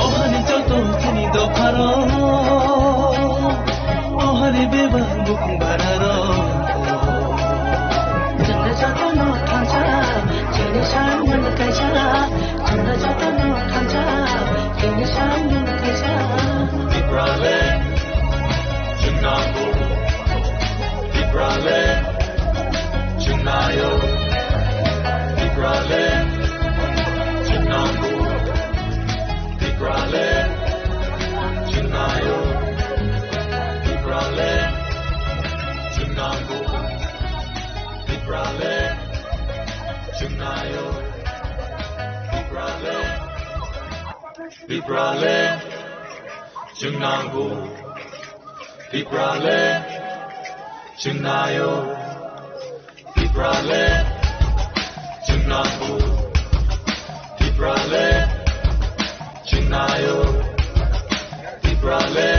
ohani joto tini do pharo ohani beba bukung bararo chanda joto no thanja chini san man kaisa chanda joto no thanja chini san man kaisa Ibrale Chunango Ibrale Chunayo Ibrale Chunango Ibrale Chunayo Ibrale Chunango Ibrale Chunayo Ibrale Ibrale Chunango Ibrale Chunayo Ibrale Chunango Ibrale Chunayo Ibrale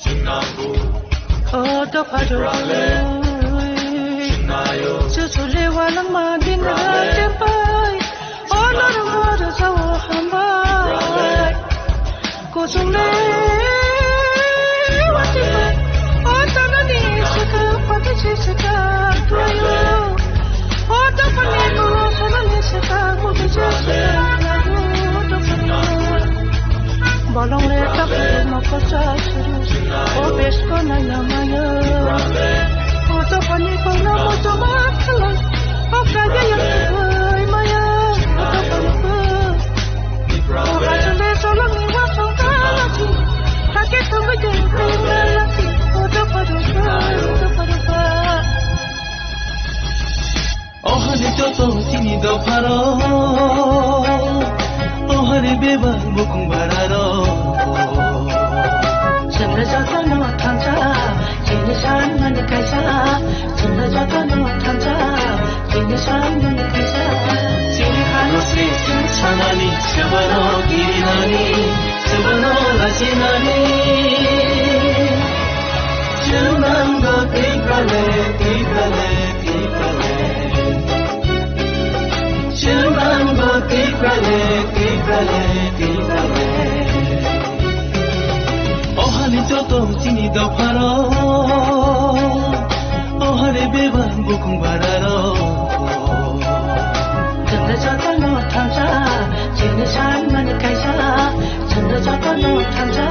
Chunango oh to pharo Chunayo chule wala ma din na tempai oh no no no so hamba ko sule wati oh tana ni sika pati sika tuyo oh to pani no sona ni sika mo sika balong le tap mo ko sa suru oh bes ko na namaya oh to pani ko na mo to makala oh kaya yang oi maya oh to pani ko oh hasle solong ni wa so ka lati hake to me de na lati oh to pani ko ohani joto tini do pharo ohani beba bukung bararo chanda joto no thanja chini san man kaisa chanda joto no thanja chini san man kaisa Sini hano se chanani sabano girinani sabano lasinani Chunango Ibrale Ibrale Ibrale Chunango Ibrale Ibrale Ibrale ohani joto tini do pharo ohani beba bukung bararo chanda joto no thanja chini san man kaisa chanda joto no thanja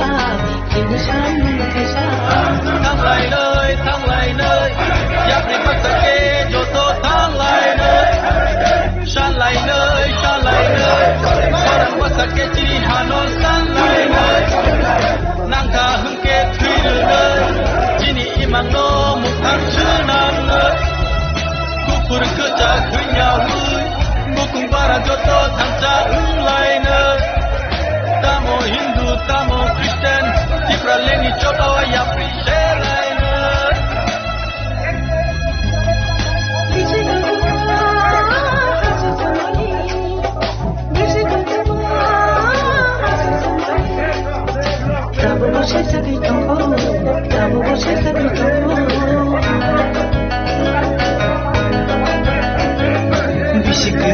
chini san man kaisa thang lại nơi giặc đi bắt sạc kê cho tôi thang lại nơi san lại nơi sao đang bắt sạc kê chi hà nội san lại nơi nàng thà hưng kê thủy nơi chỉ ni imang no một tháng chưa nam nơi kukur kerja dunia hui bukung bara cho tôi thang cha hưng lại nơi tamo Hindu tamo Kristen Ibrale ni cho tôi ya prishe lại nơi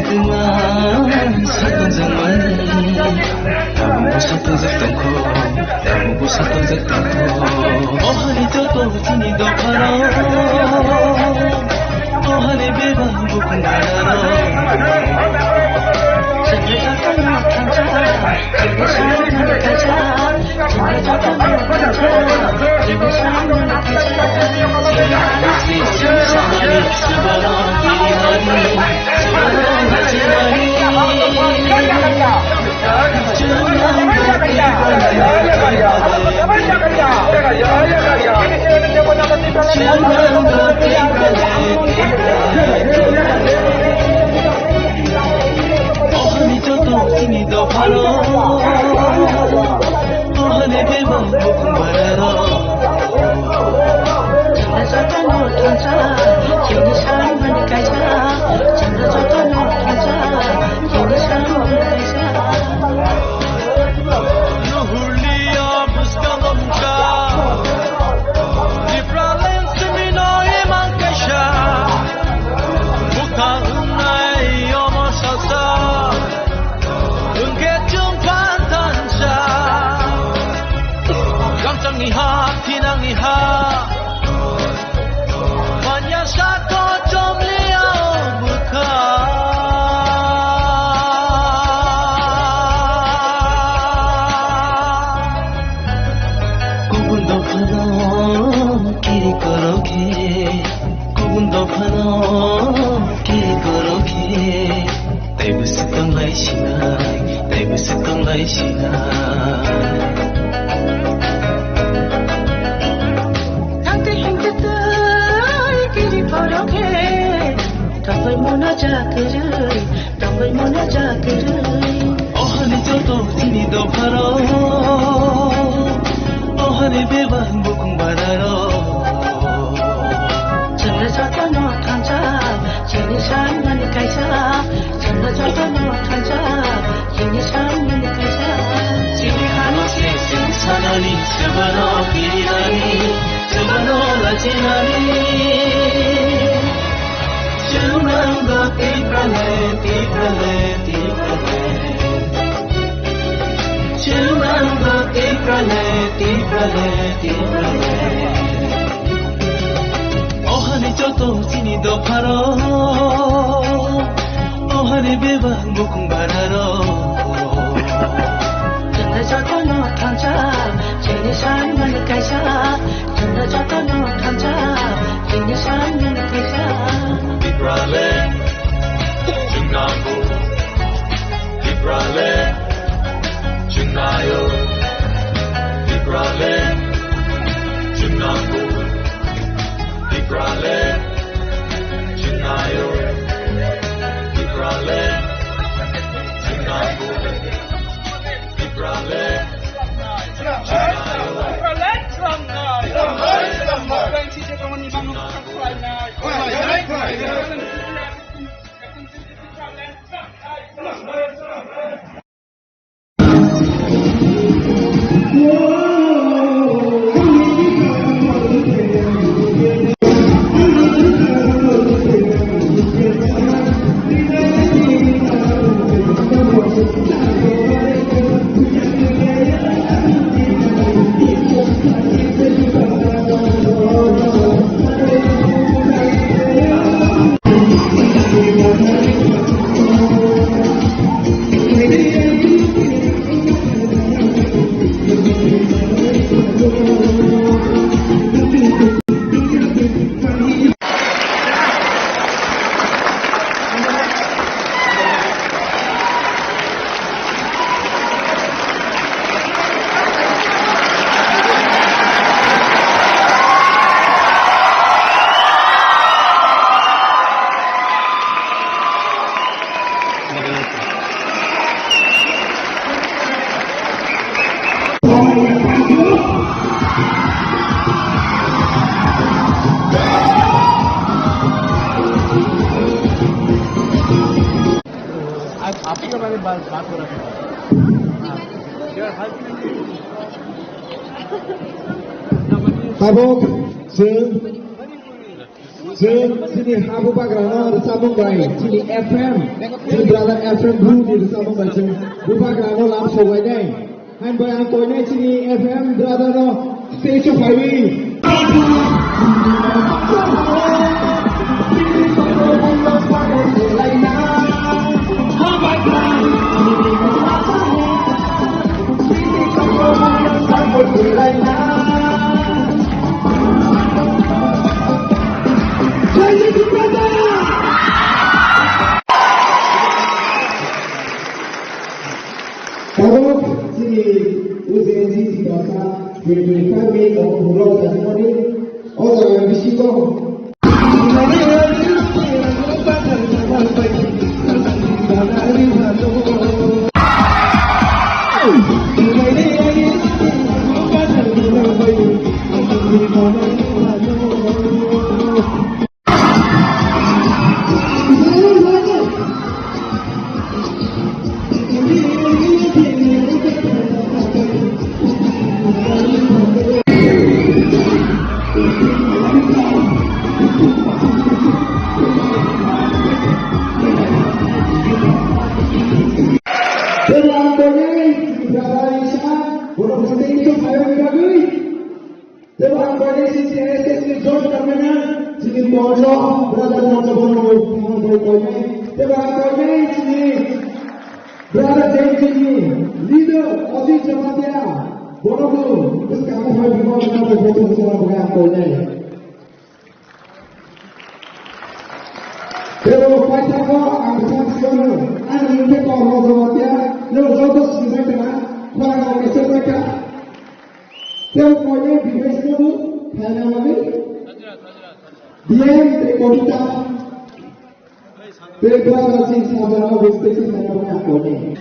Bisikletuman satu zaman, kamu satu zaktanko, kamu satu zaktanko. Oh hari jodoh sini do pharo, oh hari beba bukung bararo. chanda joto no thanja chini san man kaisa chanda joto no thanja chini san man kaisa Sabano girinani, sabano lasinani. ohani joto tini do pharo ohani beba bukung bararo chanda joto no thanja chini san man kaisa chanda joto no thanja chini san man kaisa Nuhulia buscando mucha Ibrale Seminari laisina Tante hintatai kiri poroke Tapai mona jakirui Tapai mona jakirui Ohane joto sini do pharo Ohane beban bukung bararo Chanda jata no thanja Chini shan mani kaisa Chanda jata no thanja Chini shan mani kaisa Chini hano se sing sanani Chabano pirirani Chabano lachinani Chunanga tiprale tiprale tiprale Chunanga tiprale tiprale tiprale Ohane joto sini do pharo Ohane beban bukung bararo Chanda jata no thanja Chini shan mani kaisa Chanda jata no thanja Chini shan mani kaisa Tiprale Chunango Tiprale Chunayo Tiprale Chunango Tiprale Chunayo Tiprale Chunango Tiprale आपके बारे में बात हो रहा है Habuk sini habuk bagrana sabung bai sini FM sini brother FM blue di sabung bai sini bagrana lam sogai dai han bai an koi nai sini FM brother no stage of highway Habuk sini usia di bahasa 25 Mei of Pulau Jasmani orang yang bisiko leader Aziz Jamatia, Bonobo, this kind of high people now the voting for the Apple. Pero paisa ko ang saksyon ang hindi ko mo Jamatia, no jotos si Meteran Orang Malaysia mereka. Tiap kali biasa tu, kerana apa? Dia terkodita. Terbuat hasil sahaja bisnis mana mana koni.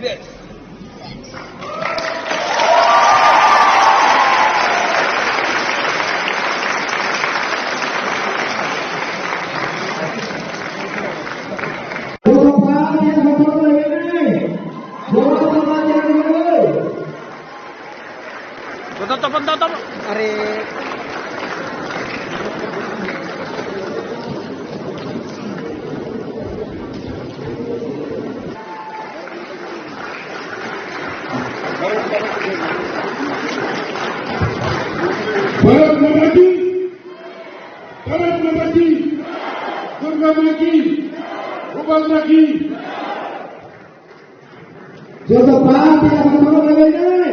Betul. Are Barat Mabadi, Durga Maki, Gopal Maki. Jasa Pak yang betul lagi ni.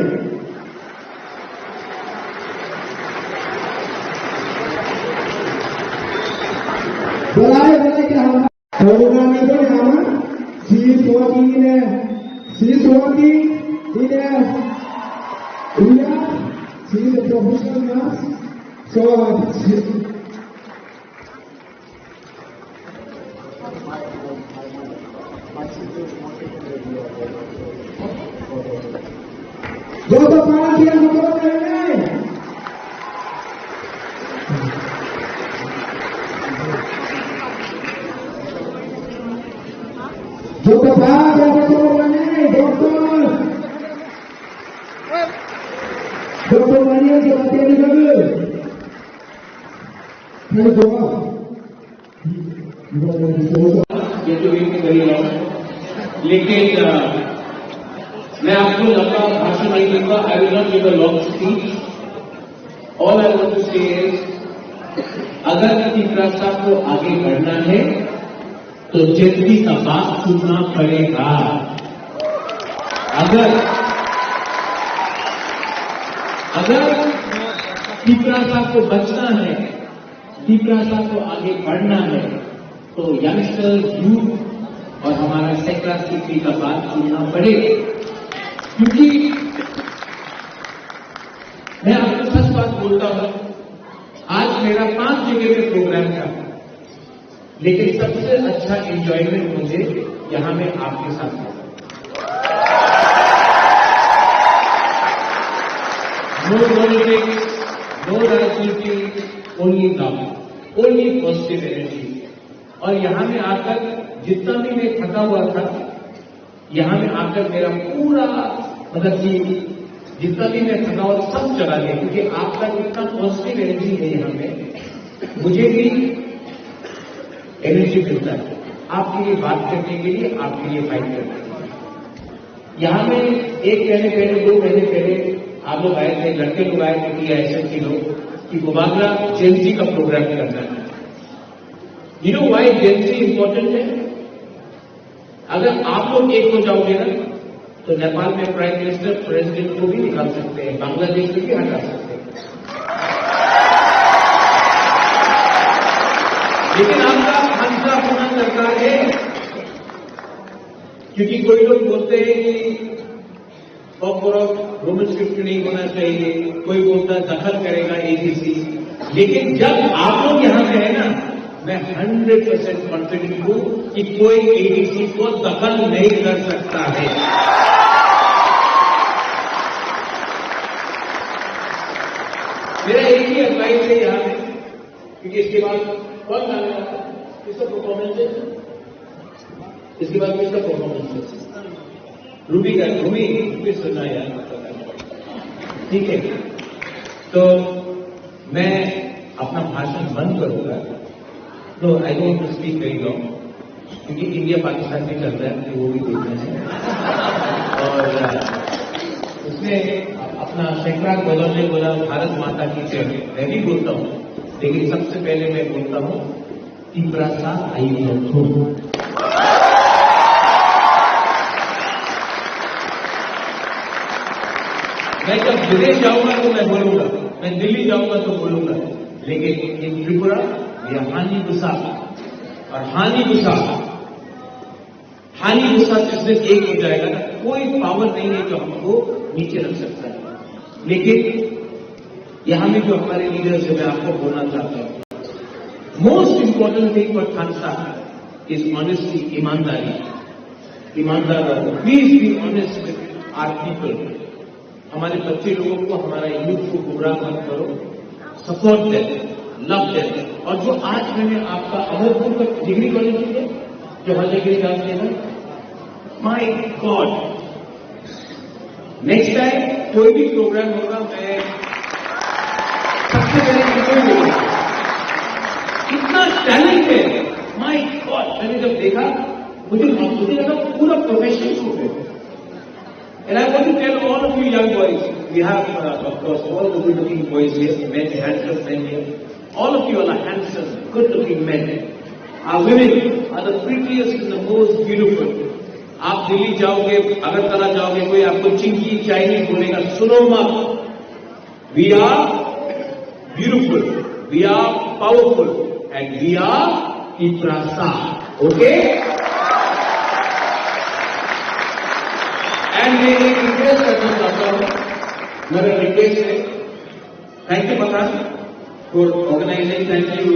Boleh ke hama? Orang itu ni hama. Si Swati ni, Ria, she is a professional nurse. So Jasa Pak yang betul lagi ni. Jasa Pak yang betul lagi ni, Doktor Mania जो तैयारी कर ले, मैं जोड़ा, ये तो एक करी लो, लेकिन मैं आपको लंबा भाषण नहीं दूंगा. I will not give a long speech. All I want to say is, अगर तीसरा साहब को आगे बढ़ना है, तो जनता का बात सुनना पड़ेगा. अगर तीसरा को बचना है, तीसरा को आगे बढ़ना है, तो यंगस्टर्स, यूथ और हमारा सेक्टर सीपी का बात सुनना पड़ेगा. क्योंकि मैं आपको सच बात बोलता हूं, आज मेरा 5 जगह पे प्रोग्राम था, लेकिन सबसे अच्छा एंजॉयमेंट मुझे यहां में आपके साथ था. No politics, no राजनीति, only love, only positive energy. और यहाँ में आकर जितना भी मैं थका हुआ था, यहाँ में आकर मेरा पूरा मतलब कि जितना भी मैं थका हुआ सब चला गया, क्योंकि आपका इतना पॉजिटिव एनर्जी है यहाँ में, मुझे भी एनर्जी मिलता है आपके लिए बात करने के लिए, आपके लिए फाइट करने के लिए. यहाँ में 1 महीने पहले 2 महीने पहले आप लोग आए थे, लड़के लोग आए थे कि ऐसे की लोग कि गोबागरा जेएनसी का प्रोग्राम करना है. You know why JNC important है? अगर आप लोग एक हो जाओगे ना, तो नेपाल में प्राइम मिनिस्टर प्रेसिडेंट को भी निकाल सकते हैं, बांग्लादेश को भी हटा सकते हैं. लेकिन आपका हंसा होना सरकार है, क्योंकि कोई लोग बोलते हैं कि रोमन स्क्रिप्ट नहीं होना चाहिए, कोई बोलता दखल करेगा एडीसी. लेकिन जब आप लोग यहां पे है ना, मैं 100% कॉन्फिडेंट हूं कि कोई एडीसी को दखल नहीं कर सकता है. मेरा एक ही एडवाइस है यहां पे, क्योंकि इसके बाद कौन गाने वाला है, किसका परफॉर्मेंस है, इसके बाद किसका परफॉर्मेंस है, रूबी का. रूबी फिर सुनना यार, ठीक है. तो मैं अपना भाषण बंद करूंगा. तो I don't to speak very long, क्योंकि इंडिया पाकिस्तान में चल रहा है, तो वो भी देखना है. और उसने अपना सैकड़ा गजल ने बोला भारत माता की जय, मैं भी बोलता हूं, लेकिन सबसे पहले मैं बोलता हूं तीसरा सा आई हो. मैं जब विदेश जाऊंगा तो मैं बोलूंगा, मैं दिल्ली जाऊंगा तो बोलूंगा, लेकिन इन त्रिपुरा या हानि गुस्सा और हानि गुस्सा जिस दिन एक हो जाएगा ना, कोई पावर नहीं है जो हमको नीचे रख सकता है। लेकिन यहां में जो हमारे लीडर्स है, मैं आपको बोलना चाहता हूं, most important thing for Khalsa is honesty, ईमानदारी। ईमानदार रहो, please be honest with our people. हमारे बच्चे लोगों को, हमारा यूथ को गुमराह मत करो, सपोर्ट दें, लव दें। और जो आज मैंने आपका अमरपुर का डिग्री कॉलेज है, जो हर जगह जानते हैं, माय गॉड, नेक्स्ट टाइम कोई भी प्रोग्राम होगा, मैं सबसे पहले किसी को इतना टैलेंट है, माय गॉड। मैंने जब देखा मुझे लगा पूरा प्रोफेशन हो गया। And I want to tell all of you young boys, we have of course all the good looking boys here, men, handsome men here. All of you are handsome, good looking men. Our women are the prettiest and the most beautiful. आप दिल्ली जाओगे, अगरतला जाओगे, कोई आपको Chinki Chinese बोलेगा, सुनो मत। We are beautiful, we are powerful, and we are Iprasa. Okay? And मैं एक रिक्वेस्ट करना चाहता हूं, मेरा रिक्वेस्ट है, thank you Prakash for organizing, thank you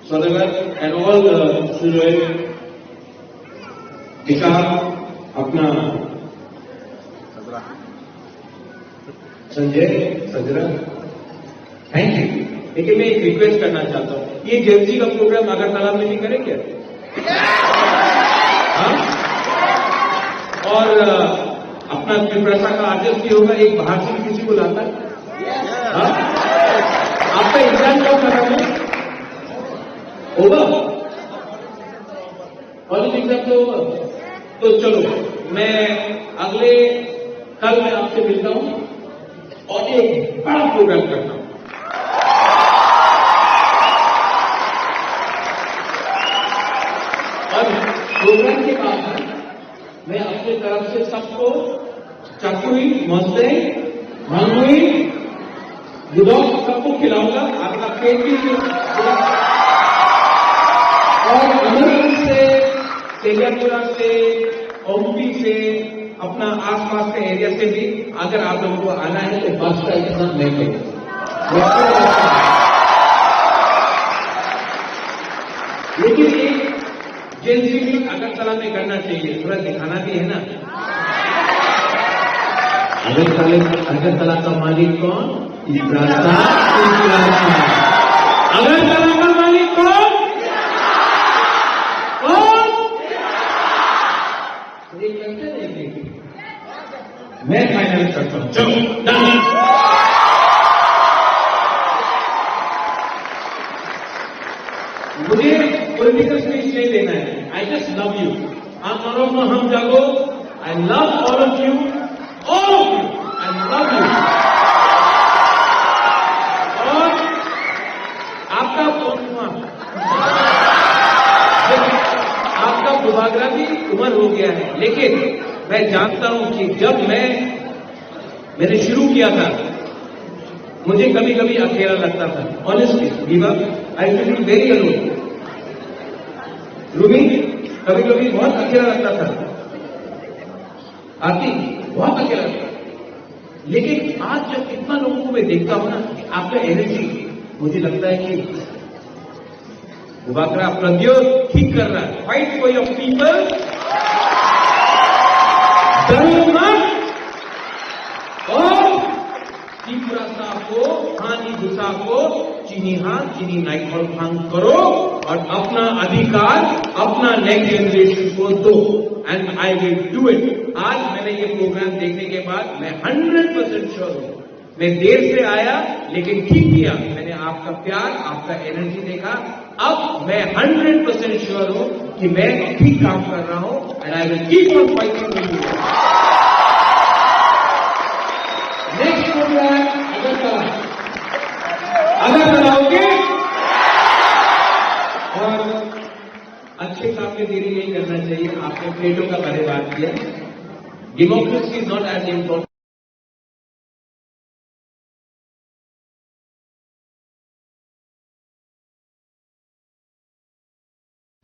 Saudagar and all the student, Vishal, अपना संजय सजरा, थैंक यू। लेकिन मैं एक रिक्वेस्ट करना चाहता हूं, ये जेएमसी का प्रोग्राम अगरतला में नहीं करें क्या? हाँ? और अपना त्रिपुरा का आदेश भी होगा, एक बाहर से किसी को लाता है। आपका एग्जाम कब कराना होगा? कॉलेज एग्जाम तो होगा। तो चलो, मैं अगले कल मैं आपसे मिलता हूं और एक बड़ा प्रोग्राम करता हूं। और प्रोग्राम के बाद मैं अपनी तरफ से सबको चकुई, मस्ते, मालूई, गुदौक सबको खिलाऊंगा। आपका पेट भी और अमरपुर से, तेलियापुरा से, ओमपी से, अपना आसपास के एरिया से भी अगर आप लोगों को आना है तो बस का इंतजाम नहीं करें। लेकिन एक जेएनसी भी अगरतला में करना चाहिए, थोड़ा दिखाना भी है ना। अगरतला का मालिक कौन? इप्रासा। अगरतला का मालिक कौन? कौन? ये कैसे नहीं? मैं फाइनल करता हूं, चलो मुझे पॉलिटिकल स्पीच नहीं देना है। I just love you. आप मानो में हम जागो, आई love all of you, I love you. और आपका आपका बुभागरा भी उम्र हो गया है, लेकिन मैं जानता हूं कि जब मैंने शुरू किया था, मुझे कभी कभी अकेला लगता था। Honestly give up, I feel very alone. Ruby, कभी कभी बहुत अकेला लगता था, आती बहुत अकेला लगता था। लेकिन आज जब इतना लोगों को मैं देखता हूं ना, आपका एनर्जी, मुझे लगता है कि बुभागरा प्रद्योत ठीक कर रहा है। फाइट फॉर योर पीपल, डरो मत, और त्रिपुरा को, हानि गुस्सा को, चीनी हाथ चीनी नाइक और भांग करो और अपना अधिकार अपना नेक्स्ट जनरेशन को दो। And I will do it. आज मैंने ये प्रोग्राम देखने के बाद मैं 100% श्योर हूं, मैं देर से आया लेकिन ठीक किया। मैंने आपका प्यार, आपका एनर्जी देखा। अब मैं 100% श्योर हूं कि मैं ठीक काम कर रहा हूं, and I will keep on fighting for you. Next program अगर बनाओगे, और अच्छे काम में देरी नहीं करना चाहिए। आपने प्लेटों का बारे बात किया। Democracy is not as important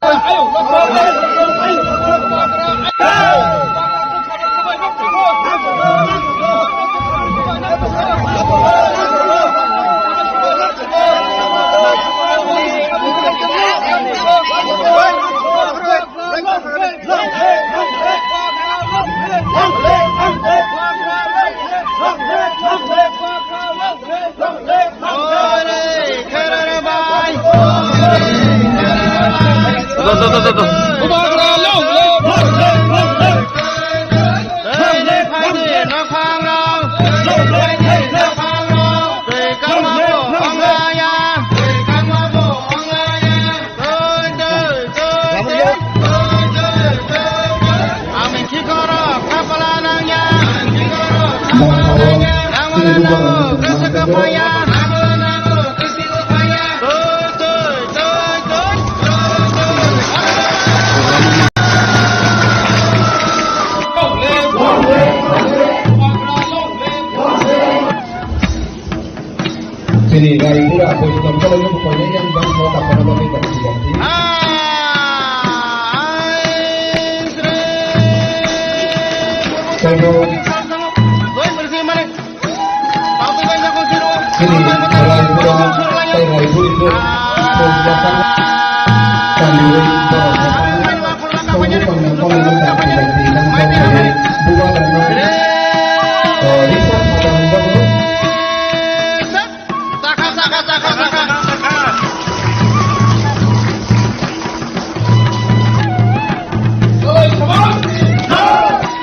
Ayo, Sini dari pura Boston kalau yang pokoknya yang bang mau tak pernah pakai baju ganti. Kalau sini dari pura dari ibu itu membuatkan tanduran semua penonton yang tak ganti dan kalau buat dan riset ada membangun.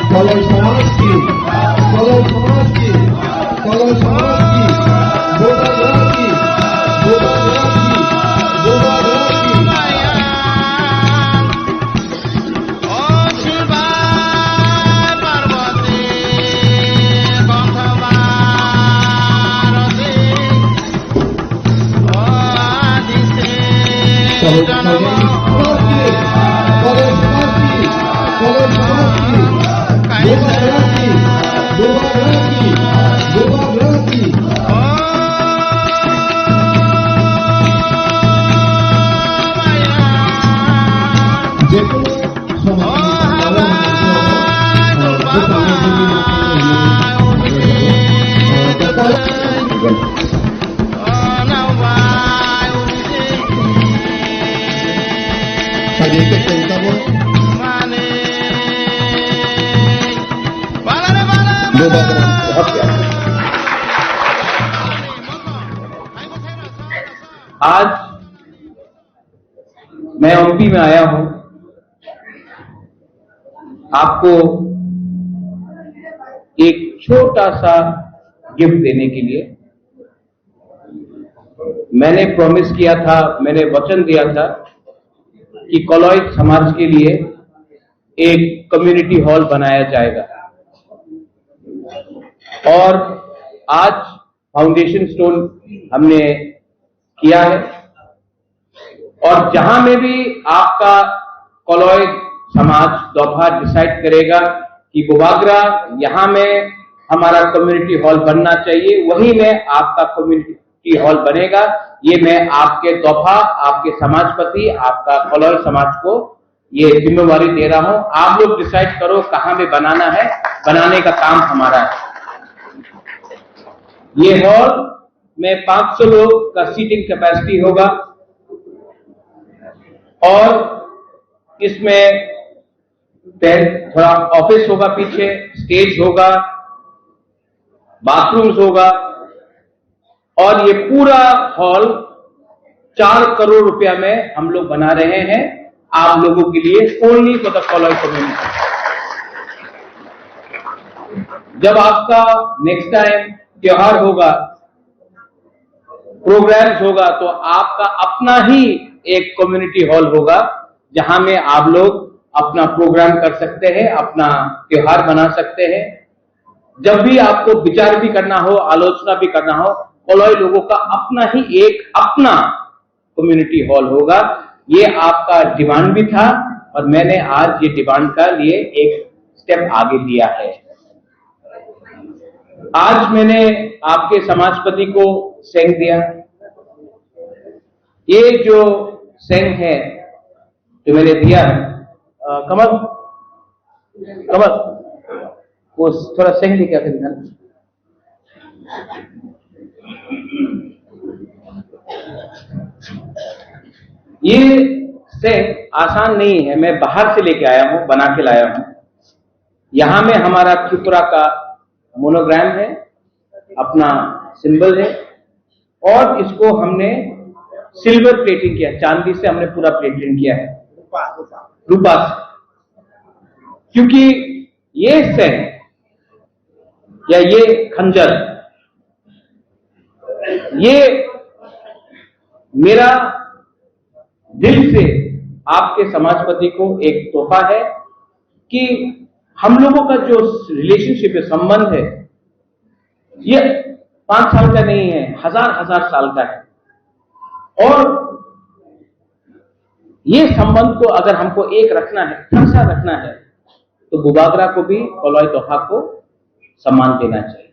Kalau Samaski, boba lagi. Oh Shiva Parvati, Gandhava Rati, oh Aditi, आज मैं MP में आया हूं आपको एक छोटा सा gift देने के लिए। मैंने प्रॉमिस किया था, मैंने वचन दिया था कि कोलॉइड समाज के लिए एक कम्युनिटी हॉल बनाया जाएगा और आज फाउंडेशन स्टोन हमने किया है। और जहां में भी आपका कोलॉइड समाज दोपहर डिसाइड करेगा कि बुबागरा यहां में हमारा कम्युनिटी हॉल बनना चाहिए, वहीं में आपका कम्युनिटी हॉल बनेगा। ये मैं आपके दोपहर, आपके समाजपति, आपका कोलॉइड समाज को ये जिम्मेवारी दे रहा हूं। आप लोग डिसाइड करो कहां में बनाना है, बनाने का काम हमारा है। ये हॉल में 500 लोग का सीटिंग कैपेसिटी होगा और इसमें थोड़ा ऑफिस होगा, पीछे स्टेज होगा, बाथरूम्स होगा और ये पूरा हॉल 4 करोड़ रुपया में हम लोग बना रहे हैं आप लोगों के लिए, only for the colloid community. जब आपका नेक्स्ट टाइम त्योहार होगा, प्रोग्राम्स होगा, तो आपका अपना ही एक कम्युनिटी हॉल होगा जहां में आप लोग अपना प्रोग्राम कर सकते हैं, अपना त्योहार बना सकते हैं। जब भी आपको विचार भी करना हो, आलोचना भी करना हो, कोलॉइड लोगों का अपना ही एक अपना कम्युनिटी हॉल होगा। ये आपका डिमांड भी था और मैंने आज ये डिमांड का लिए एक स्टेप आगे लिया है। आज मैंने आपके समाजपति को सेंग दिया। ये जो सेंग है जो मैंने दिया है, कमल वो थोड़ा सेंग लेके आके दिखा। ये सेंग आसान नहीं है, मैं बाहर से लेके आया हूं, बना के लाया हूं। यहां में हमारा त्रिपुरा का मोनोग्राम है, अपना सिंबल है और इसको हमने सिल्वर प्लेटिंग किया, चांदी से हमने पूरा प्लेटिंग किया है। रूपा से, क्योंकि ये सैन या ये खंजर, ये मेरा दिल से आपके समाजपति को एक तोहफा है कि हम लोगों का जो रिलेशनशिप है, संबंध है, ये 5 साल का नहीं है, हजार साल का है। और ये संबंध को अगर हमको एक रखना है, ठंसा रखना है, तो बुबागरा को भी कलॉय तोहफा को सम्मान देना चाहिए।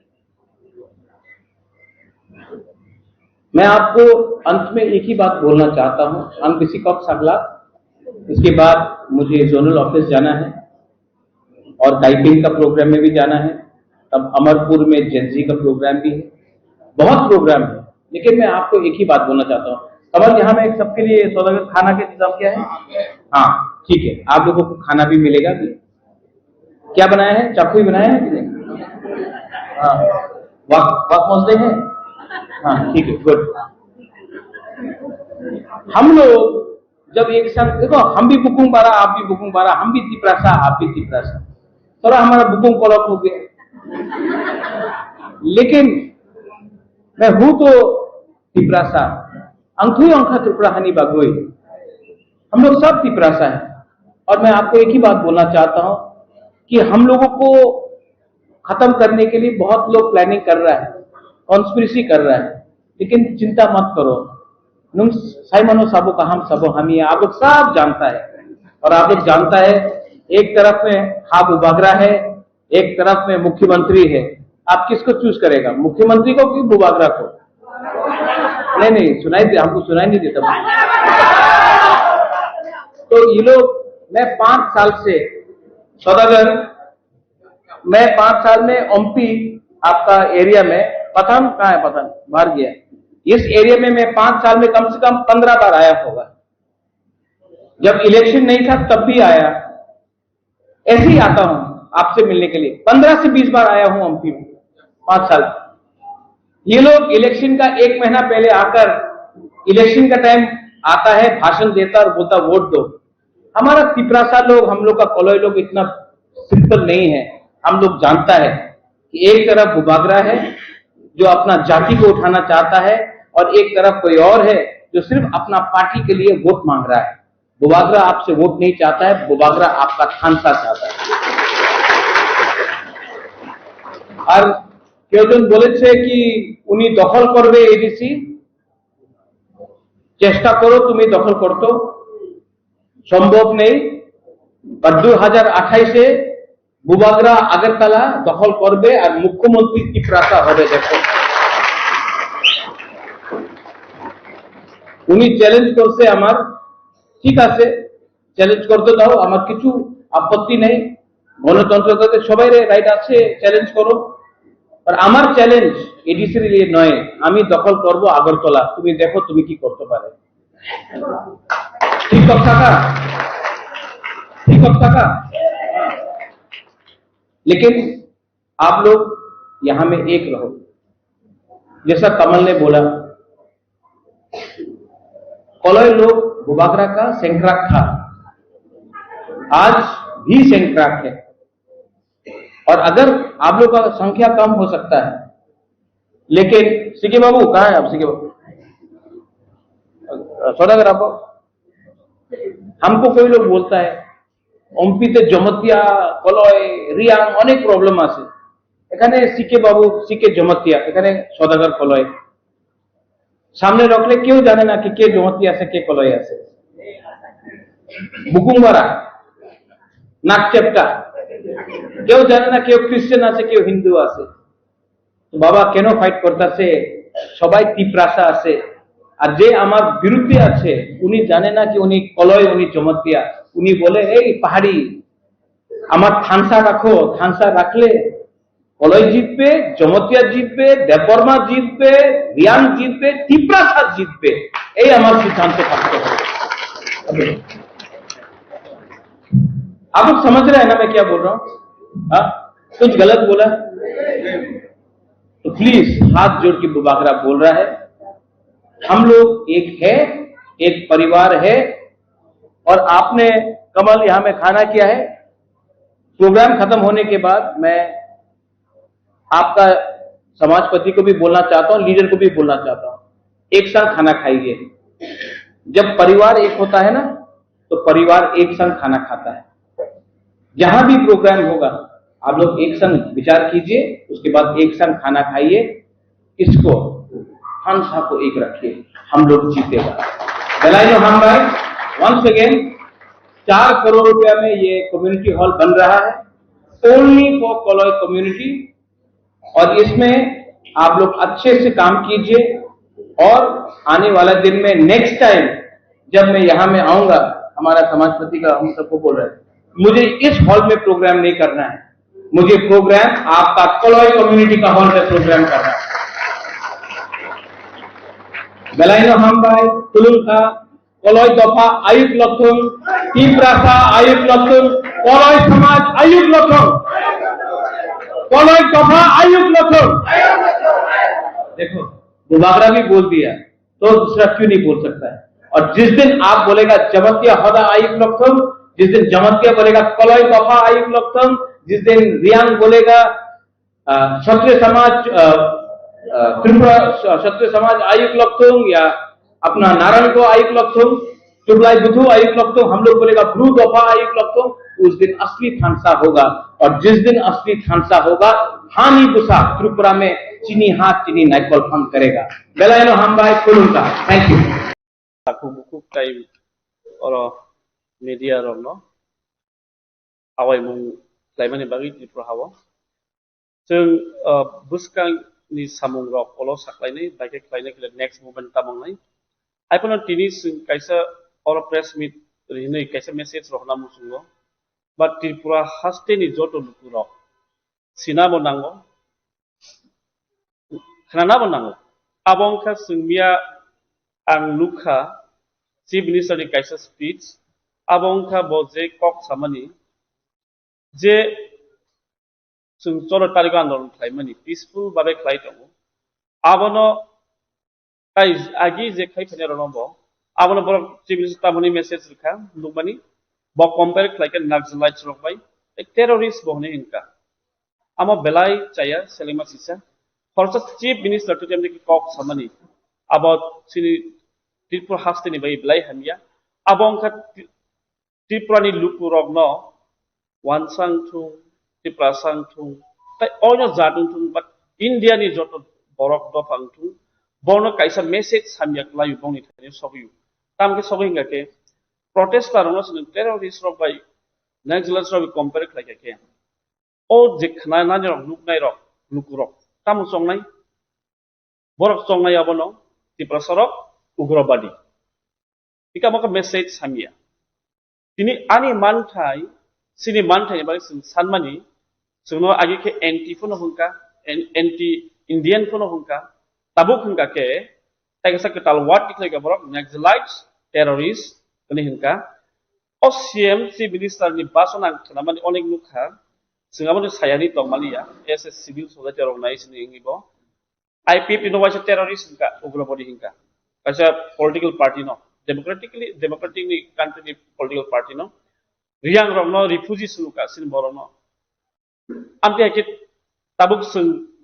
मैं आपको अंत में एक ही बात बोलना चाहता हूं, हम किसी कप सगला, इसके बाद मुझे जोनल ऑफिस जाना है और टाइपिंग का प्रोग्राम में भी जाना है, तब अमरपुर में जेंजी का प्रोग्राम भी है, बहुत प्रोग्राम है। लेकिन मैं आपको एक ही बात बोलना चाहता हूँ, कमल यहाँ में सबके लिए सौदागर खाना के इंतजाम क्या है? हाँ ठीक है, आप लोगों को खाना भी मिलेगा भी। क्या बनाया है? चाकू ही बनाया है कि नहीं? हाँ, वाक मौजूद है? हाँ ठीक है, गुड। हम लोग जब एक साथ देखो, हम भी बुकुंग बारा, आप भी बुकुंग बारा, हम भी तिपरासा, आप भी तिपरासा, थोड़ा हमारा बुकुंग कॉलअप हो गया। लेकिन मैं हूं तो तिपरासा, अंकुई अंखा त्रिपुराहानी बागोई, हम लोग सब तिपरासा है। और मैं आपको एक ही बात बोलना चाहता हूं कि हम लोगों को खत्म करने के लिए बहुत लोग प्लानिंग कर रहा है, कॉन्स्पिरेसी कर रहा है, लेकिन चिंता मत करो, नुम साइमनो साबो का हम सबो हम ही, आप लोग सब जानता है। और आप लोग जानता है, एक तरफ में हाब बुबागरा है, एक तरफ में मुख्यमंत्री है, आप किसको चूज करेगा, मुख्यमंत्री को कि बुबागरा को? नहीं सुनाई दे, हमको सुनाई नहीं देता। तो ये लोग, मैं 5 साल से सौदागर, मैं 5 साल में ओमपी आपका एरिया में, पठान कहाँ है? पठान बाहर गया। इस एरिया में मैं 5 साल में कम से कम 15 बार आया होगा। जब इलेक्शन नहीं था तब भी आया, ऐसे ही आता हूं आपसे मिलने के लिए। 15 से 20 बार आया हूं एमपी में 5 साल। ये लोग इलेक्शन का 1 महीना पहले आकर, इलेक्शन का टाइम आता है, भाषण देता और बोलता वोट दो। हमारा तिपरासा लोग, हम लोग का कलॉय लोग इतना सिंपल नहीं है। हम लोग जानता है कि एक तरफ बुबागरा है जो अपना जाति को उठाना चाहता है, और एक तरफ कोई और है जो सिर्फ अपना पार्टी के लिए वोट मांग रहा है। बुबागरा आपसे वोट नहीं चाहता है, बुबागरा आपका खानसा चाहता है। और केउजन बोलेছে कि उनी दखल करबे एडीसी, চেষ্টা করো তুমি দখল করতে, সম্ভব নেই। और 2028 বুবাগরা আগরতলা দখল করবে আর মুখ্যমন্ত্রী তিপরাসা হবে। দেখো, উনি চ্যালেঞ্জ করছে আমার, ঠিক আছে চ্যালেঞ্জ করতে দাও, আমার কিছু আপত্তি নেই, গণতন্ত্রতে সবাই রাইট আছে, চ্যালেঞ্জ করো। আর আমার চ্যালেঞ্জ এডিসির লিয়ে নয়, আমি দখল করব আগরতলা, তুমি দেখো তুমি কি করতে পারে। ঠিক কথা का, ठीक কথা का। लेकिन आप लोग यहां में एक रहो। जैसा कमल ने बोला, कलॉय लोग बुबागरा का सेंक्राक था, आज भी सेंक्राक है। और अगर आप लोग का संख्या कम हो सकता है, लेकिन सीके बाबू कहाँ है? आप सीके बाबू सौदागर, आप हमको कोई लोग बोलता है ओमपीते जमतिया कलॉय रियांग अनेक प्रॉब्लम আছে, এখানে सीके बाबू सीके जमतिया, এখানে সদাগর কলয় সামনে রাখলে কেউ জানে না কি কে জমতিয়া আছে কে কলয় আছে। বুকুংবারা নাকচেপটা কেউ জানে না, কেউ খ্রিস্টান আছে কেউ হিন্দু আছে। তো বাবা কেন ফাইট করতেছে? সবাই তিপরাসা আছে, আর যে আমার বিরুদ্ধে আছে উনি জানে না কি উনি কলয়, উনি জমতিয়া। উনি বলে এই পাহাড়ি আমার থানসা রাখো, থানসা রাখলে কলয় জিতবে, জমতিয়া জিতবে, দেববর্মা জিতবে, রিয়াং জিতবে, তিপরাসা জিতবে। এই আমার সিদ্ধান্ত থাকতে হবে। आप लोग समझ रहे हैं ना मैं क्या बोल रहा हूं? कुछ गलत बोला तो प्लीज हाथ जोड़ के बुबागरा बोल रहा है, हम लोग एक है, एक परिवार है। और आपने कमल यहाँ में खाना किया है। प्रोग्राम खत्म होने के बाद मैं आपका समाजपति को भी बोलना चाहता हूँ, लीडर को भी बोलना चाहता हूँ, एक साथ खाना खाइए। जब परिवार एक होता है ना, तो परिवार एक संग खाना खाता है। जहां भी प्रोग्राम होगा आप लोग एक संग विचार कीजिए, उसके बाद एक संग खाना खाइए। इसको हंसा को एक रखिए, हम लोग जीतेगा। बेलायनो हम भाई वंस अगेन 4 करोड़ रुपया में ये कम्युनिटी हॉल बन रहा है, ओनली फॉर कोलोई कम्युनिटी। और इसमें आप लोग अच्छे से काम कीजिए और आने वाला दिन में नेक्स्ट टाइम जब मैं यहां में आऊंगा, हमारा समाजपति का हम सबको बोल रहे हैं, मुझे इस हॉल में प्रोग्राम नहीं करना है, मुझे प्रोग्राम आपका कोलोई कम्युनिटी का हॉल में प्रोग्राम करना है। बेलायनो हम भाई तुलुंखा कोलोई दफा आयुक्त लक्षण तीप्रासा आयुक्त लक्षण कोलोई समाज आयुक्त लक्षण कोलोई दफा आयुक्त लक्षण। देखो बुबागरा भी बोल दिया तो दूसरा क्यों नहीं बोल सकता है। और जिस दिन आप बोलेगा जमतिया हदा आयुक्त लक्षण, जिस दिन जमतिया बोलेगा कोलोई दफा आयुक्त लक्षण, जिस दिन रियांग बोलेगा क्षत्रिय समाज त्रिपुरा क्षत्रिय समाज आयुक्त लक्षण या अपना नारायण को आयुक्त लक्षण, चुबलाई बुधु आयुक्त लक्षण, हम लोग बोलेगा ब्रू दफा आयुक्त लक्षण, उस दिन असली थानसा होगा। और जिस दिन असली थानसा होगा, हानि बुसा त्रिपुरा में चीनी हाथ चीनी नाइकल फंड करेगा। बेलायनो हम भाई कुलुंका। Thank you. aku buku time oro media romno awai mung laimani bagi di prohawo जों बुस्कां नि samung rok polo saklainai baike klainai kile next movement tamongnai aipano tini sing kaisa oro press meet rinai kaisa message rok namu sungo ba Tripura haste ni joto luku rok sinabo nango khanabo nango abongkha singmia ang lukha chief minister ni kaisa speech abongkha boje kok samani je जों 14 तारिख आंदोलन खालामनि peaceful भाबे खालाय दङ आबनो काय आगि जे खाय फने रनबो आबनो बर chief minister तामनि message रखा दुबनि ब कंपेयर खालायके नागजलाइट रखबाय एक टेररिस्ट बहने इनका आमा बेलाय चाया सेलेमा सिसा फरसा चीफ मिनिस्टर तो जेमनि कक समनि अबाउट सिनि त्रिपुरा हास्टेनि बाय बेलाय हामिया आबंका त्रिपुरानि लुकु रगनो वानसां थु Prasang thung, tai onya jadung thung, but India ni joto borok do pang thung, bono kaisa message samyak layu bong ni thani sobiu. Tam ke sobi hinga ke protest karono sin terrorist rok bai naxalist rok compare khlai ke. O je khna na ni rok luk nai rok lukurok. Tam song nai borok song nai abono ti prasarok ugrobadi. Ika maka message samya. Tini ani manthai sini manthai bari sanmani जोंनो आगे के anti फोनो हुंका anti Indian फोनो हुंका Tabuk हुंका के ताइसा के तालवाट टिकले के बरक Naxalites terrorist कने हुंका OCM सी minister नि बासना खानामानि अनेक लुखा जोंगाबो सायानि दंमालिया S S civil society organisation इंगिबो आईपीपी नो वाइस टेररिस्ट हुंका उग्रवादी हुंका कासा पॉलिटिकल पार्टी नो डेमोक्रेटिक नि कंट्री नि पॉलिटिकल पार्टी नो रियांग रंग नो रिफ्यूजी सुलुका सिन बरनो आमते के ताबुक जों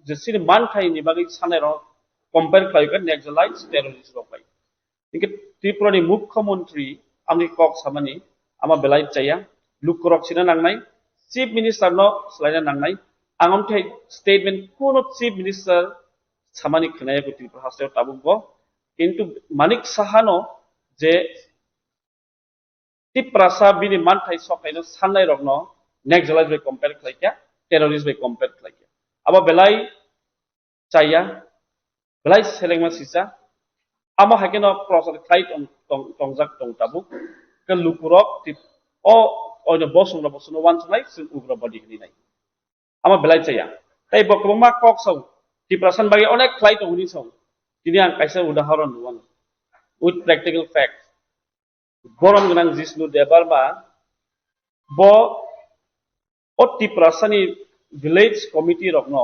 जेसिनि मानथायनि बागै सानायरो कम्पेयर खालायगोन नेक्सलाइट्स टेररिस्ट रक बाय इनके त्रिपुरानि मुख्यमंत्री आमनि कक सामानि आमा बेलाय चाया लुकरक सिना नांनाय चीफ मिनिस्टर नो स्लाइना नांनाय आंगमथे स्टेटमेंट कोनो चीफ मिनिस्टर सामानि खनाया को त्रिपुरा हास्टेल ताबुक किंतु मानिक साहानो जे त्रिपुरा बिनि मानथाय सकायनो साननाय रकनो नेक्सलाइट्स बाय कम्पेयर खालायया terrorist by compared like aba belai chaya belai selengma sisa ama hakeno process flight tongjak tongtabuk ke lukurok tip o oino bosung one tonight sin ugrabadi ni nai ama belai chaya tai bokoma kok sau tiprasan bagi onek flight ongni sau tini ang kaisa udaharon nuang with practical facts borom gnang jisnu debarma bo Oti prasani village committee rokno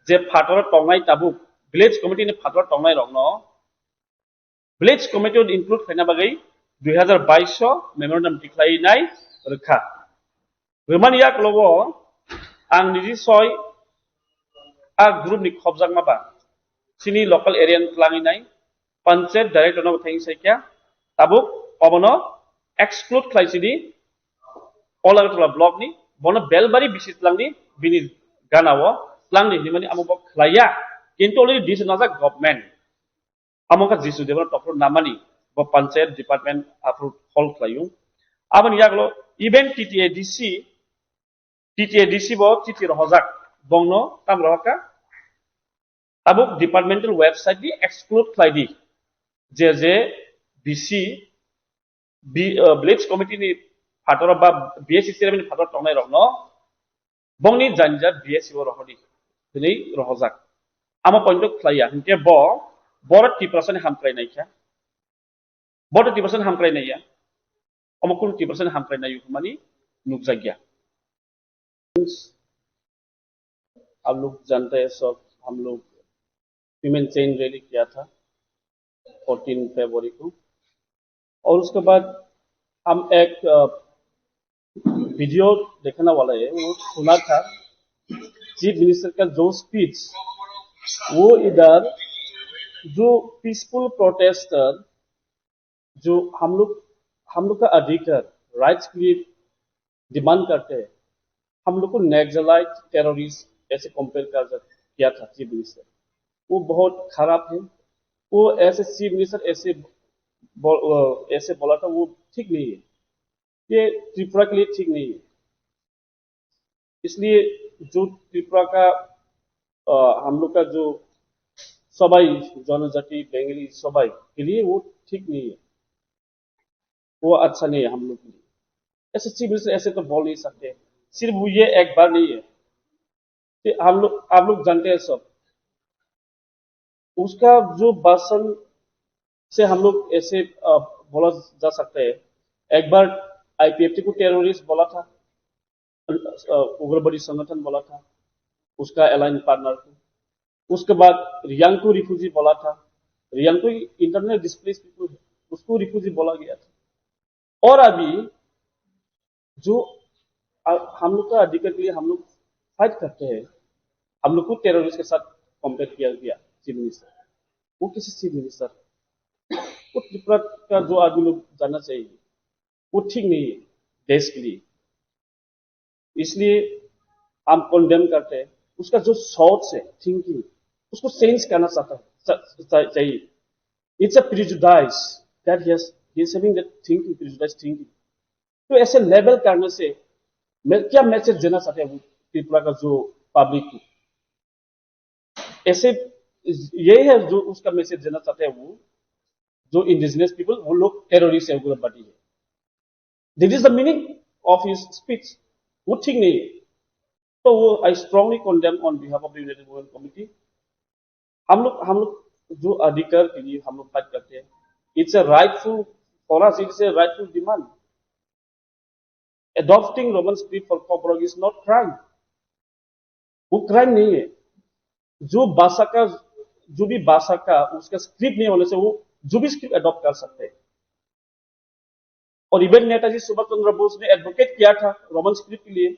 je phator tongnai tabuk village committee ni phator tongnai rokno village committee would include khana bagai 2022 memorandum दिख्लायनाय रोखा Roman याक लोगो आं निजी सय आ group नि खबजाक माबा सिनी local Ariane क्लांगिनाय panchayat director न थाइं साइक्या Tabuk अबनो exclude खालायसिनि अलागतला block नि बनो बेलबारी बिसितलांनि बिनि गानावो लांनि निमानि आमुबक खालाया किन्तु अलरेडी दिस नाजा गवर्नमेंट आमुका जिसु देवर टपर नामानि ब पंचायत डिपार्टमेंट अप्रूव हल खालायु आबन यागलो इवेंट TTADC bo चिठी रहजाक बंगनो ताम रहका आबुक डिपार्टमेंटल वेबसाइट नि एक्सक्लूड खालायदि जे BC ब्लिट्स कमिटी नि फाटर बा BSC चेयरमैन फाटर तंनाय रखनो बंगनि जानजा BSC बो रहदि दिनै रहजाक आमा पॉइंट खालाया हिंते ब बर 30% हामख्लायनायखा बर 30% हामख्लायनाया अमकुल 30% हामख्लायनाय मानि नुकजागिया आप लोग जानते हैं सब हम लोग ह्यूमन चेन रैली किया था 14 फरवरी को और उसके बाद हम एक वीडियो देखने वाला है वो सुना था चीफ मिनिस्टर का जो स्पीच वो इधर जो पीसफुल प्रोटेस्टर जो हम लोग का अधिकार राइट्स के लिए डिमांड करते हैं हम लोग को नेक्सलाइट टेररिस्ट ऐसे कंपेयर किया था चीफ मिनिस्टर वो बहुत खराब है वो ऐसे चीफ मिनिस्टर ऐसे बोला था वो ठीक नहीं है ये त्रिपुरा के लिए ठीक नहीं है इसलिए जो त्रिपुरा का हम लोग का जो सबाई जनजाति बेंगली सबाई के लिए वो ठीक नहीं है वो अच्छा नहीं है हम लोग के लिए ऐसे चीफ मिनिस्टर ऐसे तो बोल नहीं सकते सिर्फ ये एक बार नहीं है आप लोग जानते हैं सब उसका जो भाषण से हम लोग ऐसे बोला जा सकता है एक बार IPFT को टेररिस्ट बोला था उग्रवादी संगठन बोला था उसका अलाइन पार्टनर को उसके बाद रियांग को रिफ्यूजी बोला था रियांग को इंटरनल डिस्प्लेस पीपल उसको रिफ्यूजी बोला गया था और अभी जो हम लोग का अधिकार के लिए हम लोग फाइट करते हैं हम लोग को टेररिस्ट के साथ कंपेयर किया गया चीफ मिनिस्टर वो किसी चीफ मिनिस्टर वो त्रिपुरा का जो आदमी लोग जानना चाहिए वो ठीक नहीं है देश के लिए इसलिए हम कंडेम करते हैं उसका जो थॉट्स है थिंकिंग उसको चेंज करना चाहिए it's a prejudice that he is having that thinking prejudice thinking तो ऐसे लेवल करने से क्या मैसेज देना चाहते हैं वो त्रिपुरा का जो पब्लिक को ऐसे यही है जो उसका मैसेज देना चाहते हैं वो जो इंडिजिनस पीपल वो लोग टेररिस्ट है उग्रवादी है this is the meaning of his speech वो ठीक नहीं है तो वो I strongly condemn on behalf of the United women committee हम लोग जो अधिकार के लिए हम लोग फाइट करते हैं it's a rightful for us it's a rightful demand adopting Roman script for Coburg is not crime वो क्राइम नहीं है जो भी भाषा का उसका स्क्रिप्ट नहीं होने से वो जो भी स्क्रिप्ट अडॉप्ट कर सकते हैं और इवन नेताजी सुभाष चंद्र बोस ने एडवोकेट किया था रोमन स्क्रिप्ट के लिए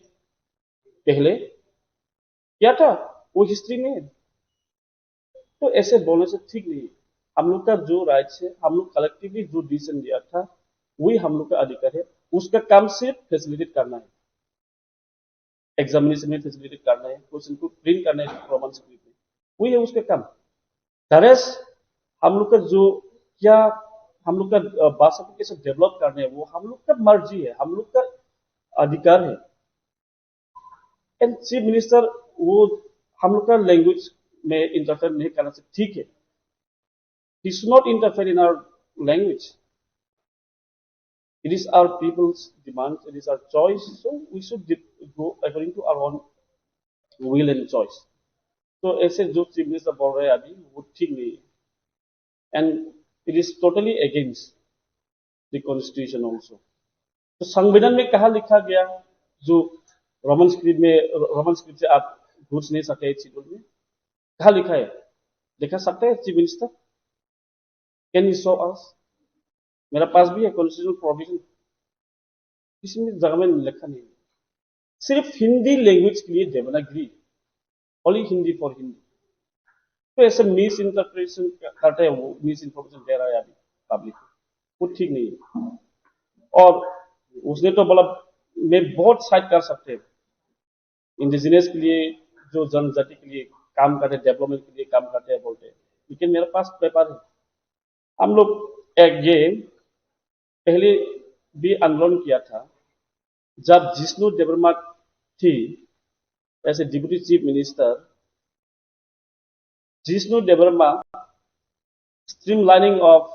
पहले किया था वो हिस्ट्री में है तो ऐसे बोलने से ठीक नहीं है हम लोग का जो राइट्स है हम लोग कलेक्टिवली जो डिसीजन लिया था वही हम लोग का अधिकार है उसका काम सिर्फ फैसिलिटेट करना है एग्जामिनेशन में फैसिलिटेट करना है क्वेश्चन को प्रिंट करना है रोमन स्क्रिप्ट में वही है उसका काम दरअस हम लोग का जो क्या हम लोग का भाषा को कैसे डेवलप करना है वो हम लोग का मर्जी है हम लोग का अधिकार है एंड चीफ मिनिस्टर वो हम लोग का लैंग्वेज में इंटरफेयर नहीं करना से ठीक है he should not interfere in our language It is our people's demands, it is our choice, so we should go according to our own will and choice. So ऐसे जो चीफ मिनिस्टर बोल रहे हैं अभी वो ठीक नहीं है and it is totally against the constitution also. तो संविधान में कहा लिखा गया जो रोमन स्क्रिप्ट से आप घुस नहीं सकते चीजों में कहा लिखा है दिखा सकते हैं chief minister can you show us मेरा पास भी है कॉन्स्टिट्यूशनल प्रोविजन, किसी में जगह में लिखा नहीं है। सिर्फ हिंदी लैंग्वेज के लिए देवनागरी, ओनली हिंदी फॉर हिंदी। तो ऐसे मिस इंटरप्रिटेशन करते हैं, वो मिस इन्फॉर्मेशन दे रहा है अभी पब्लिक को, वो ठीक नहीं है। और उसने तो बोला मैं बहुत साइड कर सकते हैं इंडिजिनियस के लिए, जो जनजाति के लिए काम करते हैं, डेवलपमेंट के लिए काम करते हैं बोलते हैं, लेकिन मेरे पास पेपर है। हम लोग एक ये पहले भी आंदोलन किया था जब जिष्णु देबरमा थी as a deputy chief minister. Jishnu Debbarma streamlining of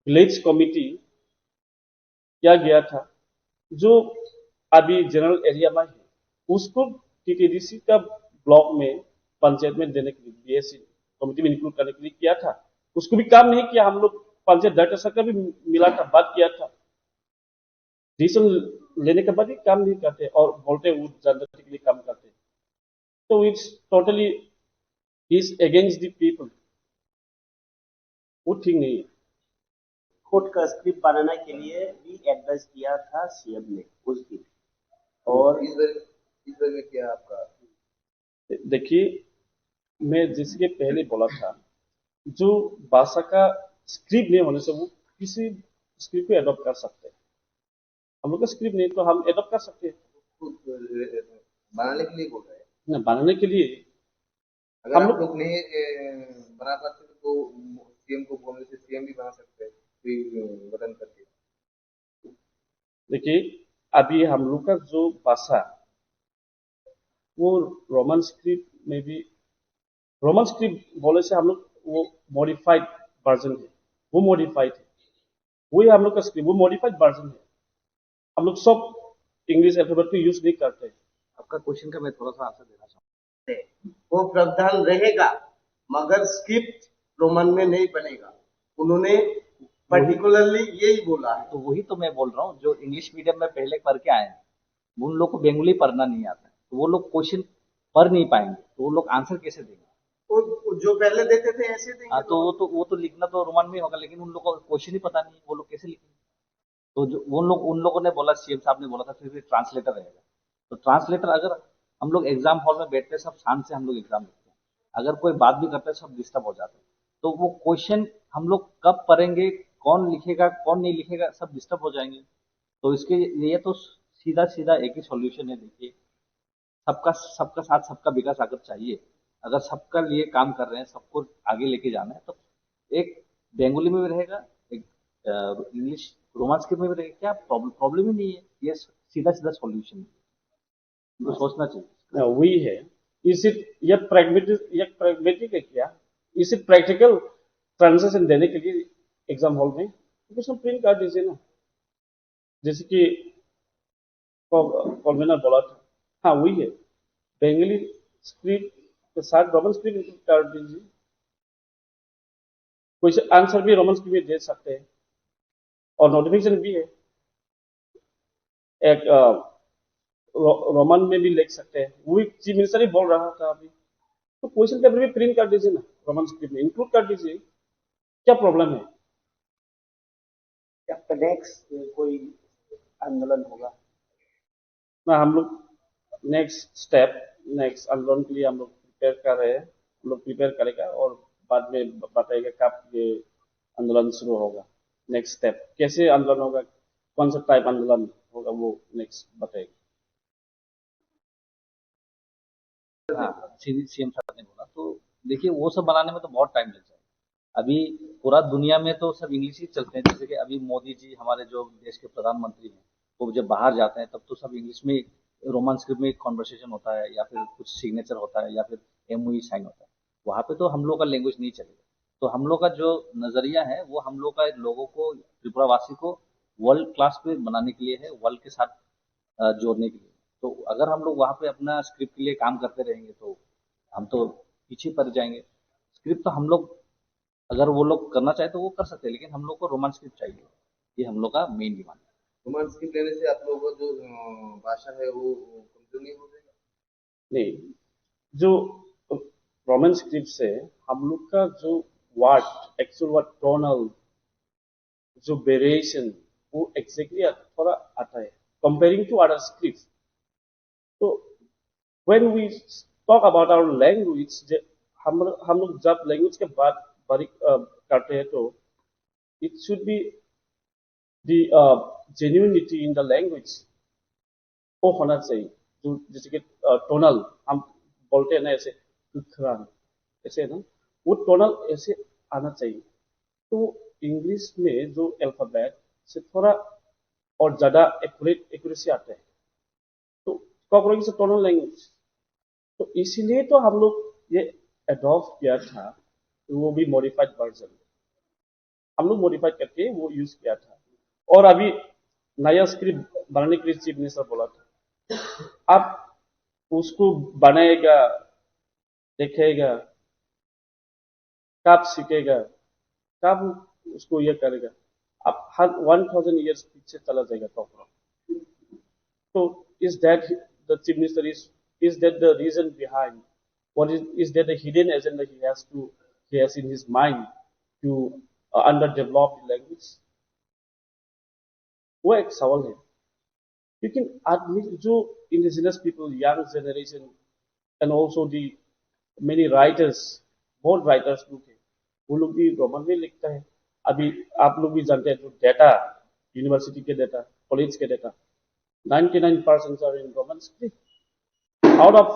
village committee किया गया था, जो अभी जनरल एरिया में है, उसको टीटीडीसी का ब्लॉक में पंचायत में देने के लिए, बीएससी कमिटी में इंक्लूड करने के लिए किया था। उसको भी काम नहीं किया, हम लोग पंचायत डायरेक्टर का भी मिला था, बात किया था, डिसीजन लेने के बाद भी काम नहीं करते और बोलते वो जनता के लिए काम करते। तो it's totally is against the people, वो ठीक नहीं है। कोर्ट का स्क्रिप्ट बनाने के लिए भी एडवाइस किया था सीएम ने उस दिन। और इस बार में क्या आपका? देखिए, मैं जिसके पहले बोला था, जो भाषा का स्क्रिप्ट नहीं होने से वो किसी स्क्रिप्ट को एडॉप्ट कर सकते हैं। हम लोग का स्क्रिप्ट नहीं तो हम एडॉप्ट कर सकते हैं। खुद बनाने के लिए बोल रहे हैं? ना, बनाने के लिए अगर हम आप लोग लोग नहीं बना पाते तो सीएम को बोलने से सीएम भी बना सकते हैं, कोई बटन करके। देखिए, अभी हम लोग का जो भाषा वो रोमन स्क्रिप्ट में भी, रोमन स्क्रिप्ट बोले से हम लोग वो मॉडिफाइड वर्जन है, वो मॉडिफाइड है, वही हम लोग का स्क्रिप्ट, वो मॉडिफाइड वर्जन है। हम लोग सब इंग्लिश अल्फाबेट को यूज नहीं करते। आपका क्वेश्चन का मैं थोड़ा सा आंसर देना चाहूंगा। वो प्रावधान रहेगा मगर स्क्रिप्ट रोमन में नहीं बनेगा, उन्होंने पर्टिकुलरली यही बोला है। तो वही तो मैं बोल रहा हूँ, जो इंग्लिश मीडियम में पहले पढ़ के आए हैं उन लोग को बंगाली पढ़ना नहीं आता है, तो वो लोग क्वेश्चन पढ़ नहीं पाएंगे, तो वो लोग आंसर कैसे देंगे? वो जो पहले देते थे ऐसे देंगे। हाँ, तो वो तो लिखना तो रोमन में होगा, लेकिन उन लोग को क्वेश्चन ही पता नहीं है, वो लोग कैसे लिखेंगे? तो जो उन लोगों ने बोला, सीएम साहब ने बोला था फिर भी ट्रांसलेटर रहेगा। तो ट्रांसलेटर, अगर हम लोग एग्जाम हॉल में बैठते हैं सब शांत से हम लोग एग्जाम लिखते हैं, अगर कोई बात भी करता है सब डिस्टर्ब हो जाते हैं, तो वो क्वेश्चन हम लोग कब पढ़ेंगे, कौन लिखेगा कौन नहीं लिखेगा, सब डिस्टर्ब हो जाएंगे। तो इसके लिए तो सीधा सीधा एक ही सॉल्यूशन है। देखिए, सबका सबका साथ सबका विकास अगर चाहिए, अगर सबका लिए काम कर रहे हैं, सबको आगे लेके जाना है, तो एक बंगाली में भी रहेगा, एक इंग्लिश रोमन स्क्रिप्ट में भी रहेगा, क्या प्रॉब्लम ही नहीं है। ये सीधा सीधा सॉल्यूशन है, तो सोचना चाहिए। वही है। इस ये प्रैग्मेटिक है क्या? इसे प्रैक्टिकल ट्रांजेक्शन देने के लिए एग्जाम हॉल में कुछ प्रिंट कर दीजिए ना, जैसे कि कॉन्वेनर बोला था। हाँ, वही है, बंगाली स्क्रिप्ट के साथ रोमन स्क्रिप्ट कर दीजिए, कोई से आंसर भी रोमन स्क्रिप्ट में दे सकते हैं, और नोटिफिकेशन भी है, एक रोमन में भी लिख सकते हैं। वही चीफ मिनिस्टर ही बोल रहा था अभी, तो क्वेश्चन पेपर भी प्रिंट कर दीजिए ना, रोमन स्क्रिप्ट में इंक्लूड कर दीजिए, क्या प्रॉब्लम है? क्या नेक्स्ट कोई आंदोलन होगा ना, हम लोग नेक्स्ट आंदोलन के लिए हम लोग प्रिपेयर कर रहे हैं, हम लोग प्रिपेयर करेगा और बाद में बताएगा कब ये आंदोलन शुरू होगा। नेक्स्ट स्टेप कैसे आंदोलन होगा, कौन सा टाइप आंदोलन होगा, वो नेक्स्ट बताएगा। हाँ, सीएम साहब ने बोला, तो देखिए वो सब बनाने में तो बहुत टाइम लग जाएगा। अभी पूरा दुनिया में तो सब इंग्लिश ही चलते हैं, जैसे कि अभी मोदी जी हमारे जो देश के प्रधानमंत्री हैं, वो जब बाहर जाते हैं तब तो सब इंग्लिश में, रोमन स्क्रिप्ट में एक कॉन्वर्सेशन होता है, या फिर कुछ सिग्नेचर होता है, या फिर एमओयू साइन होता है, वहाँ पे तो हम लोग का लैंग्वेज नहीं चलेगा। तो हम लोग का जो नजरिया है वो हम लोग का लोगों को, त्रिपुरावासी को वर्ल्ड क्लास पे बनाने के लिए है, वर्ल्ड के साथ जोड़ने के लिए। तो अगर हम लोग वहाँ पे अपना स्क्रिप्ट के लिए काम करते रहेंगे तो हम तो पीछे पड़ जाएंगे। स्क्रिप्ट तो हम लोग, अगर वो लोग करना चाहे तो वो कर सकते हैं, लेकिन हम लोग को रोमन स्क्रिप्ट चाहिए, ये हम लोग का मेन डिमांड है। रोमन स्क्रिप्ट लेने से आप लोगों को जो भाषा है वो कमजोर नहीं हो जाएगा? नहीं, जो रोमन स्क्रिप्ट से हम लोग का जो वर्ड, एक्चुअल वर्ड, टोनल जो वेरिएशन वो एग्जैक्टली थोड़ा आता है कंपेयरिंग टू अदर स्क्रिप्ट। तो when we talk about our language, हम लोग जब लैंग्वेज के बात बारीक करते हैं तो it should be the genuinity in the language वो होना चाहिए। जो जैसे कि टोनल हम बोलते हैं ना ऐसे उखरान ऐसे ना वो टोनल ऐसे आना चाहिए। तो इंग्लिश में जो अल्फाबेट से थोड़ा और ज्यादा एक्यूरेसी आता है। तो कॉकरोच से टोनल लैंग्वेज तो इसीलिए तो हम लोग ये अडॉप्ट किया था। तो वो भी मॉडिफाइड वर्जन हम लोग मॉडिफाइड करके वो यूज किया था। और अभी नया स्क्रिप्ट बनाने के लिए चीफ मिनिस्टर बोला था आप उसको बनाएगा देखेगा कब सीखेगा कब उसको ये करेगा आप हर 1000 ईयर्स पीछे चला जाएगा cockroach. So is that the chief minister is that the reason behind? What is that the hidden agenda he has in his mind to underdevelop the language? वो एक सवाल है। लेकिन आदमी जो indigenous people, young generation, and also the many writers, बहुत writers लोग हैं, वो लोग भी रोमन में लिखता है। अभी आप लोग भी जानते हैं जो डेटा यूनिवर्सिटी के डेटा कॉलेज के data 99% are in Roman script. Out of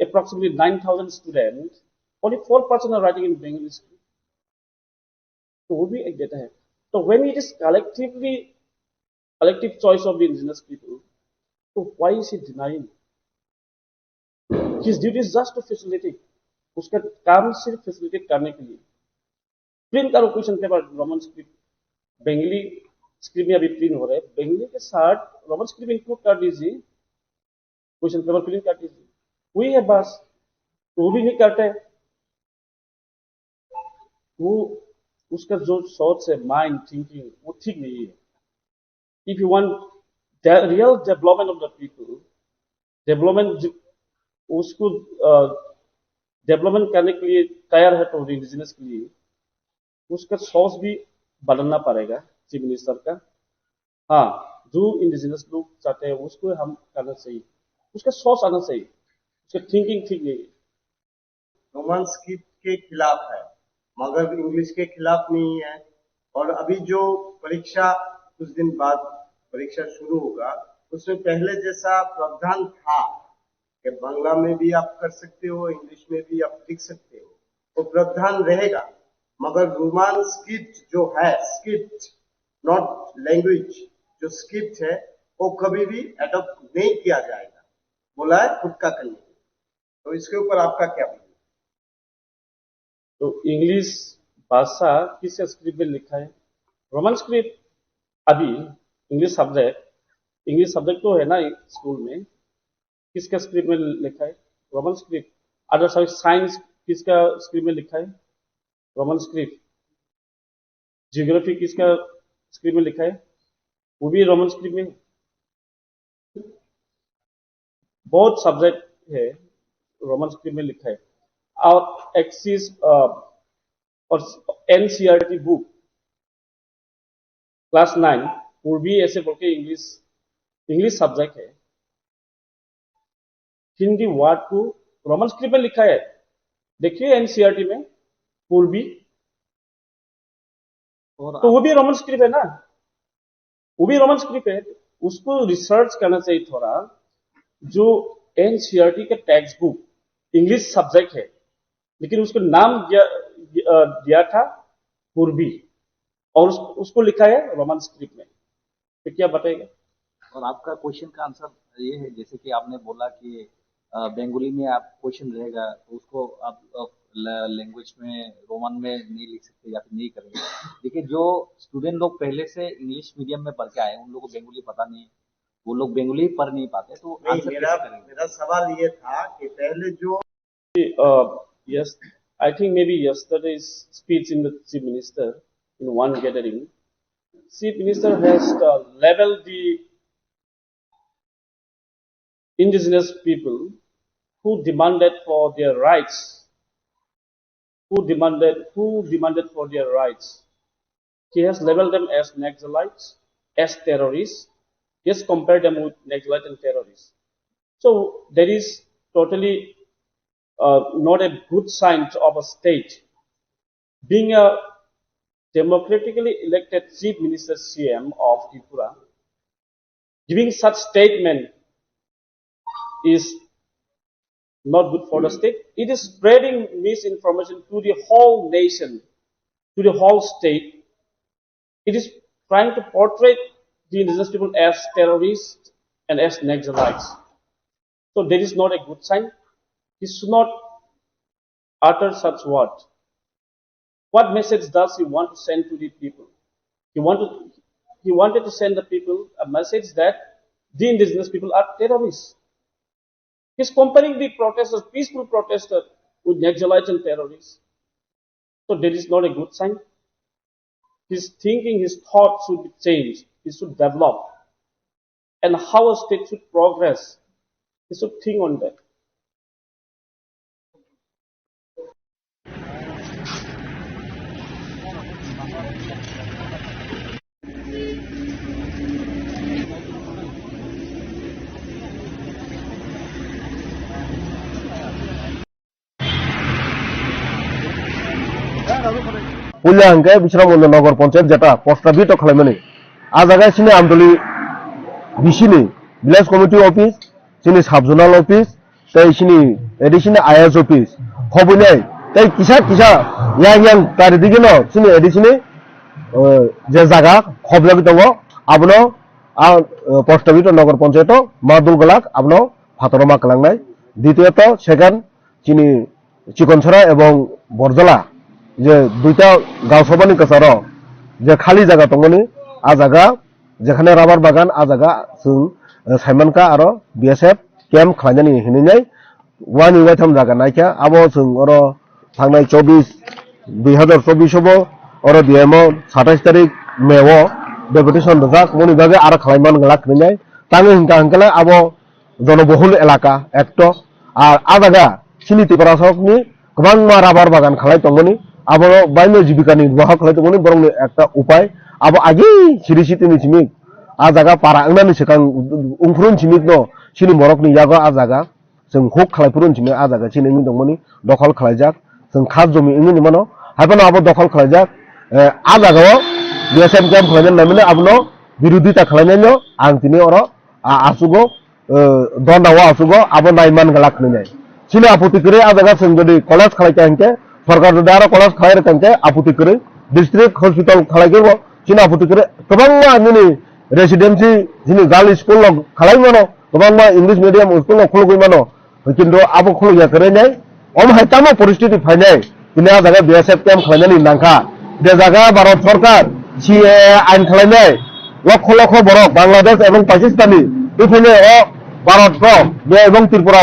approximately 9,000 students, only 4% are writing in Bengali script. तो वो भी एक डेटा है। तो when it is collective choice of the indigenous people, so why is he denying? His duty is just to facilitate. उसका काम सिर्फ facilitate करने के लिए। प्रिंट करो question paper Roman script Bengali script में अभी प्रिंट हो रहा है बंगाली के साथ रोमन स्क्रिप्ट इंक्लूड कर दीजिए क्वेश्चन पेपर प्रिंट कर दीजिए वही है बस। तो वो भी नहीं करते वो उसका जो सोच है माइंड थिंकिंग वो ठीक नहीं है। If you want the real development of the people development उसको डेवलपमेंट करने के लिए तैयार है तो इंडिजिनस के लिए उसका सोच भी बदलना पड़ेगा चीफ मिनिस्टर का। हाँ जो इंडिजिनस लोग चाहते हैं उसको हम करना चाहिए उसका सोच आना चाहिए उसका थिंकिंग ठीक नहीं है। रोमन स्क्रिप्ट के खिलाफ है मगर इंग्लिश के खिलाफ नहीं है। और अभी जो परीक्षा कुछ दिन बाद परीक्षा शुरू होगा उसमें पहले जैसा प्रावधान था कि बांग्ला में भी आप कर सकते हो इंग्लिश में भी आप लिख सकते हो वो प्रावधान रहेगा मगर रोमन स्क्रिप्ट जो है स्क्रिप्ट नॉट लैंग्वेज जो स्क्रिप्ट है वो कभी भी एडॉप्ट नहीं किया जाएगा बोला है खुद का करने। तो इसके ऊपर आपका क्या है? तो इंग्लिश भाषा किस स्क्रिप्ट में लिखा है रोमन स्क्रिप्ट अभी इंग्लिश सब्जेक्ट तो है ना स्कूल में किसका स्क्रिप्ट में लिखा है रोमन स्क्रिप्ट। अदर साइंस किसका स्क्रिप्ट में लिखा है रोमन स्क्रिप्ट। जियोग्राफी किसका स्क्रिप्ट में लिखा है वो भी रोमन स्क्रिप्ट में। बहुत सब्जेक्ट है रोमन स्क्रिप्ट में लिखा है। और एक्सिस और एनसीईआरटी बुक क्लास 9 वो भी ऐसे बोल के इंग्लिश सब्जेक्ट है हिंदी वर्ड को रोमन स्क्रिप्ट में लिखा है। देखिए एनसीईआरटी में पूर्वी तो वो भी रोमन स्क्रिप्ट है ना वो भी रोमन स्क्रिप्ट है। उसको रिसर्च करना चाहिए थोड़ा। जो एनसीईआरटी का टेक्स्ट बुक इंग्लिश सब्जेक्ट है लेकिन उसको नाम दिया था पूर्वी और उसको लिखा है रोमन स्क्रिप्ट में। तो क्या बताएगा? और आपका क्वेश्चन का आंसर ये है जैसे कि आपने बोला कि बंगाली में आप क्वेश्चन रहेगा तो उसको आप लैंग्वेज में रोमन में नहीं लिख सकते या फिर नहीं करेंगे। देखिए जो स्टूडेंट लोग पहले से इंग्लिश मीडियम में पढ़ के आए उन लोगों को बंगाली पता नहीं वो लोग बंगाली पढ़ नहीं पाते तो आंसर कैसे करेंगे? मेरा सवाल ये था कि पहले जो yes, I think maybe yesterday's speech in the chief minister in one gathering, chief minister has leveled the indigenous people who demanded for their rights, who demanded for their rights He has labeled them as Naxalites, as terrorists. He has compared them with Naxalites and terrorists. So there is totally not a good sign of a state. Being a democratically elected Chief Minister CM of Tripura, giving such statement is not good for the state. It is spreading misinformation to the whole nation, to the whole state. It is trying to portray the indigenous people as terrorists and as Naxalites. So that is not a good sign. He should not utter such words. What message does he want to send to the people? He wanted to send the people a message that the indigenous people are terrorists. He's comparing the protesters, peaceful protesters, with Naxalites and terrorists. So that is not a good sign. His thinking, his thoughts should be changed. He should develop. And how a state should progress, he should think on that. উল্লাঙ্কে Bishramganj নগর পঞ্চায়েত যেটা প্রস্তাবিত খালাইমানি আ জায়গায় সিনি আমদলি বিসিনি village committee office সিনি subzonal office তাই সিনি এডিসিনি আইএস অফিস হবুনাই তাই কিসা কিসা ইয়াং তারিদিকে ন সিনি এডিসিনি যে জায়গা খবলাবি দङ আবনো প্রস্তাবিত নগর পঞ্চায়েত মাদুল গলাক আবনো ভাতরমা কালাংনাই দ্বিতীয়ত সেখান চিনি চিকনছড়া এবং বরজলা যে দুইটা গাঁও সভানি কাছার যে খালি জায়গা দङনি আ জায়গা যেখানে রাবার বাগান আ জায়গা जों সাইমানকা আর বিএসএফ ক্যাম্প খালাইনানি হিনিনাই ওয়ান ইউনাইথাম জায়গা নাইকা আবো जों আর थांनाय 2024 और डिएमओ 27 तारिख मेव डेपुटेशन रजाक मनि भागे आरो खालायमान गलाक निनाय तांगे हिंका हंकाला आबो जनबहुल एलाका एकट আর আ জায়গা सिनि तिपरासकनि गोबां मा राबार बागान खालाय दङनि आबो बायनो जीविका निर्वाह खालाय दङनि बरंनि एकटा उपाय आबो आगि सिरिसितिनि सिमिक आ जागा पारा अंगनानि सिगां उंफ्रुन सिमिक न सिनि मरकनि यागा आ जागा जों हुक खालायफुरुन सिमिक आ जागा सिनि दङनि दखल खालायजाक जों खास जमी इंनि मानो हायफानो आबो दखल खालायजाक आ जागायाव बिएसएफ कैम्प खालायनाय नामिनो आबनो बिरोधिता खालायनायनो आं तिनि अर आसुगो दन्दावा आसुगो आबो नायमान गलाक निनाय सिनि आपत्ति करे आ जागा जों जदि कलेज खालायता हंके सरकार जदि आरो कलेज खालाय रखंके आपत्ति करे डिस्ट्रिक्ट हॉस्पिटल खालायगो सिनि आपत्ति करे गोबां मानि रेसिडेंसि जिनि गार्ल स्कुल खालाय मानो गोबां मा इंग्लिश मीडियम स्कुल खुलगै मानो किन्तु आबो खुलया करे नाय ओम हायतामो परिस्थिति फायनाय दिनै आ जागा बिएसएफ कैम्प खालायनायनि नांखा बे जागा भारत सरकार सीए आइन खालायनाय लक्ष लक्ष बरक बांग्लादेश एवं पाकिस्तानी बेफोरनो भारत बे एवं त्रिपुरा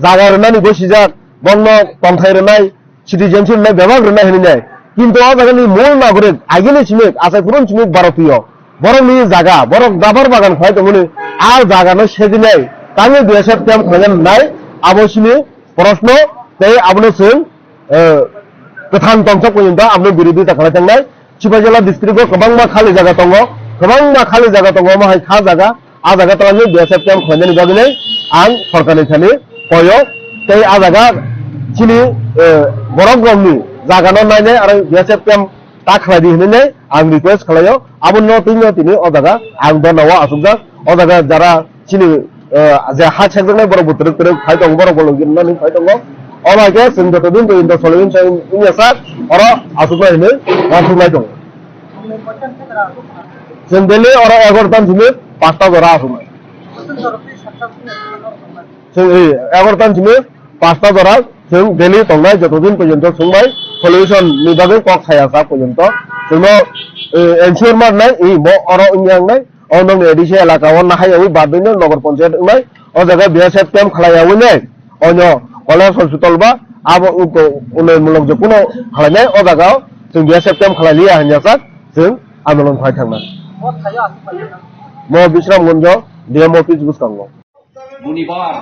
जागा रनानि बसिजाक बंग पंथाय रनाय सिटिजेनशिप रनाय बेबाग रनाय हिनाय किन्तु आ जागानि मूल नागरिक आगिनि सिमिक आसायपुरन सिमिक भारतीय बरंनि जागा बरक दाबर बागान खालाय दङनि आ जागानो सेदिनाय तांनि बिएसएफ कैम्प खालायनाय आबोसिनि प्रश्न तै आबनो जों गोथां तंसक पयन्ता आबनो बिरोधिता खालायथांनाय सिपाइजला डिस्ट्रिक्टआव गोबां मा खालि जागा दङ गोबां मा खालि जागा दङ माहाय खा जागा आ जागा तांनि बिएसएफ कैम्प खालायनायनि बागै आं सरकारनि थानि पयो तै आ जागा सिनि बरक गावनि जागानो नायनाय आरो बिएसएफ कैम्प ता खालायदि हिनाय आं रिक्वेस्ट खालायो आबनो तिनि अ जागा आं दनावा आसुजा अ जागा जारा सिनि जे हा सेकजोंनाय बर बोथोर करे खाय दङ बर गलगिरनानै खाय दङ अमायके जों जतदिन पयन्त सलिन इंयासार और आसुबायनो आसुबाय दङ जों बेले और 11 दिने 5टा जरा आसुबाय जों 11 दिने 5टा जरा जों बेले दंनाय जतदिन पयन्त संबाय सलिउशन नि बागै कक थायासा पयन्त जोंनो एनसियर मारनाय इ म और इंयांनाय अनों एडिसे एलाकाव नाहायावै बादैनो नगर पंचायत नाय अ जागा बिएसएफ कैम्प खालायावै अनो कलेज हॉस्पिटल बा आबो उन्नयनमूलक जकुनो खालायनाय अ जागायाव जों बिएसएफ कैम्प खालायलिया हान्यासा जों आन्दोलन खालाय थांना म বিশ্রামগঞ্জ ডিএম অফিস গুসকাंग बुनिबार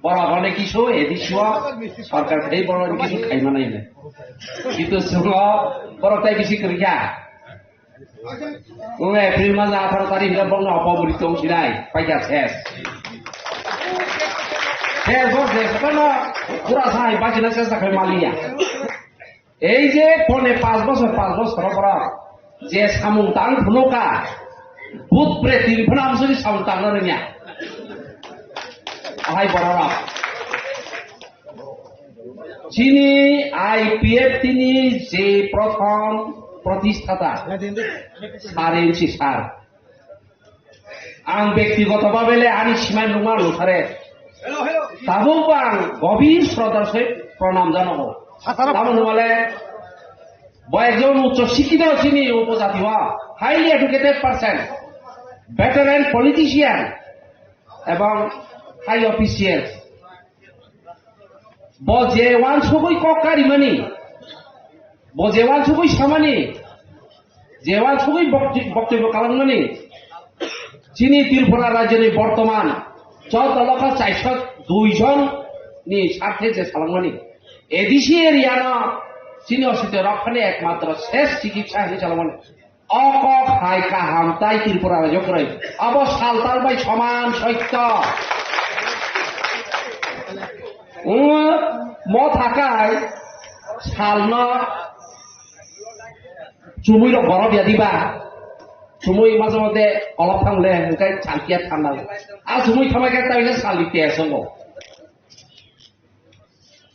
बराबरने किसु एदिसुआ सरकार खै बराबरने किसु खाइमानायले कितु सुंग बरकताय किसि करिया एप्रिल मास 18 तारिख बंग अपमृत्यु सिनाय पाइका शेष পুরা সাই বাঁচিনা চেষ্টা করে মালিয়া এই যে পনে 5 বছর পর যে সামুং তাং ভুলকা ভূত প্রেত তিনফনাম যদি সামুং তাং নিয়া আহাই বড়রা যিনি আইপিএফ তিনি যে প্রথম প্রতিষ্ঠাতা সারেন্সি সার आं ব্যক্তিগতভাবে आंनि सिमां नङा लुथारे दाबो आं गभीर श्रद्धासै प्रणाम जानांगौ तारमाने একজন উচ্চ শিক্ষিত চিনি উপজাতি highly educated person veteran politician এবং হাই অফিসিয়াল বজেওয়ান সবই ককারিমানি বজেওয়ান সবই সামানি যেওয়ান সবই বক্তব্য খালামমানি চিনি ত্রিপুরা রাজ্যের বর্তমান 14,402 জনनि স্বার্থে যে সালামানি এডিসি এরিয়ানো চিনি অসিত রক্ষণে একমাত্র শেষ চিকিৎসা হিসেবে সালামানি অকক হাই কাহাম তাই ত্রিপুরা রাজ্য করে অব সালতাল বাই সমান সত্য ম থাকায় সালন চুমুইর বড় বিয়া দিবা চুমুই মাঝে মধ্যে অলপ থামলে ওখানে শান্তি আর ঠান্ডা আর চুমুই থামাকে তাইলে শান্তিতে আসল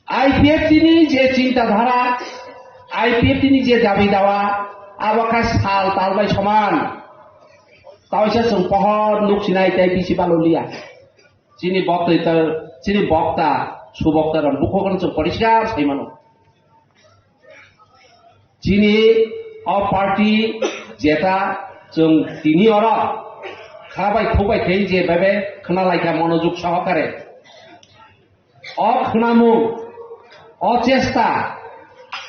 আইপিএফ তিনি যে চিন্তাধারা আইপিএফ তিনি যে দাবি দেওয়া আবাকা সাল তালবাই সমান তাইসে जों পহর নুকসিনাই তাই বিসি বাললিয়া চিনি বক্তা সুবক্তার বুকখন जों পরিষ্কার সাইমানো চিনি অ পার্টি যেটা जों তিনি অর খাবাই খুবাই থাই যেভাবে खोनालायखा মনোযোগ সহকারে অখনামু অচেষ্টা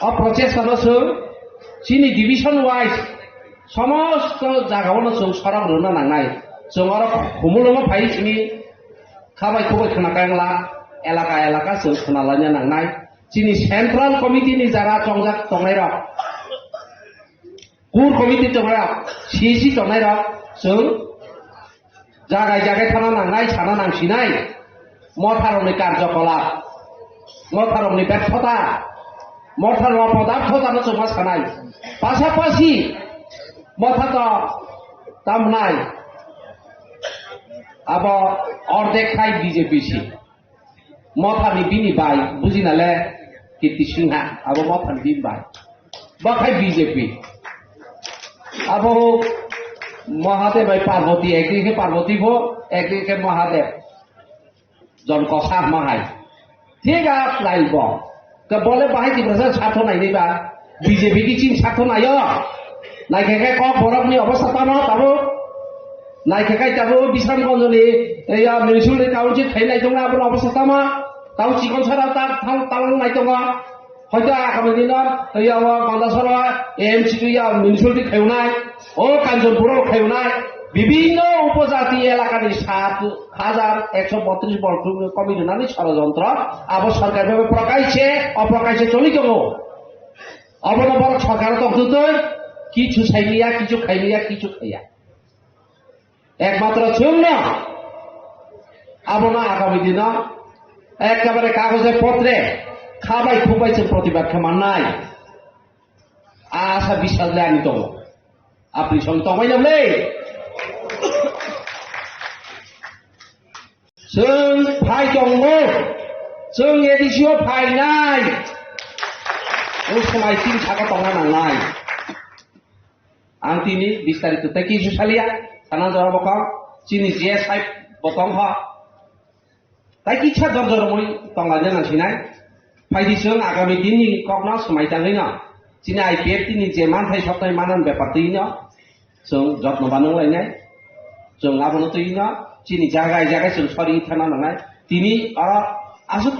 অপ্রচেষ্টানো जों চিনি ডিভিশন ওয়াইজ সমস্ত জায়গাवनो जों সরক রুনা নাंनाय जों অর হুমুলুমो ফাই চিনি খাবাই খুবাই खोनाकांला এলাকা जों खोनालायनो नांनाय চিনি সেন্ট্রাল কমিটিनि যারা চংজাক তংनाय रक कुर कमिटि दंना सिसि दंनाय रक जों जागाय थाना नांनाय साना नांसिनाय मथारमनि कार्यकलाप मथारमनि व्यर्थता मथारम पदार्थतानो जों मा सानाय पासापासि मथात तामनाय अब अर्धेक खाय बीजेपी सि मथानि बिनि बाय बुजिनाले कीर्ति सिंहा अब मथानि बिनि बाय बखाय बीजेपी अब महादेव पार्वती एक दिखे पार्वती भो एक दिखे महादेव जन कसा माहाय ठीक आप लाइल बो के बोले बाहाय दिब्रसा साथ नायनि बा बीजेपी की चिन साथ नायो नायखेखे क बरफनि अवस्था तानो ताबो नायखेखे ताबो बिसानगंजनि या मिउनिसिपालिटि काउन्सिल थाइनाय दंना आबो अवस्था तामा ताउ चिकन सारा ता तालां नाय दंगा হয়তো আগামী দিনত বাংলাদেশৰ এএমসি মিউনিচিপালিটি খেউনাই কাঞ্চনপুৰৰ খেউনাই বিভিন্ন উপজাতি এলাকাनि 7,132 বর্গ কমিউনালি ষড়যন্ত্র আবার সরকারভাবে অপ্রকাশ্যে চলি দङ অবনবর সরকার তকদুতই কিছু চাইলিয়া কিছু খাইলিয়া কিছু খাইয়া একমাত্র চুন আবনা আগামী দিনত একেবারে কাগজে পত্রে খাবাই খুবাই जों प्रतिबाद खालामनाय आशा বিশ্বাস लानि दङ আপনি সঙ্গে তমাই নামলে जों फाय दङ जों एडिसियाव फायनाय ও সময় 3 টাকা দङा नांनाय आं तिनि बिस्तारित किछु सालिया साना जरा बकं चिनि जे साइ बतं ह ताइ किछा जर মই तंगाजे नांसिनाय फाइदिसों आगामी दिन नि ककना समाय जाङैना चिनि आइपिएफ तिनि जे मानथाय सप्ताय मानन बेपार तैना जों जत्न बानांलायनाय जों लाबोनो तैना चिनि जागाय जों सरि थाना नांनाय तिनि आसु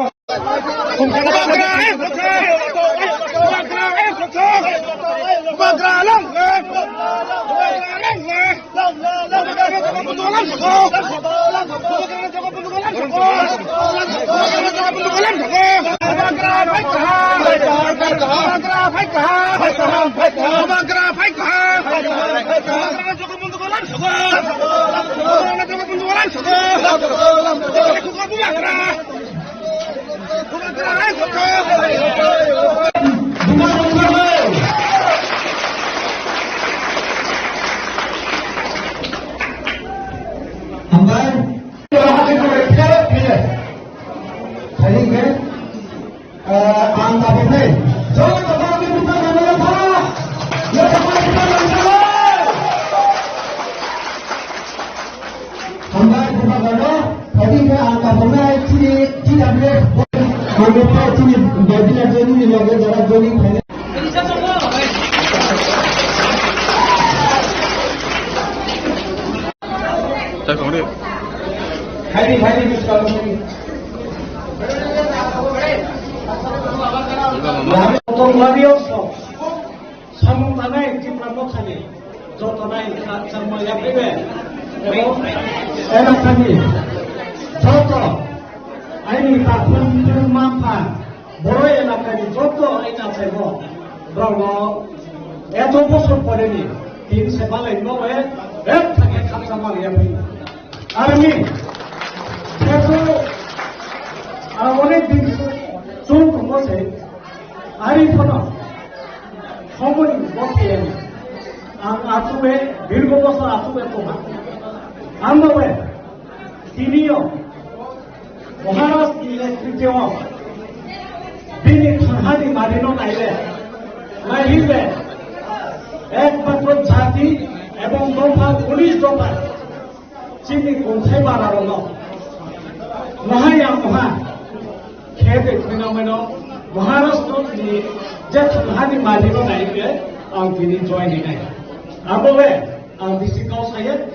Bagrano, tadi ke angka bunga tidak boleh. Kita ciri bagi jadi ni lagi jarak jadi. Hari misalnya. Untuk Malaysia, sama mana yang promosi, contohnya sama yang ini, enak kami. Contoh, ini tahun mampan, boleh enak kami. Contoh ini apa itu? Berapa? Itu bosor pada ni, tim sebelah ini boleh, tangan sama yang ini. Army, itu, orang ini contoh macam. Hari pernah, kamu bukti ini, atuwe, birgo bosor atuwe tuhan, anda Senior, Maharashtra Electricity of Bini Khani Marino Naile, Naile, Ekpatron Chati, Ebon Dopa, Police Dopa, Chini Kunsai Barano, Mahaya Maha, Kede Phenomenal, Maharashtra Jet Khani Marino Naile, and Bini joining it. Above, and this is also yet.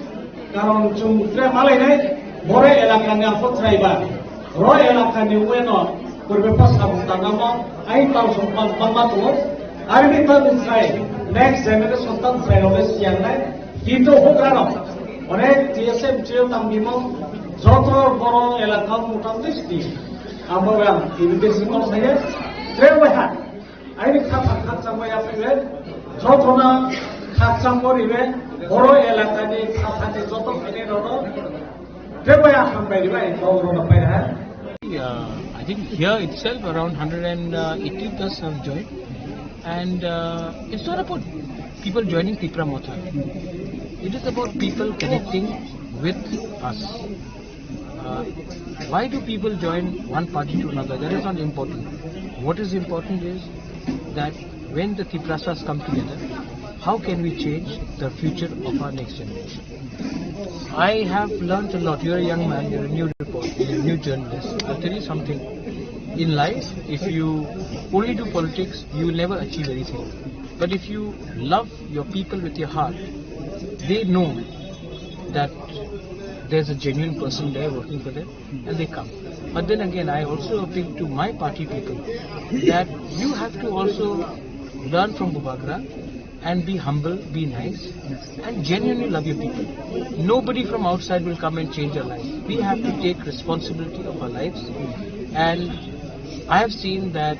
Karon cumtre malai nai, bore elakannya putraiba, roh elakannya ueno, berbepas kamu tanggamo, ain tahu sempat tu, hari ini tahu saya, next generation tahu saya oleh siang nai, itu bukan oleh TSM cil tambimo, jotor boro elakan mutam listi, abo yang ini semua saya, terwehak, ini kata sama yang pilih, jotorna kata moriwe. Boro elakani khapate joto khane rono debaya hambai bai rono pai ha. I think here itself around 180 plus have joined, and it's not about people joining Tipra Motha. It is about people connecting with us. Why do people join one party to another? That is not important. What is important is that when the Tiprasas come together, how can we change the future of our next generation? I have learned a lot. You're a young man, you're a new reporter, you're a new journalist. I'll tell you something. In life, if you only do politics, you will never achieve anything. But if you love your people with your heart, they know that there's a genuine person there working for them, and they come. But then again, I also appeal to my party people that you have to also learn from Bubagra and be humble, be nice, and genuinely love your people. Nobody from outside will come and change our lives. We have to take responsibility of our lives. And I have seen that,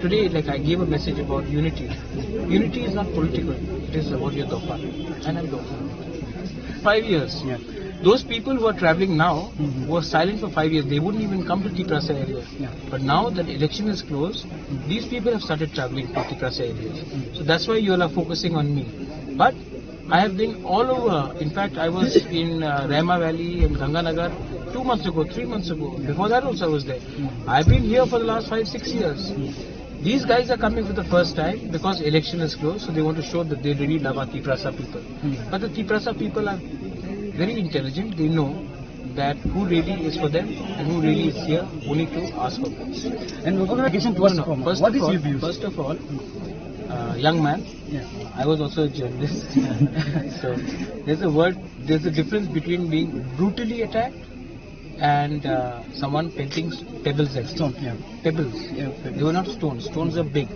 today, like I gave a message about unity. Unity is not political, it is about your Dofa. And I'm Dofa. 5 years. Yeah. Those people who are traveling now were silent for 5 years. They wouldn't even come to Tiprasa area. Yeah. But now that election is closed, these people have started traveling to Tiprasa areas. So that's why you all are focusing on me. But I have been all over. In fact, I was in Rehma Valley and Ganganagar 2 months ago, 3 months ago. Before that also I was there. I've been here for the last 5-6 years. These guys are coming for the first time because election is closed, so they want to show that they really love our Tiprasa people. But the Tiprasa people are very intelligent. They know that who really is for them and who really is here only to ask for votes. And first of all, young man, I was also a journalist. So there's a difference between being brutally attacked and someone pelting pebbles at stone. Pebbles. They were not stones. Stones are big.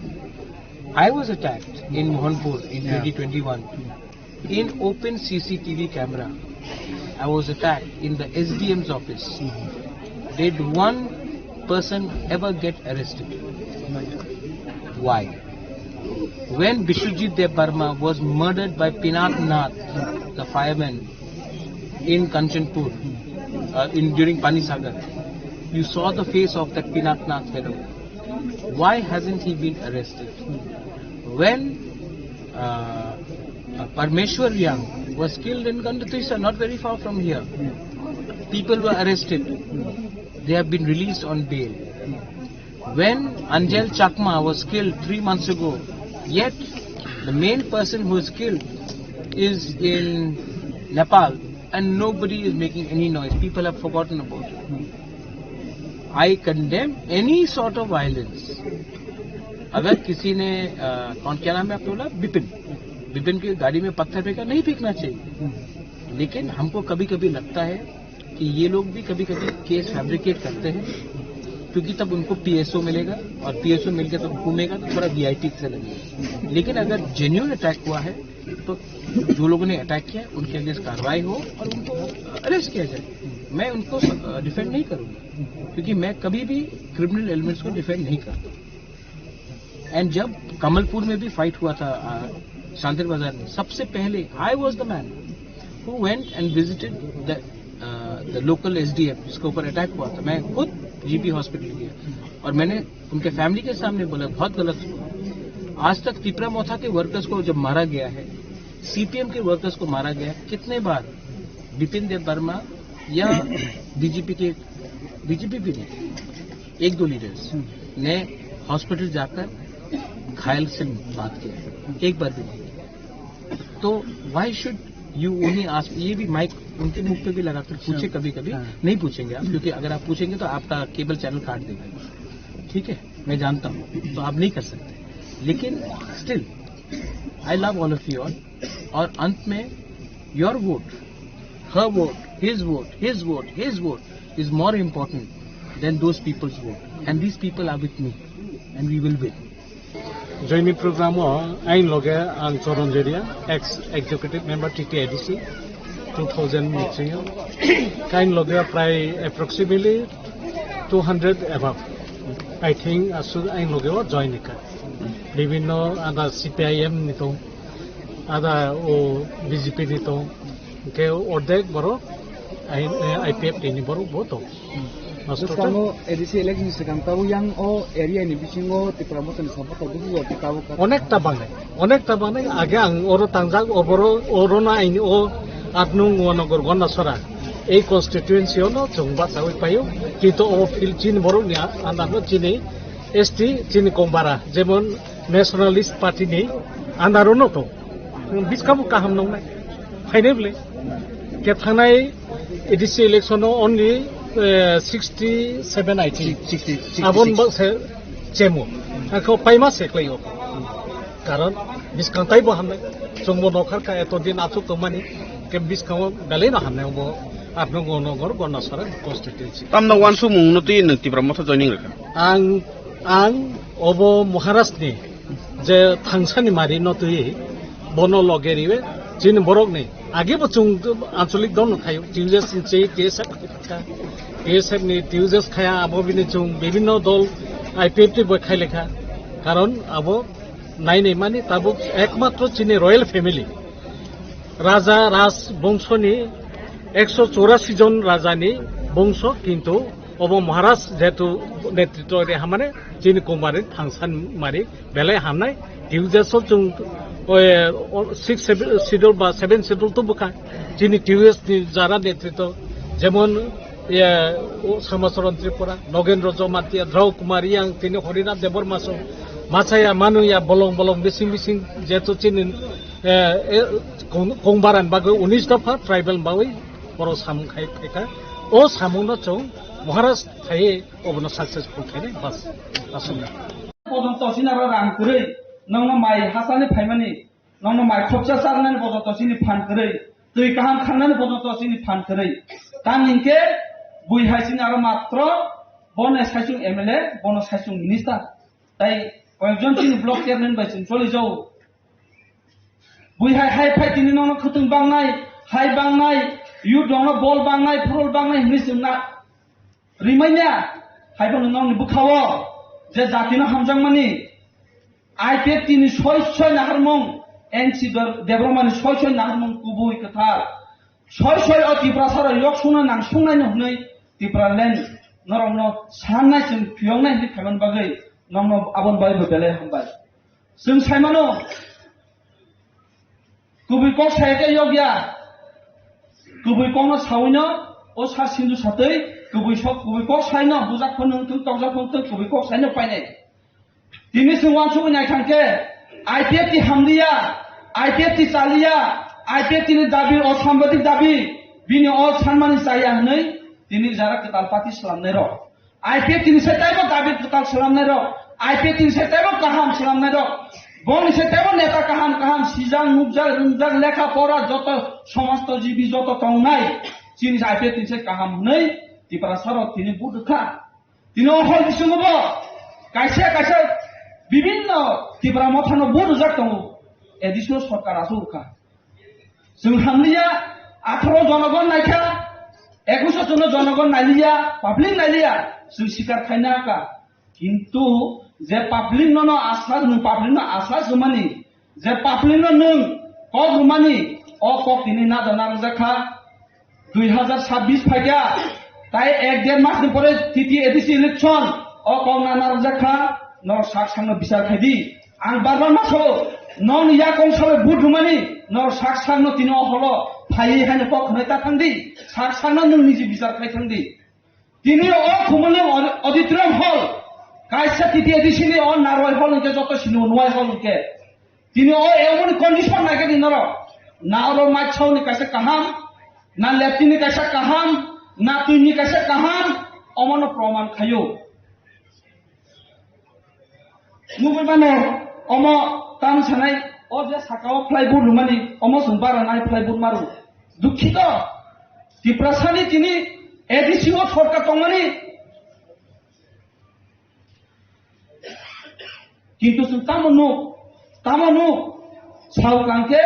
I was attacked in Mohanpur in 2021 in open CCTV camera. I was attacked in the SDM's office. Did one person ever get arrested? Why? When Bishwajit Dev Burma was murdered by Pinat Nath, the fireman in Kanchanpur, during Panisagar, you saw the face of that Pinat Nath fellow. Why hasn't he been arrested? When Parmeshwar Young was killed in Gandatrisa, not very far from here, people were arrested. They have been released on bail. When Anjal Chakma was killed 3 months ago, yet the main person who was killed is in Nepal and nobody is making any noise. People have forgotten about it. I condemn any sort of violence. अगर किसी ने कौन क्या नाम है आपने बोला, विपिन की गाड़ी में पत्थर फेंका, नहीं फेंकना चाहिए, लेकिन हमको कभी कभी लगता है कि ये लोग भी कभी कभी केस फैब्रिकेट करते हैं, क्योंकि तब उनको पीएसओ मिलेगा और पीएसओ मिलकर तब घूमेगा तो थोड़ा वीआईपी से लगेगा। लेकिन अगर जेन्युइन अटैक हुआ है तो जो लोगों ने अटैक किया उनके अगेंस्ट कार्रवाई हो और उनको अरेस्ट किया जाए। मैं उनको डिफेंड नहीं करूंगा, क्योंकि मैं कभी भी क्रिमिनल एलिमेंट्स को डिफेंड नहीं करता। एंड जब कमलपुर में भी फाइट हुआ था शांतिर बाजार में, सबसे पहले I was the man who went and visited the local SDM जिसके ऊपर अटैक हुआ था। मैं खुद जीपी हॉस्पिटल गया और मैंने उनके फैमिली के सामने बोला बहुत गलत हुआ। आज तक तिपरा मोथा के वर्कर्स को जब मारा गया है, सीपीएम के वर्कर्स को मारा गया, कितने बार बिपिन देव वर्मा या बीजेपी भी नहीं, एक दो लीडर्स ने हॉस्पिटल जाकर घायल से बात किया, एक बार भी नहीं। तो why should you only ask, ये भी माइक उनके मुख पे भी लगाकर पूछे, कभी कभी नहीं पूछेंगे आप, क्योंकि अगर आप पूछेंगे तो आपका केबल चैनल काट देगा, ठीक है, मैं जानता हूँ, तो आप नहीं कर सकते। लेकिन still I love all of you all, और अंत में your vote, her vote, his vote is more important than those people's vote, and these people are with me and we will win. Joining program ain loge ang Choron Jeria, ex-executive member TTIDC 2003. Kain loge pray approximately 200 above. I think asu ain loge join nika. Bibhinno ada CPIM nito, ada o BJP nito, ke ordek boro IPF ni boro boto. Kamu edisi election sekarang tahu yang area ini bisingo tipramotan sampai tahu juga tahu kan. Onek tabang age ang oro tangjak orona ini atnung wanogor gonna sora. Ei constituency ono jongba tahu payo kito fil chin boro ni andano chini ST chini kombara jemon nationalist party ni andarono to biskamu kaham nong nai finally ke thanai edisi election only 67 I think abon bak chemo ako paima sekleyo karon biskang tai bo hamne jongbo nokhar ka eto din achuk to mani ke biskang dalai na hamne bo apno gonogor gonna sara constituency tamna wansu mungno ti nti pramotha joining reka ang obo Maharashtra ni je thangsani mari no tui bono logeriwe jin borok ni आगे बचूं आंचलिक दोनों खायो टिउजेस इंचे केसक नि टिउजेस खाया आबो बिनि चुं विभिन्न दल आईपीएफ टी बखाय लेखा कारण आबो नाइ नै माने ताबो एकमात्र चिनि रॉयल फैमिली राजा राज बंशनि 184 जन राजानि बंश किंतु अब महाराज जेतु नेतृत्व रे हमने चिनि कुमारी थांसान मारी बेले हामनाय टिउजेस चुं 6 শিডিউল বা 7 শিডিউল তো বুকা যিনি টিউএস যারা নেতৃত্ব যেমন সমাচরণ ত্রিপুরা নগেন্দ্র জমাতিয়া দ্রৌ কুমারী আং তিনি হরিনাথ দেবর মাসো মাছায়া মানুয়া বলং বলং বিসিং বিসিং যেহেতু চিনি কংবারান বাগৈ 19 দফা ট্রাইবেল বাউই বড় সামুং খাই ফেকা ও সামুনো চৌ মহারাজ থাই অবনো সাকসেসফুল খাইনে বাস আসলে পর্যন্ত সিনারা রাং করে नंगनो माइ हासाने फाइमानि नंगनो माइ खबसा सारनाने बदत सिनि फान करे दै गाहाम खांनाने बदत सिनि फान करे तानिंके बुइ हाइसिन आरो मात्र बन साइसुं एमएलए बन साइसुं मिनिस्टार ताई कयजन सिनि ब्लक चेयरमैन बाइसिन चलि जाउ बुइ हाइ फाइ तिनि नंगनो खतुं बांनाय हाइ बांनाय यु दंनो बल बांनाय फुरल बांनाय हिनिसुंना रिमाइना हाइ बन नंगनो बुखावो जे जातिनो हामजांमानि आईपीएफ तीन छय नाहारमं एनसी देब्रमानि छय नाहारमं गुबै खोथा छय तिप्रा सारा yok सुना नांसुंनायनो हनै तिप्रा लेन नरंनो साननाय जों फियंनाय नि खायमान बागै नंनो आबन बाय बेले हमबाय जों सायमानो गुबै क सायके योग्या गुबै कनो सावैनो ओ सा सिन्दु सातै गुबै क सायनो बुजाक फनों तु तौजाक फनों गुबै क सायनो पाइनाय दिनै जों वानसु नाय थांके आईपीएफ टी हामलिया आईपीएफ टी चालिया आईपीएफ टी दाबी और साम्बादिक दाबी bini all sanmani saya nei tini jara ketal pati selam nero IPF tini setaibo kabit ketal selam nero IPF tini setaibo kaham selam nero boni setaibo neta kaham sijang nubjang runjang lekha pora joto somasto jibi joto tongnai tini IPF tini set kaham nei tiprasaro tini budukha tini ohol bisungobo kaisa bibinno tipramothano budujak tongo additional সরকার আসুরখা जों हामलिया 18 জনগণ নাইখা 21 জন জনগণ নাইলিয়া public নাইলিয়া जों স্বীকার খাইনা কা কিন্তু যে public নন আশা নু পাবলিক ন আশা জমানি যে পাবলিক নং ক জমানি অ ক তিনি না জানা রাখা 2026 ফাইগা তাই 1-1.5 মাস পরে তৃতীয় এডিসি ইলেকশন অ ক না রাখা ন সাক সামনে বিচার খাইদি আং বারবার মাসো non ya kong sabe budumani nor saksan no tino holo phai han pok neta thangdi saksan no niji bizar khai thangdi tini o khumule auditorium hall kaisa titi edisini on naroi hall ke joto sinu noi hall ke tini o emon condition na ke dinoro na oro machau ni kaisa kaham na leptini kaisa kaham na tuini kaisa kaham omono proman khayo mubano omo tam sanai oje sakao plywood rumani omosun baranai plywood maru dukhito tiprasani tini edisio sorkar tongmani kintu tamanu saukangke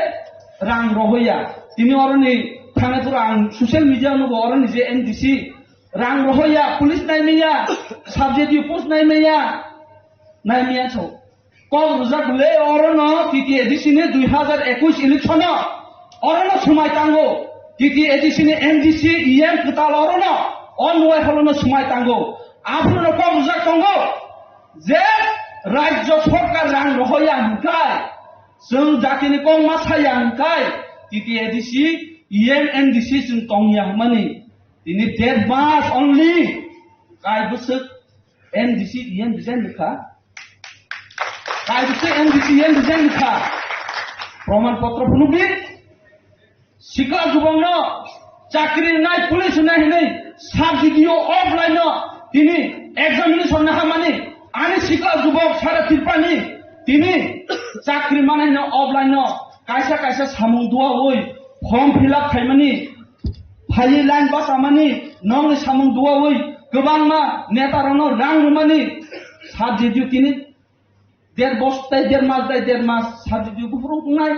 rang rohoya tini oroni thanepura ang social media nu oroni je NDC rang rohoya police naimiya subject post naimiya so কল রুজাক লে অরনো তৃতীয় এডিশনে 2021 election অরনো সময় tango তৃতীয় এডিশনে NDC EM কতাল অরনো one way হলনো সময় tango আপনারা call রুজাক tango যে রাজ্য সরকার রাং রহয়া হুকাই जों জাতিনি কং মাসায়া হুকাই তৃতীয় এডিসি ইএম এনডিসি जों টংয়া মানি তিনি 1.5 মাস অনলি কাই বছর এনডিসি ইএম ডিজাইন লেখা কাইছে এনডিসি এন ডিজাইন খা প্রমাণপত্র ফুনুবি শিক্ষা যুবন চাকরি নাই পুলিশ নাই নাই সাবসিডিও অফলাইন তিনি এক্সামিনেশন না মানে আনি শিক্ষা যুবক সারা তিরপানি তিনি চাকরি মানে অফলাইন কাইসা সামুং দুয়া ওই ফর্ম ফিল আপ খাইমানি ফাইলি লাইন বাস আমানি নং সামুং দুয়া ওই গোबां मा নেতারনো রাং মানি সাবসিডিও তিনি 1.5 বছর 1.5 মাস 1.5 মাস সাবজেক্ট গুফুরং নাই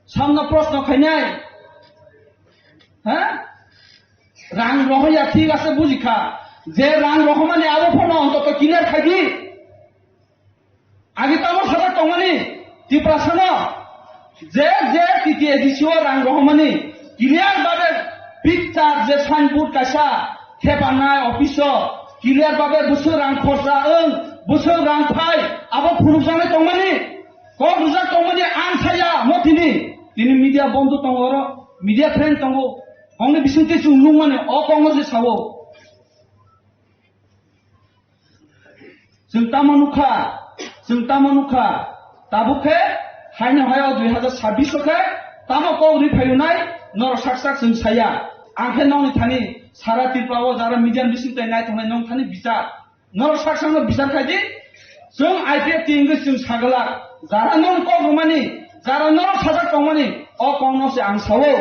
সামনে প্রশ্ন খাইনাই হ্যাঁ রাং রহয়া ঠিক আছে বুঝিখা যে রাং রহমানে আরো ফোন অন্তত ক্লিয়ার খাইদি আগে তো আমার সাথে টমানি টিপ্রাসন যে তৃতীয় এডিসিও রাং রহমানি ক্লিয়ার ভাবে পিকচার যে সাইনবোর্ড কাইসা খেপানাই অফিস ক্লিয়ার ভাবে বছর রাং খরচা বছর রাং ফাই আবার ফুরুজানে টমানি কক রুজা টমানি আন ছায়া মতিনি তিনি মিডিয়া বন্ধু টঙ্গর মিডিয়া ফ্রেন্ড টঙ্গ কংনে বিসুতে চুংলুং মানে অ কংগ যে সাবো जों तामानुखा ताबुखे हायनो हायो 2026 के तामको रिफायुनाय नर साकसाक जों साया आंखे नंनि थानि सारा तिरपाव जारा मिडियान बिसिंते नाय थानाय नं थानि बिचार नर साकसाक बिचार खायदि जों आइपिएफ इंग्लिश जों सागला जारा नं को गुमानि जारा नर साजाक टंमानि अ कंनो से आं सावो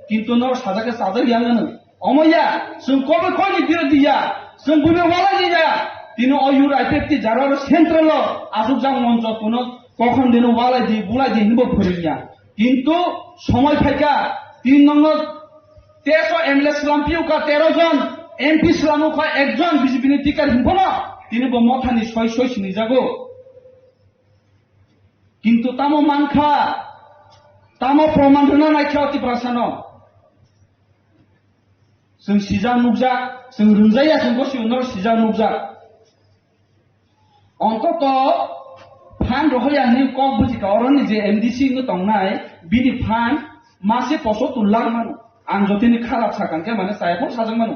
किन्तु नर साजाके साजा याङनो अमया जों कबे कोनि बिरोधिया जों बुने वाला दिया তিনি অয়ুর আইপেটি যারার সেন্ট্রাল আজুজাং মঞ্চ কোন কখন দিন ওয়ালাই দি বুলাই দি নিব ফরিয়া কিন্তু সময় ফাইকা 3 নম্বর 13 এমএলএ সালামপিউ কা 13 জন এমপি সালামু কা একজন বিজেপি নীতিকার হিমনা তিনি ব মথানি 6 সিনি যাগো কিন্তু তামো মানখা তামো প্রমাণ ধনা নাইখাওতি প্রাসান जों सिजा नुकजा जों रुंजाया जों बसि उनाव सिजा नुकजा অন্তত ফান রহয়ানি কক বুঝি কারণে যে এমডিসি নো তংনাই বিনি ফান মাসে 75 লাখ মান আন যতিনি খারাপ সাকানকে মানে সাইফর সাজং মান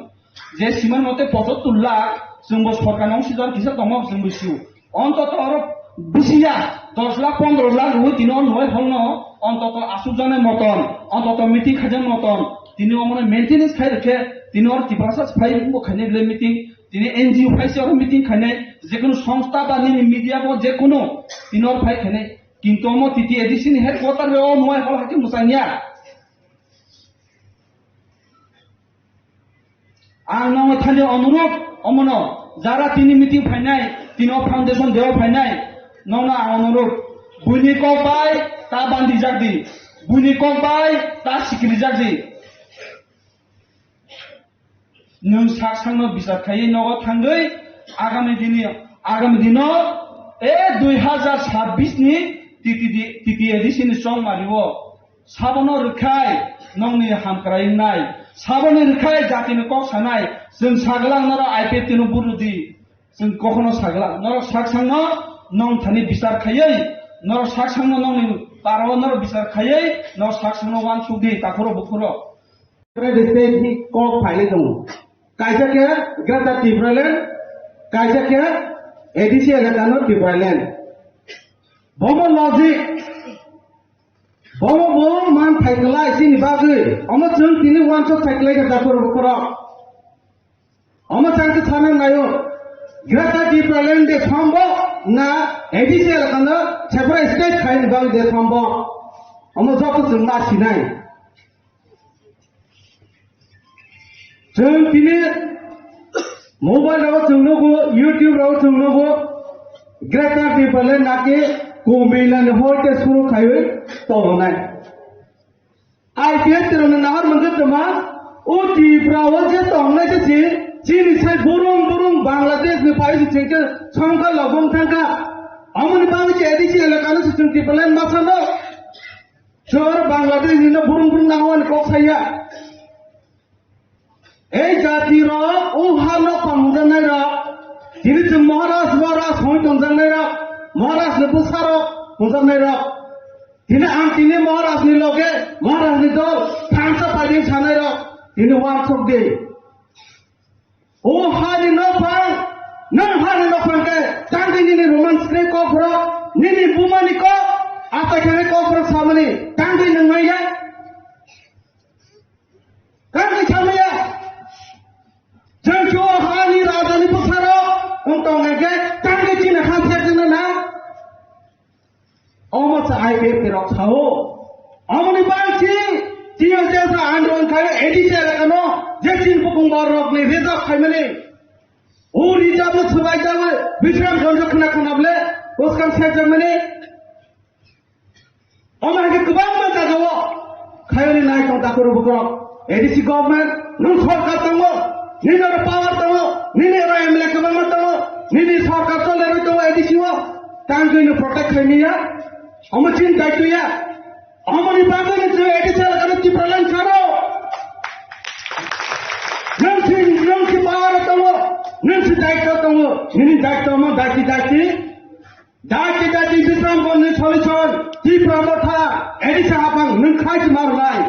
যে সিমান মতে 75 লাখ जोंबो সরকার নং সিজার কিসা তম जों বুঝিও অন্তত আর বিসিয়া 10 লাখ 15 লাখ হই তিন নয় হলন অন্তত আসুজানে মতন অন্তত মিটি খাজেন মতন তিনি অমনে মেইনটেনেন্স খাই রাখে তিনি ওর ত্রিপুরা ফাই খাইনে বলে মিটিং তিনি এনজিও ফাইছে ওর মিটিং খাইনে যে কোনো সংস্থা বা নিনি মিডিয়া বা যে কোনো তিনি ওর ফাই খাইনে কিন্তু অম তিতি এডিসিন হেডকোয়ার্টার ও মই হল হাকি মুসাইনিয়া आं नाव थाने अनुरोध अमनो जारा तिनी मिटिं फाइनाय तिनो फाउंडेशन देव फाइनाय नौना अनुरोध बुनी को बाय ता बांदी जागदी बुनी को बाय ता सिकिरि जागदी नों साक्षांनो बिसार खायै नग थांगै आगामी दिनो ए 2026 नि टिटि एडिशन सं मारिवो साबनो रखाय नंनि हामक्रायनाय साबनो रखाय जातिनो कक सानाय जों सागलां नर आइपेड तिनो बुरुदि जों कखनो सागलां नर साक्षांनो नं थानि बिसार खायै नर साक्षांनो नंनि पारो नर बिसार खायै नर साक्षांनो वान सुदि ताखरो बुखरो देशे ही कक फाइले दं कायजा के ग्रेटर टिब्रालेन कायजा के एडिसी एलाकानो टिब्रालेन बमो लॉजिक बमो मान फाइकला इसिनि बागै अम जों तिनि वान शट फाइकलाय का ताखरो बुखरो अम चांके थाना नायो ग्रेटर टिब्रालेन दे फामबो ना एडिसी एलाकानो छेब्रा स्टेट खाइन बाग दे फामबो अम जको जों मासिनाय जों तिनि मोबाइल राव जोंनोबो यूट्यूब राव जोंनोबो ग्रेटर टिब्रालेन नाके कोमिलन होते शुरू खायो तो होनाय आईपीएस तेरने नाहर मंगे तमा ओ टिब्राव जे तंगनाय जे चीन से बुरुं बांग्लादेश में पाई से के छंका लगम थांका अमन बांग के एडिसी एलाकानो से टिब्रालेन मासानो छोर बांग्लादेश ने बुरुं नावन को खाया ए जाति र ओ हानो पंजनाय र तिनि जों महाराज होय तंजनाय र महाराज ने बुसारो पंजनाय र तिनि आं तिनि महाराज नि लगे महाराज नि दल थांसा पाइदिं सानाय र तिनि वार्कशॉप दे ओ हानि न फां नों हानि न फां के तांगिनि नि रोमांस ने को फ्रो निनि बुमानि को आता के को फ्रो सामने तांगि नंगाया कांगि सामया जों हानि राजानि बुसारो उंतंगे के तांगि चिन हाथे जन ना अमच आइबे पेरो खाओ अमनि बांची तियो जेसा आंदोलन खाय एडिसी एलाकानो जे चिन बुकुं बारक ने रेजा खायमने ओ रिजाब सुबाय जाबो बिश्राम जंज खोनाबले उसकान सेजमने अमागे गोबां मानसा दङ खायनि नाय तो दाखरो बुकरो एडिसी गभर्नमेन्ट नों सरकार दङ निनर पावर दङ निनर एमएलए गोबां दङ निनि सरकार चलेर दङ एडिसीओ तांगैनो प्रोटेक्ट खायनिया अमचिन दायित्वया अमनि बागैनो जो एडिसी एलाकानो टिब्रालेन खारो नोंसि पावर दङ नोंसि दायित्व दङ निनि दायित्वमा दायित्व बिश्राम गननि सलिउसन टिब्रा मथा एडिसी हाबां नों खायस मारनाय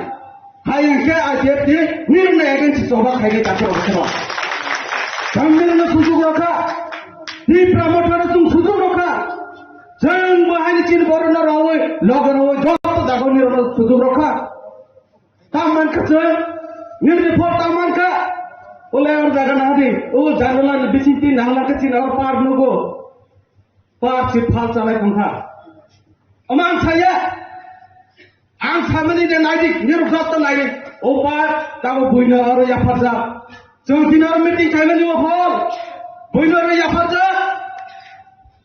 हायंके आइएफटी निर्णय एजेंसी सभा खायनि दाखरो बुखरो जोंनो सुजुग रखा टिब्रा मथानो जों सुजुग रखा जों बाहायनि चिन बरन रावै लगनवै जत दागनि रनो सुजुग रखा तामान खसे निर्णय फोर तामान का ओले और जागा नादि ओ जागला बिसिति नांला के चिन और पार नगो पार से फाल चालाय खंखा अमान साया आं सामनि दे नायदिक निरुखात नायदिक ओ पार ताबो बुइनो आरो याफाजा जों दिनार मिटिं खायमनि ओ हल बुइनो आरो याफाजा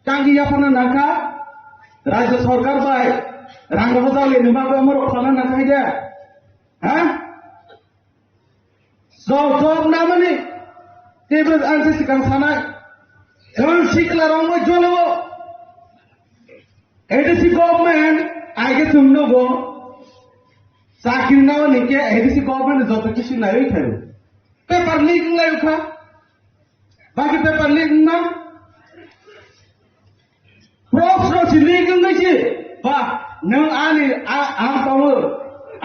कांगि याफाना नाका राज्य सरकार बाय रांग बजाले निबाबो अमर खाना नाखाय दे हा जब नामनि तेबो आंसे सिगां सानाय जों सिखला रंगै जलो एडिसी गभर्नमेंट आगे जोंनोबो साख्रि नाव निके एडिसी गभर्नमेंट जत किसु नायै थायो पेपर लीक लायखा बाकी पेपर लीक ना प्रश्न सि लीक नैसि बा नों आनि आं पावो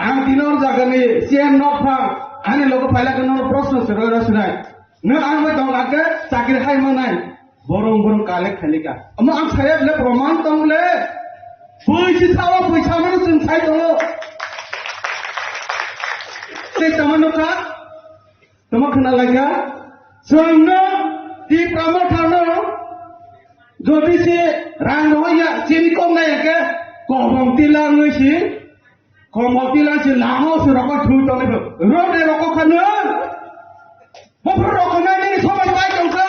आं दिनर जागानि सीएम नफा आनि लोग फाइला कनो प्रश्न सर सुनाय नों आं बे दंगाके साख्रि हाय मानाय बरं काले खालिका अम आं साहेब ले प्रमाण दंले पैसा माने जों साइ दङ te tamanuka tamakna laga sangno ti pramothano jodi se rang roya chini kom na ke komong tilang ngi komong tilang si lango se roko thu to le ro de roko khana bo pro roko na ni sobai bai tongka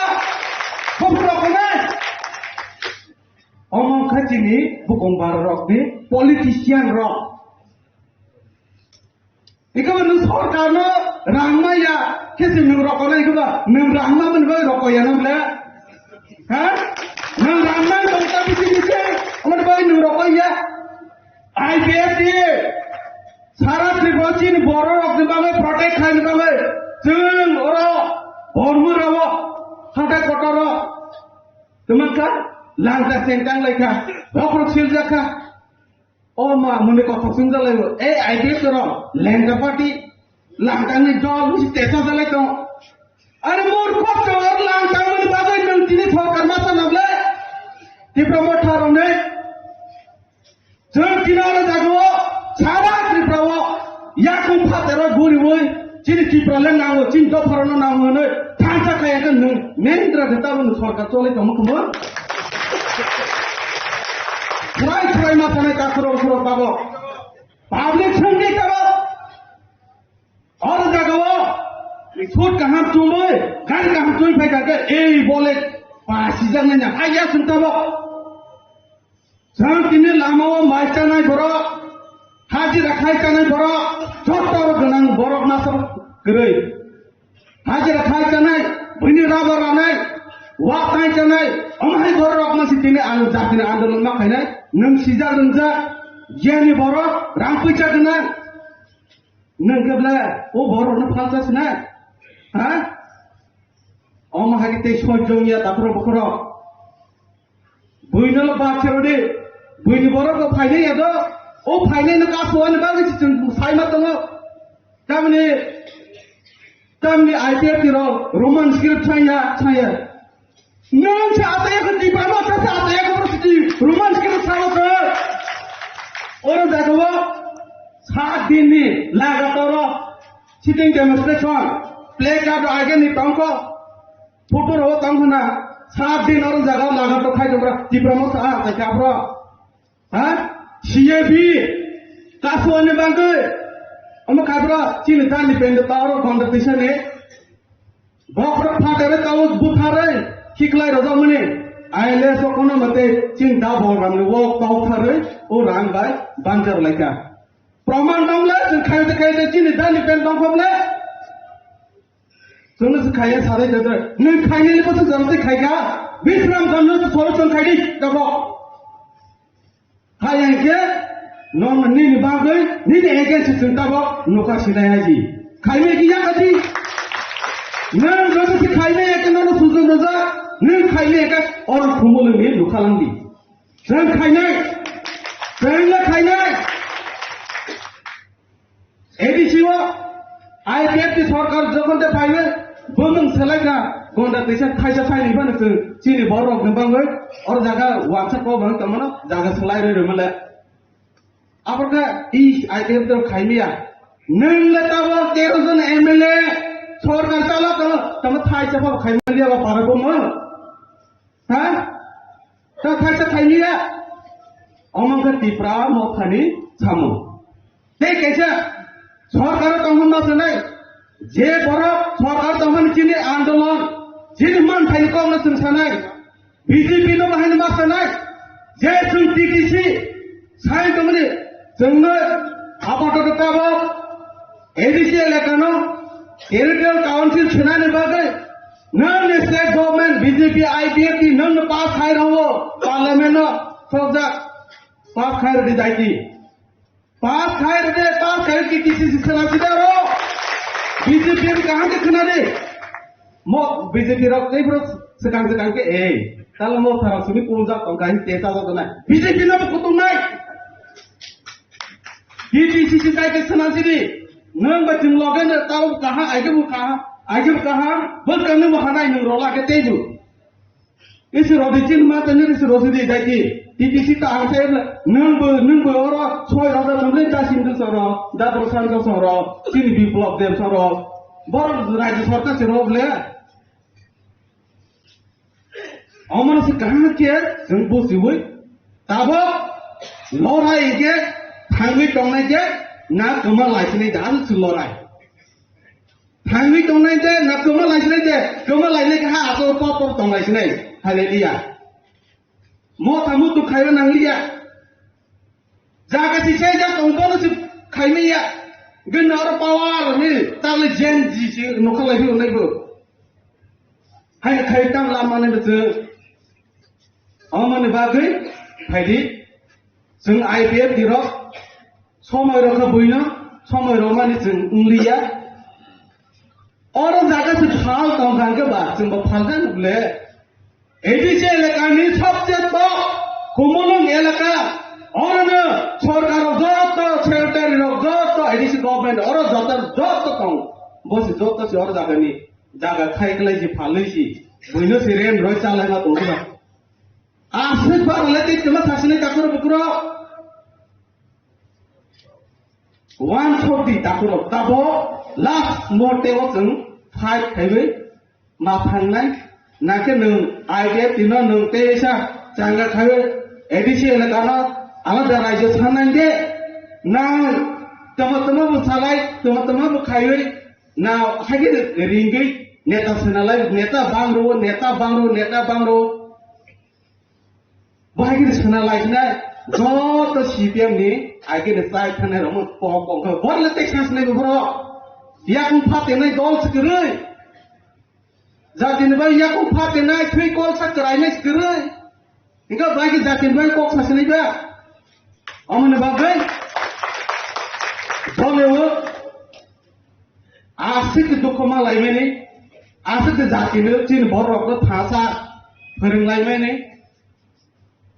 bo pro roko na omong khachini bukong bar rok ni politician rok ikaw nung sarkar no rangma ya kasi nung roko na ikaw ba nung rangma man ba roko ya nung la ha nung rangma nung tabi si man ba nung roko ya IPFT sara tribochin boro rok ni ba protect khai ni ba jeng oro bormu rawo hata kotoro teman ka langta sengkang leka bapro silja ka oh ma mune kotho sungja lego IPF ro lengka party langta ni dol ni tesa dale to are mor kotho ar langta mane bagai nang tini thokar mata nagle ti promoter ne jeng kinara jago sara triprawo yakum phatero guri woi chini kiprale nawo chin do farano nawo ne thansa khaya ka nung mendra deta bun sarkar chole to mukmo Try mata ne kasro babo public संगे करो और जगहो छोट कहाँ चुमे गाड़ी कहाँ चुई पे करके बोले पासी जंग ने आया सुनता वो संग किने लामा वो मास्टर नहीं बरो हाजी रखाई का नहीं बरो छोटा वो गनंग बरो ना सब करे हाजी रखाई का नहीं बनी राबर नहीं वाक नहीं का नहीं हमारे बरो अपना सिटीने आलू जाती ने आंदोलन में खाने नंग सीजा नंजा Jani borok, rampai cakna, nengkabla, oh borok na falsa sena, ha? Om hari te shojong ya tapro bokro, buinal baccherode, buini borok ko faile ya do, oh faile na kasuan bagi cicung sai matongo, tamni IPF tiro, Roman script saya, nang sa ataya ko di pamo sa ataya ko prositi, Roman script saya और देखो 7 दिन में लगातार sitting demonstration play card आगे नहीं तंको photo रहो तंको ना 7 दिन और जगह लगातार खाई जोड़ा डिप्लोमा सा क्या ब्रो हाँ CAB कासुआने बांगे हम क्या ब्रो चीन का निपेंड तारो कंपटीशन है बापर फाटे ताऊ बुखारे किकलाई रोजा मने आयले सोकोनो मते चिंता बोलराम वो काउथारे ओ रांग बाय बांजर लाइका प्रमाण दंले जों खायते चिनि दानि पेन दंखबले जोंनो खाया सारे जदर नों खायनि बस जरते खायगा बिश्राम गन्नो सलुशन खायदि गबो खायंके नों नि बागै नि एके चिंताबो नोका सिदायाजी खायनि किया कति नों जदि खायनि एके नों सुजुन रजा नों खायनि एके और खुमुलनि लुखालांदि जों खायनाय एडिसिओ IPF सरकार जखन ते फाइले बोमन सेलाइना गंडा तैसा खायसा फाइनि बानो जों चिनि बरक नबांगै और जागा वाट्सएप को बां तमनो जागा सलाइ रे मले आपरका IPF तो खायमिया नों लेताबो 13 जन MLA सरकार चाला तम थाइसा बा खायमिया बा पारबो म हा ता थाइसा खायमिया अमंग तिप्रा मोखानी सामु ते कैसे सरकार तमन नसनै जे बरो सरकार तमन चिनि आंदोलन जिन मन थाइ को न सुनसनै बीजेपी न बाहायन मासनै जे सुन TTC साइ तमनि जोंनो आपाततताबो ADC एलेकानो टेरिटोरियल काउंसिल छनाने बागै नन स्टेट गवर्नमेंट बीजेपी IPF की नन पास खाइ रहौ पार्लियामेंट सब्जा पास खाए रे जाती पास खाए की किसी से सलाह सीधा रो बीजेपी कहां के सुना दे मो बीजेपी रख नहीं bro sekarang ke kalau mau sarang sini punjak tongkain tesa atau na BJP ना कुतुम नाय DTC काय के सुना सीधी नंग बचिम लोगे ने ताऊ कहां आगे वो कहां बस करने वो हनाई नंग रोला के तेजू इस रोदिचिन माता ने इस रोदी जाती TTC ta ang say nung oro soy ro da mle ta sin du soro da prosan ko soro sin biplop dem soro bor राज्य सरकार से रोक ले अमन से कहां के जों बुसिवै ताबो लराय के थांगै दंनाय जे ना कमा लाइसनै दा सु लराय थांगै दंनाय जे ना कमा लाइसनै जे कमा लाइनै का आसो पपर दंलाइसनै हालेलिया मो थामु तु खायो नांलिया जागा सिसे जा कंपन से खाइनैया गनार पावार नि ताले जेन जी से नखलाय फै उनायबो हाय खाइतां लामाने बे अमन बागै फाइदि जों आईपीएफ दिरो समय रखा बइनो समय रमानि जों उंलिया और जागा से फाल तंखां के बा जों बा फालगा नुले एडीसी एलाकानि सबसे तो कुमलंग एलाका और न सरकार जत सेक्रेटारी जत एडीसी गवर्नमेंट और जत कं बस जत से और जागानि जागा खाइखलाय जि फालैसि बइनो से रेम रय चालायना दंबा आसे बारले ते तमा थासने काकुर बुकुरो वन छोटी ताकुरो ताबो लास्ट मोटेव जों फाइट थाइबै मा फांनाय नाके नों आईडीएफ दिनो नों तेसा चांगा थाइबै एडीसी एलाकाना आलादा राज्य सानाय दे ना तमा बुसालाय तमा बुखायै ना हागे रिंगै नेता सनालाय नेता बांग्रो बाहागिर सना लाइना जत सीपीएम नि आगे साइ थाने रम पक बरले टेक्सास नै बरो याकुं फातेनाय दल सकरै जातिन बाय याकुं फातेनाय थै कल सकरायनाय सकरै इनका बाहागिर जातिन बाय कक सासनै बा अमन बागै दलेव आसिक दुखमा लाइमेनि आसिक जातिनो चिन बरक थासा फोरोंलायमेनि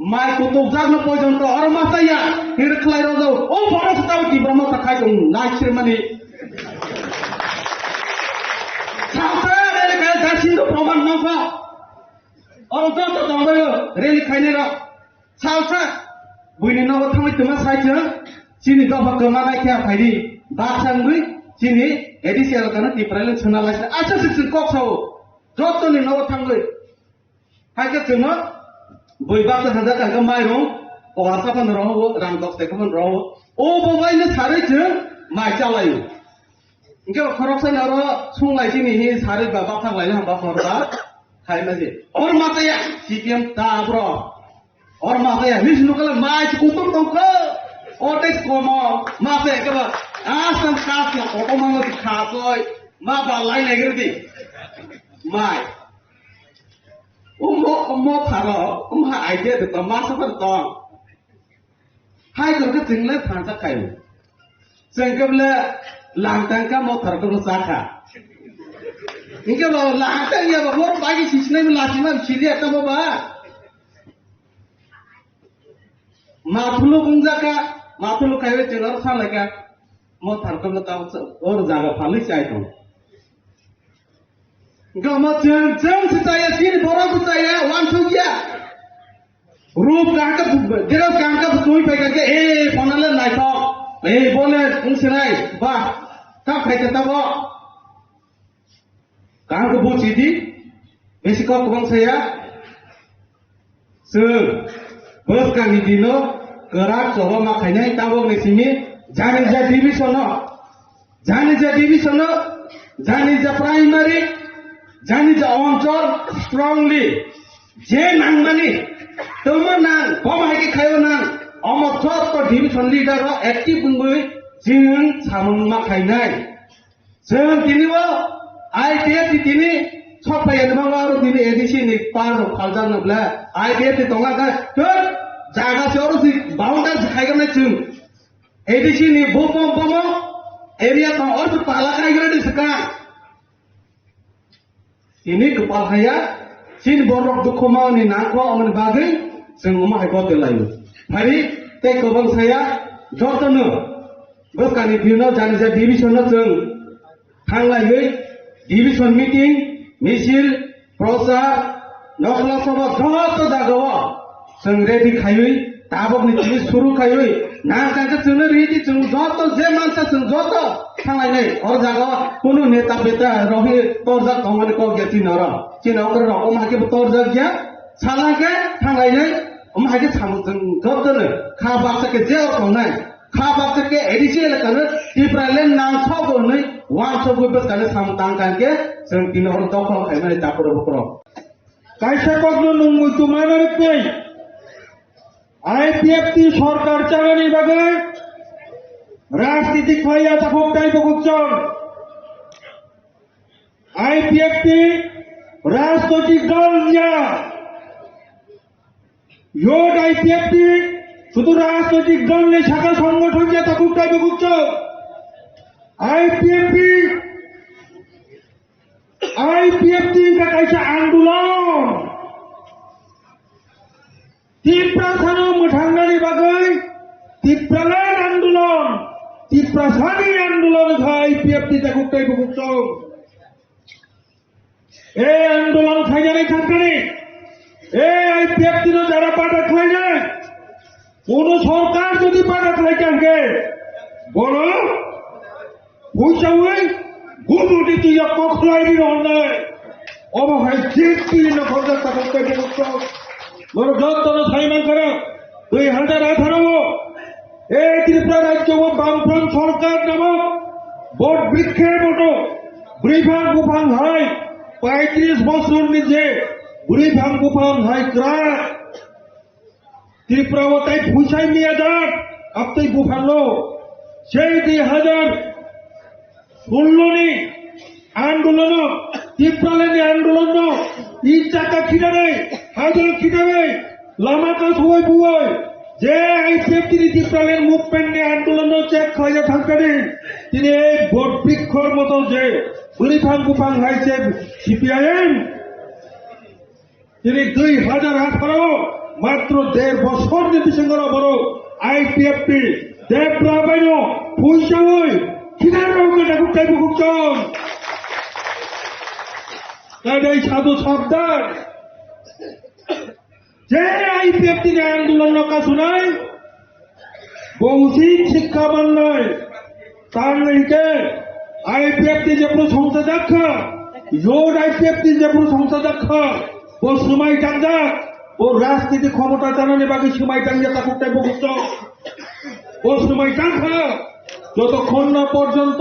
माइ को तो जागनो पर्यन्त और मासाया हिरखलाय रजौ ओ बरसताव कि ब्रह्म थाखाय दं नाइसर माने सावसा रेल का दासिन प्रमाण नफा और जत दंबाय रेल खायने र सावसा बुइनि नव थामै तमा साइजो चिनि गफ गमानाय क्या फाइदि बासांगै चिनि एडिसियल कानो टिप्राइल छनालास आछा सिक कक्साव जतनि नव थांगै हायके जोङो बैबाक हाजा का माइरं अहासा फन रहो रामदक से फन रहो ओ बबाइनो सारै जों माइ चालायो इनके खरकसन और संलायसि नि सारै बाबा थांलायनो हाबा फरबा खायनासि और माताया सीपीएम ताब्र और माताया निसनु कल माइ कुतुम तंक ओटेस कोमो मासे के आसम कास को मांगो खासय मा बालाय नेगरदि माइ उमो फारो उमहा आइडिया दे मा सफर तो हाय को जिंगले फांसा खायो जोंकबले लांटां का मो थरको साखा इनके बा लांटां या बा बागी सिसनै लासिमा सिरिया त बा माथुलो बुंजाका माथुलो खायो जोंर सालायका मो थरको ता और जागा फालै चाइतो गमा जम saya sin borang saya wan sugia रूप कहाँ का जरा कहाँ का कोई पैका के पनाले नाइ तो बोले उनसेनाय बा कब खाइते तब कहाँ को बुझी थी बेसी को कौन saya बस का निदिनो करा coba makanya tabung di sini jangan jadi divisiono jangan jadi primary jangan jadi oncor strongly je nang mani teman nang pemakai kayu nang amat top division leader aktif bungui jangan samung makanya jangan kini wo IPF di sini sampai yang mengaruh di edisi ni paru kaljan nabla IPF di tengah kan ter jaga seorang si boundary kaya macam edisi ni bom area tang orang pala kaya di sekarang ini kepala saya sin borok dukomau ni nakwa aman bagai semua hekot lain hari tek kebang saya jortanu bukan itu no jangan jadi division no jeng hang lagi division meeting misil prosa nokla sabah jauh tu jagawa जों ready खायै दाबकनि जिनिस सुरु खायै ना जांखो जोंनो ready जों जत जे मानसा जों जत थांलायनै और जागा कुनु नेता बेटा रहि तोरजा कमानि को गेति नर चिनाव कर रको माके तोरजा गया साला के थांलायनै माके सामु जों जतनो खा बासके जे रंनाय खा बासके एडिसिएल कनो तिब्रालेन नां सबनै वान सबो बेसकाने सामतां काके जों दिनहर दखल खायमाने दापर बकर কাইসা কখনো নুঙ্গু তোমার নেই আইপিএফটি সরকার চালানি বাগে রাজনীতি খাইয়া থাকুক তাই বকুচন আইপিএফটি রাজনৈতিক দল নিয়া ইয়োট আইপিএফটি শুধু রাজনৈতিক দল নিয়ে শাখা সংগঠন নিয়ে থাকুক তাই বকুচন আইপিএফটি का कैसा आंदोलन तीव्रसानो मठांगनानि बागै तीव्रलान आंदोलन तीव्रसानि आंदोलन आईपीएफटी ताकुक ताई बुकुचों ए आंदोलन खाइजानाय थांखानि ए आईपीएफटी नो जारा पाटा खाइनाय कोनो सरकार जदि पाटा खाइथांके बड़ फैसायै गुबुनि तुया कखलायनि रननाय अबहाय जेबि नखरजा ताकुक ताई बुकुचों मोर जत्तनो साइमान करा 2018 এই ত্রিপুরা রাজ্য বামফ্রন্ট সরকার নামক বট বৃক্ষের মতো বুড়িভাং বুফাং হাই 35 বছর নিচে বুড়িভাং বুফাং হাই ক্রাক ত্রিপুরা তাই ফুসাই মিয়া যাক আপনি বুফাংলো সেই 2016 আন্দোলন ত্রিপুরালেনি আন্দোলন ইচ্ছাকা খিদাবে হাজার খিদাবে লামাকা সবাই বুয় যে আইপিএফটি ত্রিপুরালেন মুভমেন্ট নিয়ে আন্দোলন চেক খাইয়া থাকতেন তিনি এই বট বৃক্ষর মতো যে বুড়িভাং বুফাং হাইছে সিপিআইএম তিনি 2018 মাত্র 1.5 বছর নির্দেশন বড় আইপিএফটি দেবরাবাইন পয়সাওই খিদার রোগে ডাকুক তাই বুকুচন তাই সাধু সাবধান যে আইপিএফটি আন্দোলন কাশুনাই বৌসিক শিক্ষা মান্নায় তার নিকে আইপিএফটি যে প্রশংসা দেখা জোট আইপিএফটি যে প্রশংসা দেখা ও সময় টাঙ্গা ও রাজনীতি ক্ষমতা জানানি বাকি সময় টাঙ্গা তাকুক তাই বকুচ ও সময় টাঙ্গা যতক্ষণ না পর্যন্ত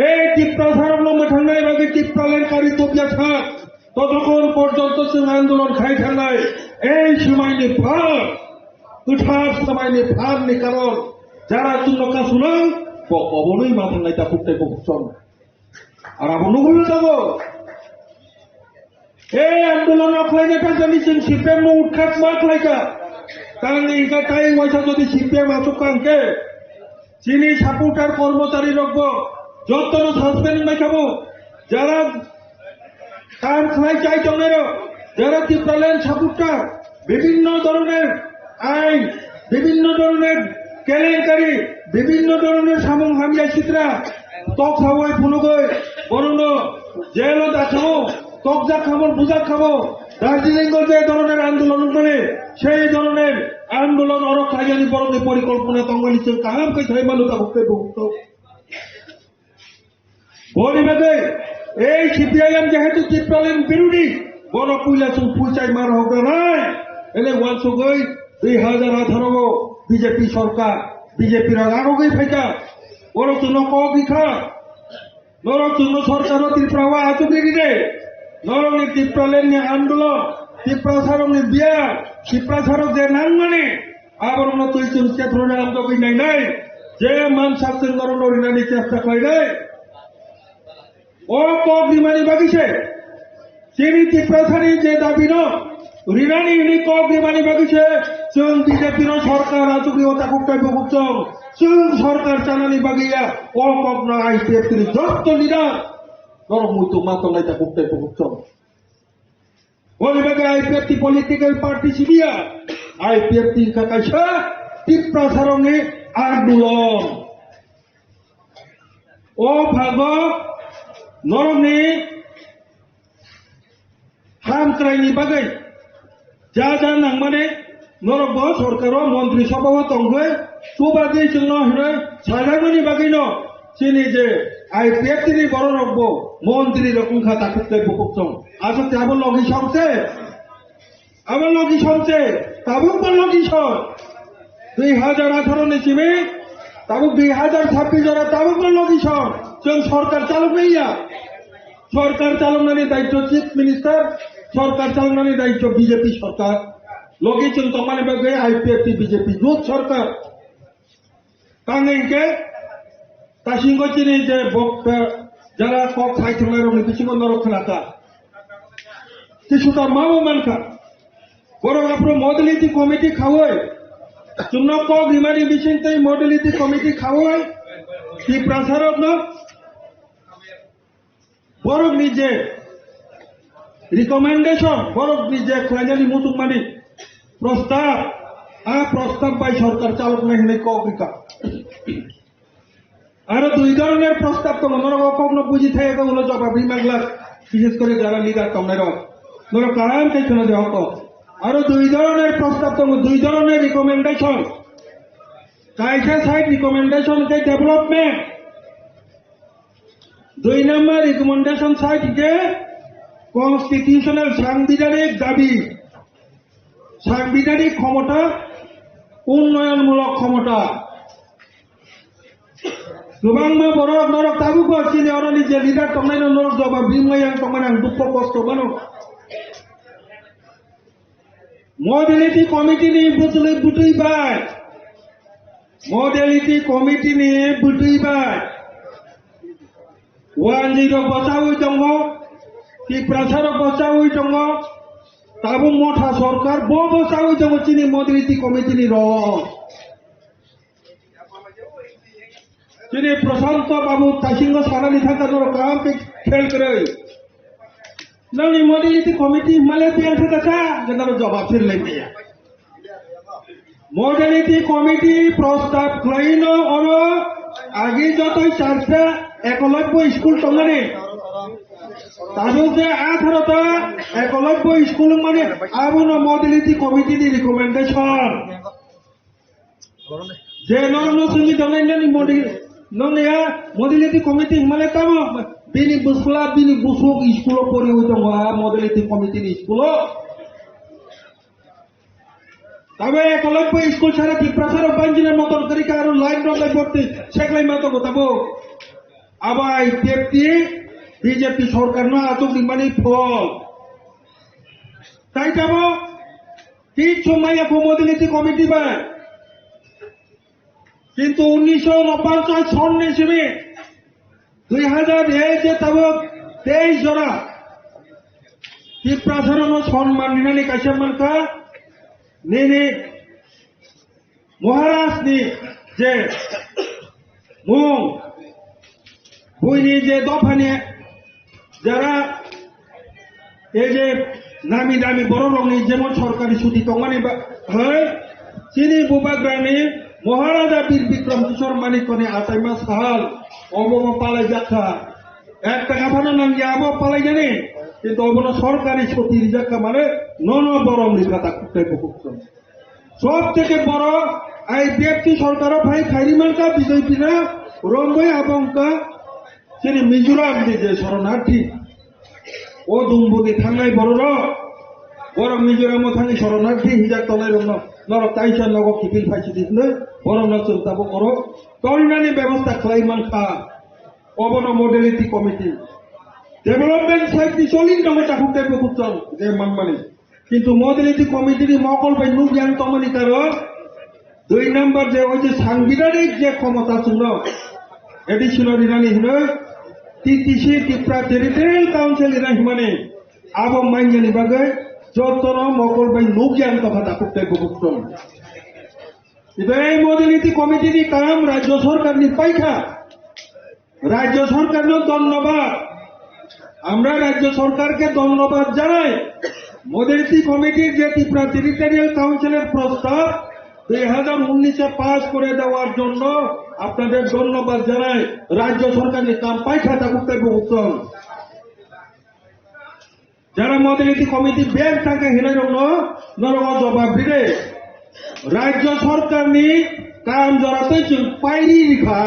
এই টিপ্রা সারান্ন মেঠাঙ্গাই বাকি টিপ্রালেনকারী তবিয়া থাক ততক্ষণ পর্যন্ত जों আন্দোলন খাই থাকায় এই সময়নি ফার কুঠার সময়নি ফারনি কারণ যারা তুলকা শুনাং অবনই মাথা নাই তা ফুটতে বকছন আর আবনো হয়ে যাব এই আন্দোলন খাইনাটা জানিছেন সিপিএম নো উৎখাত মাক লাইকা কারণ ইকা তাই ওইটা যদি সিপিএম আসুক কাঙ্কে চিনি সাপোর্টার কর্মচারী রব যতন সাসপেন্ড দেখাবো যারা কাম খাই চাই জনের যারা ত্রিপুরালেন সাপোর্টার বিভিন্ন ধরনের আইন বিভিন্ন ধরনের কেলেঙ্কারি বিভিন্ন ধরনের সামং হামিয়া চিত্রা তক খাবো ফুনুগৈ বরণ জেল দেখাবো তক যা খাবো বুঝা খাবো দার্জিলিং যে ধরনের আন্দোলন মানে সেই ধরনের আন্দোলন অরক খাইয়ানি বরণে পরিকল্পনা তঙ্গানি কাহাম কে ছয় মানুষ ভক্তে ভক্ত বলিবেদে এই সিপিআইএম যেহেতু ত্রিপুরালেন বিরোধী বড় পুইলাসুন পুইচাই মার হোক নাই এলে ওয়ানসুগৈ 2018 বিজেপি সরকার বিজেপির আগেই ফাইকা বড় চুন কিখা নর চুন সরকার ত্রিপুরা আচুকি দিলে নরনি ত্রিপুরালেন আন্দোলন ত্রিপুরা সারংনি বিয়া ত্রিপুরা সারক যে নাং মানে আবরণ তুই চুন ক্ষেত্রে নাম তো নাই নাই যে মান শাস্ত্র নরন রিনানি চেষ্টা খাই নাই ও কগ্রিমানি বাগিছে চিনি ত্রিপুরাসারি যে দাবি ন রিনানি ইনি কগ্রিমানি বাগিছে जों বিজেপির সরকার আজুকি ও তাকুক তাই বকুচং जों সরকার চালানি বাগিয়া ও কগ্না আইপিএফটির যত লিডার নরম মুতো মাতলাই তাকুক তাই বকুচং বলিবাগে আইপিএফটি পলিটিক্যাল পার্টি সিবিয়া আইপিএফটি কাকাইছা ত্রিপুরাসারংনি আন্দোলন ও ভাগ নরমনি হামক্রাইনি বাগै যা যা নাंगमाने নরব সরকার মন্ত্রী সভা তংগে সুবাদে চিহ্ন হিনে সাধারণী বাকিন চিনি যে আইপিএফ তিনি বড় রব্ব মন্ত্রী রকম খাতা করতে বুকুকসং আসলে আবার লগি সংসে আবার লগি সংসে তাবুক বল লগি সর 2018 नि सिमे ताबुक 2026 जरा ताबुक बल लगि सर जों सरकार चालक नैया सरकार चालनानि दायित्व चीफ मिनिस्टार सरकार चालनानि दायित्व बीजेपी सरकार लगि जों तमाने बागे आईपीएफ बीजेपी जुट सरकार कांगेंके तासिंगो चिनि जे बक जरा कक खाइथुंलायरनि बिसिङाव नरखनाता किसुता मावो मानखा बरं आपरो मडेलिटी कमिटी खावै जोंना कक रिमानि बिसिंतै मडेलिटी कमिटी खावै कि प्रसारक न बरं निजे रिकमेंडेशन बरं निजे खायनानि मुतुकमानि प्रस्ताव आ प्रस्ताव बाय सरकार चालक नहीं कक बिका आरो दुई धरনের प्रस्ताव दङ नरक कखनो बुझि थायो उलो जवाब रिमागला विशेष करे যারা লিডার তমনাই রক নরক কাম কাইছনা দেও ক आरो दुई धरনের प्रस्ताव दङ दुई धरনের रिकमेंडेशन कायसा साइड रिकमेंडेशन के डेवलपमेंट दुई नम्बर रिकमेंडेशन साइड के कन्स्टिट्यूशनल সাংবিধানিক দাবি সাংবিধানিক ক্ষমতা উন্নয়নমূলক ক্ষমতা गोबांमा बरक नरक ताबुको चिनि अरनि जे लिडार तंनायनो नरक जवाब बिमायां तंमानां दुख कष्ट मानो मडेलिटी कमिटी नि बुटुइबाय मडेलिटी कमिटी नि बुटुइबाय 10 बचाउइ दङ कि प्रचारक बचाउइ दङ ताबु मथा सरकार बचाउइ दङ चिनि मडेलिटी कमिटी नि र जिन्हें प्रशांत बाबू तासिंग सारानी थाका नर काम के खेल करे नंनि मडेलिटी कमिटी माले पेन थाका जनर जवाब फिर ले गया मडेलिटी कमिटी प्रस्ताव क्लाइनो और आगे যতই চারটা একলব্য স্কুল তঙ্গানে তাহলে 18টা একলব্য স্কুল মানে আবুন মডেলিটি কমিটি দি রিকমেন্ডেশন যে নরম সঙ্গী দলাইনানি नंगया मडेलिटी कमिटी माले तामो बिनि बुसला बिनि बुसुक स्कुल परि होदों मडेलिटी कमिटी नि स्कुल तबे एकलब्य स्कुल छाड़ा कि प्रचार बांजिना मतन तरीका आरो लाइन रंगाय बर्ती सेकलाई मातो गताबो आबाय पेपटी बीजेपी सरकार न आतुक दिमानि फल ताई जाबो कि समाया को मडेलिटी कमिटी बा किंतु 1949 सन हिसेबे 2001 तब 23 जरा कि प्रसारण सन मानिनानै कायसा मानखा नेने महाराष्ट्रनि जे मुं बुइनि जे दफानि যারা এই যে नामी दामी बर रंनि जेमन सरकारि छुट्टी दंमानि है चिनि बुबाग्रानि महाराजा बीर विक्रम किशोर मानिकनि आताइमा साल अबम पालाई जाखा एक टाका फानो नांगिया अब पालाई जाने किन्तु अबन सरकारि छुट्टी जाखा माने नन बरम लिखाता कुत्ताय बुकुकसन सब থেকে বড় আইপিএফটি সরকার ভাই খাইরিমানকা বিজেপিনা রঙ্গই আবংকা চিনি মিজোরাম যে শরণার্থী ও দুম্বুনি থাঙ্গাই বড় বড় মিজোরামও থাঙ্গি শরণার্থী হিজাক তলাই রং নর তাইসার লগ কিপিল ফাইসি দিসলে বড় নচলতাবো করো তরিনানি ব্যবস্থা খাইমান খা অবন মডেলিটি কমিটি ডেভেলপমেন্ট সাইটটি চলিন দङ চাকুকটাই বুকুকसन যে মানমানি কিন্তু মডেলিটি কমিটির মকল বাই নুজ্ঞান তমনি তার 2 নাম্বার যে ওই যে সাংবিধানিক যে ক্ষমতা ছিল এডিশনাল ইরানি হলো টিটিসি ত্রিপুরা টেরিটোরিয়াল কাউন্সিল ইরানি মানে আবো মাইজানি বাগে যতন মকল বাই নুজ্ঞান কথা চাকুকটাই বুকুকसन এই মডেলিটি কমিটির কাম রাজ্য সরকার নিপাইখা রাজ্য সরকার ধন্যবাদ আমরা রাজ্য সরকারকে ধন্যবাদ জানাই মডেলিটি কমিটির যে ত্রিপুরা টেরিটোরিয়াল কাউন্সিলের প্রস্তাব 2019 পাস করে দেওয়ার জন্য আপনাদের ধন্যবাদ জানাই রাজ্য সরকারের কাম পাইখা থাকুকটাই বুকুকसन যারা মডেলিটি কমিটি ব্যাংক টাকা হিলাই রং নরক জবাব দিলে राज्य सरकारनि काम जराते जों पायरि रिखा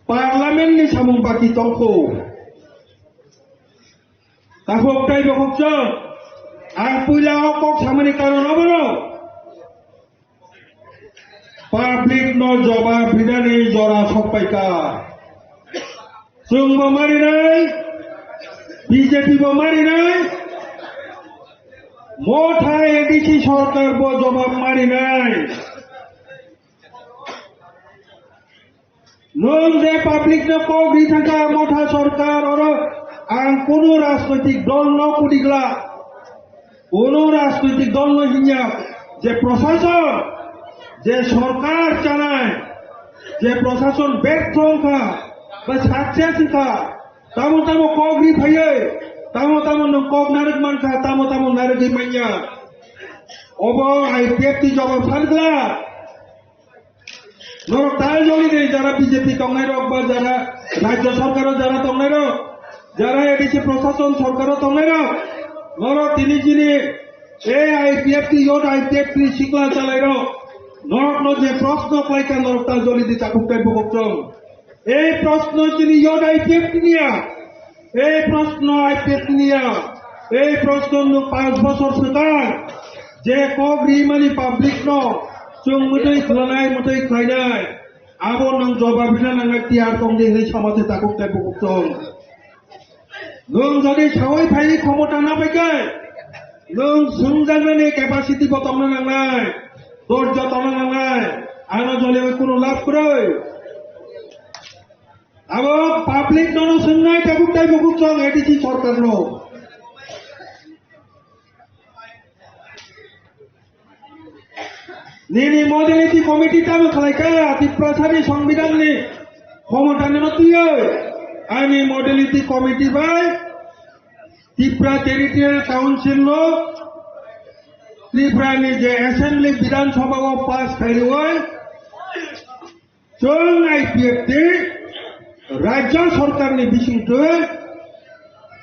पार्लामेन्टनि सामुं बाखि दंखौ ताखौ ताइ बखकजों आं पुइलाव कक सामनि कारणाव पाब्लिक न जवाब बिदानि जरा सफायका जोंबो मारिनाय बीजेपीबो मारिनाय मथा एडिसी सरकारबो जवाब मारिनाय नों जे पाब्लिक न कग्रि थाका मथा सरकार और आं कोनो राजनैतिक दल न कुदिग्ला कोनो राजनैतिक दल न हिंया जे प्रशासन जे सरकार चालाय जे प्रशासन व्यर्थ का साक्सेस का तामो तामो कग्रि फैयो तामो तामो नों कग नारक मानखा तामो तामो नारक माइया अब आईपीएफ की जवाब सानग्ला नर ताल जलि दे जरा बीजेपी तंगनाय रक बा जरा राज्य सरकार जरा तंगनाय रक जरा एडिसी प्रशासन सरकार तंगनाय रक नर तिनि जिनि ए आईपीएफ की योट आईपीएफ की सिकला चालाय रक नरक न जे प्रश्न क्लाइका नरक ताल जलि दे ताकु काय बकजों ए प्रश्न जिनि योट आईपीएफ निया ए प्रश्न आईपीएफ निया ए प्रश्न न 5 বছর सिगां जे कग्रि मानि पाब्लिक न जों मोदै खालामनाय मोदै खायनाय आबो नों जवाब बिना नांनाय तियार दं दे समाजे ताकु काय बकजों नों जदि सावै फायै क्षमता ना फैगोन नों सोंजानानै केपासिटी बतमनो नांनाय धैर्य तनो नांनाय आनो जले कोनो लाभ करै अब पाब्लिक ननो सोंनाय ताकु काय बकजों एडिसी सरकार नो निनी मॉडलिटी कमिटी ताबो खालायका तिप्रासानि संविधाननि क्षमतानि नतियो आनि मॉडलिटी कमिटी बाय त्रिपुरा टेरिटरियल काउंसिल नो त्रिपुरानि जे एसेंब्ली विधानसभा पास खायलुय जों आईपीएफ राज्य सरकारनि बिसिंथो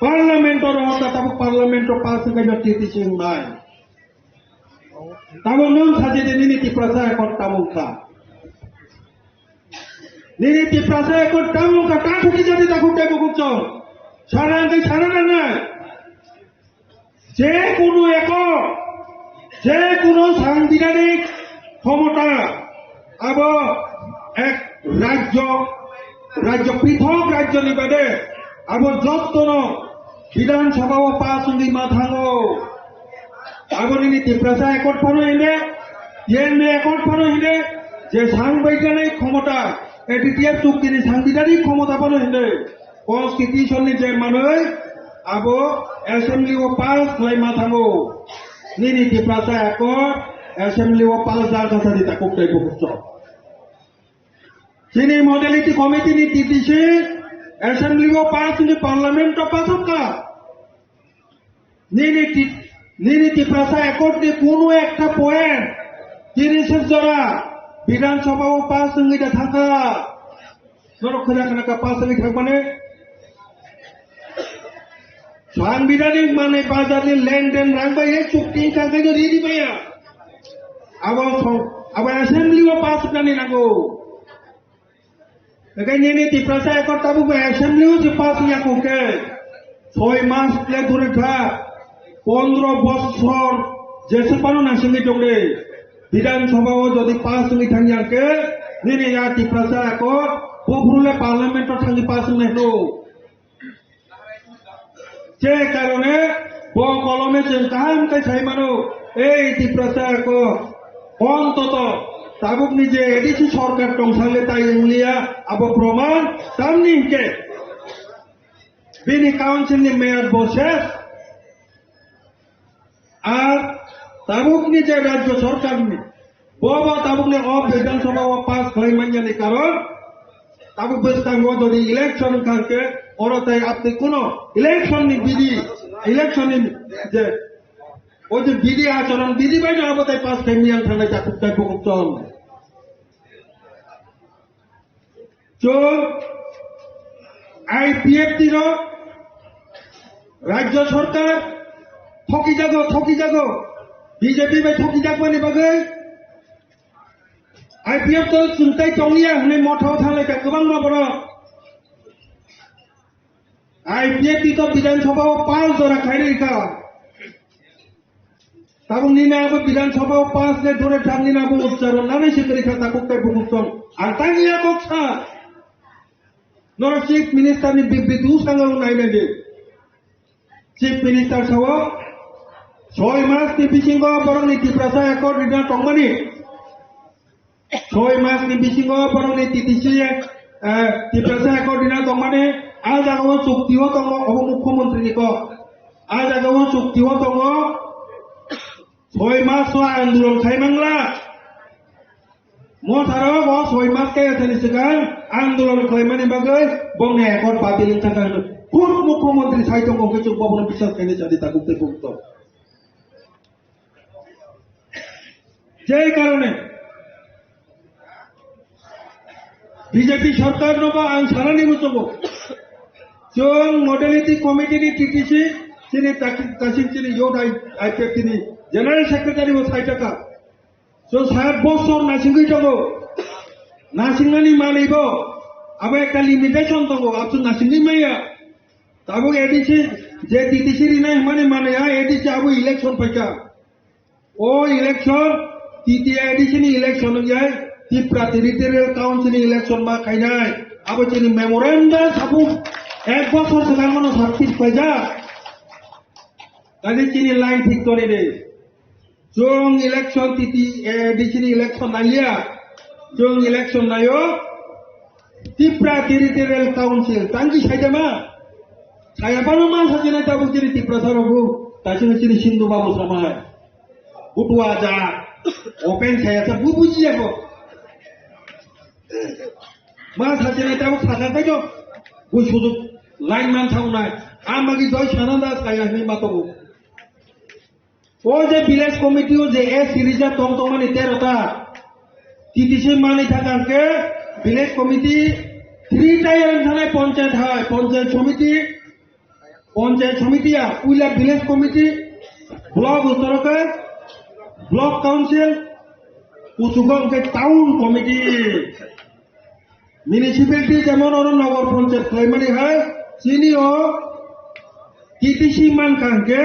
पार्लामेंट रहता ताबो पार्लामेंट पास खायनो टिटिसिं नाय ताबो नों साजे निनि त्रिपुरा एकट तामुखा निनि त्रिपुरा एकट तामुखा काठुकी जाति ताकु काय बकजों सारांगै साराना जे कोनो जे कोनो साংবিধানিক क्षमता अब एक राज्य पृथक राज्य निबादे अब जत्तनो विधानसभा पास माथांगो अब निनि त्रिपुरा एकट फानो हिंदे येने एकट फानो हिंदे जे साংবিধানিক क्षमता एडिटिया चुक्तिनि साংবিধানিক क्षमता फानो हिंदे कन्स्टिट्यूशन नि जे मानै अब एसेंब्ली पास खालाय माथांगो निनि त्रिपुरा एकट एसेंब्ली पास जागा सारि ताकु काय बकजों सिनी मॉडलिटी कमिटी नि टीटीसी एसेंब्ली पास नि पार्लामेंट पास का निनि त्रिपुरा एकट नि कोनो एकटा पॉइंट 30 जरा विधानसभा पास संगिता थाका नरक खोना पास संगि थाकबाने साংবিধানিক माने बाजारनि लेनदेन रांबाय हे चुक्ति थाखाय रेडी बाया अब एसेंब्ली पास जानि नांगौ बेखायनो त्रिपुरा एकट ताबो एसेंब्ली जे पास याको के 6 मास ले धरे था 15 বছর जेसेबानो नासिंगै दंदे विधानसभा जदि पास संगि थांयाके निनि या त्रिपुरा एकट बफुरले पार्लामेंट थांगि पास नेनो जे कारणे बो कलमे जों गाहाम काय सायमानो ए त्रिपुरा एकट অন্তত ताबुकनि जे एडिसी सरकार दंसाले ताइ इंलिया अब प्रमाण तामनिके बिनि काउंसिलनि मेयर बसेस आर ताबुकनि जे राज्य सरकारनि बबा ताबुकनि अफ विधानसभा पास खालायमान्यानि कारण ताबुक बेस्तांगो जदि इलेक्शन खानके अरताय आपनि कोनो इलेक्शननि बिधि इलेक्शननि जे ओजे बिधि आचरण बिधि बायदि आबताय पास खायमियान थांनाय ताकु काय बकजों जो आईपीएफ दिनो राज्य सरकार थकी जागो BJP bai thoki jakmani bagai IPF to suntai tonglia hne mothau thalai ka gobang ma boro IPF ti to Bidhan Sabha 5 jora khairi ka tabung nina abo Bidhan Sabha 5 le dhore thamni na abo uchcharon nane sikari kha takuk tai bukutong antangia koksa nor chief minister ni bibidu sangaru nai ne chief minister sawo 6 mas ni bisingo borong ni tiprasa ekor dina tongmani 6 mas ni bisingo borong ni titisi tiprasa ekor dina tongmani আজাগাও চুক্তিও দङ অব মুখ্যমন্ত্রীনিকো আজাগাও চুক্তিও দङ 6 মাস আন্দোলন খাইমাংলা মথারো 6 মাস কে আছেনি সিগাং আন্দোলন খাইমানি বাগৈ বংনে একর বাতিলিং থাকা কোন মুখ্যমন্ত্রী সাইতং গকে চুপবন বিশ্বাস কেনে জাদি তাকুতে পুক্ত যেই কারণে বিজেপি সরকার নবা আন সারানি মুচবো Jong Modality Committee ni TTC sini Kasim sini Yod IPF sini General Secretary was Haitaka. So saya bosor nasingi jogo, nasingani manibo, abe ekta limitation togo, absu nasingi maya. Tabu EDC, je TTC rina mane ya EDC abu election paika. Oh election, EDC ni election jai, Tipra Territorial Council election ma kainai, abu sini memorandum sabu. এক বছর সেখানে service পাইজা কাজে চিনি line ঠিক করে দে জং election তিতি ডিসিনি election Naiya জং election নাইও Tripura territorial council তাঙ্কি সাইজামা সায়াপানো মা সাজেনা তাবু চিনি ত্রিপুরা সারবু তাছিনে চিনি সিন্ধু বাবু সমায় বুটুয়া যা ওপেন সায়াসা বুবুজি যাবো মা সাজেনা তাবু সাজাকাই তো ওই সুযোগ লাইন মান থাউনাই আমাকে দই সানাদা কায়ানি মাতবো ও যে ভিলেজ কমিটি ও যে এ সিরিজা তমতমানি 13টা টিটিসি মানি থাকাকে ভিলেজ কমিটি 3 টায়ার থানায় পঞ্চায়েত হয় পঞ্চায়েত সমিতিয়া উইলা ভিলেজ কমিটি ব্লক উত্তরকে ব্লক কাউন্সিল উচুগকে টাউন কমিটি মিউনিসিপ্যালিটি যেমন নগর পঞ্চায়েত খাইমানি হয় চিনিও টিটিসি মান কাঙ্কে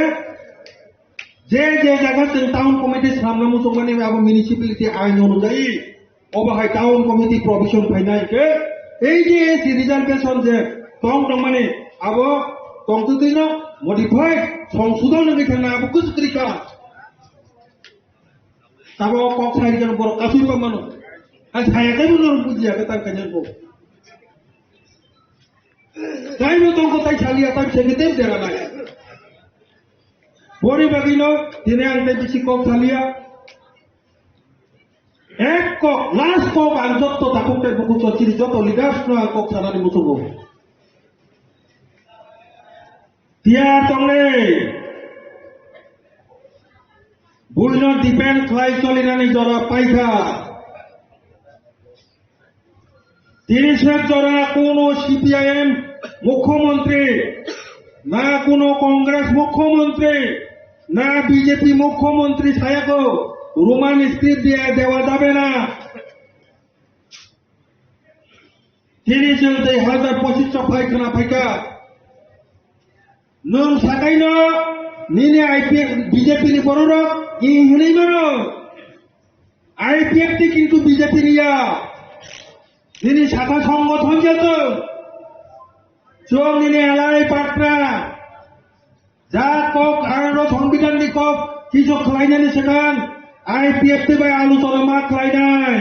যে জায়গা টাউন কমিটি সামনে মুসলমানি আবো মিউনিসিপ্যালিটি আইন অনুযায়ী অবাহাই টাউন কমিটি প্রভিশন ফাইনাইকে এই যে রিজার্ভেশন যে মানে আবো তংতুদিন মডিফাইড সংশোধন লিখানা আবো কুসুত্রিকা তাবো কক সাইজন বড় কাসুই পামানো saya kan menurut pujian tentang kenyangku. Saya betul kota Italia tapi saya ngetem darah naik. Bori bagino, ini yang saya bisi kok Italia. Kok last kok anjot to takut terbuku ciri joto ligas no kok sana di musuh. Dia tongle. Bulno depend klai solinani jora paika. 30 জনা কোন CPIM মুখ্যমন্ত্রী না কোন কংগ্রেস মুখ্যমন্ত্রী না BJP মুখ্যমন্ত্রী সায়াকো Roman script দিয়ে দেওয়া যাবে না 30,025 পায়খানা পাইকা নং সাকাইন নিনে আইপিএফ বিজেপি নি বড় ই হিনেই মারো আইপিএফ কিন্তু বিজেপি রিয়া তিনি শাখা সংগঠন যেত চোখ নিনে এলাই পাটনা যা কক আরো সংবিধান নি কক কিছু খাইনানি সেখান আইপিএফ তে বাই আলোচনা মা খাই নাই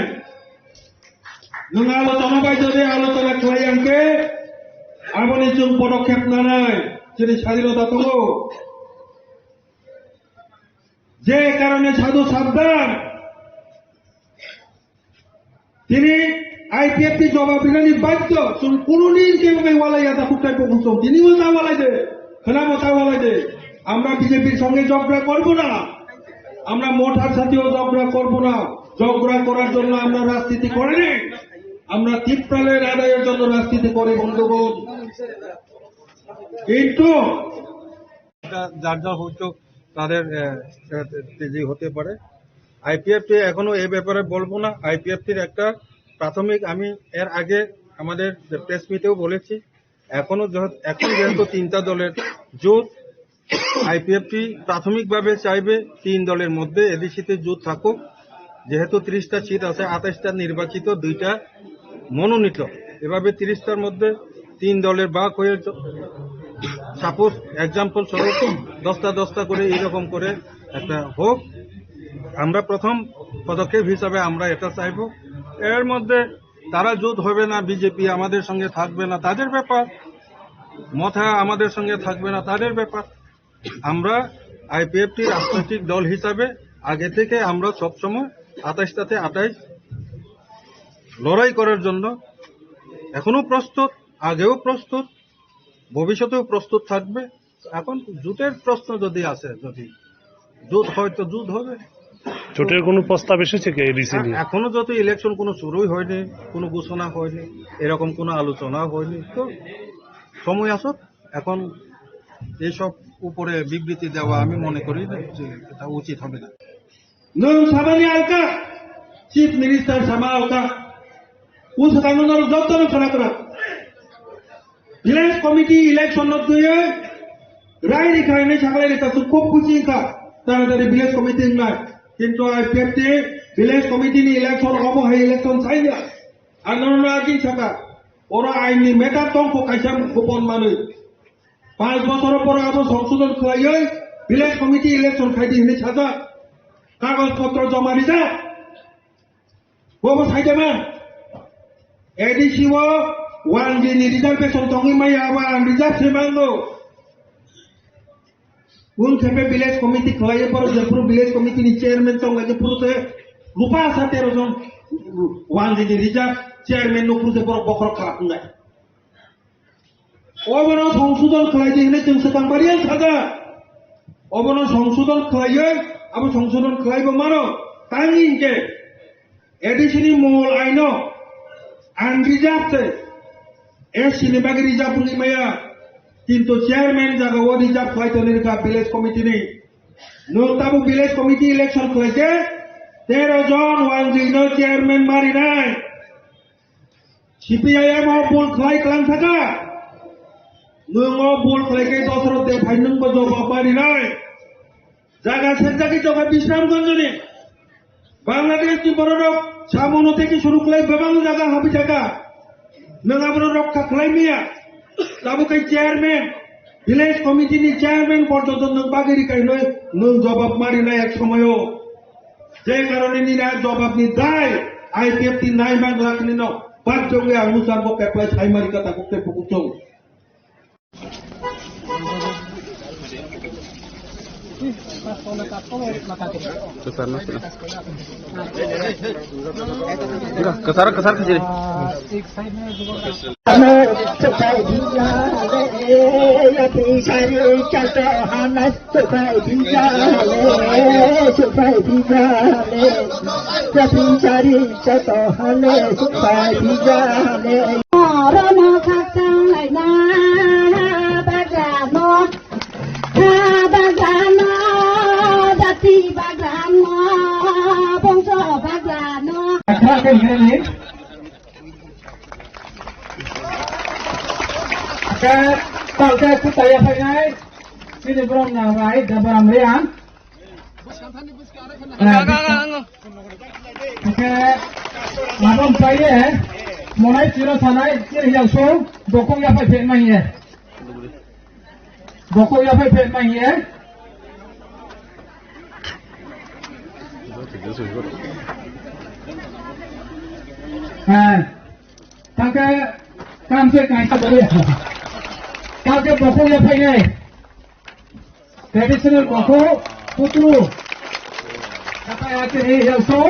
নং আলোচনা বাই যদি আলোচনা খাই আনকে আপনি চুপ পদক্ষেপ না নাই যদি স্বাধীনতা তো যে কারণে সাধু সাবধান তিনি IPF জবাব দিলেন বাধ্য কোনদিন কেউ ওয়ালাই আদা ফুটাই পৌঁছ তিনিও তা ওয়ালাই দে খেলামো তা ওয়ালাই দে আমরা বিজেপির সঙ্গে ঝগড়া করবো না আমরা মোটার সাথেও ঝগড়া করবো না ঝগড়া করার জন্য আমরা রাজনীতি করিনি আমরা ত্রিপ্রালের আদায়ের জন্য রাজনীতি করি বন্ধুগণ কিন্তু যার যার হয়তো তাদের তেজি হতে পারে। আইপিএফটি এখনো এই ব্যাপারে বলবো না। আইপিএফটির একটা প্রাথমিক, আমি এর আগে আমাদের প্রেস মিটেও বলেছি, এখন যেহেতু 3টা দলের জোট, আইপিএফটি প্রাথমিকভাবে চাইবে 3 দলের মধ্যে এডিসিতে জোট থাকুক। যেহেতু 30টা সিট আছে, 28টা নির্বাচিত, 2টা মনোনীত, এভাবে 30টার মধ্যে 3 দলের ভাগ হয়ে, সাপোজ এক্সাম্পল স্বরূপ 10টা করে এইরকম করে একটা হোক। আমরা প্রথম পদক্ষেপ হিসাবে আমরা এটা চাইব। এর মধ্যে তারা জোট হবে না, বিজেপি আমাদের সঙ্গে থাকবে না, তাদের ব্যাপার। মথা আমাদের সঙ্গে থাকবে না, তাদের ব্যাপার। আমরা আইপিএফটি রাজনৈতিক দল হিসাবে আগে থেকে আমরা সবসময় 28টাতে 28 লড়াই করার জন্য এখনো প্রস্তুত, আগেও প্রস্তুত, ভবিষ্যতেও প্রস্তুত থাকবে। এখন জোটের প্রশ্ন যদি আসে, যদি জোট হয় তো জোট হবে। জোটের কোনো প্রস্তাব এসেছে কি এডিসি নিয়ে? এখনো যত ইলেকশন কোনো শুরুই হয়নি, কোনো ঘোষণা হয়নি, এরকম কোনো আলোচনা হয়নি। তো সময় আসুক। এখন এইসব উপরে বিবৃতি দেওয়া আমি মনে করি যে এটা উচিত হবে না। Nung sama ni Alka, Chief Minister sama Alka, usa kami nung doktor ng kanakra. Village Committee election not doye, rai ni kaya ni sakala ni tasu kop kucing ka, tara dari Village Committee ngai. Kintu IPFT Village Committee ni election omo hai election saja. Anon lagi saka, orang ain ni meta tong ko kaisam kupon manu. 5 বছর পর আবার সংশোধন খাইয়ে village committee election খাইতে হিনে ছাদা কাগজপত্র জমা দিছে বব সাইডেমা এডিসিও 1 জি নি রিজার্ভেশন তঙ্গি মাই আবার রিজার্ভ সেমাঙ্গো কোন খেপে ভিলেজ কমিটি খাইয়ে পর জয়পুর ভিলেজ কমিটি নি চেয়ারম্যান তঙ্গা যে পুরুতে রূপা 17 জন 1 জি নি রিজার্ভ চেয়ারম্যান নো পুরুতে পর বখর খারাপ নাই অবন সংশোধন খাইতে হিনে जों সেকাংবারিয়ান সাজা অবন সংশোধন খাইয়ে আবার সংশোধন খাইবো মানো তাঙ্গিনকে এডিসিনি মূল আইন আনরিজার্ভে এস সিনেমাকে রিজার্ভ নি মায়া কিন্তু চেয়ারম্যান জায়গা ও রিজার্ভ খাইতে নিকা ভিলেজ কমিটি নেই নোতাবু ভিলেজ কমিটি ইলেকশন খাইতে 13 জন 1 জিনো চেয়ারম্যান মারি নাই সিপিআইএম ও বল খাই ক্লান থাকা নঙ্গ বল খাইকে দশরথ দেব ভাইনং কো জবাব মারি নাই জায়গা সেটাকে জগা বিশ্রামগঞ্জ নে বাংলাদেশ কি বড় সামনো থেকে শুরু করে বেবাং জায়গা হাবি জায়গা নঙ্গাবর রক্ষা খাইমিয়া তাবু কাই চেয়ারম্যান ভিলেজ কমিটি নি চেয়ারম্যান পর্যন্ত নং বাগেরি কাই নয় নং জবাব মারি নাই এক সময়ও যে কারণে নিরা জবাব নি দায় আইপিএফটি নাই বাংলা কিনি ন পাঁচ জঙ্গে আনুসার বো পেপ্লাই ছাইমারি কথা করতে পুকুচং Kesar kecil. Kalau kita ya pengai, sini belum nawai, dah belum liang. Oke, malam saya, mulai kira sanai, kira yang so, dokong ya pakai main ya, dokong ya pakai main ya. Kakak काम से कहीं का बोले क्या के बखो या भाई है ट्रेडिशनल बखो पुतलू kakak आते हैं ये सो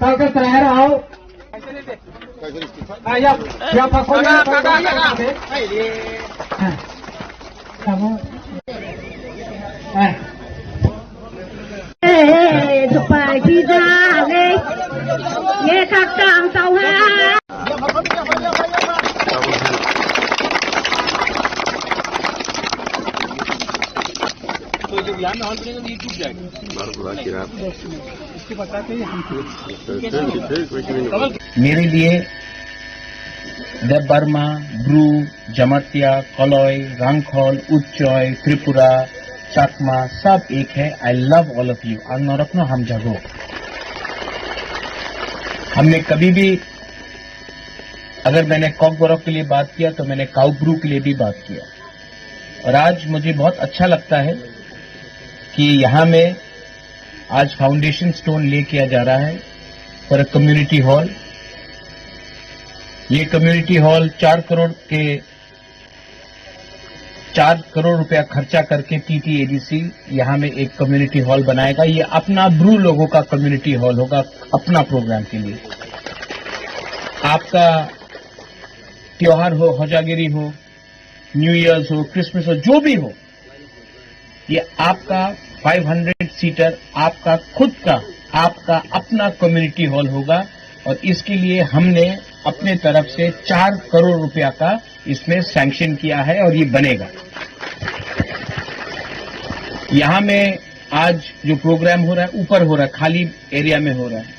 kakak तैयार आओ या बखो या kamu supaya tidak ye kakak tahu तो जब यहाँ में हॉल बनेगा तो ये टूट जाएगा। इसके बताते ही हम मेरे लिए द बर्मा, ब्रू, जमातिया, कलॉय, रंगखोल, उच्चॉय, त्रिपुरा, चकमा सब एक है। I love all of you. आंग नरकनो हम जगो। हमने कभी भी, अगर मैंने कॉक बोरक के लिए बात किया तो मैंने काउब्रू के लिए भी बात किया। और आज मुझे बहुत अच्छा लगता है कि यहां में आज फाउंडेशन स्टोन ले किया जा रहा है फॉर अ कम्युनिटी हॉल। ये कम्युनिटी हॉल 4 करोड़ रुपया खर्चा करके TTADC यहां में एक कम्युनिटी हॉल बनाएगा। ये अपना ब्रू लोगों का कम्युनिटी हॉल होगा, अपना प्रोग्राम के लिए। आपका त्योहार हो, होजागिरी हो, न्यू ईयर्स हो, क्रिसमस हो, जो भी हो, ये आपका 500 सीटर आपका खुद का, आपका अपना कम्युनिटी हॉल होगा। और इसके लिए हमने अपने तरफ से 4 करोड़ रुपया का इसमें सैंक्शन किया है और ये बनेगा। यहां में आज जो प्रोग्राम हो रहा है ऊपर हो रहा है, खाली एरिया में हो रहा है।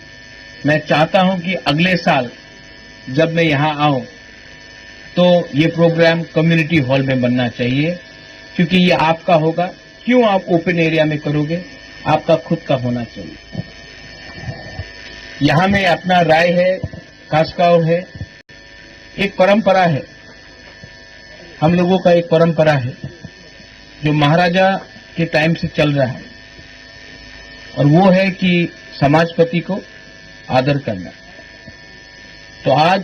मैं चाहता हूं कि अगले साल जब मैं यहां आऊं तो ये प्रोग्राम कम्युनिटी हॉल में बनना चाहिए, क्योंकि ये आपका होगा। क्यों आप ओपन एरिया में करोगे? आपका खुद का होना चाहिए। यहां में अपना राय है, कास्काव है, एक परंपरा है, हम लोगों का एक परंपरा है जो महाराजा के टाइम से चल रहा है, और वो है कि समाजपति को आदर करना। तो आज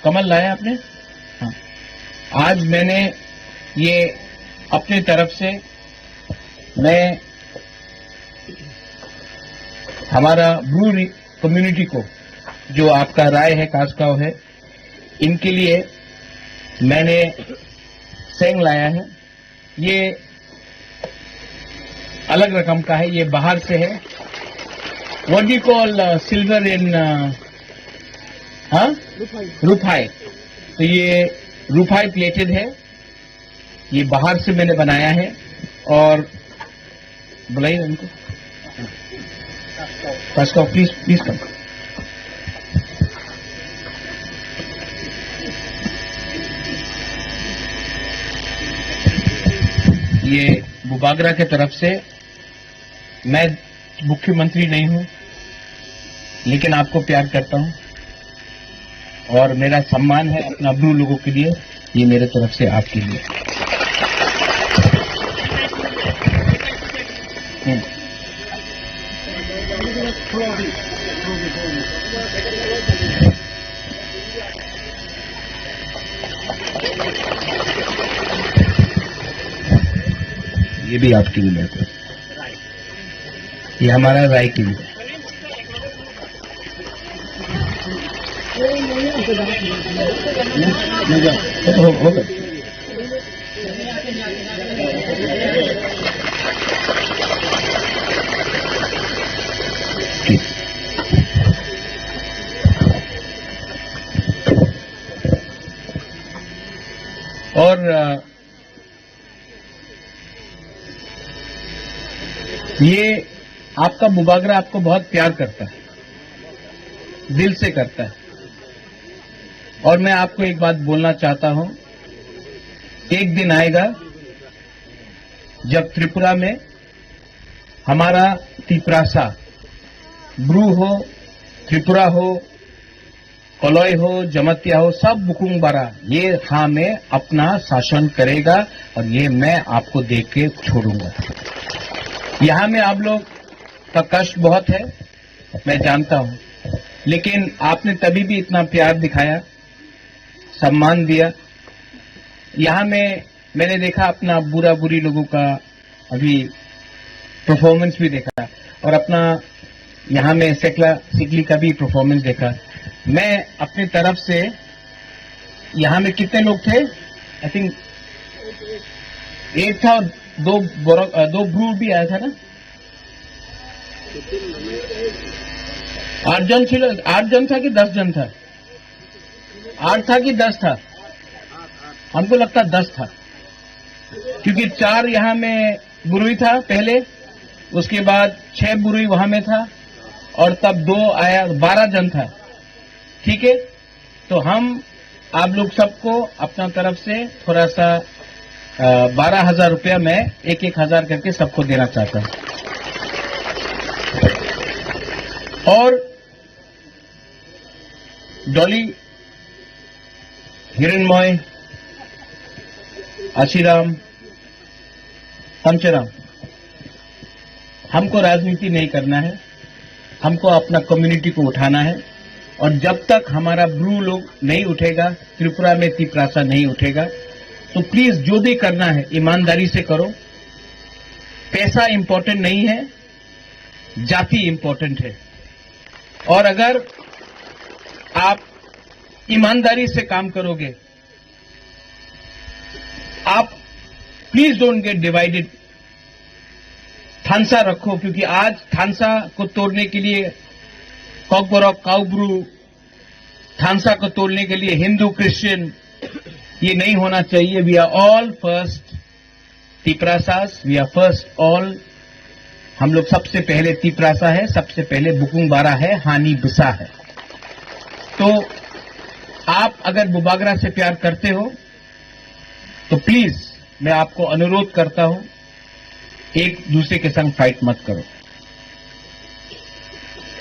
कमल लाया आपने? हाँ, आज मैंने ये अपने तरफ से, मैं हमारा ब्रू कम्युनिटी को, जो आपका राय है, कास्काव है, इनके लिए मैंने सेंग लाया है। ये अलग रकम का है, ये बाहर से है। What do you call silver in rufai. तो ये रुफाई प्लेटेड है, ये बाहर से मैंने बनाया है। और बुलाइए उनको, कास्काव प्लीज प्लीज कम। ये बुबागरा के तरफ से, मैं मुख्यमंत्री नहीं हूं लेकिन आपको प्यार करता हूं और मेरा सम्मान है अपना ब्रू लोगों के लिए। ये मेरे तरफ से आपके लिए। ये भी आपके लिए मेरे को, ये हमारा राय के लिए। होगा और ये आपका बुबागरा आपको बहुत प्यार करता है, दिल से करता है। और मैं आपको एक बात बोलना चाहता हूं, एक दिन आएगा जब त्रिपुरा में हमारा तिप्रासा, ब्रू हो, त्रिपुरा हो, कलॉय हो, जमतिया हो, सब बुकुंग बारा, ये हाँ में अपना शासन करेगा और ये मैं आपको देख के छोड़ूंगा। यहां में आप लोग का कष्ट बहुत है, मैं जानता हूं, लेकिन आपने तभी भी इतना प्यार दिखाया, सम्मान दिया। यहां में मैंने देखा अपना बुरा बुरी लोगों का अभी परफॉर्मेंस भी देखा और अपना यहां में सिकली का भी परफॉर्मेंस देखा। मैं अपनी तरफ से, यहां में कितने लोग थे? आई थिंक 8 था और दो ब्रू भी आया था ना, 8 जन थे। 8 जन था कि 10 जन था? 8 था कि 10 था? हमको लगता 10 था, क्योंकि 4 यहां में बुरुई था पहले, उसके बाद 6 बुरुई वहां में था, और तब 2 आया, 12 जन था। ठीक है, तो हम आप लोग सबको अपना तरफ से थोड़ा सा 12,000 रुपया में 1,000 करके सबको देना चाहता हूं। और डॉली, हिरणमय, आशीराम, पंचराम, हमको राजनीति नहीं करना है, हमको अपना कम्युनिटी को उठाना है। और जब तक हमारा ब्रू लोग नहीं उठेगा, त्रिपुरा में तिपरासा नहीं उठेगा, तो प्लीज जो भी करना है ईमानदारी से करो। पैसा इंपॉर्टेंट नहीं है, जाति इंपॉर्टेंट है। और अगर आप ईमानदारी से काम करोगे, आप प्लीज डोंट गेट डिवाइडेड। थानसा रखो, क्योंकि आज थानसा को तोड़ने के लिए, कॉकबरॉक, काउब्रू, थानसा को तोड़ने के लिए हिंदू क्रिश्चियन ये नहीं होना चाहिए। We are all first Tiprasas, we are first all. हम लोग सबसे पहले तिपरासा है, सबसे पहले बुकुंग बारा है, हानि बिसा है। तो आप अगर बुबागरा से प्यार करते हो तो प्लीज मैं आपको अनुरोध करता हूं, एक दूसरे के संग फाइट मत करो।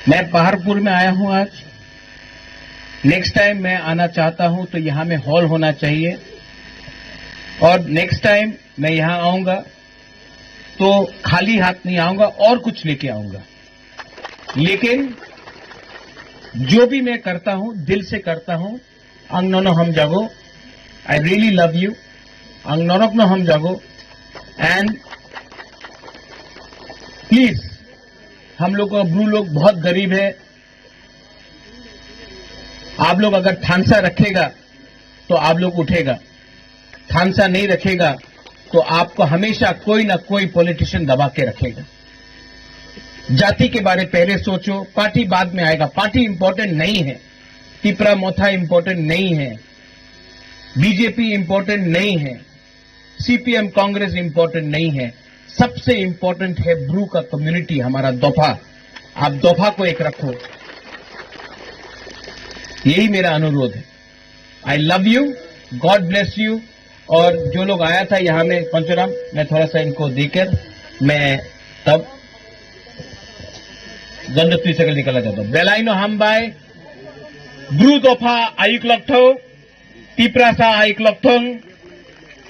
मैं पहाड़पुर में आया हूं आज, नेक्स्ट टाइम मैं आना चाहता हूं तो यहां में हॉल होना चाहिए। और नेक्स्ट टाइम मैं यहां आऊंगा तो खाली हाथ नहीं आऊंगा, और कुछ लेके आऊंगा। लेकिन जो भी मैं करता हूं दिल से करता हूं। अंग नोनो हम जागो, आई रियली लव यू। अंग नोनक नो हम जागो। एंड प्लीज, हम लोग ब्रू लोग बहुत गरीब है। आप लोग अगर थानसा रखेगा तो आप लोग उठेगा, थानसा नहीं रखेगा तो आपको हमेशा कोई ना कोई पॉलिटिशियन दबा के रखेगा। जाति के बारे पहले सोचो, पार्टी बाद में आएगा। पार्टी इंपॉर्टेंट नहीं है, तिपरा मोथा इंपॉर्टेंट नहीं है, बीजेपी इंपॉर्टेंट नहीं है, सीपीएम कांग्रेस इंपॉर्टेंट नहीं है। सबसे इंपॉर्टेंट है ब्रू का कम्युनिटी, हमारा दोफा। आप दोफा को एक रखो, यही मेरा अनुरोध है। I love you, God bless you. और जो लोग आया था यहां में, पंचराम, मैं थोड़ा सा इनको देकर मैं तब गंधत्री से निकलना चाहता हूं। बेलाइनो हम बाय ब्रू दोफा आयुक लक्ठो, तिपरासा आयुक लक्ठों,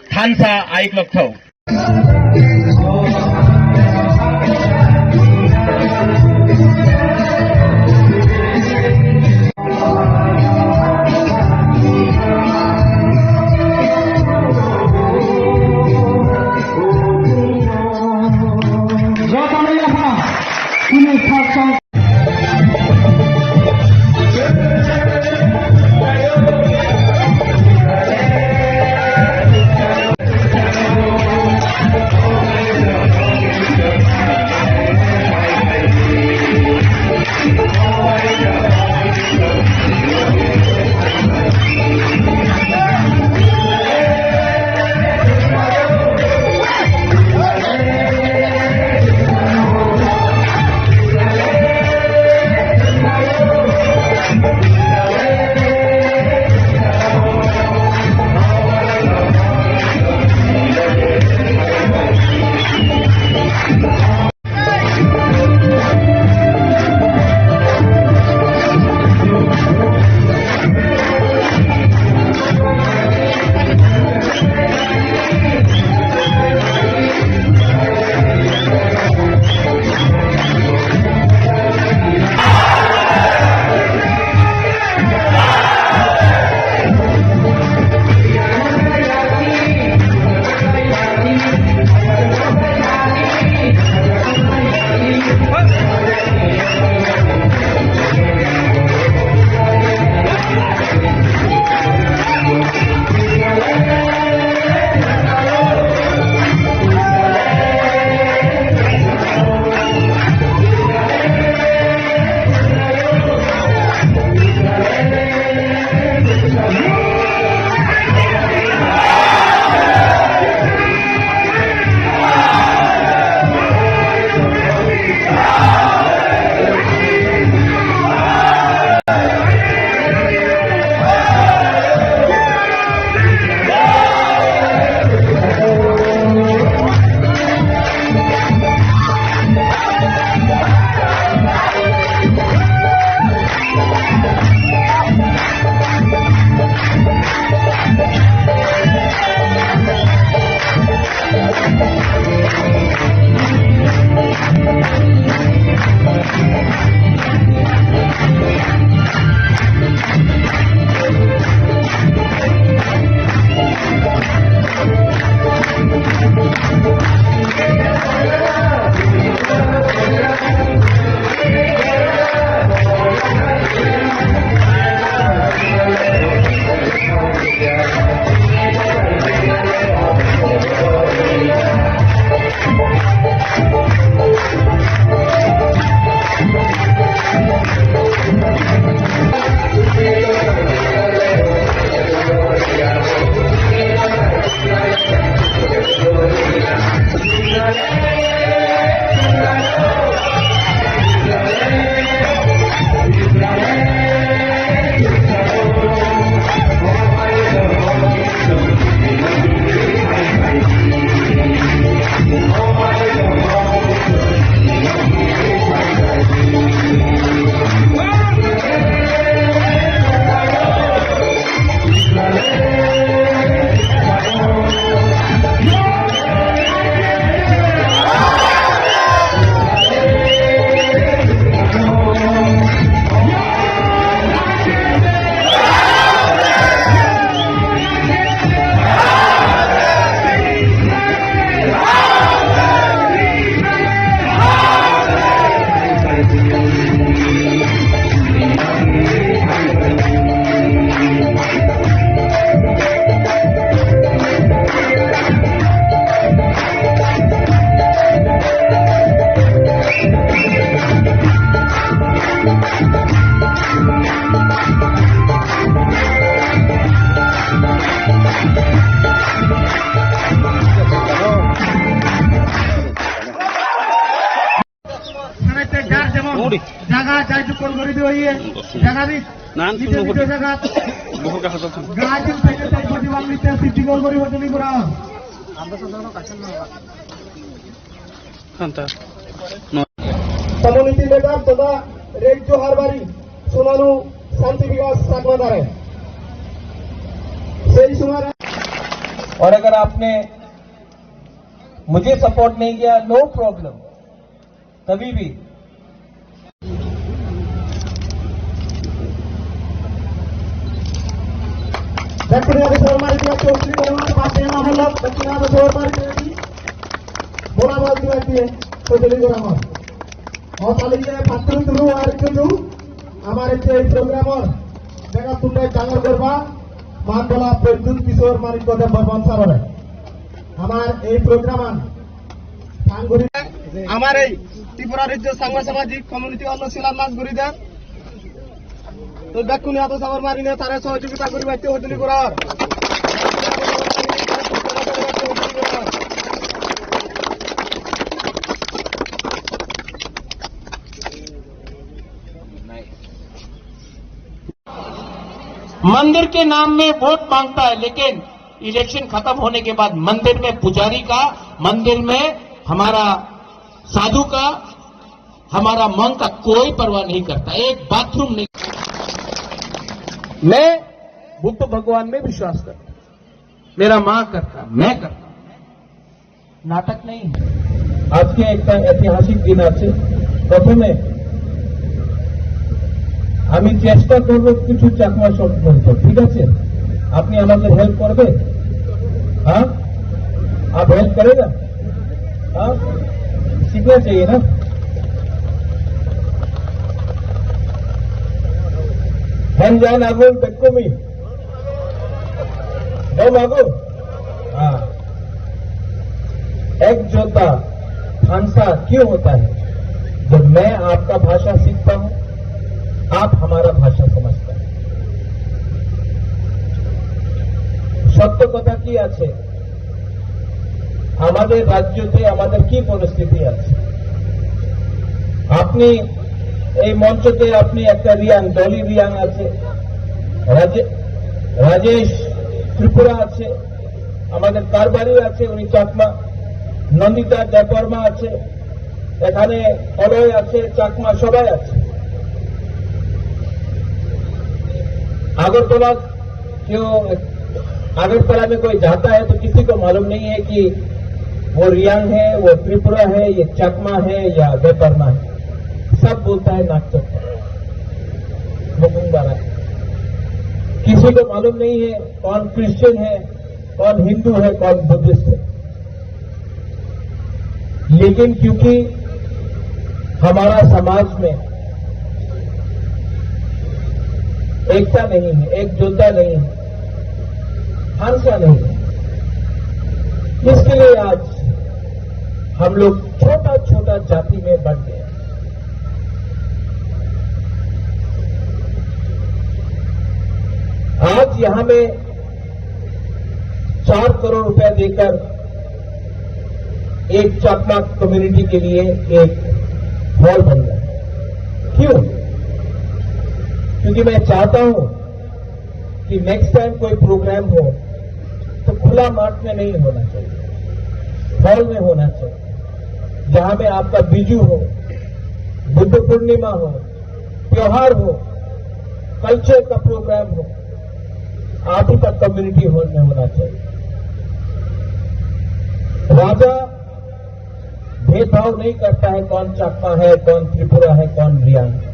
थानसा आयुक लक्ठो। জায়গা চাই টুকর করে দিয়ে জায়গা দি নিতে জায়গা গাজন থেকে তাই বডি বাংলিতে সিটি গোল করি হতনি করা আমরা সাধারণ কাছেন না খান্তা কমিউনিটি লিডার तथा रेड जोहार बारी सोनालू शांति विकास सागवादार है सही सुना रहे। और अगर आपने मुझे सपोर्ट नहीं किया, नो प्रॉब्लम, कभी भी दक्षिणाद सोरमारी दिया चौधरी परिवार पास में मोहल्ला दक्षिणाद सोरमारी दिया बोला बोल दिया चौधरी परिवार और ताली के पात्र शुरू और शुरू हमारे ये प्रोग्राम और जगह तुमने डांगर करवा मान बोला प्रद्युत किशोर मारी को दे बर्बाद साबर है हमारे ये प्रोग्राम सांगुरी हमारे त्रिपुरा राज्य संघ सामाजिक कम्युनिटी वालों शिलान्यास गुरी देन तो दक्षिण यादव साबर मारी ने तारे सहयोगिता करी बैठे होटली करार मंदिर के नाम में वोट मांगता है, लेकिन इलेक्शन खत्म होने के बाद मंदिर में पुजारी का, मंदिर में हमारा साधु का, हमारा मंग का कोई परवाह नहीं करता, एक बाथरूम नहीं। मैं बुद्ध भगवान में विश्वास करता, मेरा मां करता, मैं करता, नाटक नहीं। आज के एक ऐतिहासिक दिन আছে প্রথমে আমি চেষ্টা করব কিছু চাকমা শব্দ বলতে, ঠিক আছে? আপনি আমাদের হেল্প করবে? हाँ, आप हेल्प करेगा? हाँ, सीखना चाहिए ना। हंजान आगो बेको मी दम आगो। हाँ, एक जोता फांसा क्यों होता है? जब मैं आपका भाषा सीखता हूं, आप हमारा भाषा समझते हैं। সত্য কথা কি আছে, আমাদের রাজ্যতে আমাদের কি পরিস্থিতি আছে, আপনি এই মঞ্চতে আপনি একটা রিয়াং, ডলি রিয়াং আছে, রাজেশ ত্রিপুরা আছে, আমাদের কারবারি আছে, উনি চাকমা, নন্দিতা দেববর্মা আছে, এখানে অলয় আছে, চাকমা সবাই আছে। अगरतला क्यों, अगरतला में कोई जाता है तो किसी को मालूम नहीं है कि वो रियांग है, वो त्रिपुरा है, ये चकमा है या बेपरमा है। सब बोलता है नागचक्का, मुकुंबारा। किसी को मालूम नहीं है कौन क्रिश्चियन है, कौन हिंदू है, कौन बुद्धिस्ट है। लेकिन क्योंकि हमारा समाज में एकता नहीं है, एकजुटता नहीं है, हंसा नहीं है, इसके लिए आज हम लोग छोटा छोटा जाति में बढ़ गए। आज यहां में 4 करोड़ रुपया देकर एक चाकमा कम्युनिटी के लिए एक हॉल बन गया। क्यों? क्योंकि मैं चाहता हूं कि नेक्स्ट टाइम कोई प्रोग्राम हो तो खुला मार्ट में नहीं होना चाहिए, हॉल में होना चाहिए, जहां में आपका बीजू हो, बुद्ध पूर्णिमा हो, त्योहार हो, कल्चर का प्रोग्राम हो, आप ही का कम्युनिटी हॉल में होना चाहिए। राजा भेदभाव नहीं करता है कौन चाकमा है, कौन त्रिपुरा है, कौन रियांग है।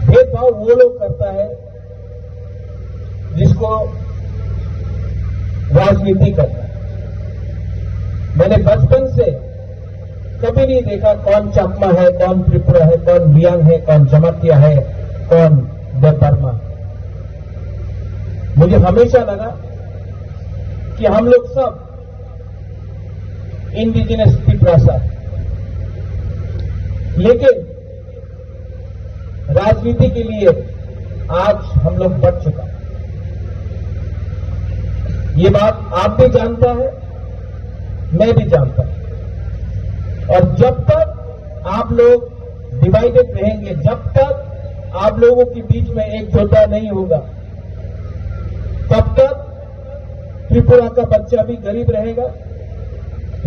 भेदभाव वो लोग करता है जिसको राजनीति करना है। मैंने बचपन से कभी नहीं देखा कौन चाकमा है, कौन त्रिपुरा है, कौन रियांग है, कौन जमातिया है, कौन बेपरमा। मुझे हमेशा लगा कि हम लोग सब इंडिजिनस त्रिपुरा, लेकिन राजनीति के लिए आज हम लोग बढ़ चुका है। ये बात आप भी जानता है, मैं भी जानता हूं। और जब तक आप लोग डिवाइडेड रहेंगे। जब तक आप लोगों के बीच में एकजुटता नहीं होगा, तब तक त्रिपुरा का बच्चा भी गरीब रहेगा,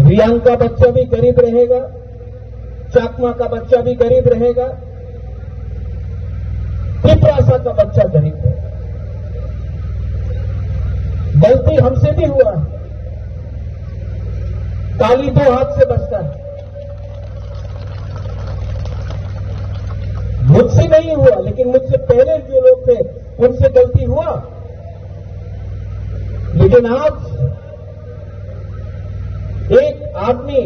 रियांग का बच्चा भी गरीब रहेगा, चाकमा का बच्चा भी गरीब रहेगा, त्रिपुरासा का बच्चा गरीब रहेगा। गलती हमसे भी हुआ है, ताली दो हाथ से बचता है। मुझसे नहीं हुआ, लेकिन मुझसे पहले जो लोग थे उनसे गलती हुआ। लेकिन आज एक आदमी,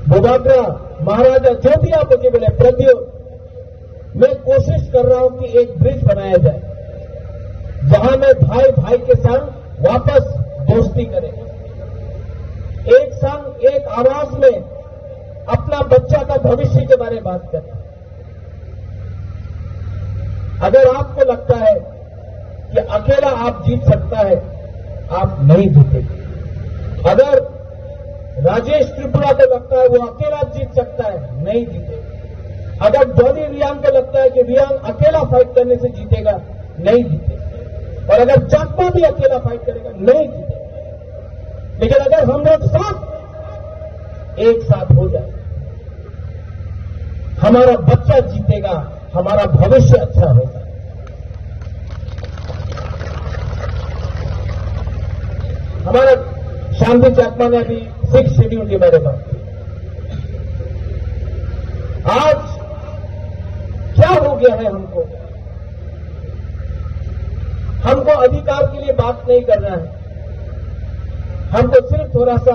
बुबाग्रा, महाराजा, जो भी आप मुझे बोले, प्रद्योत, मैं कोशिश कर रहा हूं कि एक ब्रिज बनाया जाए जहां में भाई भाई के संग वापस दोस्ती करें, एक संग एक आवाज में अपना बच्चा का भविष्य के बारे में बात करें। अगर आपको लगता है कि अकेला आप जीत सकता है, आप नहीं जीतेंगे। अगर राजेश त्रिपुरा को लगता है वो अकेला जीत सकता है, नहीं जीतेगा। अगर डॉली रियांग को लगता है कि रियांग अकेला फाइट करने से जीतेगा, नहीं जीतेगा। और अगर चाकमा भी अकेला फाइट करेगा, नहीं जीतेगा। लेकिन अगर हम लोग साथ एक साथ हो जाए, हमारा बच्चा जीतेगा, हमारा भविष्य अच्छा होगा। हमारा शांति चाकमा ने अभी 6 शेड्यूल के बारे में बात की। आज क्या हो गया है हमको अधिकार के लिए बात नहीं करना है, हमको सिर्फ थोड़ा सा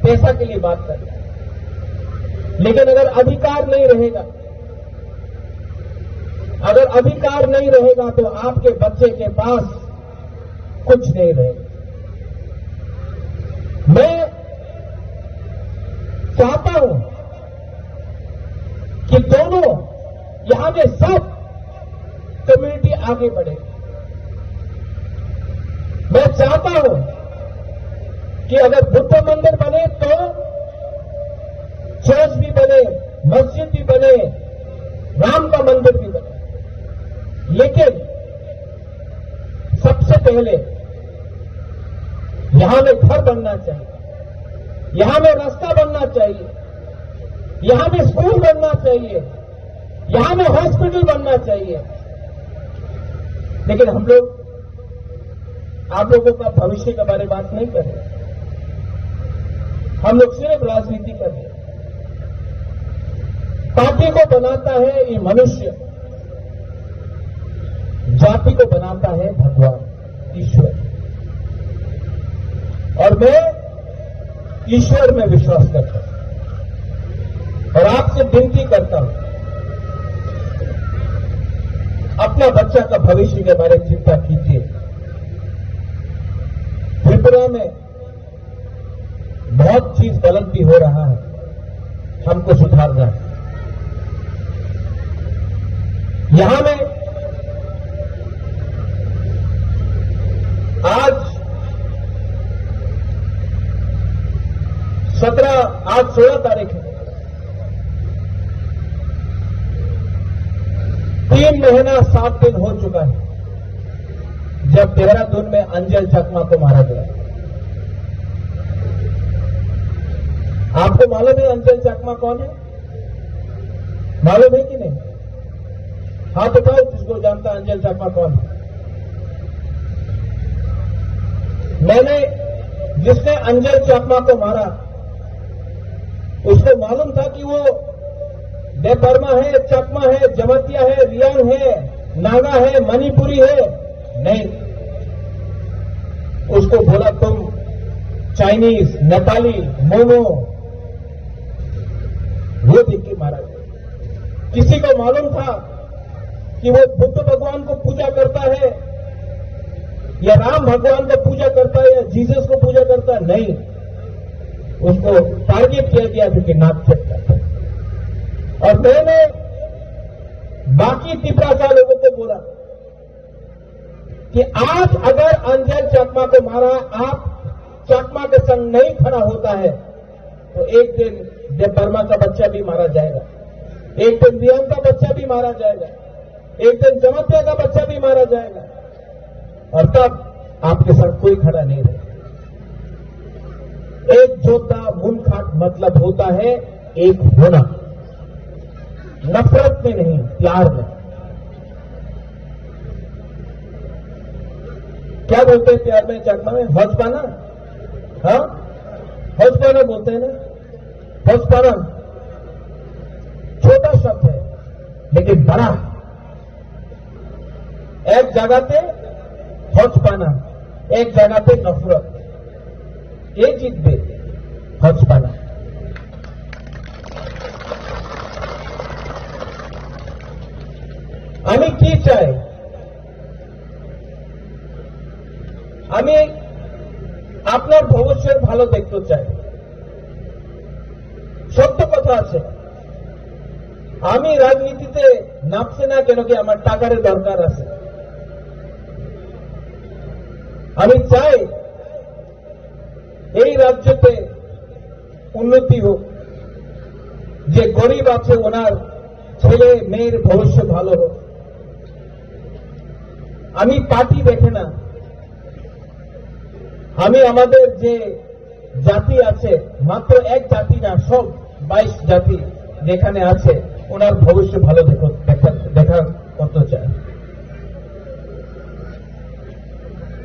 पैसा के लिए बात करना है। लेकिन अगर अधिकार नहीं रहेगा, तो आपके बच्चे के पास कुछ नहीं रहेगा। मैं चाहता हूं कि दोनों यहां में सब कम्युनिटी आगे बढ़े। मैं चाहता हूं कि अगर बुद्ध मंदिर बने तो चर्च भी बने, मस्जिद भी बने, राम का मंदिर भी बने। लेकिन सबसे पहले यहां में घर बनना चाहिए, यहां में रास्ता बनना चाहिए, यहां में स्कूल बनना चाहिए, यहां में हॉस्पिटल बनना चाहिए। लेकिन हम लोग आप लोगों का भविष्य के बारे में बात नहीं कर रहे, हम लोग सिर्फ राजनीति कर रहे हैं। पार्टी को बनाता है ये मनुष्य, जाति को बनाता है भगवान, ईश्वर। और मैं ईश्वर में विश्वास करता हूं और आपसे विनती करता हूं, अपना बच्चा का भविष्य के बारे में चिंता कीजिए। त्रिपुरा में बहुत चीज गलत भी हो रहा है, हमको सुधारना है। यहां में आज 16 तारीख है, 3 महीना 7 दिन हो चुका है जब देहरादून में अंजल चकमा को मारा गया। आपको मालूम है अंजल चकमा कौन है? मालूम है कि नहीं? हाथ उठाओ जिसको जानता है अंजल चकमा कौन है। मैंने जिसने अंजल चकमा को मारा उसको मालूम था कि वो देपरमा है, चकमा है, जमतिया है, रियांग है, नागा है, मणिपुरी है? नहीं, उसको बोला तुम चाइनीज, नेपाली, मोमो, वो देख के मारा गया। किसी को मालूम था कि वो बुद्ध भगवान को पूजा करता है या राम भगवान को पूजा करता है या जीसस को पूजा करता है? नहीं, उसको टारगेट किया गया क्योंकि नाक चेक करता है। और मैंने बाकी तिपरासा लोगों को बोला कि आज अगर अंजल चकमा को मारा, आप चकमा के संग नहीं खड़ा होता है तो एक दिन देपरमा का बच्चा भी मारा जाएगा। एक दिन रियान का बच्चा भी मारा जाएगा, एक दिन जमातिया का बच्चा भी मारा जाएगा, और तब आपके साथ कोई खड़ा नहीं रहेगा। एक जोता मुनखाट मतलब होता है एक होना, नफरत में नहीं, प्यार में। क्या बोलते हैं प्यार में चकमा में? हौजपाना। हाँ, हौजपाना बोलते हैं ना। हौजपाना छोटा शब्द है लेकिन बड़ा है। एक जगह पे हौजपाना, एक जगह पे नफरत, ये जितबे हौजपाना। আমি কি চাই? আমি আপনার ভবিষ্যৎ ভালো দেখতে চাই। সত্য কথা আছে, আমি রাজনীতিতে নামছে না কেন কি আমার টাকার দরকার আছে। আমি চাই এই রাজ্যতে উন্নতি হোক, যে গরিব আছে ওনার ছেলে মেয়ের ভবিষ্যৎ ভালো হোক। আমি পার্টি দেখে না, আমি আমাদের যে জাতি আছে, মাত্র এক জাতি না, সব 22 জাতি যেখানে আছে ওনার ভবিষ্যৎ ভালো দেখা করতে চায়।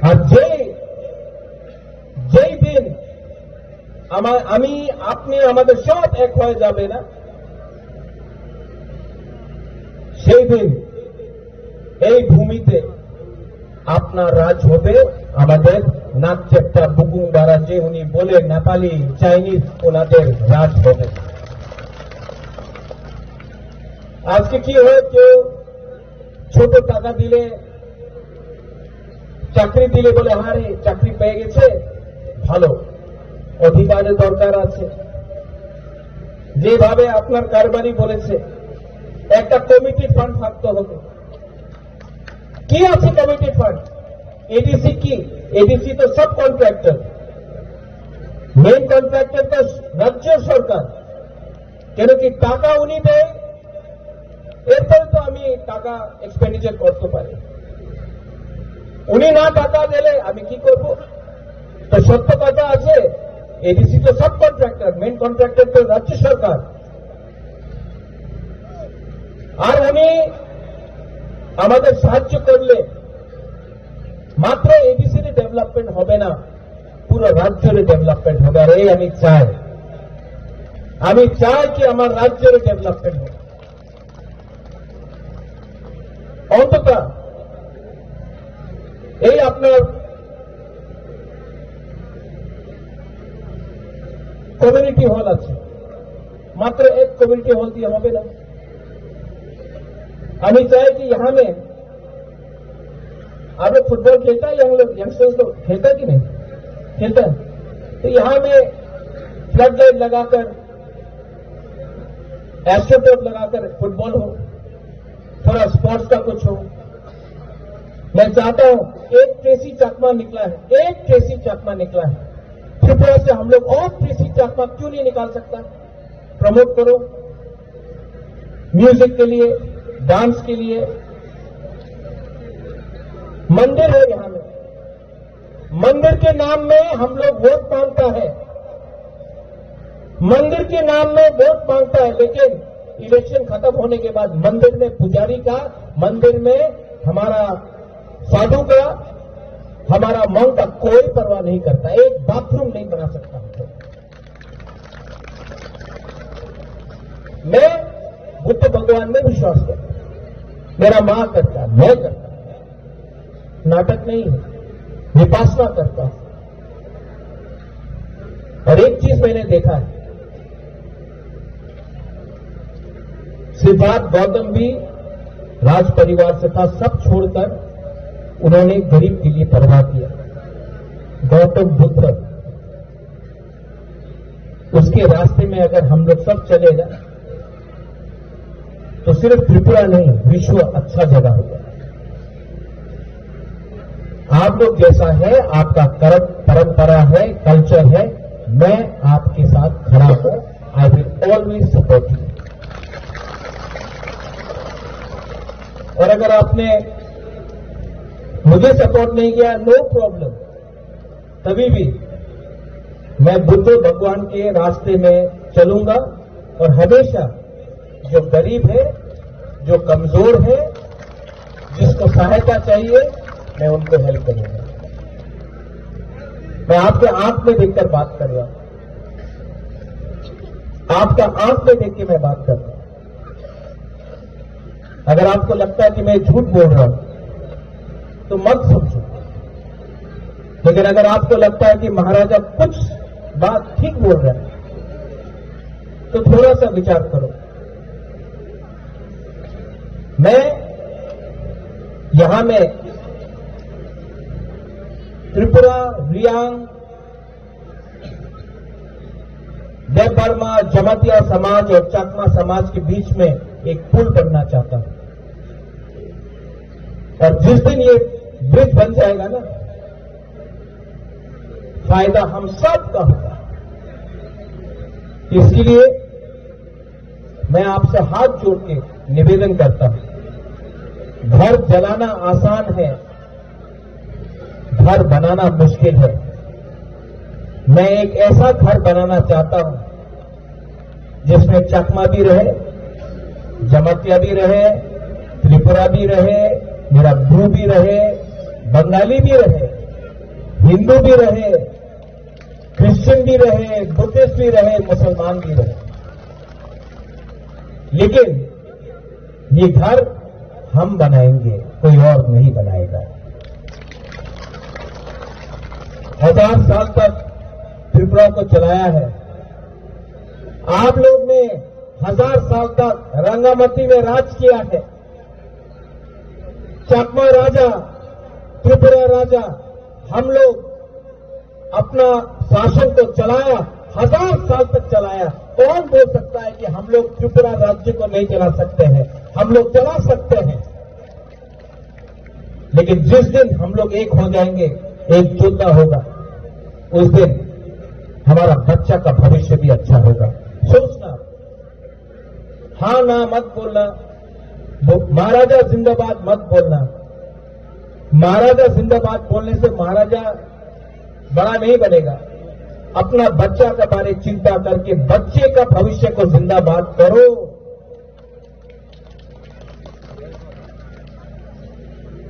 আর যেই দিন আমি আপনি আমাদের সব এক হয়ে যাবে না, সেই দিন এই ভূমিতে আপনার রাজ হবে, আমাদের নাক চেপটা বুকুং দ্বারা যে উনি বলে নেপালি চাইনিজ ওনাদের রাজ হবে। আজকে কি হয়, কেউ ছোট টাকা দিলে, চাকরি দিলে বলে হারে চাকরি পেয়ে গেছে, ভালো, অধিকারের দরকার আছে। যেভাবে আপনার কারবারি বলেছে একটা কমিটি ফান্ড থাকতে হবে। কি আছে কমিটি ফান্ড? এডিসি কি? এডিসি তো সব কন্ট্রাক্টর, মেন কন্ট্রাক্টর তো রাজ্য সরকার। কেন কি টাকা উনি দেয়, এরপরে তো আমি টাকা এক্সপেন্ডিচার করতে পারি। উনি না টাকা দিলে আমি কি করব? তো সত্য কথা আছে, এডিসি তো সব কন্ট্রাক্টর, মেন কন্ট্রাক্টর তো রাজ্য সরকার। আর উনি আমাদের সাহায্য করলে মাত্র এডিসির ডেভেলপমেন্ট হবে না, পুরো রাজ্যের ডেভেলপমেন্ট হবে। আর এই আমি চাই কি আমার রাজ্যের ডেভেলপমেন্ট হবে। অন্তত এই আপনার कम्युनिटी हॉल আছে, मात्र एक कम्युनिटी हॉल दिए হবে ना। हमें चाहिए कि यहाँ में आप लोग फुटबॉल खेलता है, यंगस्टर्स लोग खेलता है कि नहीं खेलता है? तो यहाँ में फ्लड लाइट लगाकर, एस्ट्रोटर्फ लगाकर फुटबॉल हो, थोड़ा स्पोर्ट्स का कुछ हो। मैं चाहता हूं, एक ट्रेसी चकमा निकला है, एक ट्रेसी चकमा निकला है त्रिपुरा से, हम लोग और ट्रेसी चकमा क्यों नहीं निकाल सकता? प्रमोट करो, म्यूजिक के लिए, डांस के लिए। मंदिर है यहां में, मंदिर के नाम में हम लोग वोट मांगता है, मंदिर के नाम में वोट मांगता है, लेकिन इलेक्शन खत्म होने के बाद मंदिर में पुजारी का, मंदिर में हमारा साधु का, हमारा मंग का कोई परवाह नहीं करता। एक बाथरूम नहीं बना सकता। मैं बुद्ध भगवान में विश्वास करता, मेरा मां करता, मैं करता, नाटक नहीं है, विपासना करता। और एक चीज मैंने देखा है, सिद्धार्थ गौतम भी राज परिवार से था, सब छोड़कर उन्होंने गरीब के लिए परवाह किया। गौतम बुद्ध, उसके रास्ते में अगर हम लोग सब चले जाए तो सिर्फ त्रिपुरा नहीं, विश्व अच्छा जगह होगा। आप लोग जैसा है, आपका कर्म परंपरा है, कल्चर है, मैं आपके साथ खड़ा हूं। I will always support you. और अगर आपने मुझे सपोर्ट नहीं किया, नो प्रॉब्लम, तभी भी मैं बुद्ध भगवान के रास्ते में चलूंगा और हमेशा जो गरीब है, जो कमजोर है, जिसको सहायता चाहिए, मैं उनको हेल्प करूंगा। मैं आपके आंख में देखकर बात कर रहा हूं, आपका आंख में देख के मैं बात कर रहा हूं। अगर आपको लगता है कि मैं झूठ बोल रहा हूं तो मत समझो, लेकिन अगर आपको लगता है कि महाराजा कुछ बात ठीक बोल रहा है तो थोड़ा सा विचार करो। मैं यहां में त्रिपुरा, रियांग, देव बर्मा, जमातिया समाज और चकमा समाज के बीच में एक पुल बनना चाहता हूं। और जिस दिन ये ब्रिज बन जाएगा ना, फायदा हम सब का होगा। इसके लिए मैं आपसे हाथ जोड़ के निवेदन करता हूं, घर जलाना आसान है, घर बनाना मुश्किल है। मैं एक ऐसा घर बनाना चाहता हूं जिसमें चकमा भी रहे, जमातिया भी रहे, त्रिपुरा भी रहे, मेरा ब्रू भी रहे, बंगाली भी रहे, हिंदू भी रहे, क्रिश्चियन भी रहे, बुद्धिस्ट भी रहे, मुसलमान भी रहे। लेकिन ये घर हम बनाएंगे, कोई और नहीं बनाएगा। 1000 साल तक त्रिपुरा को चलाया है। आप लोग ने 1000 साल तक रंगामती में राज किया है। चकमा राजा, त्रिपुरा राजा, हम लोग अपना शासन को चलाया, 1000 साल तक चलाया। कौन बोल सकता है कि हम लोग त्रिपुरा राज्य को नहीं चला सकते हैं? हम लोग चला सकते हैं, लेकिन जिस दिन हम लोग एक हो जाएंगे, एकजुटता होगा, उस दिन हमारा बच्चा का भविष्य भी अच्छा होगा। सोचना, हाँ ना मत बोलना, महाराजा जिंदाबाद मत बोलना। महाराजा जिंदाबाद बोलने से महाराजा बड़ा नहीं बनेगा। अपना बच्चा के बारे चिंता करके बच्चे का भविष्य को जिंदाबाद करो।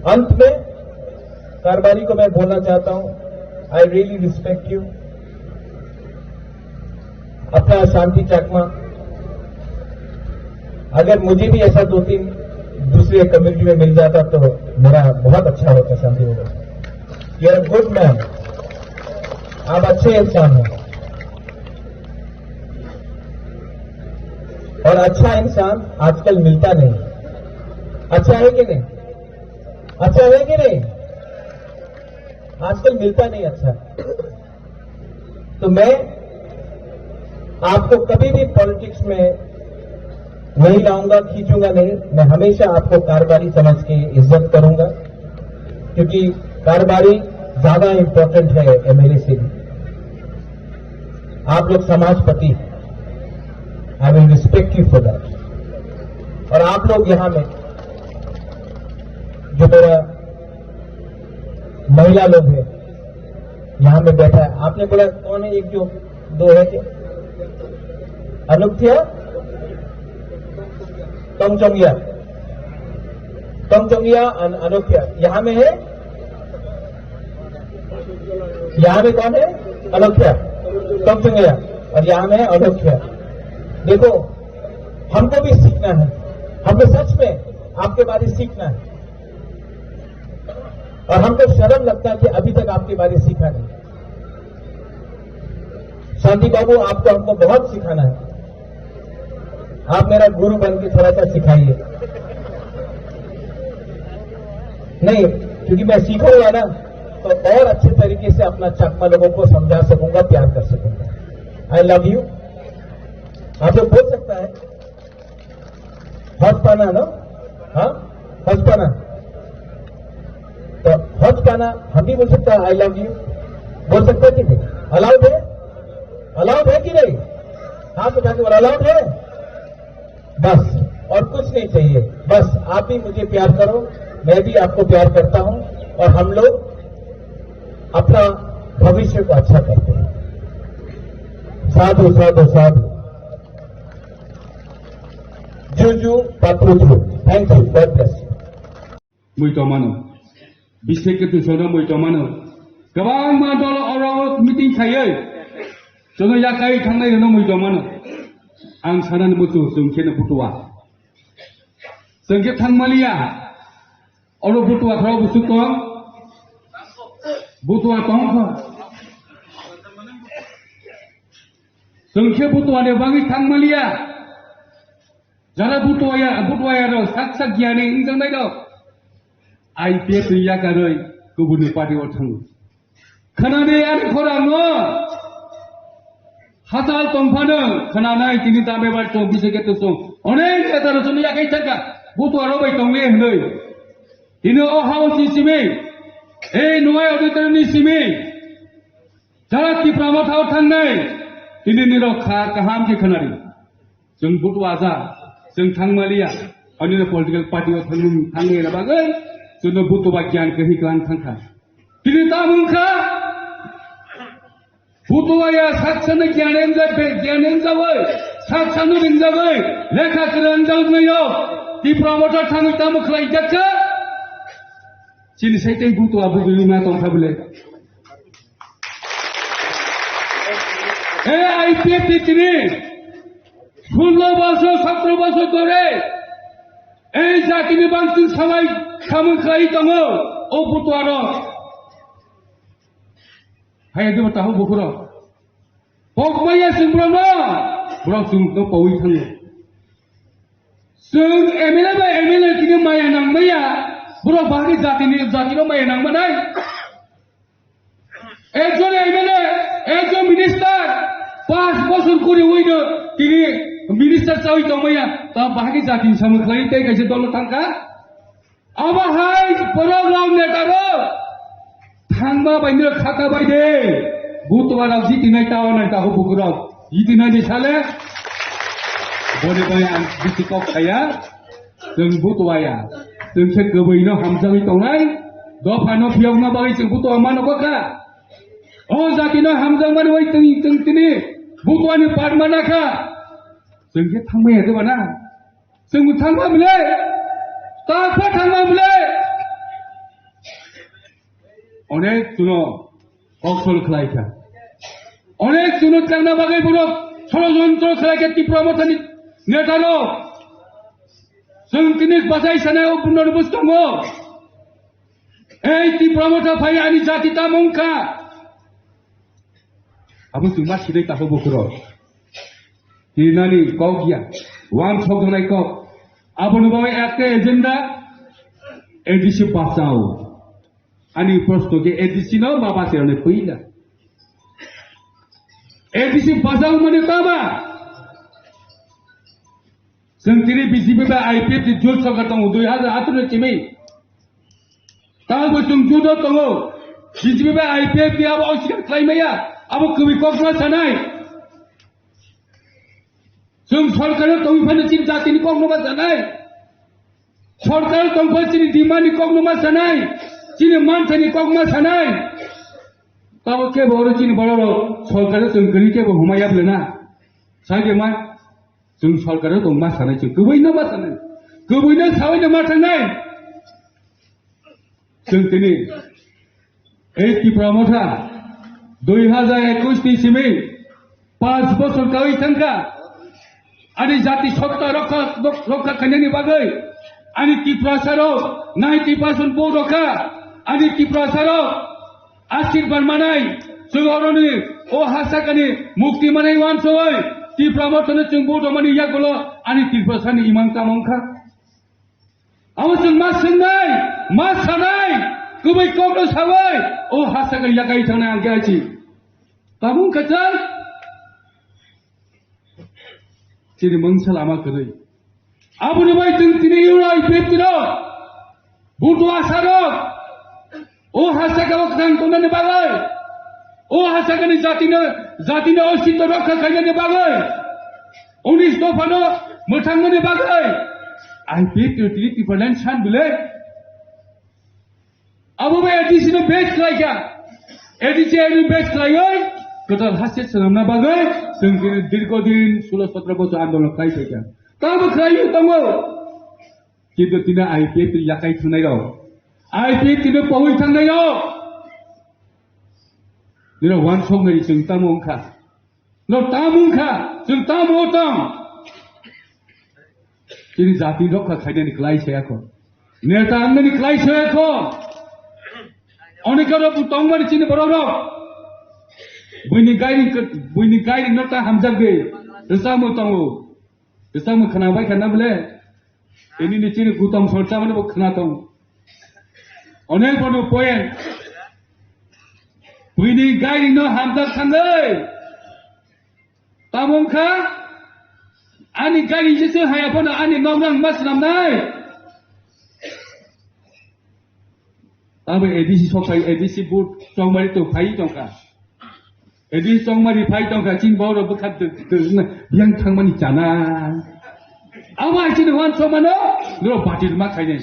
अंत में कारबारी को मैं बोलना चाहता हूं, आई रियली रिस्पेक्ट यू। अपना शांति चकमा, अगर मुझे भी ऐसा 2-3 दूसरे कम्युनिटी में मिल जाता तो मेरा बहुत अच्छा होता। शांति में यू आर गुड मैन, आप अच्छे इंसान हैं। और अच्छा इंसान आजकल मिलता नहीं। अच्छा है कि नहीं? अच्छा है कि नहीं? आजकल मिलता नहीं अच्छा। तो मैं आपको कभी भी पॉलिटिक्स में नहीं लाऊंगा, खींचूंगा नहीं। मैं हमेशा आपको कारबारी समझ के इज्जत करूंगा, क्योंकि कारबारी ज्यादा इंपॉर्टेंट है एमएलए से भी। आप लोग समाजपति हैं, I will respect you for that. और आप लोग यहां में जो मेरा महिला लोग हैं यहां में बैठा है, आपने बोला कौन है? एक जो 2 है क्या? अनुक्तिया, तंगचोंगिया, तंगचोंगिया, अनुक्तिया यहां में है। यहां में कौन है? अनुक्तिया, तंगचोंगिया, और यहां में है अनुक्तिया। देखो, हमको भी सीखना है, हमको सच में आपके बारे सीखना है। और हमको शर्म लगता है कि अभी तक आपके बारे सीखा नहीं। शांति बाबू, आपको हमको बहुत सिखाना है। आप मेरा गुरु बन के थोड़ा सा सिखाइए। नहीं, क्योंकि मैं सीखूंगा ना तो और अच्छे तरीके से अपना चकमा लोगों को समझा सकूंगा, प्यार कर सकूंगा। I love you. आप लोग बोल सकता है हज पाना ना? हाँ, हज पाना। तो हज पाना हम भी बोल सकता है आई लव यू, बोल सकते हैं कि नहीं? अलाउड है? अलाउड है कि नहीं? हाथ उठा के बोला अलाउड है। बस, और कुछ नहीं चाहिए, बस आप भी मुझे प्यार करो, मैं भी आपको प्यार करता हूं और हम लोग अपना भविष्य को अच्छा करते हैं। साधु साधु साधु जुजु पापुजु। Thank you, God bless you. मुइतमानो बिसे के तुसोनो मुइतमानो गोबां मादल अराव मिटिं थायो जोङो याकाय थांनाय नुनो मुइतमानो आं सानानो बुथु जोंखेनो बुथुवा जोंखे थांमालिया अरो बुथुवा थाव बुथु कम बुथुवा तंख जोंखे बुथुवाने बाङै थांमालिया जरा बुथुवाया र साक गियाने इंजोंनाय दं IPF याकारै गुबुननि पार्टियाव थाङो खोनानाय आरो खराङो हासाल तंफानो खोनानाय दिनै दामेबार दं बिसेकेट दं अनेक नेतार जों याकाय थांगा बुथुवाराव बाय दंले होनै दिनै अ हाउसनि सिमे ए नय अडिटरनि सिमे जरा तिफ्रामाथाव थांनाय दिनै निरखा गाहाम के खोनादों जों बुथुवा जा जों थांमालिया अन्य पलिटिकल पार्टियाव थांनो बागै जोंनो बुथुवा गियानखौ हिग्लां थांखा दिनै दामुंखा बुथुवाया सातसानो गियान जाबाय सातसानो रोंजाबाय लेखा गोरों जाबाय तिफ्रामाथाव थाङै दामुखलाय जाखा चिनि साइते बुथुवा बुगुलि मा दंखाबले ए IPF दिनै 16 বছর 17 বছর ধরে এই জাতিनि बांसिन सालाय खामखाय दङ ओ बुथुवार हाय देबता हो बुखुर बगमाया जोंब्रनो ब्रक जों पावै थाङो जों एमएलए बा एमएलए दिनै माया नांनाया ब्रक बाहागि जातिनो माया नांबानाय एकजन एमएलए एकजन मिनिस्टार 5 বছর করে হইनो दिनै मिनिस्टार चावै दंमैया ता बाहागि जातिनि सामखलाय दै गायसे दल थांखा आबाहाय परलाव नेटारो थांबा बायनो खाका बायदे बुथुवाराव जितिनाय टावानाय ताहो बुकुराव जितिनाय दिसाले बने बाय आं बिसिकक थाया जों बुथुवाया जोंसे गोबैनो हामजाङै दंनाय दफानो फियावना बागै जों बुथुवा मानोखा अ जातिनो हामजांमान वै जों दिनै बुथुवानि पारमानाखा जोंखे थांबाय हादोंबाना जोंबो थांबामोनलै ताफा थांबामोनलै अनेक जुनो अक्सल खालायखा अनेक जुनो थांना बागै बरफ षड़यंत्र खालायखा तिफ्रामाथानि नेतानो जों दिनै बाजाय सानायाव बुंनो बुस्थु दङ এই तिफ्रामाथा फाय आंनि जाति दामंखा आबो जों मा सिदै ताखौ बुकुराव दिनानि कौकिया वान सगनाय कौ आबनो बाय एके एजेंडा एडिसी बासाव आनि प्रश्न के एडिसी न बाबा सेरने पहिला एडिसी बासाव माने ताबा जों दिनै बीजेपी बा IPF नि जुल सरकार दङ 2018 चिमै ताबो जों जुद दङ बीजेपी बा IPF नि आबो असिया खालायमाया आबो कबि कक्रा सानाय जों सरकाराव दंफानो चिन जातिनि कग्नमा जानाय सरकाराव दंफानो चिन दिमानि कग्नमा जानाय चिन मानसिनि कग्मा जानाय ताबो के बरो चिन बरो सरकाराव जों गरि के हमायाब्लेना सागे मा जों सरकाराव दं मा सानाय जों गोबैनो मा सानाय गोबैनो सावैनो मा थांनाय जों दिनै এই तिफ्रामाथा 2021 नि सिमै 5 বছর गावै थांखा आनि जाति सत्ता रक्षा खालायनायनि बागै आनि तिफ्रासाराव 90% बर'खा आनि तिफ्रासाराव आशीर्बाद मानाय जों अरनि अ हासाकानि मुक्ति मानाय वानसय तिफ्रामाथानो जों बर'मानि यागल आनि तिफ्रासानि इमान तामंखा आव जों मा सोंनाय मा सानाय गुबै कग्र सावै अ हासाकानि यागाय थानाय आं गायसि तामंखा जों Jadi mengsal ama kerei. Abu ni baik tinggi yurai peptino. Butuh asarok. Oh hasaka waktan kau ni bagai. Oh hasaka ni zatina osin terok kaya ni bagai. Unis dofano metang ni bagai. IPF to Tifland San Bule. Abu ADC no best like ADC no best like Kotal Hasit Sanamna Bagai, Sungkin Dirkodin, Sulas Patrabos Andol Kaita. Tabu Krayu Tango. Kita tidak IPF to Yakai Tunayo. IPF to the Paul Tanayo. You know, one song is in Tamunka. No Tamunka, in Tamotang. Ini zati dok kaya ni kelai saya ko. Neta anda ni kelai saya ko. Oni karo putong mana cini berorok. Bunyi guide nota hamzak de. Bersama tamu. Bersama kena baik kena boleh. Ini ni cini putong sorca mana buk kena tamu. Onek pun poin. Bunyi guide no hamzak kandai. Tamu ka. Ani kali jesu haya pun ani nongang mas namnai. Tapi edisi sokai edisi but songmari tu pai tongka. Edisi songmari pai tongka cing bawa bekat yang thangmani jana. Awak cing wan somano, lo batir mak kai ni.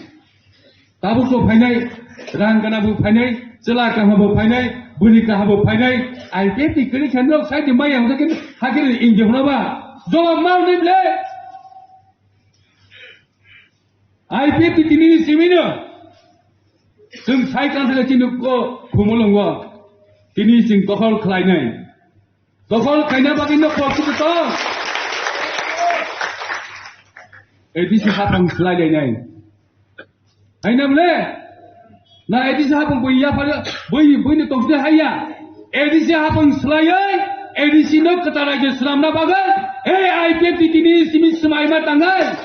Tabu so pai ni, rang kana bu pai ni, celah kana bu pai ni, buni kana bu pai ni. IPF ni kiri cendok saya di mana yang mungkin hakim injil nama. Jawab mau ni boleh. IPF di sini semino. Sing saya kan saya cinduk ko kumulung wa. Ini sing tohol kelai nai. Tohol kelai nai bagi nak kuat kita tahu. Edisi hapang kelai nai. Aina boleh. Na edisi hapang buaya pada buaya ni tongsi haya. Edisi hapang kelai. Edisi nak kata raja Islam na bagai. IPF di sini simi semai matangai.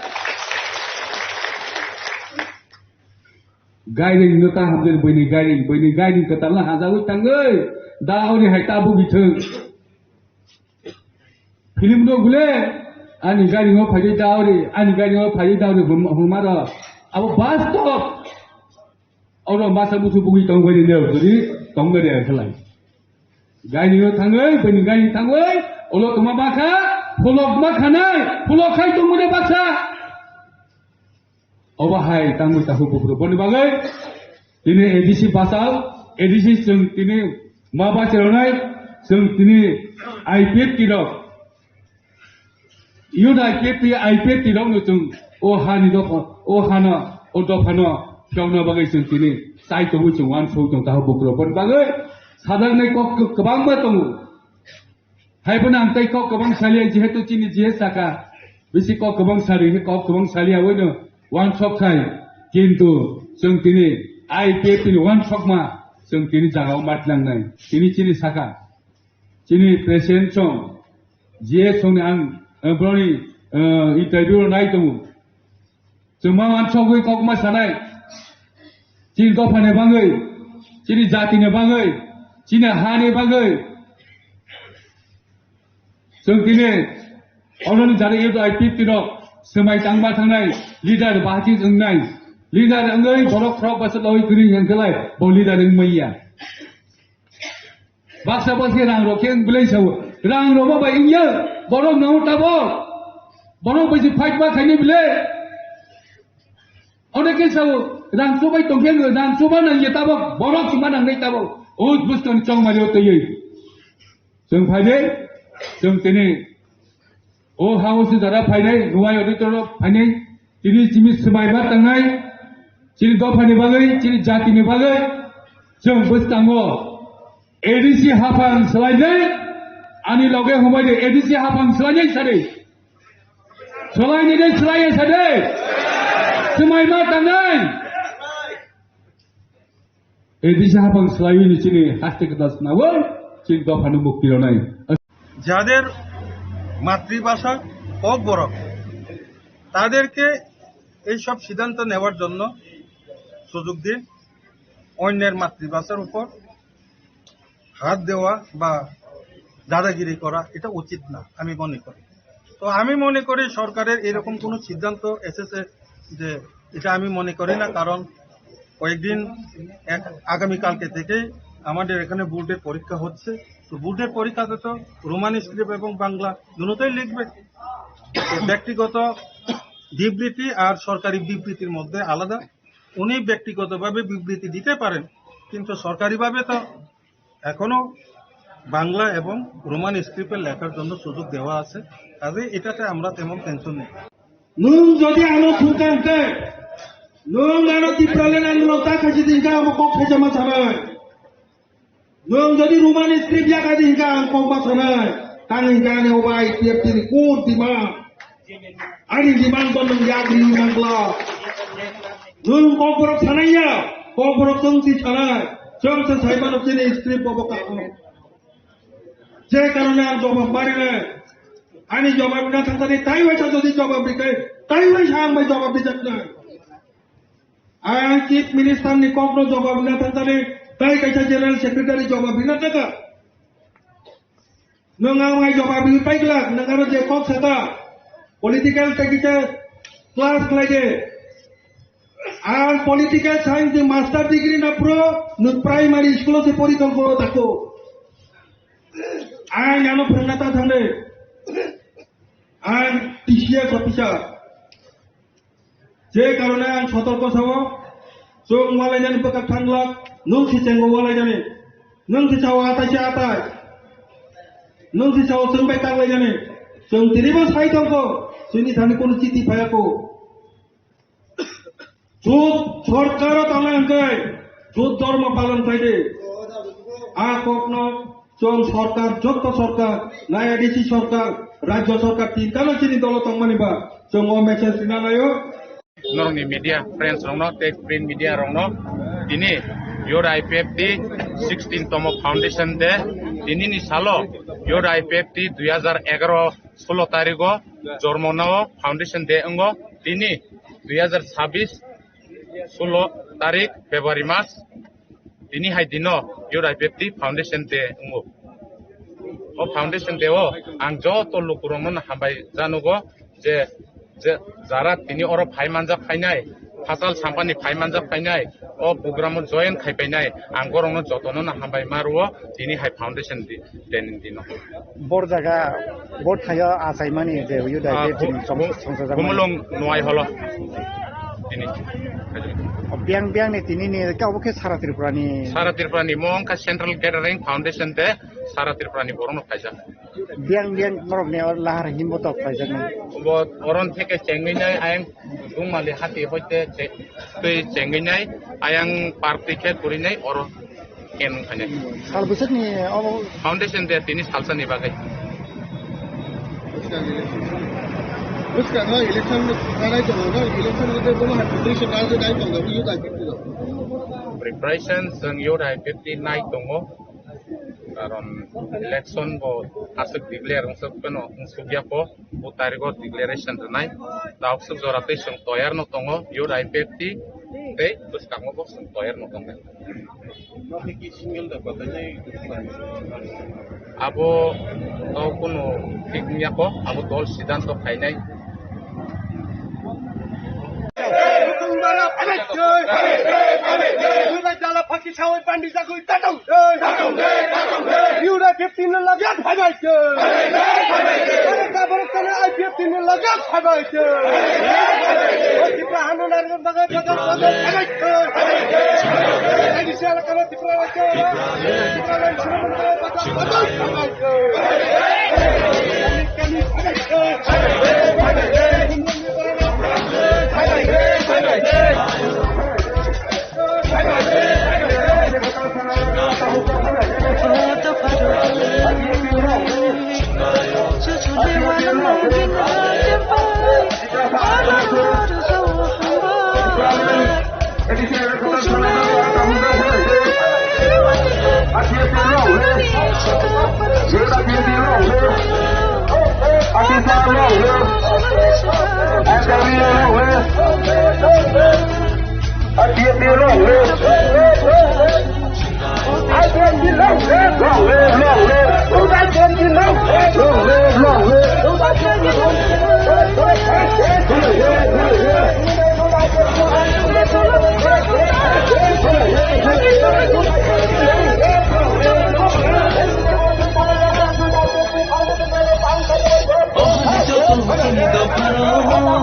Guiding nota hamil bini guiding katalah hazawi tangai. Dah ni hai tabu bitung. Film do gule. Ani guiding o phai dah ni. Ani guiding o phai dah ni humara. Abo bas stop. Orang masa musuh bui tong bini dia. Jadi tong dia kelai. Guiding o tangai bini guiding tangai. Olo tuma baka. Pulok makanai, pulok kai tu muda baksa. Obahai tamu tahu pupuru. Boni bagai, ini edisi pasal, edisi seng ini maba ceronai, seng ini IPF tidak. Yud IPF tidak nutung. Oh hani dopo, oh hana, oh dopana, kau na bagai seng ini. Saya tahu cungan so tahu pupuru. Boni bagai, sadar naik kok kebang batung. Hai pun angkai kau kebang salia jihetu cini jihet saka. Bisi kau kebang sali ni kau kebang salia weno one shot kai. Kintu seng tini IPF tini one shot ma seng tini jaga umat lang nai. Tini cini saka. Cini presiden song jihet song ni ang broni interview nai temu. Cuma one shot kau kemana sanai. Cini kau pane bangai. Cini jati ne bangai. Cini hani bangai. Sungkini, orang jadi itu IPF tidak semai tangba tangai, leader bahagi engai, leader engai borok frog pasal loi kiri yang kelai, bol leader engai ya. Baksa pasti rang rokeng belai sawo, rang roba bayi ya, borok nau tabo, borok besi fight bah kini belai. Orang kesau, rang sobai tongkeng, rang sobai nang ye tabo, borok cuma nang ye tabo, us buston cong mario toye. Sung phai Jom tini, oh haus dara painai, nuai auditor painai, tini cimi semai batangai, ciri dua painai bagai, ciri jati ni bagai, jom bus tanggo, edisi hafang selainai, ani loge humai de edisi hafang selainai sade, selainai de selainai sade, semai batangai, edisi hafang selainai ni ciri hasti kedas nawal, ciri dua painai bukti lonai. যাদের মাতৃভাষা হোক বড় তাদেরকে এই সব সিদ্ধান্ত নেওয়ার জন্য সুযোগ দিন অন্যের মাতৃভাষার উপর হাত দেওয়া বা দাদাগিরি করা এটা উচিত না আমি মনে করি তো আমি মনে করি সরকারের এরকম কোনো সিদ্ধান্ত এসেছে যে এটা আমি মনে করি না কারণ কয়েকদিন আগামী কালকে থেকে আমাদের এখানে বোর্ডের পরীক্ষা হচ্ছে তো বোর্ডের পরীক্ষাতে তো রোমান স্ক্রিপ্ট এবং বাংলা দুটোই লিখবে তো ব্যক্তিগত বিবৃতি আর সরকারি বিবৃতির মধ্যে আলাদা। উনি ব্যক্তিগতভাবে বিবৃতি দিতে পারেন, কিন্তু সরকারিভাবে তো এখনো বাংলা এবং রোমান স্ক্রিপ্টে লেখার জন্য সুযোগ দেওয়া আছে। কাজে এটাতে আমরা তেমন টেনশন নেই। Nung jadi anu kukan ke, nung anu tipralen anu nota kaji tingka amo kok kaji masalah. Nung jadi rumah ni strip ya kaji tingka amo kok masalah. Tangin kane obai tiap diri kur tima. Ari diman ton nung yagri mangla. Nung kok borok sanaya, kok borok tungsi sanay. Jom sesai manuk jini strip bobo kakno. Je karena ang jawab marine. Ani jawab na tadi tai wacha jadi jawab dikai tai wacha ang may jawab dijak na ang chief minister ni kopno jawab na tadi tai kaisa general secretary jawab na taka nang may jawab ni tai kelak nang je kop sata political tekita class lagi ang political science di master degree na pro no primary school se porikalpona tako ang ano pranata thane ang TCS officer je karone ang sotorko sawo sung malai jani pekat thanglak nung si cenggo malai jani nung si sawo atai si atai nung si sawo sung bai tanglai jani sung tiribo sai tongko suni thani kono chiti phayako jod sorkar tanangkai jod dharma palan kaide a kokno sung sorkar jotto sorkar naya disi sorkar Raja Sorkar tingkala sini dolo tongmani ba songo message sinanayo norong ni media friends rongno tech print media rongno ini yor IPFT 16 tomo foundation de ini ni salo yor IPFT 2011 16 tariko jormonao foundation de engo ini 2026 16 tarik Februari mas ini hai dino yor IPFT foundation de engo o foundation deo ang joto lukurongno habai janugo je jara tini oro phaimanja phainai fasal sampani phaimanja phainai o program join khaipainai ang gorongno jotono na habai maruo tini hai foundation di den dino bor jaga bor thaya asaimani je yudai tini songsa gumulong noai holo tini biang ni tini ni kau ke Sara Tripurani mongka Central Gathering Foundation te Sara Tripurani borong phaja biang norok ne lahar himbo to phaja ni bot oron theke chenginai ayang dungmali hati hoite tui chenginai ayang party ke kurinai oro ken khane sal busat ni foundation te tini salsa ni bagai उसका ना election कराई तो ना election में तो बोला है preparation आज तो नहीं होगा ये तो preparation sang yo dai 59 tongo karon election bo asuk declare ungsuk peno unsugya po utarigo declaration nai ta usuk jorate sung toyar no tongo yo dai 50 te tus kangmo bo sung toyar no tongo ki single da batanya abo to kuno tiknya ko abo dol sidanto khainai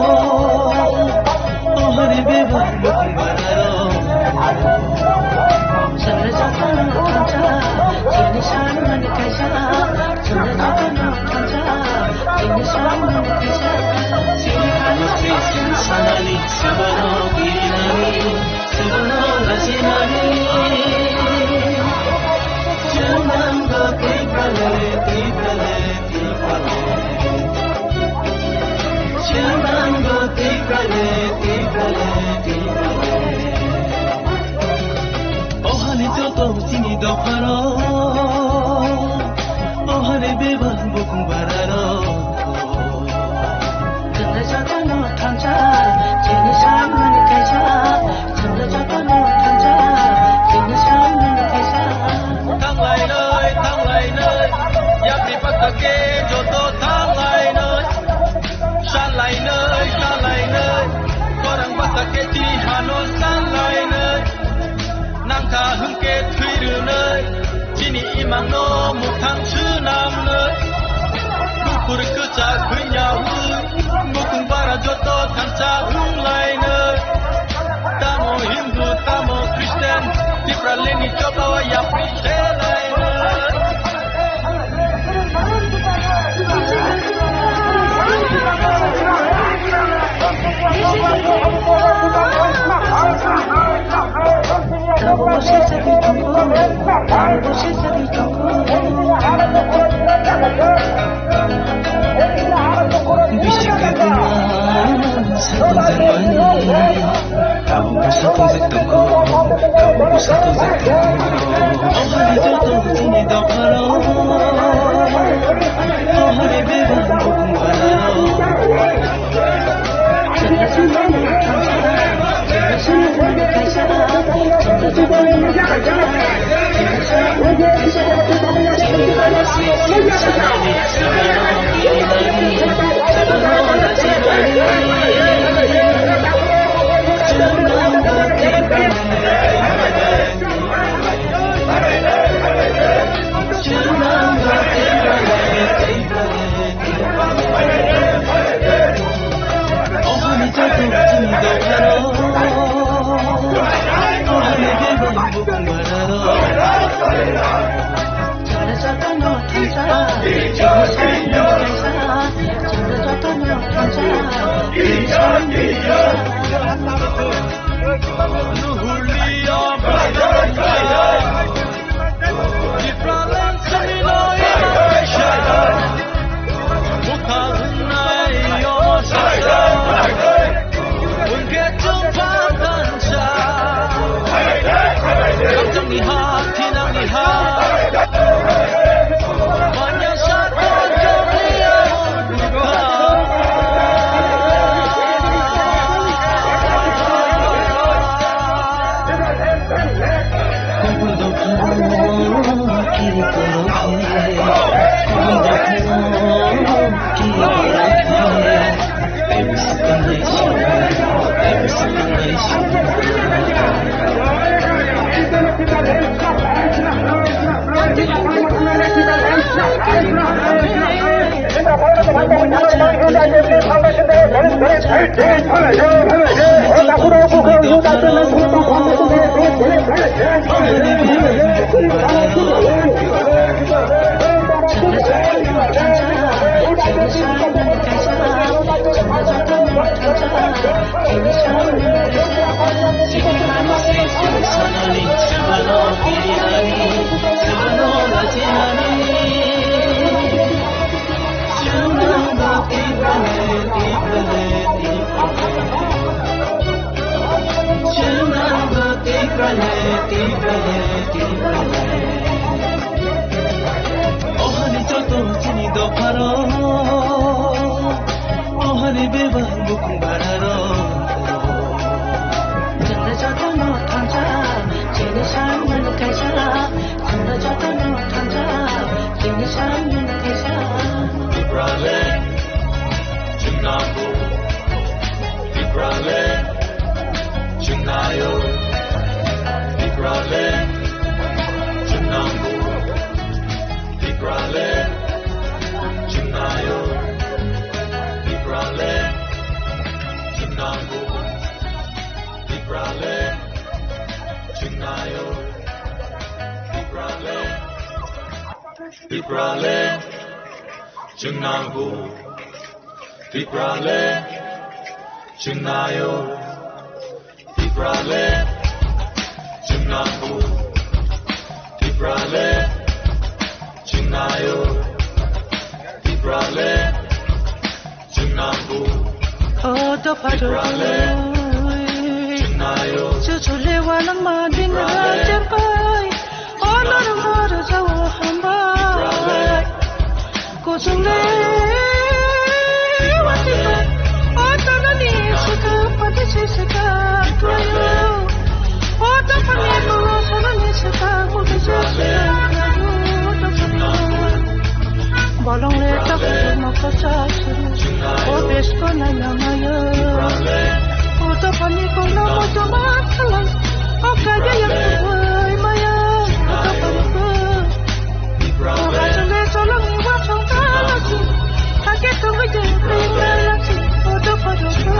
Oh, tiprale ohani joto chini dokharo ohani beba bukung bararo chanda chata no thanja chini sham man kaisa chanda chata no thanja chini sham man kaisa thang lai nơi yak đi bắt ta ke joto thang lai nơi san lai nơi có đang bắt ta ke chi hanon san lai nơi nang tha hung ke thui ru nơi chini imang no muk thang chư nam nơi kukur ku cha khui nya hu mukung bara joto thang cha hung lai nơi tamo hindu tamo christian tipra leni joto ya pri she lai nơi Oh, to padu chu chu le wa lang ma ding ra chen pai honor mar sa ham ba ko chung le wa ti pa o ta na ni su ka pa ti se ka tu yo o ta pa ni mo sa na ni se ka mo ti se Balong le tak mo ko sa suru o bes ko na mayo o to pani ko na mo to ma salang o kaya yang koy mayo o to pani ko o ga le solong ni wa chong ta la chi ha ke to me je na la chi o to pani ko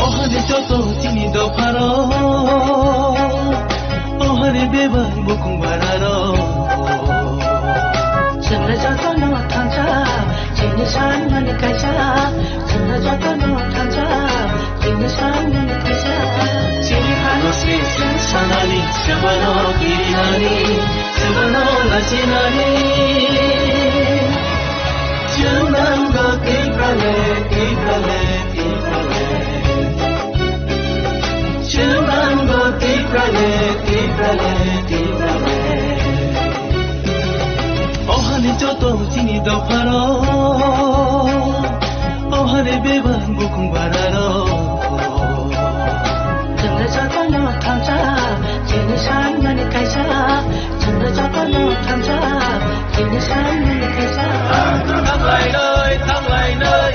o ha de to to chini do pharo हरे बेबा बुकुं बारारो चंद्र जातो no थांचा जिने सान मन कैसा चंद्र जातो no थांचा जिने सान मन कैसा चिरी हानो से सनाली सबनो गिरिनानी सबनो लसिनानी चुनांगो किप्रले Chunango tiprale Ohane joto chini do pharo Ohane beba bukung bararo Chandra jato no thamcha jini san mane kaisa Chandra jato no thamcha jini san mane kaisa Thang lai nơi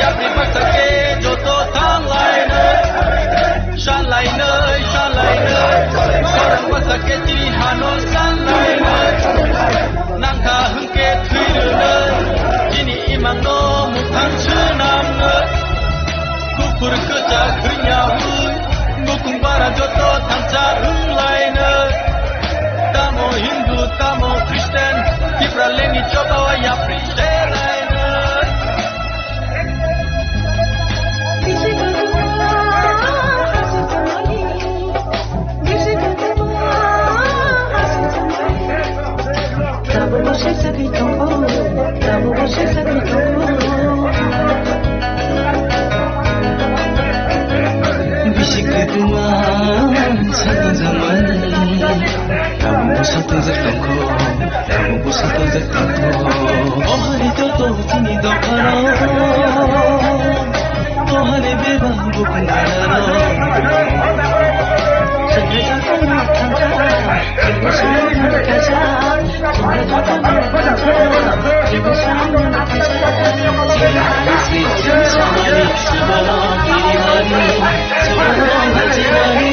Yak ni pak sake joto thang lai nơi Shan lai nơi Sarang wasake chi hano san lai nơi Nang tha hung ke thui nơi Jini imang no mu thang chư nam nơi Kukur ke cha khui nya hui Ngukung bara joto thang cha hung lai nơi Tamo Hindu, tamo Christian Kipra leni choba wa ya prishe lai nơi Bisikletuan satu zaman kamu satu zakko kamu satu zakko oh hari joto chini do pharo oh hari beba bukun bararo Chandra jato no thamcha jini san mane kaisa Chandra jato no thamcha jini san mane kaisa Jini hasi sanali sabalo kirihari sabalo hajirari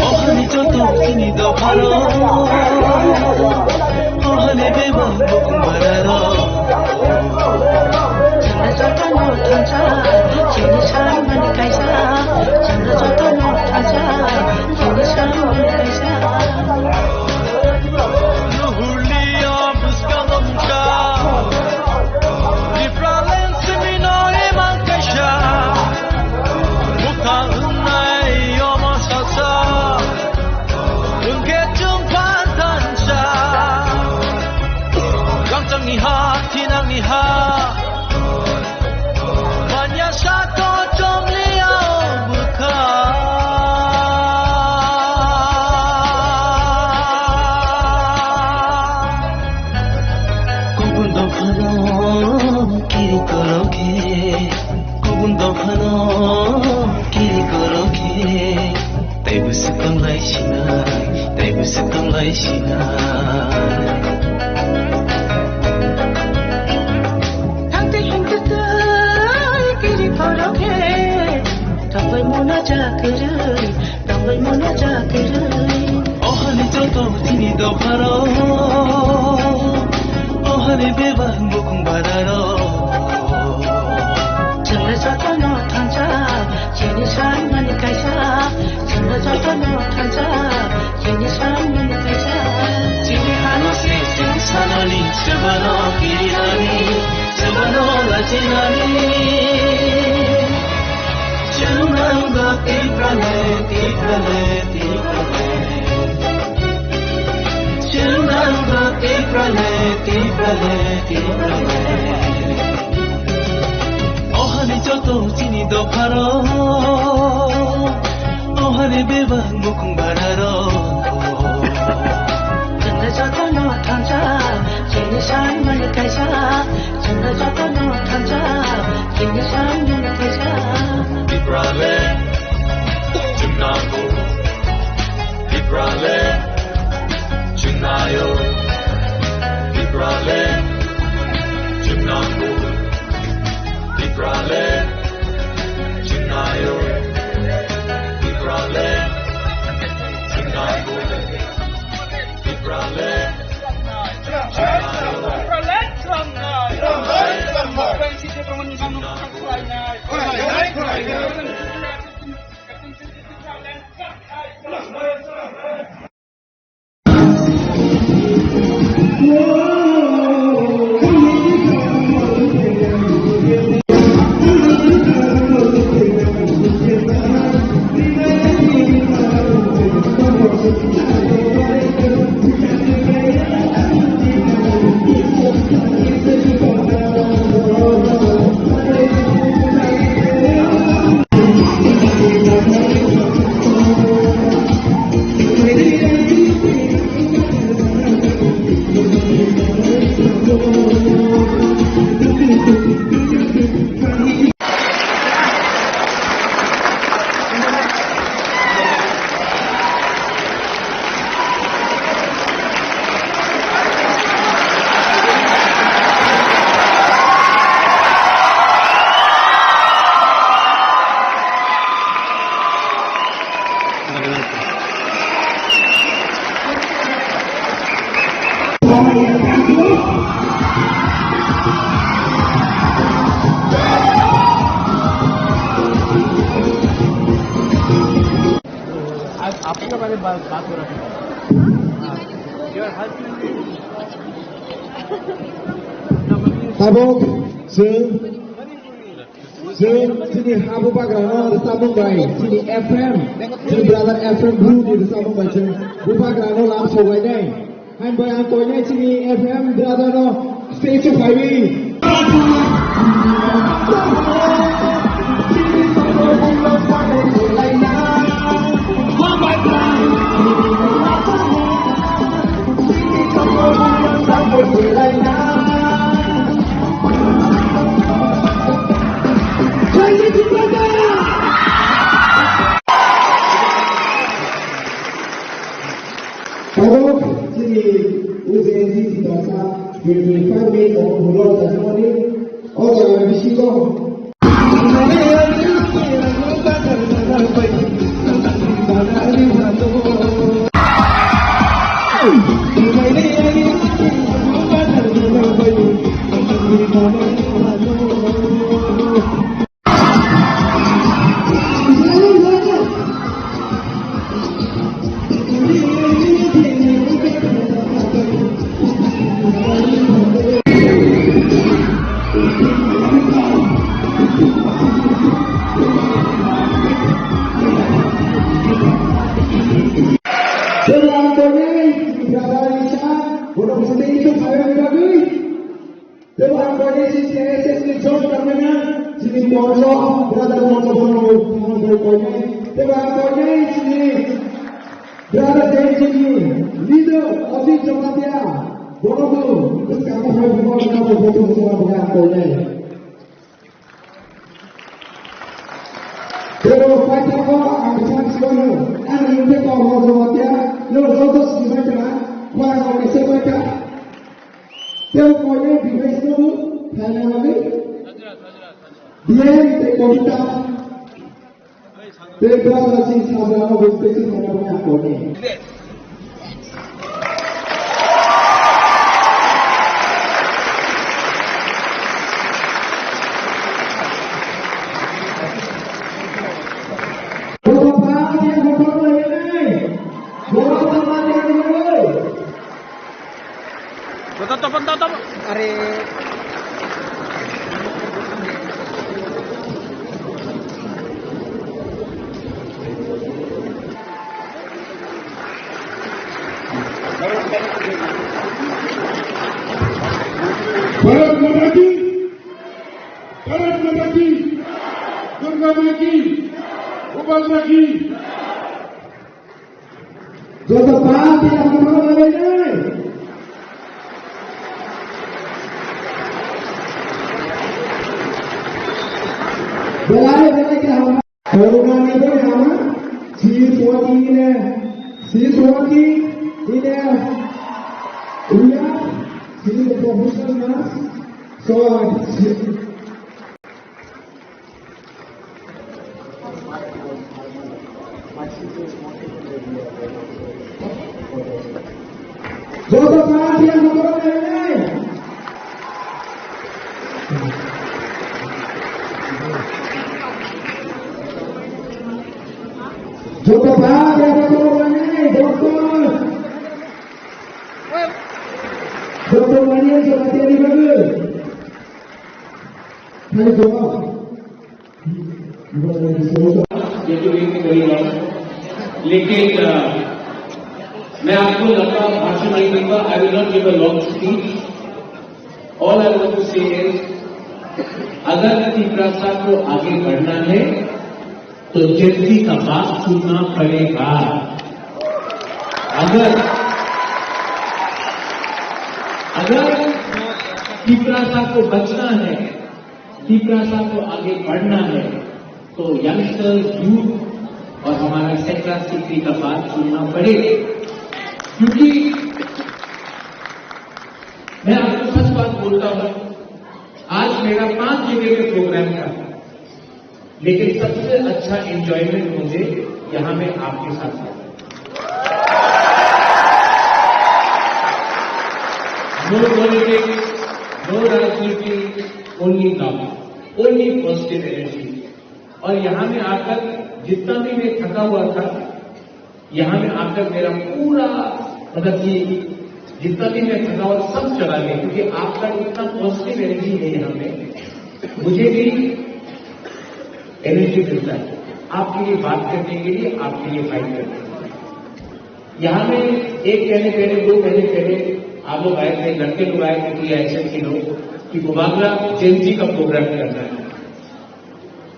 Ohani joto chini do pharo Ohani beba bukung bararo Chandra jato no thamcha jini san mane kaisa Chandra jato no thamcha jini san mane kaisa Nuhulia buscando mucha Libralen semino eman kasha Muka unai yomo sasa Unge jumpa tansha Gangchang niha, tinang niha Manya satu jom liao buka Kubun dokhano kiri koroke Kubun dokhano kiri koroke Taibu sekang lai sinai Tante hinta tai kiri koroke Tambai mona jakere Tambai mona jakere Ohani joto chini do pharo Ohani beba bukung bararo Chandra jato no thamcha jini san mane kaisa Chandra jato no thamcha jini san mane kaisa Jini hano se sanali sabano kirihari sabano lachina Tiprale, Chinando Tiprale, Ohani joto chini do pharo, Ohani beba mukung bararo. Chanda joto no thanja, chini shan mani kaisa. Chanda joto no thanja, chini shan mani kaisa. Tiprale, Chunango, Tiprale, Chunayo, Tiprale, Chunango, Tiprale, Chunayo, Tiprale, Chunango, Tiprale, आपके बारे में बात हो रहा है Tabok, sini Habu Bagrano, the Sabung Bai, sini FM, sini brother FM Blue di the Sabung Bai, Habu Bagrano lam sogai dai. Han bai ang koi nai sini FM brother no stage of highway. Tabok, sini UZNC Tiprasa, 25 Mei of Pulau Jasmani, orang Bisiko. Leader of the Jamatia, Bonobo, the Samaha, they will fight over and transfer and you take all of Jamatia, no others to make a one of the Semaka. They will call it the Vegetable, Hanamadi, the Kota. They brought us in Sabana with the Semaka. Bharat माता की, दुर्गा माँ की, गोपाल माँ की। जो तो बात है हम लोग लगे जाए। बेलाए क्या हम कोरोना में तो हम C40 ने C40 ini Uya sini the professional nurse so Jodoh panas yang menurut ini. Jodoh panas yang menurut ini, dokter. Dokter mana seperti ini bagus. Saya jawab. ये तो एक बड़ी बात, लेकिन मैं आपको लंबा भाषण नहीं दूंगा. I will not give a long speech. All I want to say is, अगर तीव्रता को आगे बढ़ना है तो जनता का बात सुनना पड़ेगा. अगर तीव्रता को बचना है, तीव्रता को आगे बढ़ना है, तो यंगस्टर्स, यूथ और हमारा सेक्टर सिटी का बात सुनना पड़ेगा. क्योंकि मैं आपको सच बात बोलता हूं, आज मेरा 5 जगह पे प्रोग्राम था, लेकिन सबसे अच्छा एंजॉयमेंट मुझे यहां में आपके साथ था. नो पॉलिटिक्स, नो राजनीति, only love, only positive energy. और यहां में आकर जितना भी मैं थका हुआ था, यहां में आकर मेरा पूरा मतलब कि जितना भी मैं थका हुआ सब चला गया, क्योंकि आपका इतना पॉजिटिव एनर्जी है यहां में. मुझे भी एनर्जी मिलता है आपके लिए बात करने के लिए, आपके लिए फाइट करने के लिए. यहां में एक कहने पहले, 2 महीने पहले आप लोग आए थे, लड़के लोग आए थे, ऐसे के लोग कि मुबागला जेनजी का प्रोग्राम करना है.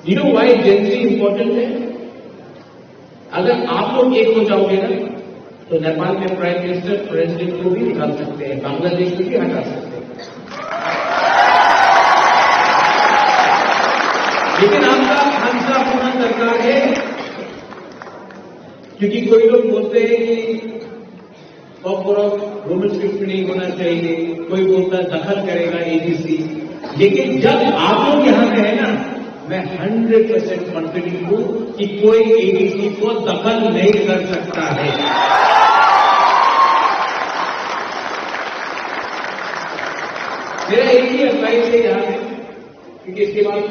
You know why Gen Z important है? अगर आप लोग एक हो जाओगे ना, तो नेपाल में प्राइम मिनिस्टर, प्रेसिडेंट को भी निकाल सकते हैं, बांग्लादेश को भी हटा सकते हैं. लेकिन आपका हंसा पूरा सरकार है, क्योंकि कोई लोग बोलते हैं कि रोमन स्क्रिप्ट नहीं होना चाहिए, कोई बोलता है दखल करेगा एबीसी. लेकिन जब आप लोग यहां पे है ना, मैं 100% कॉन्फिडेंट हूं कि कोई एबीसी को दखल नहीं कर सकता है. मेरा एक ही एडवाइस है यहां पे, क्योंकि इसके बाद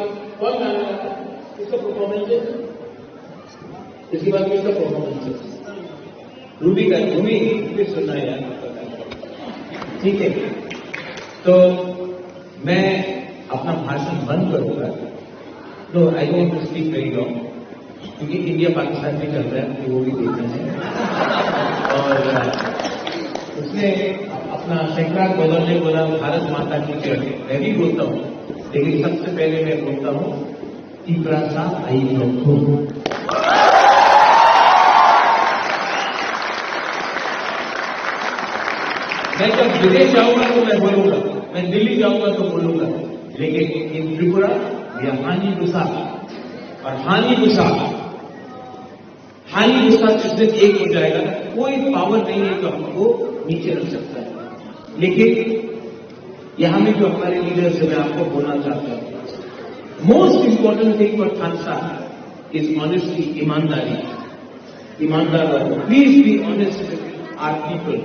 कौन गाना था, किसका परफॉर्मेंस है, इसके बाद किसका परफॉर्मेंस है, रूबी का. रूबी फिर सुनना यार, ठीक है. तो मैं अपना भाषण बंद करूंगा. तो I don't to speak very long, क्योंकि इंडिया पाकिस्तान में चल रहा है, तो वो भी देखना है. और उसने अपना सैकड़ा गौरव ने बोला भारत माता की जय. मैं भी बोलता हूं, लेकिन सबसे पहले मैं बोलता हूं तीव्रता आई रखो. मैं जब विदेश जाऊंगा तो मैं बोलूंगा, मैं दिल्ली जाऊंगा तो बोलूंगा, लेकिन इन त्रिपुरा या हानि गुस्सा और हानि गुस्सा जिससे एक हो जाएगा, कोई पावर नहीं है जो हमको नीचे रख सकता है. लेकिन यहां में जो हमारे लीडर्स है, मैं आपको बोलना चाहता हूं, most important thing for Khalsa is honesty, ईमानदारी. ईमानदार रहो, please be honest with our people.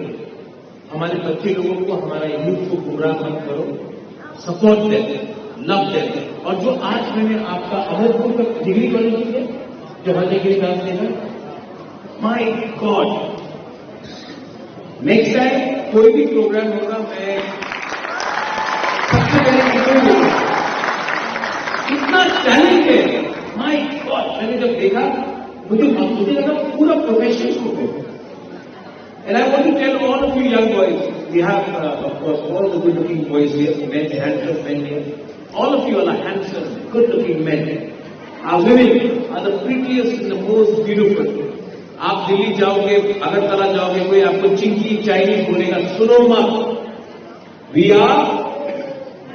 हमारे बच्चे लोगों को, हमारा यूथ को गुमराह मत करो. Support them, love them. और जो आज मैंने आपका अमरपुर का डिग्री कॉलेज है, जो हर डिग्री नाम देगा, माय गॉड, नेक्स्ट टाइम कोई भी प्रोग्राम होगा, मैं सबसे पहले इतना टैलेंट है, माय गॉड. मैंने जब देखा मुझे लगा पूरा प्रोफेशन को. And I want to tell all of you young boys, we have, of course, all the good-looking boys here, men, handsome men here. all of you are handsome, good-looking men. Our women are the prettiest and the most beautiful. आप दिल्ली जाओगे, अगरतला जाओगे, कोई आपको Chinki Chinese बोलेगा, सुनो मत. We are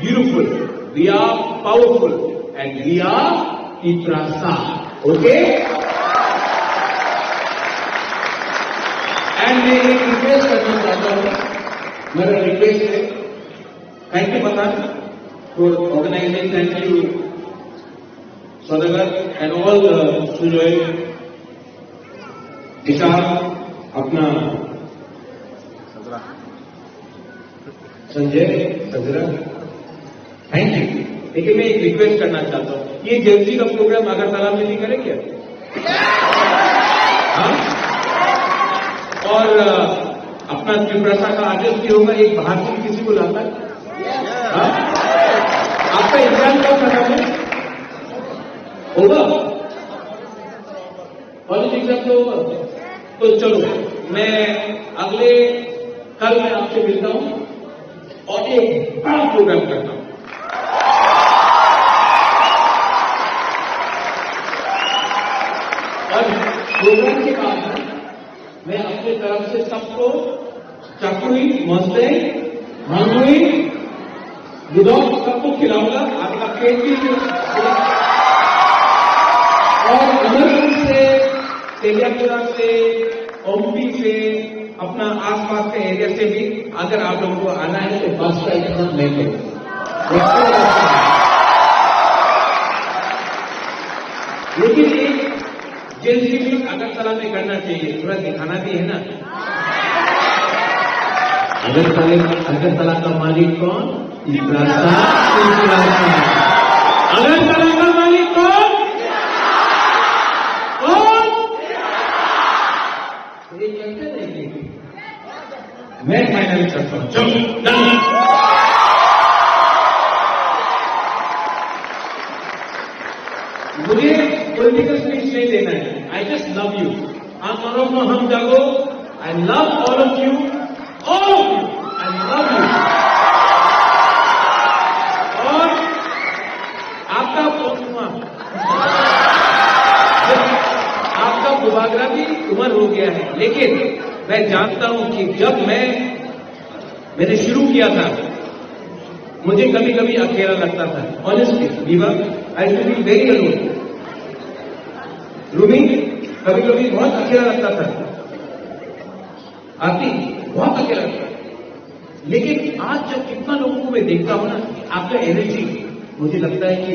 beautiful, we are powerful, and we are Tiprasa. Okay? And मैं एक रिक्वेस्ट करना चाहता हूँ. मेरा रिक्वेस्ट है, थैंक यू पता for organizing, thank you Sadagar and all the Sujoy. विशाल अपना संजय सजरा, थैंक यू. लेकिन मैं एक रिक्वेस्ट करना चाहता हूँ, ये जेएमसी का प्रोग्राम अगरतला में नहीं करें क्या? हाँ? और अपना त्रिपुरा का आदेश भी होगा, एक बाहर से किसी को लाता है. हाँ? आपका एग्जाम कब खत्म है? होगा कॉलेज एग्जाम तो होगा. तो चलो मैं अगले कल मैं आपसे मिलता हूं और एक बड़ा प्रोग्राम करता हूं. और प्रोग्राम के बाद मैं अपने तरफ से सबको चकुई, मस्ते, मंगुई, गुदौर सबको खिलाऊंगा. आपका पेट भी. और अमरपुर से, तेलियापुरा से, ओमपी से, अपना आसपास के एरिया से भी अगर आप लोगों को आना है तो बस का इंतजाम नहीं करें. लेकिन एक जेएमसी भी अगरतला में करना चाहिए, थोड़ा दिखाना भी है ना. अगरतला का मालिक कौन? अगरतला का मालिक कौन? मैं फाइनल करता हूं. चलो मुझे पॉलिटिकल स्पीच नहीं देना है. I just love you. हम जागो. आई love all of you. I love you. और आपका बुबागरा भी उम्र हो गया है, लेकिन मैं जानता हूं कि जब मैंने शुरू किया था, मुझे कभी कभी अकेला लगता था. ऑनेस्टली वीवा, I used to be very alone. Rumi, कभी कभी बहुत अकेला लगता था. आती बहुत अकेला लगता था. लेकिन आज जब कितना लोगों को मैं देखता हूं ना, आपका एनर्जी, मुझे लगता है कि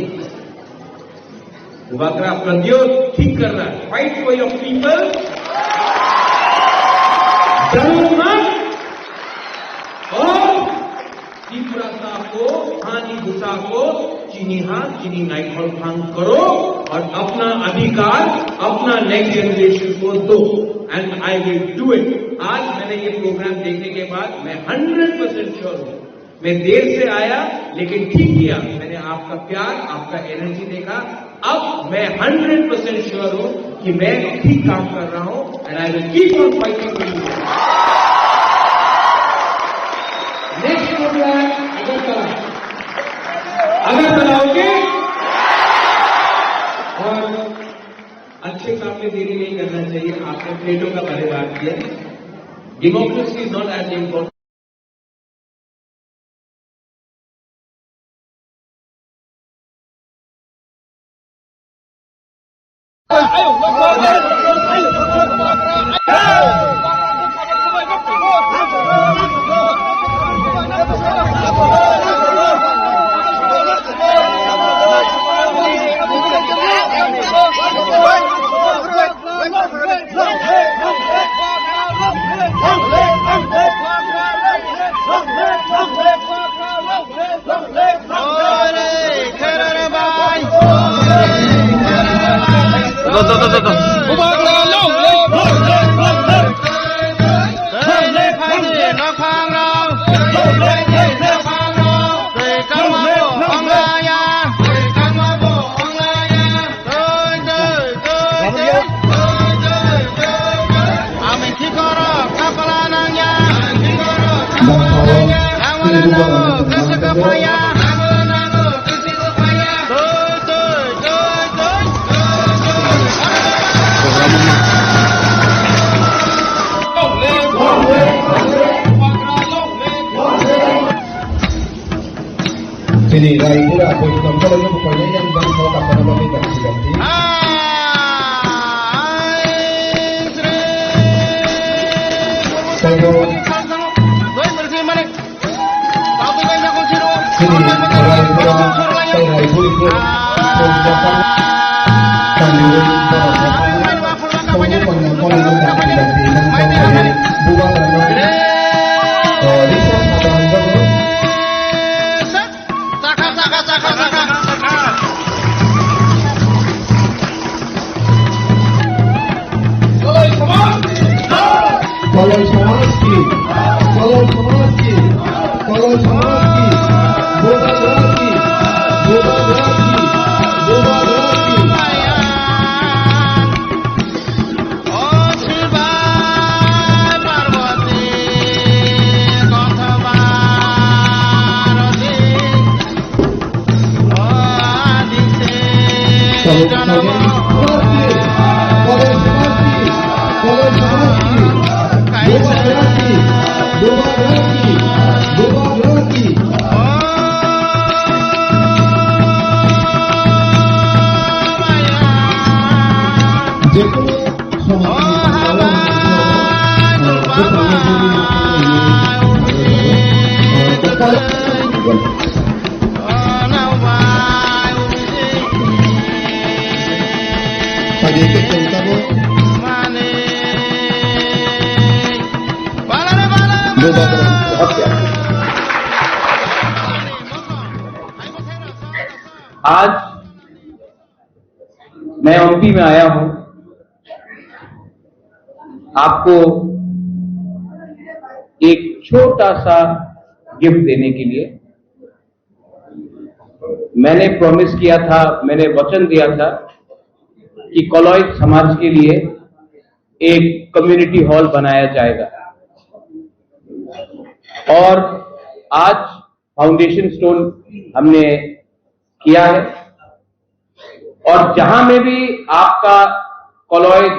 बुबागरा प्रद्योत ठीक कर रहा है. Fight for your people. और त्रिपुरा को, हानि गुस्सा को, चीनी हाथ, चीनी नाइट और भांग करो और अपना अधिकार अपना नेक्स्ट जनरेशन को दो. And I will do it. आज मैंने ये प्रोग्राम देखने के बाद मैं 100% श्योर हूं. मैं देर से आया लेकिन ठीक किया. मैंने आपका प्यार, आपका एनर्जी देखा. अब मैं 100% श्योर हूं कि मैं ठीक काम कर रहा हूं. And I will keep on fighting for you. Next program Agartala होगे. और अच्छे काम में देरी नहीं करना चाहिए. आपने प्लेटों का परिवार किया. Democracy is not as important. bagi contoh ini pokoknya yang bang mau kapan kami ganti. Saya sini orang saya ibu mengucapkan kami आज मैं एमपी में आया हूं आपको एक छोटा सा गिफ्ट देने के लिए। मैंने प्रॉमिस किया था, मैंने वचन दिया था कि कोलोई समाज के लिए एक कम्युनिटी हॉल बनाया जाएगा और आज फाउंडेशन स्टोन हमने किया है। और जहां में भी आपका कोलोई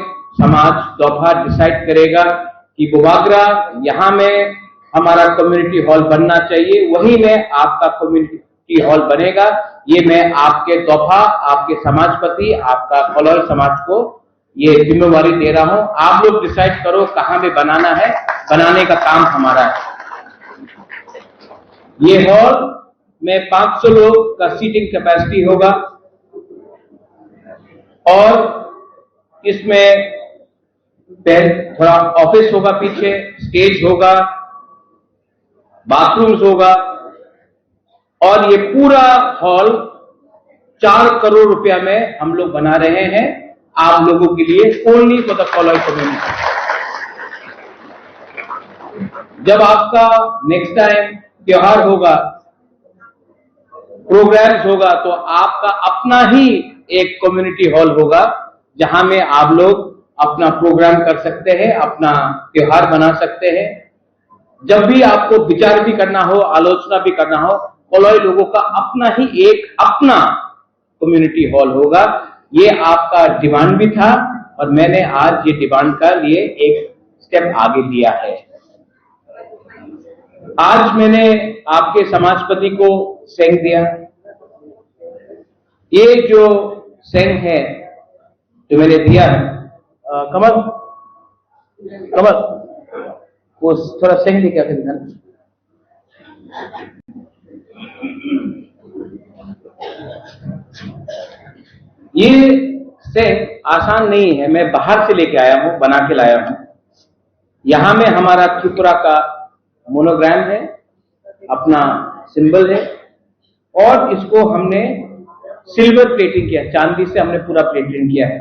समाज दोपहर डिसाइड करेगा कि बुबागरा यहां में हमारा कम्युनिटी हॉल बनना चाहिए, वहीं में आपका कम्युनिटी हॉल बनेगा। ये मैं आपके दोपहर, आपके समाजपति, आपका कोलोई समाज को ये जिम्मेवारी दे रहा हूं। आप लोग डिसाइड करो कहां में बनाना है, बनाने का काम हमारा है। ये हॉल में 500 लोग का सीटिंग कैपेसिटी होगा और इसमें थोड़ा ऑफिस होगा, पीछे स्टेज होगा, बाथरूम्स होगा और ये पूरा हॉल 4 करोड़ रुपया में हम लोग बना रहे हैं आप लोगों के लिए, ओनली फॉर द कोलोई कम्युनिटी। जब आपका नेक्स्ट टाइम त्योहार होगा, प्रोग्राम्स होगा, तो आपका अपना ही एक कम्युनिटी हॉल होगा जहां में आप लोग अपना प्रोग्राम कर सकते हैं, अपना त्योहार बना सकते हैं। जब भी आपको विचार भी करना हो, आलोचना भी करना हो, कोलोई लोगों का अपना ही एक अपना कम्युनिटी हॉल होगा। ये आपका डिमांड भी था और मैंने आज ये डिमांड का लिए एक स्टेप आगे लिया है। आज मैंने आपके समाजपति को सेंग दिया। ये जो सेंग है जो मैंने दिया है, कमल वो थोड़ा सेंग लेके आके दिखाना। ये सेंग आसान नहीं है, मैं बाहर से लेके आया हूं, बना के लाया हूं। यहां में हमारा त्रिपुरा का मोनोग्राम है, अपना सिंबल है और इसको हमने सिल्वर प्लेटिंग किया, चांदी से हमने पूरा प्लेटिंग किया है,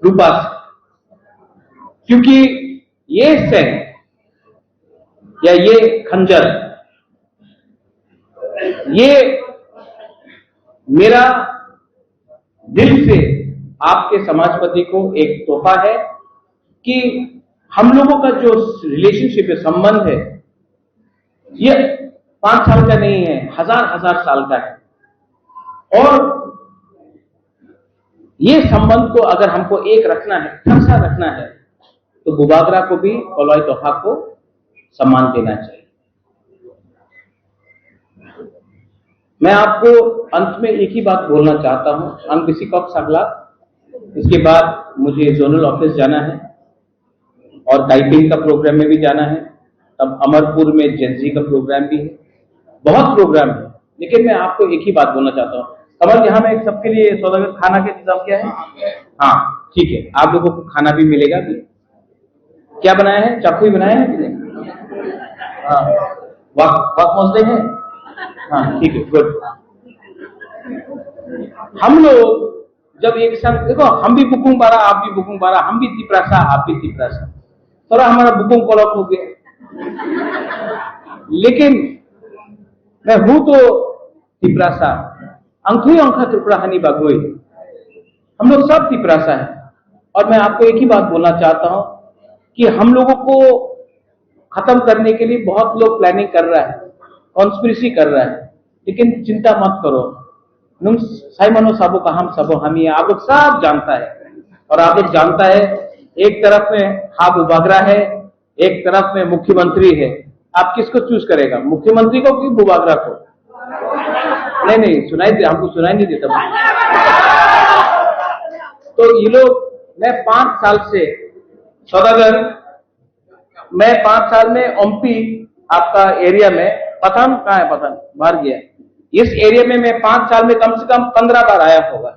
रूपा से। क्योंकि ये सेंग या ये खंजर, ये मेरा दिल से आपके समाजपति को एक तोहफा है कि हम लोगों का जो रिलेशनशिप है, संबंध है, ये 5 साल का नहीं है, हजार साल का है। और ये संबंध को अगर हमको एक रखना है, ठसा रखना है, तो बुबागरा को भी कोलोई तोहफा को सम्मान देना चाहिए। मैं आपको अंत में एक ही बात बोलना चाहता हूं, अंग किसी कप sagला, इसके बाद मुझे जोनल ऑफिस जाना है और टाइपिंग का प्रोग्राम में भी जाना है, तब अमरपुर में जेंजी का प्रोग्राम भी है, बहुत प्रोग्राम है। लेकिन मैं आपको एक ही बात बोलना चाहता हूँ, कमल यहाँ में सबके लिए सौदागर खाना के इंतजाम क्या है? हाँ ठीक है, आप लोगों को खाना भी मिलेगा भी। क्या बनाया है? चाकू ही बनाया है कि नहीं? हाँ, वक्त मौजूद है। हाँ ठीक है, गुड। हम लोग जब एक साथ देखो, हम भी बुकुंग बारा, आप भी बुकुंग बारा, हम भी तिपरासा, आप भी तिपरासा, थोड़ा हमारा बुकुंग कॉलअप हो गया। लेकिन मैं हूं तो तिपरासा, अंकुई अंखा त्रिपुराहानी बागोई, हम लोग सब तिपरासा है। और मैं आपको एक ही बात बोलना चाहता हूं कि हम लोगों को खत्म करने के लिए बहुत लोग प्लानिंग कर रहा है, कॉन्स्पिरेसी कर रहा है, लेकिन चिंता मत करो। नुम साइमनो साबो का हम सबो हम ही, आप लोग सब जानता है। और आप लोग जानता है, एक तरफ में हाब बुबागरा है, एक तरफ में मुख्यमंत्री है, आप किसको चूज करेगा, मुख्यमंत्री को कि बुबागरा को? नहीं सुनाई दे, हमको सुनाई नहीं देता। तो ये लोग, मैं 5 साल से सौदागर, मैं 5 साल में ओमपी आपका एरिया में, पठान कहाँ है? पठान बाहर गया। इस एरिया में मैं 5 साल में कम से कम 15 बार आया होगा।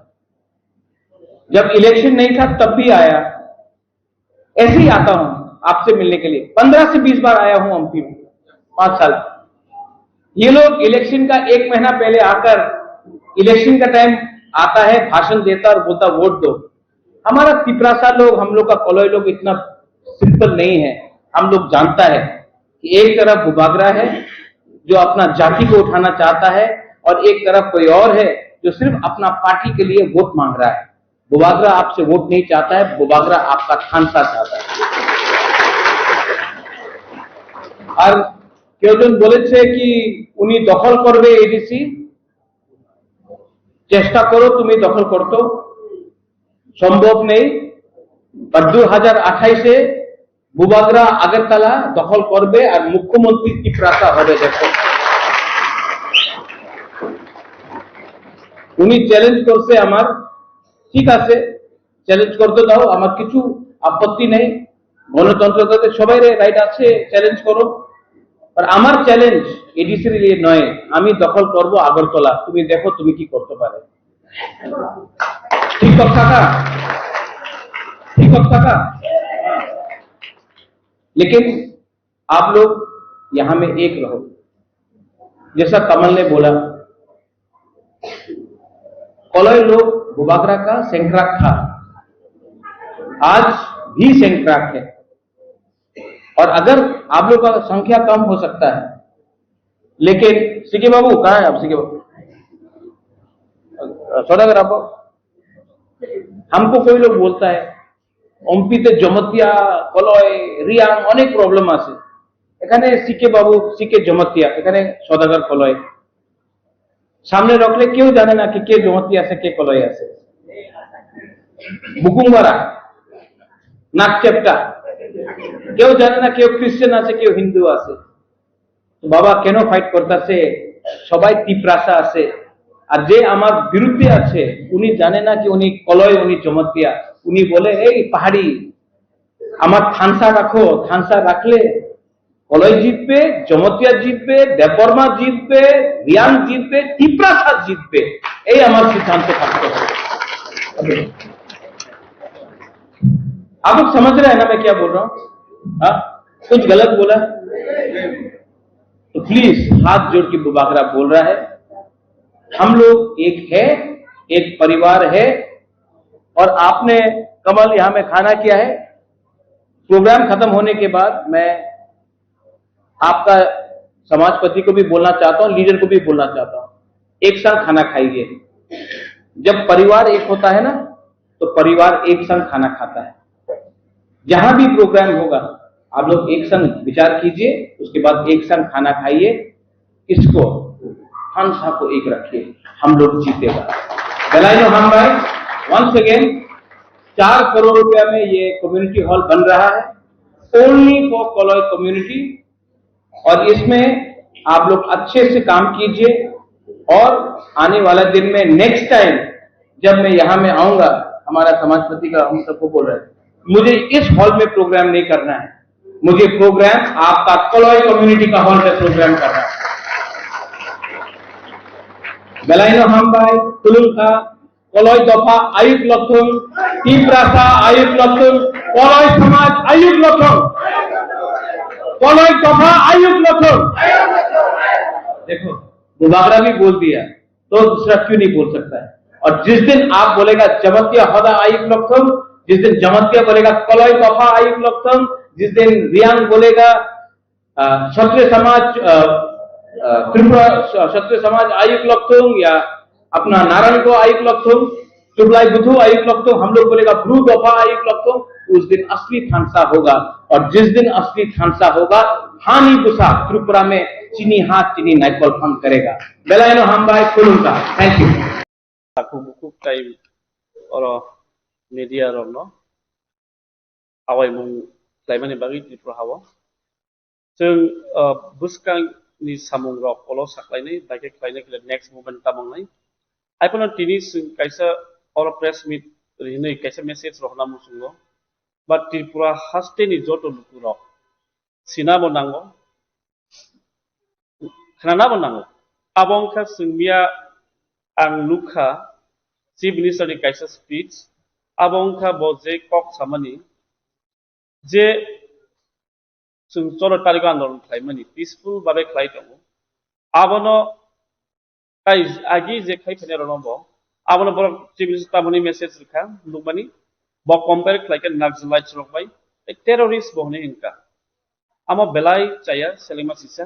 जब इलेक्शन नहीं था तब भी आया, ऐसे ही आता हूं आपसे मिलने के लिए। 15 से 20 बार आया हूं एमपी में 5 साल। ये लोग इलेक्शन का 1 महीना पहले आकर, इलेक्शन का टाइम आता है, भाषण देता और बोलता वोट दो। हमारा तिपरासा लोग, हम लोग का कॉलोई लोग इतना सिंपल नहीं है। हम लोग जानता है कि एक तरफ बुबागरा है जो अपना जाति को उठाना चाहता है, और एक तरफ कोई और है जो सिर्फ अपना पार्टी के लिए वोट मांग रहा है। बुबागरा आपसे वोट नहीं चाहता है, बुबागरा आपका खानसा चाहता है। और केउजन बोलेছে कि उन्हीं दखल करबे एडीसी, চেষ্টা করো তুমি দখল করতে, সম্ভব নেই। আর 2028-এ বুবাগরা আগরতলা দখল করবে আর মুখ্যমন্ত্রী তিপরাসা হবে। দেখো, উনি চ্যালেঞ্জ করছে আমার, ঠিক আছে চ্যালেঞ্জ করতে দাও, আমার কিছু আপত্তি নেই। গণতন্ত্রতে সবাই রাইট আছে, চ্যালেঞ্জ করো। আর আমার চ্যালেঞ্জ এডিসির লিয়ে নয়, আমি দখল করব আগরতলা, তুমি দেখো তুমি কি করতে পারে। ঠিক কথা का, ठीक কথা का। लेकिन आप लोग यहां में एक रहो। जैसा कमल ने बोला, कॉलोई लोग बुबागरा का सेंक्राक था, आज भी सेंक्राक है। और अगर आप लोग का संख्या कम हो सकता है, लेकिन सीके बाबू कहाँ है? आप सीके बाबू सौदागर, आप हमको कोई लोग बोलता है ओमपीते जमतिया कलय रियांग अनेक प्रॉब्लम আছে, এখানে सीके बाबू सीके जमतिया, এখানে সদাগর কলয় সামনে রাখলে কেউ জানে না কি কে জমতিয়া আছে কে কলয় আছে। বুকুংবারা নাকচেপটা কেউ জানে না, কেউ খ্রিস্টান আছে কেউ হিন্দু আছে। তো বাবা কেন ফাইট করতেছে? সবাই তিপরাসা আছে। আর যে আমার বিরুদ্ধে আছে উনি জানে না কি উনি কলয়, উনি জমতিয়া। উনি বলে এই পাহাড়ি আমার থানসা রাখো, থানসা রাখলে কলয় জিতবে, জমতিয়া জিতবে, দেববর্মা জিতবে, রিয়াং জিতবে, তিপরাসা জিতবে। এই আমার সিদ্ধান্ত থাকতে হবে। आप लोग समझ रहे हैं ना मैं क्या बोल रहा हूं? हाँ, कुछ गलत बोला तो प्लीज हाथ जोड़ के बुबागरा बोल रहा है, हम लोग एक है, एक परिवार है। और आपने कमल यहां में खाना किया है। प्रोग्राम खत्म होने के बाद मैं आपका समाजपति को भी बोलना चाहता हूं, लीडर को भी बोलना चाहता हूं, एक साथ खाना खाइए। जब परिवार एक होता है ना, तो परिवार एक संग खाना खाता है। जहां भी प्रोग्राम होगा आप लोग एक संग विचार कीजिए, उसके बाद एक संग खाना खाइए, इसको हंसा को एक रखिए, हम लोग जीतेगा। गलाइनो हम भाई वंस अगेन 4 करोड़ रुपया में ये कम्युनिटी हॉल बन रहा है, ओनली फॉर कॉलोय कम्युनिटी। और इसमें आप लोग अच्छे से काम कीजिए, और आने वाला दिन में नेक्स्ट टाइम जब मैं यहाँ में आऊंगा, हमारा समाजपति का हम सबको बोल रहे हैं, मुझे इस हॉल में प्रोग्राम नहीं करना है, मुझे प्रोग्राम आपका कलोई कम्युनिटी का हॉल में प्रोग्राम करना है। बेलाइनो हामबाई तुलुंखा कलोई दफा आयुक लक्षण तीप्रासा आयुक लक्षण कलोई समाज आयुक लक्षण कलोई दफा आयुक लक्षण। देखो मुबागरा भी बोल दिया तो दूसरा क्यों नहीं बोल सकता है। और जिस दिन आप बोलेगा जमतिया हदा आयुक लक्षण, जिस दिन जमतिया बोलेगा कलोई दफा आयुक लक्षण, जिस दिन रियांग बोलेगा क्षत्रिय समाज त्रिपुरा क्षत्रिय समाज आयुक लक्षण या अपना नारायण को आयुक लक्षण, चुबलाई बुधु आयुक लक्षण, हम लोग बोलेगा ब्रू दफा आयुक लक्षण, उस दिन असली थानसा होगा। और जिस दिन असली थानसा होगा हानि बुसा त्रिपुरा में चीनी हाथ चीनी नाइकल फंड करेगा। बेलाइनो हामबाई खुलूंगा। Thank you. aku buku time oro media romno awai mung laimani bagi di prohawo जों बुस्कां नि samung rok polo saklainai bagi klainai kila next movement tamongnai aipona tini sing kaisa oro press meet rinai kaisa message rohna musungo ba Tripura haste ni joto luku rok sina bonango khana bonango abongkha singmia ang lukha chief minister ni kaisa speech abongkha boje kok samani je जों 14 तारिख आंदोलन खालामनानै peaceful भाबे खालामदों आबनो काई आगि जे खायफेने रनबो आबनो बर chief minister तामनि message रखा लुकमानि ब कंपेयर खालायके नागजलाइट रखबाय टेररिस्ट बहने हिंका आमा बेलाय चाया सेलेमा सिसा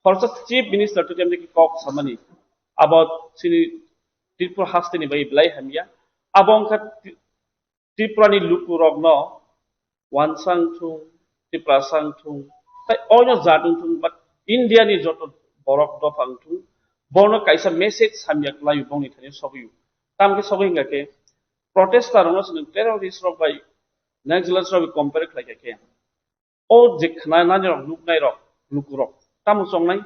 फरसा चीफ मिनिस्टर तो जेमनि कक सामनि आबाद सिनि त्रिपुरा हास्टेनि बाय बेलाय हामिया आबंखा त्रिपुरानि लुकु रगनो वानसां थु Tripura thung tai onya jadung thung but India ni joto borok do phang thung borno kaisa message samyak layu bongni thani sobiu tam ke sobi hinga ke protester no sun terrorist rok bai naxalite rok compare khlai ke o jekhna na rok luknai rok lukurok tam songnai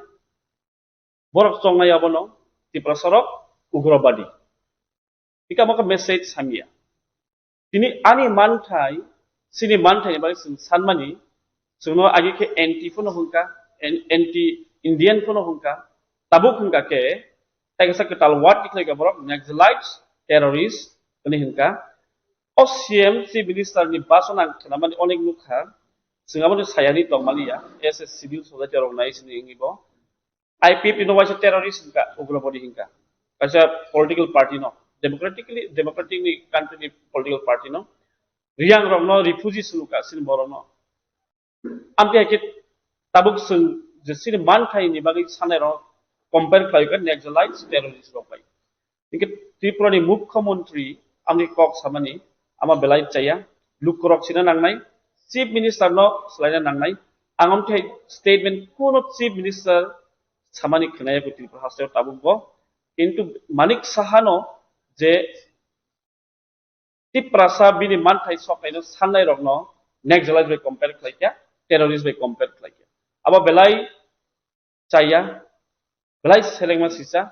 borok songnai abono Tripura sorok ugrobadi ika maka message samia tini ani manthai sini manthai ni bari sanmani जोंनो आगे के anti फोनो हुंका anti Indian फोनो हुंका Tabuk हुंका के ताइसा कटाल वाट दिखले का बरक Naxalites terrorist कने हुंका ओ CM सी minister नि बासना खानामानि अनेक लुखा जोंगाबो सायानि दंमालिया S S civil society organisation इंगिबो आईपीपी नो वाइस टेररिस्ट हुंका उग्रवादी हुंका कासा पॉलिटिकल पार्टी नो डेमोक्रेटिक नि कंट्री नि पॉलिटिकल पार्टी नो रियांग रंगनो रिफ्यूजीस लुका सिन बरनो आमके के ताबुक जों जेसिनि मानथायनि बागै सानाय र कम्पेयर खालामगोन नेक्सलाइट्स टेररिस्ट रक बाय इनके त्रिपुरानि मुख्यमंत्री आमनि कक सामानि आमा बेलाय चाया लुक रक सिना नांनाय चीफ मिनिस्टर नो सलायना नांनाय आंगमथे स्टेटमेंट कोनो चीफ मिनिस्टर सामानि खनाय को त्रिपुरा हास्टेल ताबुक किंतु मानिक साहानो जे त्रिपुरा सा बिनि मानथाय सकायनो साननाय रकनो नेक्सलाइट्स बाय कम्पेयर खालामया terrorist by compared like aba belai chaya belai selengma sisa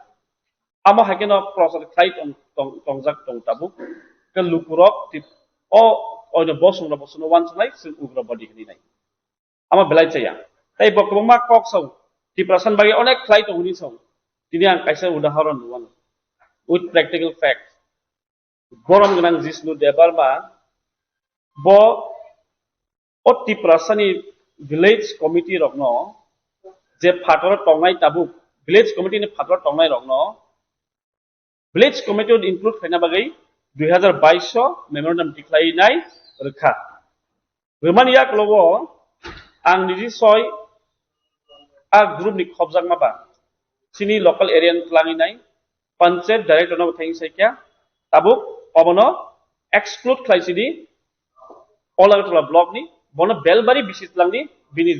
ama hakeno process flight tongjak tongtabu ke lukurok tip o oino bosung one tonight sin ugra body hini nai ama belai chaya tai bokoma kok sau tiprasan bagi onek flight huni sau tini ang kaisa udaharon duan with practical facts borom gnang jisnu debarma bo o Tripurasani village committee rokno je phator tongnai tabuk village committee ni phator tongnai rokno village committee would include faina bagai 2022 memorandum declare nai rekha remania klobo ang niji soy a group ni khobjak maba sini local area tlangi nai panchayat director no thaing saikya tabuk obono exclude khlaisidi Olaratola block ni bono belbari bisis langni bini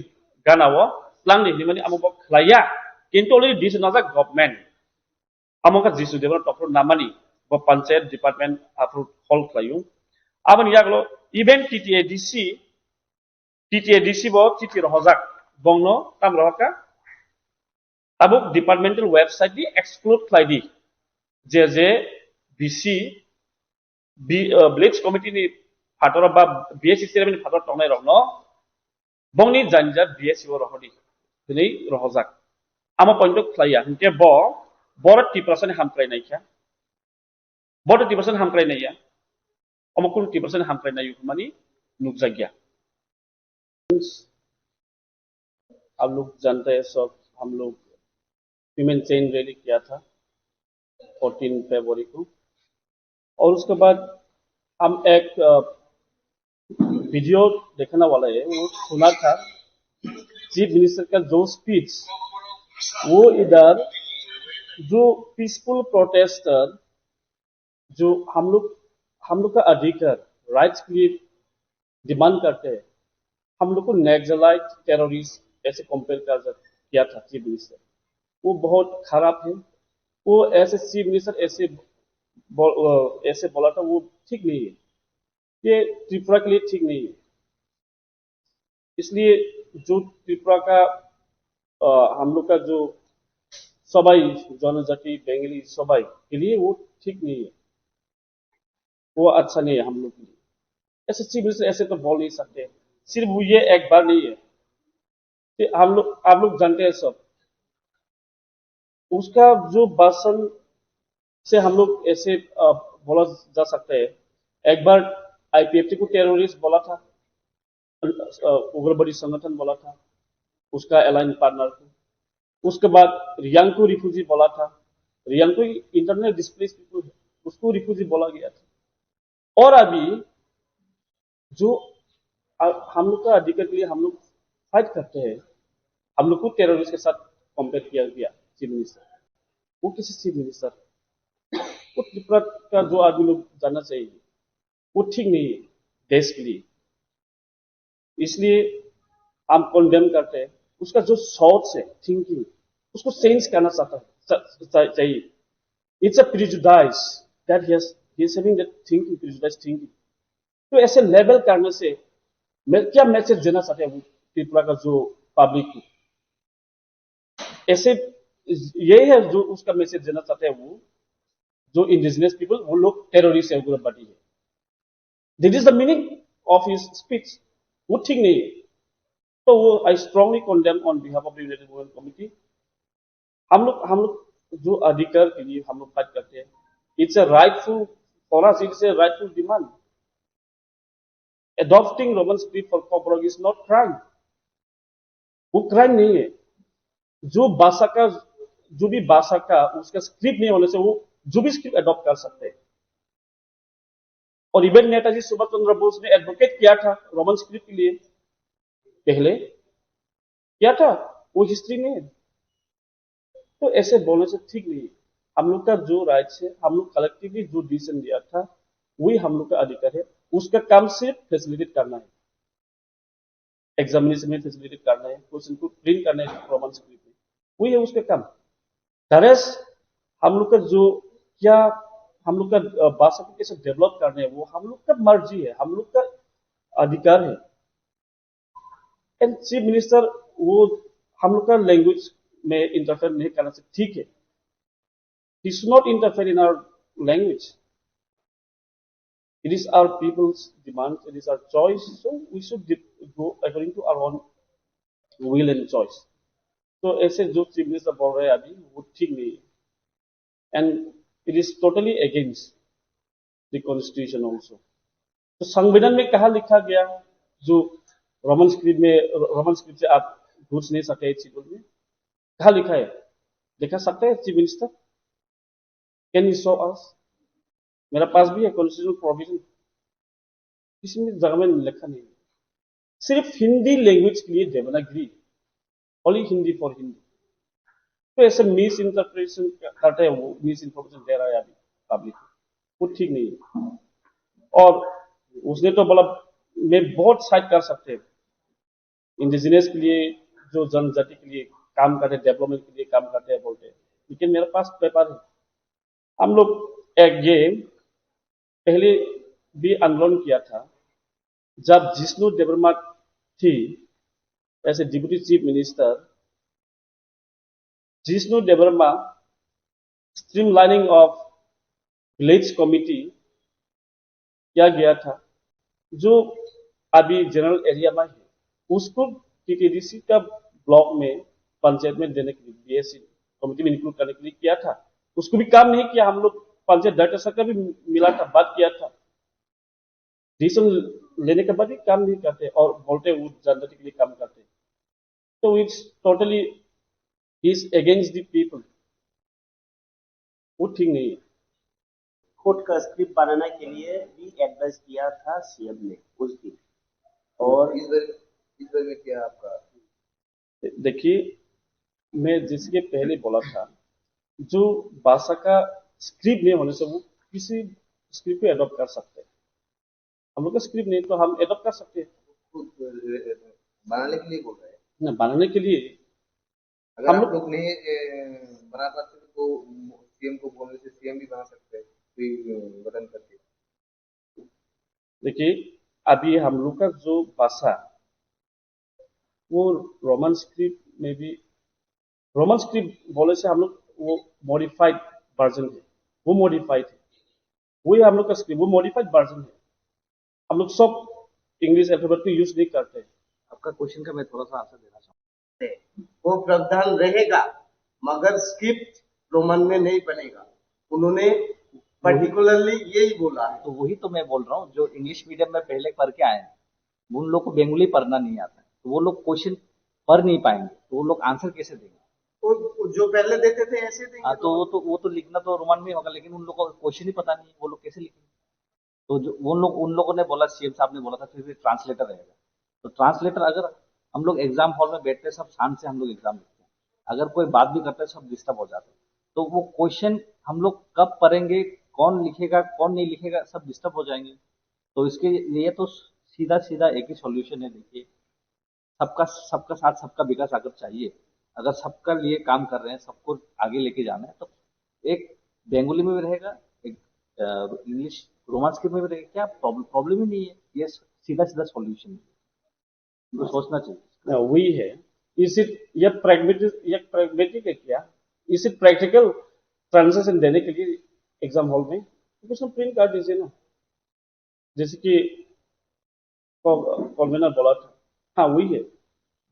ganawo langni himani amobok khlaya kintu already this is not a government amoka jisu debor topro namani bo panchayat department approved hall khlayu abani yaglo event TTADC bo titi rohajak bongno tam rohaka tabuk departmental website di exclude klaidi je BC Blitz committee ni phator ba BSC chairman ni phator tongnai rok no bongni janjat BSC ro rohdi dini rohojak ama point khlaiya hingke bor tiprasani hamklai naikya bor tiprasani hamklai naiya अमुकुल टिपर्सन हमप्राय नायु मानी नुकजागिया आप लोग जानते हैं सब हम लोग human chain rally किया था 14 फरवरी को और उसके बाद हम एक वीडियो देखने वाला है वो सुना था चीफ मिनिस्टर का जो स्पीच वो इधर जो पीसफुल प्रोटेस्टर जो हम लोग का अधिकार राइट्स के लिए डिमांड करते हैं हम लोग को नेक्सलाइट टेररिस्ट ऐसे कंपेयर किया था चीफ मिनिस्टर वो बहुत खराब है वो ऐसे चीफ मिनिस्टर ऐसे बोला था वो ठीक नहीं है ये त्रिपुरा के लिए ठीक नहीं है इसलिए जो त्रिपुरा का हम लोग का जो सबाई जनजाति बेंगली सबाई के लिए वो ठीक नहीं है वो अच्छा नहीं है हम लोग के लिए ऐसे चीफ मिनिस्टर ऐसे तो बोल नहीं सकते सिर्फ वो ये एक बार नहीं है कि आप लोग जानते हैं सब उसका जो भाषण से हम लोग ऐसे बोला जा सकता है एक बार आईपीएफटी को टेररिस्ट बोला था उग्रवादी संगठन बोला था उसका अलाइन पार्टनर को उसके बाद रियांग को रिफ्यूजी बोला था रियांग को इंटरनल डिस्प्लेस पीपल उसको रिफ्यूजी बोला गया था और अभी जो हम लोग का अधिकार के लिए हम लोग फाइट करते हैं हम लोग को टेररिस्ट के साथ कंपेयर किया गया चीफ मिनिस्टर वो किसी चीफ मिनिस्टर वो त्रिपुरा का जो आदमी लोग जानना चाहिए वो ठीक नहीं है देश के लिए इसलिए हम कंडेम करते हैं उसका जो थॉट्स है थिंकिंग उसको चेंज करना चाहिए it's a prejudice that he is having that thinking prejudice thinking तो ऐसे लेवल करने से क्या मैसेज देना चाहते हैं वो त्रिपुरा का जो पब्लिक को ऐसे यही है जो उसका मैसेज देना चाहते हैं वो जो इंडिजिनियस पीपल वो लोग टेररिस्ट है उग्रवादी है this is the meaning of his speech वो ठीक नहीं है तो वो I strongly condemn on behalf of the United women committee हम लोग जो अधिकार के लिए हम लोग फाइट करते हैं it's a rightful for us it's a rightful demand adopting Roman script for Coburg is not crime वो क्राइम नहीं है जो भी भाषा का उसका स्क्रिप्ट नहीं होने से वो जो भी स्क्रिप्ट अडॉप्ट कर सकते हैं और इवन नेताजी सुभाष चंद्र बोस ने एडवोकेट किया था रोमन स्क्रिप्ट के लिए पहले किया था वो हिस्ट्री में है तो ऐसे बोलने से ठीक नहीं है हम लोग का जो राइट है हम लोग कलेक्टिवली जो डिसीजन लिया था वही हम लोग का अधिकार है उसका काम सिर्फ फैसिलिटेट करना है एग्जामिनेशन में फैसिलिटेट करना है क्वेश्चन को प्रिंट करना है रोमन स्क्रिप्ट में वही है उसका काम दरअस हम लोग का जो क्या हम लोग का भाषा को कैसे डेवलप करना है वो हम लोग का मर्जी है हम लोग का अधिकार है एंड चीफ मिनिस्टर वो हम लोग का लैंग्वेज में इंटरफेयर नहीं करना चाहिए ठीक है he should not interfere in our language It is our people's demand, it is our choice, so we should go according to our own will and choice. तो ऐसे जो चीफ मिनिस्टर बोल रहे हैं अभी वो ठीक नहीं है and it is totally against the constitution also तो संविधान में कहा लिखा गया जो रोमन स्क्रिप्ट से आप घुस नहीं सकते चीजों में कहा लिखा है दिखा सकते हैं chief minister can you show us मेरा पास भी है कॉन्स्टिट्यूशनल प्रोविजन किसी में जगह में लिखा नहीं है सिर्फ हिंदी लैंग्वेज के लिए देवनागरी ओनली हिंदी फॉर हिंदी तो ऐसे मिस इंटरप्रिटेशन करते हैं वो मिस इन्फॉर्मेशन दे रहा है अभी पब्लिक वो ठीक नहीं है और उसने तो बोला मैं बहुत साइड कर सकते हैं इंडिजिनियस के लिए जो जनजाति के लिए काम करते हैं डेवलपमेंट के लिए काम करते हैं बोलते हैं लेकिन मेरे पास पेपर है हम लोग एक गेम पहले भी आंदोलन किया था जब जिष्णु देबरमा थी ऐसे deputy chief minister Jishnu Debbarma streamlining of village committee किया गया था, जो अभी जनरल एरिया में है, उसको टीटीडीसी का ब्लॉक में पंचायत में देने के लिए बीएससी कमिटी में इंक्लूड करने के लिए किया था। उसको भी काम नहीं किया, हम लोग पंचायत डायरेक्टर का भी मिला था, बात किया था, डिसीजन लेने के बाद भी काम नहीं करते और बोलते वो जनता के लिए काम करते। तो it's totally is against the people, वो ठीक नहीं है। कोर्ट का स्क्रिप्ट बनाने के लिए भी एडवाइस किया था सीएम ने उस दिन, और इस बार में क्या आपका? देखिए, मैं जिसके पहले बोला था, जो भाषा का स्क्रिप्ट नहीं होने से वो किसी स्क्रिप्ट को एडॉप्ट कर सकते हैं। हम लोग का स्क्रिप्ट नहीं तो हम एडॉप्ट कर सकते हैं। बनाने के लिए बोल रहे हैं ना, बनाने के लिए अगर हम लोग नहीं बना पाते तो सीएम को बोलने से सीएम भी बना सकते हैं बटन करके। देखिए, अभी हम लोग का जो भाषा वो रोमन स्क्रिप्ट में भी, रोमन स्क्रिप्ट बोले से हम लोग वो मॉडिफाइड वर्जन है, वो मॉडिफाइड है, वही हम लोग का स्क्रिप्ट वो मॉडिफाइड वर्जन है। हम लोग सब इंग्लिश अल्फाबेट को यूज नहीं करते। आपका क्वेश्चन का मैं थोड़ा सा आंसर देना चाहूँगा। वो प्रावधान रहेगा मगर स्क्रिप्ट रोमन में नहीं बनेगा, उन्होंने पर्टिकुलरली यही बोला है। तो वही तो मैं बोल रहा हूँ, जो इंग्लिश मीडियम में पहले पढ़ के आए हैं उन लोग को बंगाली पढ़ना नहीं आता है, तो वो लोग क्वेश्चन पढ़ नहीं पाएंगे, तो वो लोग आंसर कैसे देंगे? जो पहले देते थे ऐसे देंगे। तो वो तो लिखना तो रोमन में होगा, लेकिन उन लोगों को क्वेश्चन ही पता नहीं है, वो लोग कैसे लिखेंगे? तो जो उन लोगों ने बोला, सीएम साहब ने बोला था फिर भी ट्रांसलेटर रहेगा। तो ट्रांसलेटर, अगर हम लोग एग्जाम हॉल में बैठते सब शांत से हम लोग एग्जाम लिखते हैं, अगर कोई बात भी करते हैं सब डिस्टर्ब हो जाते हैं, तो वो क्वेश्चन हम लोग कब पढ़ेंगे, कौन लिखेगा कौन नहीं लिखेगा, सब डिस्टर्ब हो जाएंगे। तो इसके लिए तो सीधा सीधा एक ही सॉल्यूशन है। देखिए, सबका साथ सबका विकास अगर चाहिए, अगर सबका लिए काम कर रहे हैं, सबको आगे लेके जाना है, तो एक बंगाली में भी रहेगा, एक इंग्लिश रोमन स्क्रिप्ट में भी रहेगा, क्या प्रॉब्लम ही नहीं है। ये सीधा सीधा सॉल्यूशन है, तो सोचना चाहिए। वही है। इस ये प्रैग्मेटिक है क्या? इस प्रैक्टिकल ट्रांसलेशन देने के लिए एग्जाम हॉल में तो कुछ प्रिंट कर दीजिए ना, जैसे कि कॉन्वेनर बोला था। हाँ, वही है,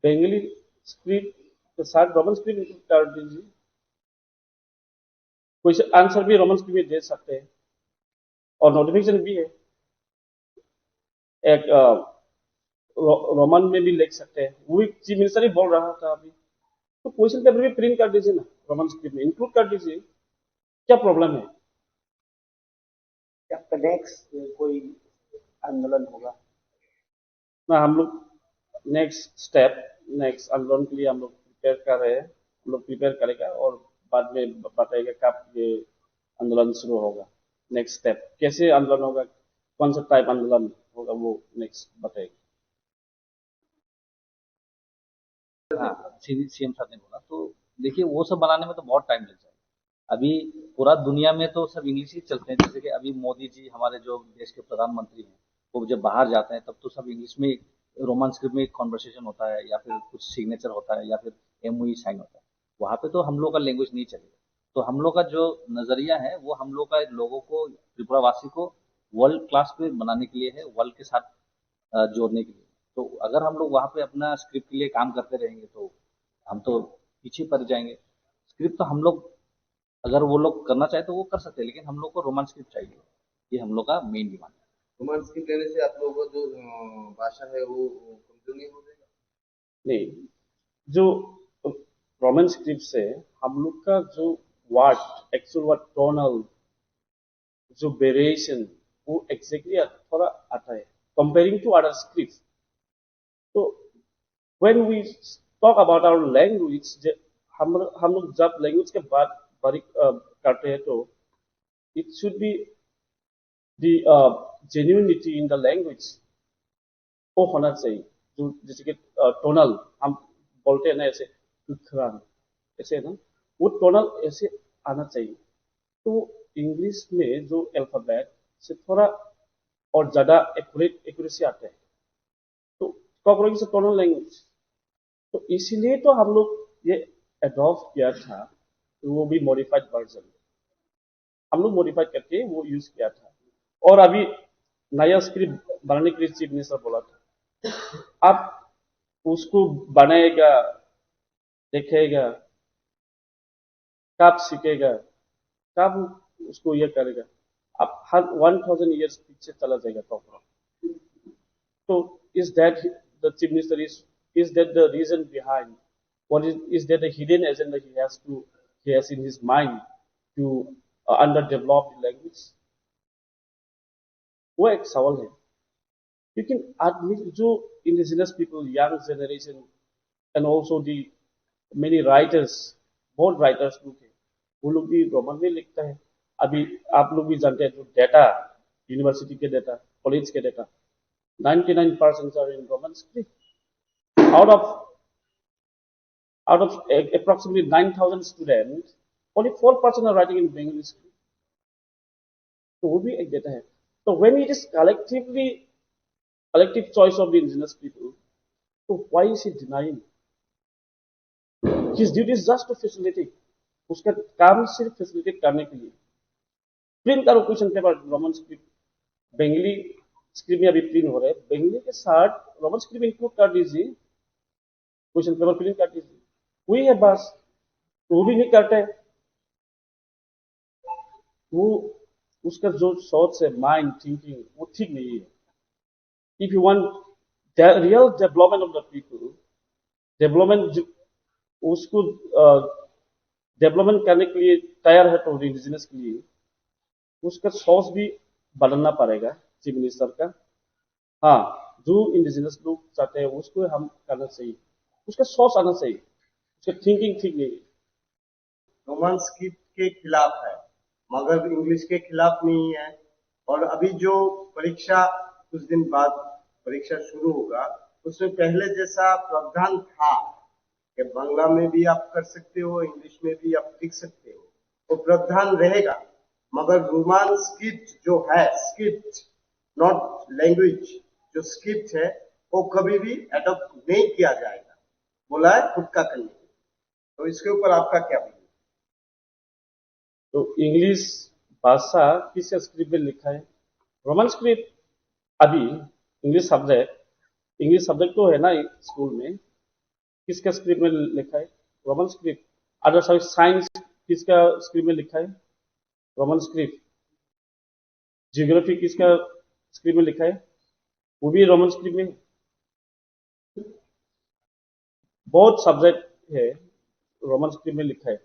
बंगाली स्क्रिप्ट के साथ रोमन स्क्रिप्ट कर दीजिए, कोई आंसर भी रोमन स्क्रिप्ट में दे सकते हैं, और नोटिफिकेशन भी है, एक रोमन में भी लिख सकते हैं। वही चीफ मिनिस्टर ही बोल रहा था अभी, तो क्वेश्चन पेपर भी प्रिंट कर दीजिए ना, रोमन स्क्रिप्ट में इंक्लूड कर दीजिए, क्या प्रॉब्लम है? क्या नेक्स्ट कोई आंदोलन होगा ना? हम लोग नेक्स्ट आंदोलन के लिए हम लोग प्रिपेयर कर रहे हैं, हम लोग प्रिपेयर करेगा और बाद में बताएगा कब ये आंदोलन शुरू होगा। नेक्स्ट स्टेप कैसे आंदोलन होगा, कौन सा टाइप आंदोलन होगा, वो नेक्स्ट बताएगा। हाँ, सीएम साहब ने बोला, तो देखिए वो सब बनाने में तो बहुत टाइम लग जाएगा। अभी पूरा दुनिया में तो सब इंग्लिश ही चलते हैं, जैसे कि अभी मोदी जी हमारे जो देश के प्रधानमंत्री हैं, वो जब बाहर जाते हैं तब तो सब इंग्लिश में, रोमन स्क्रिप्ट में एक कॉन्वर्सेशन होता है, या फिर कुछ सिग्नेचर होता है, या फिर एमओयू साइन होता है। वहाँ पे तो हम लोग का लैंग्वेज नहीं चलेगा। तो हम लोग का जो नजरिया है वो हम लोग का लोगों को, त्रिपुरावासी को वर्ल्ड क्लास पे बनाने के लिए है, वर्ल्ड के साथ जोड़ने के लिए। तो अगर हम लोग वहाँ पे अपना स्क्रिप्ट के लिए काम करते रहेंगे तो हम तो पीछे पड़ जाएंगे। स्क्रिप्ट तो हम लोग, अगर वो लोग करना चाहे तो वो कर सकते हैं, लेकिन हम लोग को रोमन स्क्रिप्ट चाहिए, ये हम लोग का मेन डिमांड है। रोमन स्क्रिप्ट लेने से आप लोगों को जो भाषा है वो कमजोर नहीं हो जाएगा? नहीं, जो रोमन स्क्रिप्ट से हम लोग का जो वर्ड, एक्चुअल वर्ड, टोनल, जो वेरिएशन, वो एग्जैक्टली थोड़ा आता है कंपेयरिंग टू अदर स्क्रिप्ट। तो when we talk about our language, हम लोग जब लैंग्वेज के बात करते हैं तो it should be the genuinity in the language, वो होना चाहिए। जो जैसे कि टोनल हम बोलते हैं ना, ऐसे ऐसे ना, वो टोनल ऐसे आना चाहिए। तो इंग्लिश में जो अल्फाबेट से थोड़ा और ज्यादा एक्यूरेसी आते हैं, तो टोनल लैंग्वेज, तो इसीलिए तो हम लोग ये एडॉप्ट किया था वो भी मॉडिफाइड वर्जन, हम लोग मॉडिफाइड करके वो यूज किया था। और अभी नया स्क्रिप्ट बनाने के लिए चीफ मिनिस्टर बोला था, आप उसको बनाएगा, देखेगा, कब सीखेगा, कब उसको ये करेगा, आप हर 1000 years पीछे चला जाएगा तो is that the chief minister is that the reason behind, what is that a hidden agenda he has in his mind to underdevelop the language? वो एक सवाल है। लेकिन आदमी जो indigenous people, young generation and also the many writers, बहुत writers लोग हैं, वो लोग भी रोमन में लिखता है। अभी आप लोग भी जानते हैं जो डेटा, यूनिवर्सिटी के डेटा, कॉलेज के data, 99% are in Roman script. Out of approximately 9,000 students, only 4% are writing in Bengali script. So वो भी एक डेटा है। So when it is collective choice of the indigenous people, so why is he denying? His duty is just to facilitate. उसका काम सिर्फ facilitate करने के लिए। प्रिंट करो question paper Roman script, Bengali script में अभी प्रिंट हो रहा है, बंगाली के साथ रोमन स्क्रिप्ट इंक्लूड कर दीजिए, क्वेश्चन पेपर प्रिंट कर दीजिए, वही है बस। तो वो भी नहीं करते, वो उसका जो सोच है, माइंड थिंकिंग, वो ठीक नहीं है। If you want the real development of the people, development उसको डेवलपमेंट करने के लिए तैयार है तो इंडिजिनस के लिए उसका सोच भी बदलना पड़ेगा चीफ मिनिस्टर का। हाँ, जो इंडिजिनस लोग चाहते हैं उसको हम करना चाहिए, उसका सोच आना चाहिए, उसका थिंकिंग ठीक नहीं है। रोमन स्क्रिप्ट के खिलाफ है मगर इंग्लिश के खिलाफ नहीं है। और अभी जो परीक्षा कुछ दिन बाद परीक्षा शुरू होगा उसमें पहले जैसा प्रावधान था कि बांग्ला में भी आप कर सकते हो, इंग्लिश में भी आप लिख सकते हो, वो प्रावधान रहेगा। मगर रोमन स्क्रिप्ट जो है, स्क्रिप्ट नॉट लैंग्वेज, जो स्क्रिप्ट है वो कभी भी एडॉप्ट नहीं किया जाएगा, बोला है खुद का करने। तो इसके ऊपर आपका क्या है? तो इंग्लिश भाषा किस स्क्रिप्ट में लिखा है? Roman script. अभी इंग्लिश सब्जेक्ट तो है ना स्कूल में, किसका स्क्रिप्ट में लिखा है? Roman script. अदर साइंस किसका स्क्रिप्ट में लिखा है? Roman script. जियोग्राफी किसका स्क्रिप्ट में लिखा है? वो भी रोमन स्क्रिप्ट में। बहुत सब्जेक्ट है रोमन स्क्रिप्ट में लिखा है।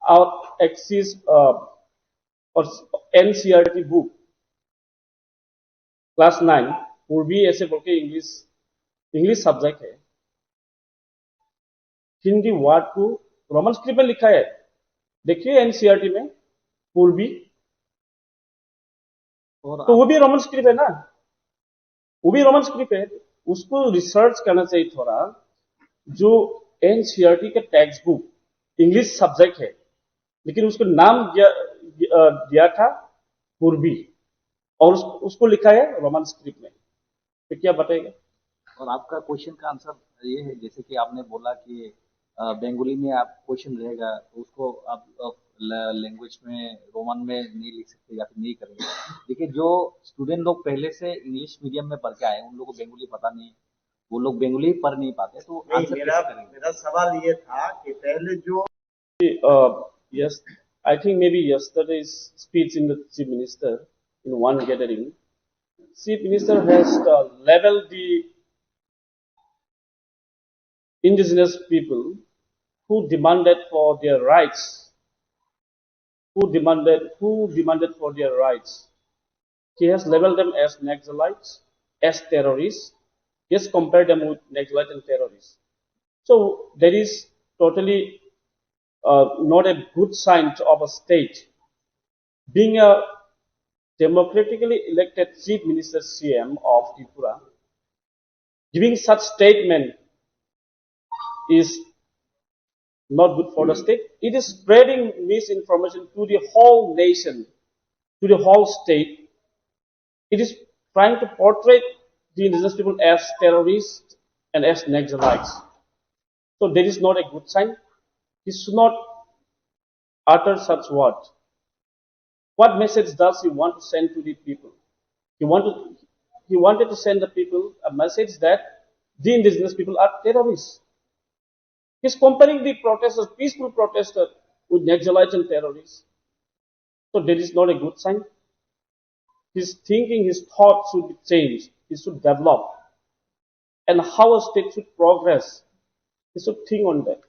और एक्सिस और एनसीईआरटी बुक क्लास 9 पूर्वी ऐसे बोल के इंग्लिश सब्जेक्ट है, हिंदी वर्ड को रोमन स्क्रिप्ट में लिखा है। देखिए एनसीईआरटी में पूर्वी, तो वो भी रोमन स्क्रिप्ट है ना, वो भी रोमन स्क्रिप्ट है। उसको रिसर्च करना चाहिए थोड़ा। जो एनसीईआरटी का टेक्स्ट बुक इंग्लिश सब्जेक्ट है लेकिन उसको नाम दिया था पूर्वी और उसको लिखा है रोमन स्क्रिप्ट में, तो क्या बताएगा? और आपका क्वेश्चन का आंसर ये है, जैसे कि आपने बोला कि बंगाली में आप क्वेश्चन रहेगा तो उसको आप लैंग्वेज में रोमन में नहीं लिख सकते या फिर नहीं करेंगे। देखिए, जो स्टूडेंट लोग पहले से इंग्लिश मीडियम में पढ़ के आए, उन लोगों को बंगाली पता नहीं है, वो लोग बंगाली पढ़ नहीं पाते, तो आंसर कैसे करेंगे? मेरा सवाल ये था कि पहले जो yes, I think maybe yesterday's speech in the chief minister in one gathering, chief minister has leveled the indigenous people who demanded for their rights, who demanded for their rights. He has leveled them as Naxalites, as terrorists. He has compared them with Naxalites and terrorists. So that is totally not a good sign of a state. Being a democratically elected chief minister CM of Tripura, giving such statement is not good for the state. It is spreading misinformation to the whole nation, to the whole state. It is trying to portray the indigenous people as terrorists and as Naxalites. So that is not a good sign. he should not utter such words. What message does he want to send to the people? He wanted to send the people a message that the indigenous people are terrorists. He's comparing the protesters, peaceful protesters, with Naxalites and terrorists. So that is not a good sign. His thinking, his thought should be changed. He should develop. And how a state should progress, he should think on that.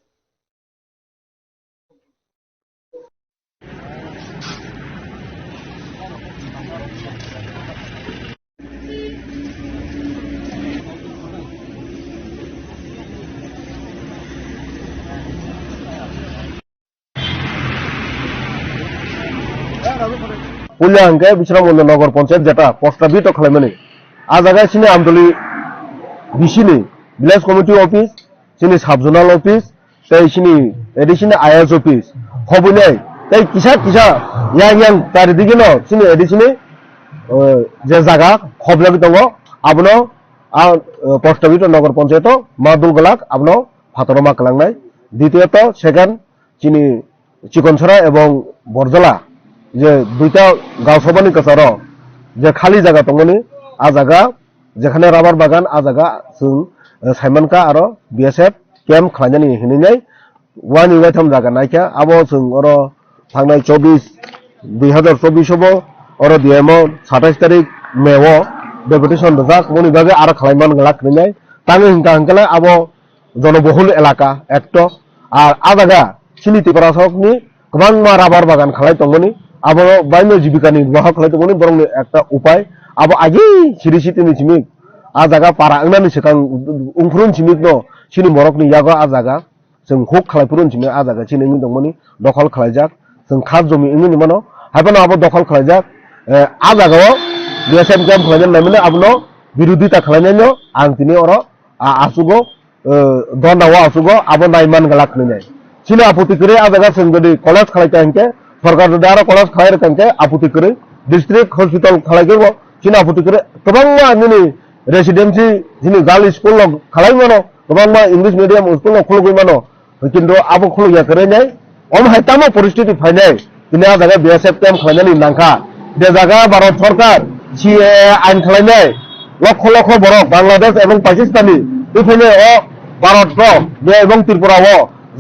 পুলিয়াঙ্গে বিশ্বরামগঞ্জ নগর পঞ্চায়েত যেটা প্রস্তাবিত খালাইমানি আ জায়গায় সিনি আমতলি বিসিনি village committee office সিনি subzonal office তাই সিনি এডিসিনি is office হবুলাই তাই কিসা কিসা ইয়াং ইয়াং চারিদিকে ন সিনি এডিসিনি যে জায়গা খবলাবি দङ আবনো প্রস্তাবিত নগর পঞ্চায়েত মাদুল গলাক আবনো ফাতরমা কালাংনাই দ্বিতীয়ত সেকেন্ড চিনি চিকনছড়া এবং বরজলা যে দুইটা গাঁও সভানি কাছার যে খালি জায়গা দङনি আ জায়গা যেখানে রাবার বাগান আ জায়গা जों साइमानका आरो बीएसएफ कैम्प खालामनानै हिनैनाय वान इवाइथाम जागा नायखा आबो जों अरो थांनाय 2024 अरो डिएमओ 27 तारिख मेओ डेपुटेशन दजाक मनि बागे आरो खालाममान गलाक हिनैनाय ताङो हिंका हिंकाला आबो जनबहुल एलाका एकट आर आ जागा सिलिति परासकनि गोबां मा राबार बागान खालाय दङनि आबो बायनो जीविका निर्वाह खालाय दङनि बरंनि एकटा उपाय आबो आगि सिरिसितिनि सिमिक आ जागा पारा अंगनानि सिगां उंख्रुन सिमिक न सिनि मरकनि यागा आ जागा जों हुक खालायफुरुन सिमि आ जागा सिनि दंमोनि दखल खालायजाक जों खास जमी इंनि मानो हायबो आबो दखल खालायजाक आ जागायाव बीएसएफ कैम्प खालायनाय नायमोन आबनो बिरोधिता खालायनायनो आं तिनि अरो आसुगो दनावा आसुगो आबो नायमान गलाक नैनाय सिनि आपत्ति करे आ जागा जों गदि कलेज खालायता हंके सरकार दारा कलेज खालाय रखंके आपत्ति करे डिस्ट्रिक्ट हॉस्पिटल खालायगो सिनि आपत्ति करे गोबां आंनि रेसिडेंसी जिनि गार्ल स्कूल खालाय मानो गोबां इंग्लिश मीडियम स्कूल खुलगै मानो किन्तु आबो खुलया करेनाय अम हायतामा परिस्थिति फायनाय दिनै आ जागा बीएसएफ कैम्प खालायनायनि नांखा बे जागा भारत सरकार सीए आइन खालायनाय लक्ष लक्ष बरक बांग्लादेश एवं पाकिस्तानी बेफोरनो भारत बे एवं त्रिपुराव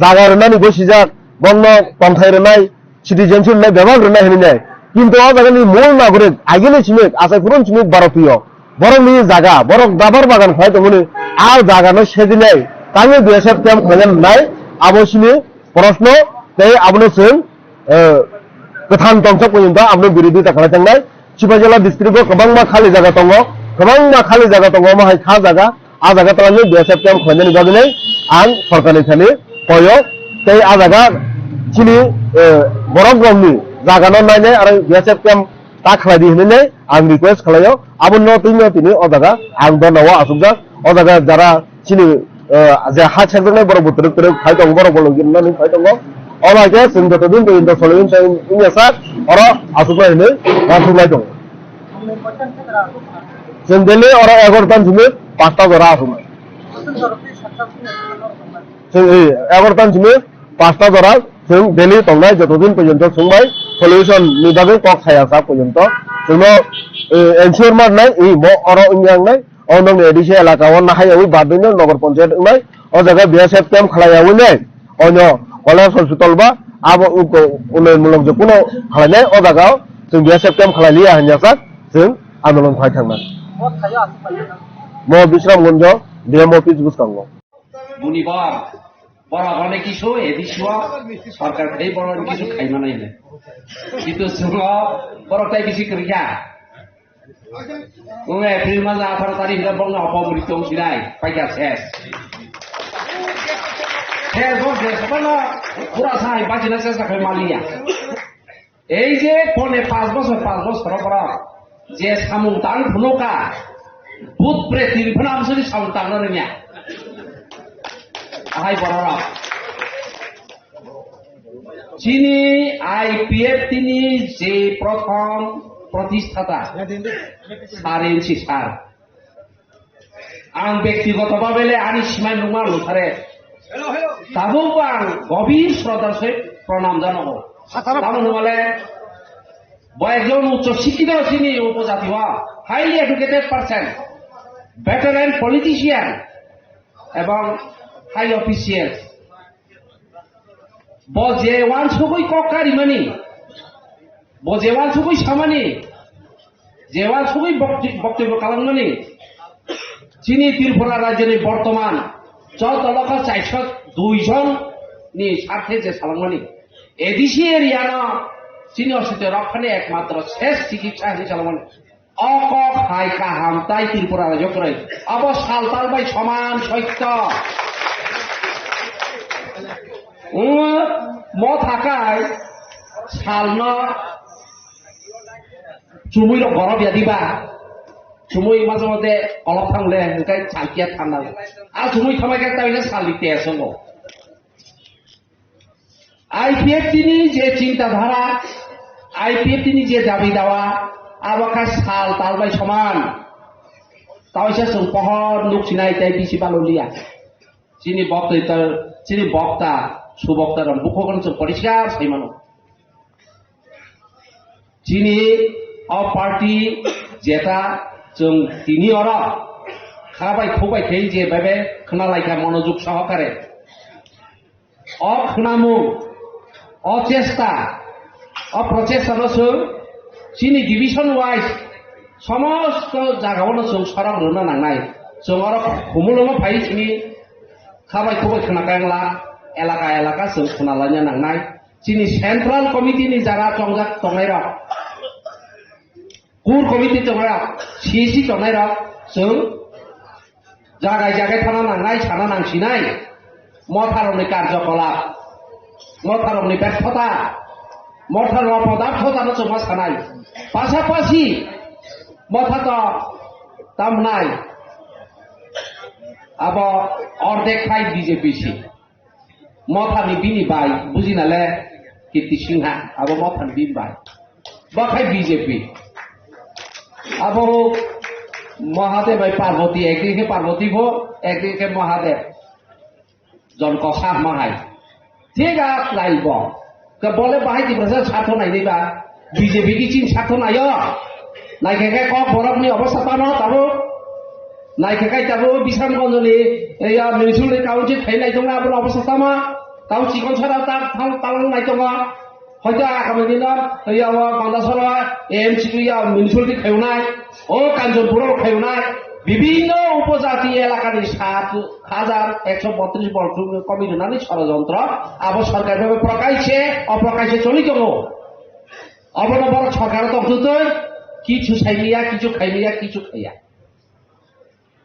जागा रनानै गसिजाक बंग पंथाय रनाय सिटिजेनशिप रनाय बेबाग रनाय हिनैनाय किन्तु आ जागानि मूल नागरिक आगिनि सिमिक आसायपुरन सिमिक भारतीय बरंनि जागा बरं दाबार बागान खालाय दङनि आ जागानो सेदिनाय ताङो बीएसएफ कैम्प खालायनाय आबोसिनि प्रश्न तै आबनो जों गोथां तंसक पर्यन्त आबनो बिरोधिता खालायथांनाय शिबाजिला डिस्ट्रिक्टआव गोबां मा खालि जागा दङ गोबां मा खालि जागा दङ माहाय खा जागा आ जागा ताङो बीएसएफ कैम्प खालायनायनि बागै आं सरकारनि थानि पयो तै आ जागा सिनि बरं ग्रामनि जागानो नायनाय आरो बीएसएफ कैम्प ता खालायदि हिनैनाय आं रिक्वेस्ट खालायो आबनो तिनि अदागा आं दनावा आसुगजा अदागा जारा सिनि जे हा सेगनाय बर बुत्र तर खाय दं बर बलगिननानै खाय दं अलागे जों दतदिन इन द फॉलोइंग टाइम इन एसा अर आसुगलायनो आसुगलाय दं जों दिनै अर 11 जुमे 5टा जरा आसुगलाय जों 11 जुमे 5टा जरा जों दिनै तंनाय जतदिन पर्यन्त संबाय सल्यूशन नि बागै कक खायासा पर्यन्त जोंनो एनसियर मारनाय इ म अरो इंयांनाय अनंग एडिसे एलाकाव नाहायावै बादैनो नगर पंचायत नाय अ जागा बीएसएफ कैम्प खालायावै अनो कलेज हॉस्पिटल बा आबो उन्नयनमूलक जकुनो खालायनाय अ जागाव जों बीएसएफ कैम्प खालायलिया हान्यासा जों आन्दोलन खालाय थांनाय म बिश्रामगंज डीएम अफिस गुसकांगो बुनिबार बड़ा बने किसो एदिसुआ सरकार खै बड़ा किसो खाइमानाय ने कितु सुङो बरकटाय बिसि करिया उङे एप्रिल मास 18 तारिख दा बंग अपमृत्यु सिनाय पाइका शेष बसे सबना पुरा साइ बाजिना চেষ্টা করে মালিয়া এই যে পনে 5 বছর পর যে সামুং তাং ফুনকা ভূত প্রেত তিরফনা আমসনি সামুং তাং ননিয়া আহাই বড়রা যিনি আইপিএফ তিনি যে প্রথম প্রতিষ্ঠাতা সারেনছি সার आं व्यक्तिगतभावे आंनि सिमां नङा लुथारे তাবুক আং গভীর শ্রদ্ধার সহিত প্রণাম জানাবো তামন বলে একজন উচ্চ শিক্ষিত চিনি উপজাতি highly educated person veteran politician এবং হাই অফিসিয়াল যে ওয়ান সবই ককারি মানি যে ওয়ান সবই সামানি যে ওয়ান সবই বক্তব্য কালামানি চিনি ত্রিপুরা রাজ্যের বর্তমান 14,402 জন নি স্বার্থে যে সালামানি এদিশি এরিয়ানো চিনি অস্তিত্ব রক্ষণে একমাত্র শেষ চিকিৎসা হিসেবে সালামানি অক হাই কাহাম তাই ত্রিপুরা রাজ্য করে অব সালতাল বাই সমান সত্য ম থাকায় সালন চুমুইর গরম দিবা চুমুই মাঝে মধ্যে অলপ থাকলে ওখানে চালকিয়া ঠান্ডা আর চুমুই থামাই তাহলে সাল দিতে আসো আইপিএফ তিনি যে চিন্তাধারা আইপিএফ তিনি যে দাবি দেওয়া আবাকার সাল তালবাই সমান তাইসা जों পহর লোক চিনাই তাই বেশি বালুলিয়া চিনি বক্তা সুবক্তার বুকখন जों পরিষ্কার সাইমানো চিনি অ পার্টি যেটা जों তিনি অরা খাবাই খুবাই খেয়ে যেভাবে खोनालायखा মনোযোগ সহকারে অখনামু অচেষ্টা অপ্রচেষ্টানো जों চিনি ডিভিশন ওয়াইজ সমস্ত জায়গাवनो जों সরক রুনা নাंनाय जों আরো হুমুলनो ফাই চিনি খাবাই খুবাই खोनाकायला এলাকা এলাকা जों खोनालायनो नांनाय চিনি সেন্ট্রাল কমিটিनि যারা চংজাক তংनाय कुर कमिटि तंगरा सीसी तंगनाय जों जागाय जागाय थाना नांनाय साना नांसिनाय मथारमनि कार्यकलाप मथारमनि व्यर्थता मथारम पदार्थतानो जों मा सानाय पासापासि मथात तामनाय अब अर्धेक खाय बीजेपी सि मथानि बिनि बाय बुजिनाले कीर्ति सिंहा अब मथानि बिनि बाय बखाय बीजेपी अब महादेव भाई पार्वती एकदिके पार्वती भो एकदिके महादेव जन कसा माहाय ठीक है लाइब बोले बाहाय दिवसा साथ नायनि बा बीजेपी की चिन साथ नायो नायखेखे क बरफनि अवस्था पानो ताबो नायखेखे ताबो बिसामगंजनि या मिउनिसिपालिटि काउन्सिल थायनाय दंना आबो अवस्था तामा ताउ चिकन छरा तालां नाय दङ হয়তো আগামী দিনত বান্দাসরা এএমসি মিউনিসিপালিটি খেউনায় ও কাঞ্চনপুরের খেউনায় বিভিন্ন উপজাতি এলাকার 7,132 বর্গ কমিশনারি ষড়যন্ত্র আবার সরকারিভাবে প্রকাশ্যে অপ্রকাশ্যে চলিত অবনবর সরকার তখন কিছু সাইলিয়া কিছু খাইলিয়া কিছু খাইয়া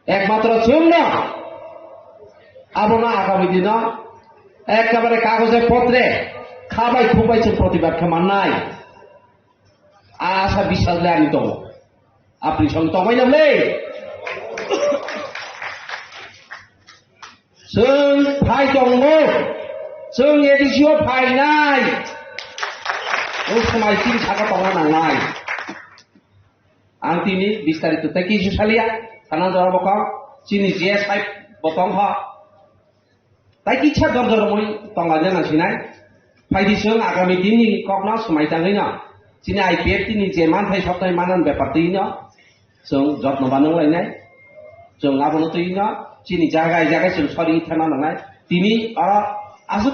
একমাত্র চুন আবনা আগামী দিন একেবারে কাগজে পত্রে খাবাই খুবাই जों प्रतिबाद खालामनाय आशा बिसाजले आंनि दङ आपनि सं तमायनामलै जों फाय दङ जों एडिसियाव फायनाय समाय सिं थाखा दङ नांनाय आं दिनै बिस्तारित ताकिसु सालिया साना जरा बकं चिनि जे साइ बतं ह ताइ किछा दरदर মই तंगाजे नासिनाय फाइदिसों आगामी दिन नि ककना समाय तांगैना चिनि आईपीएफ तिनि जे मानथाय सप्ताय मानन बेपार तैनो जों जत्न बानों लायनाय जों लाबोनो तैनो चिनि जागाय जागाय जों सरि थाना नांनाय तिनि आसु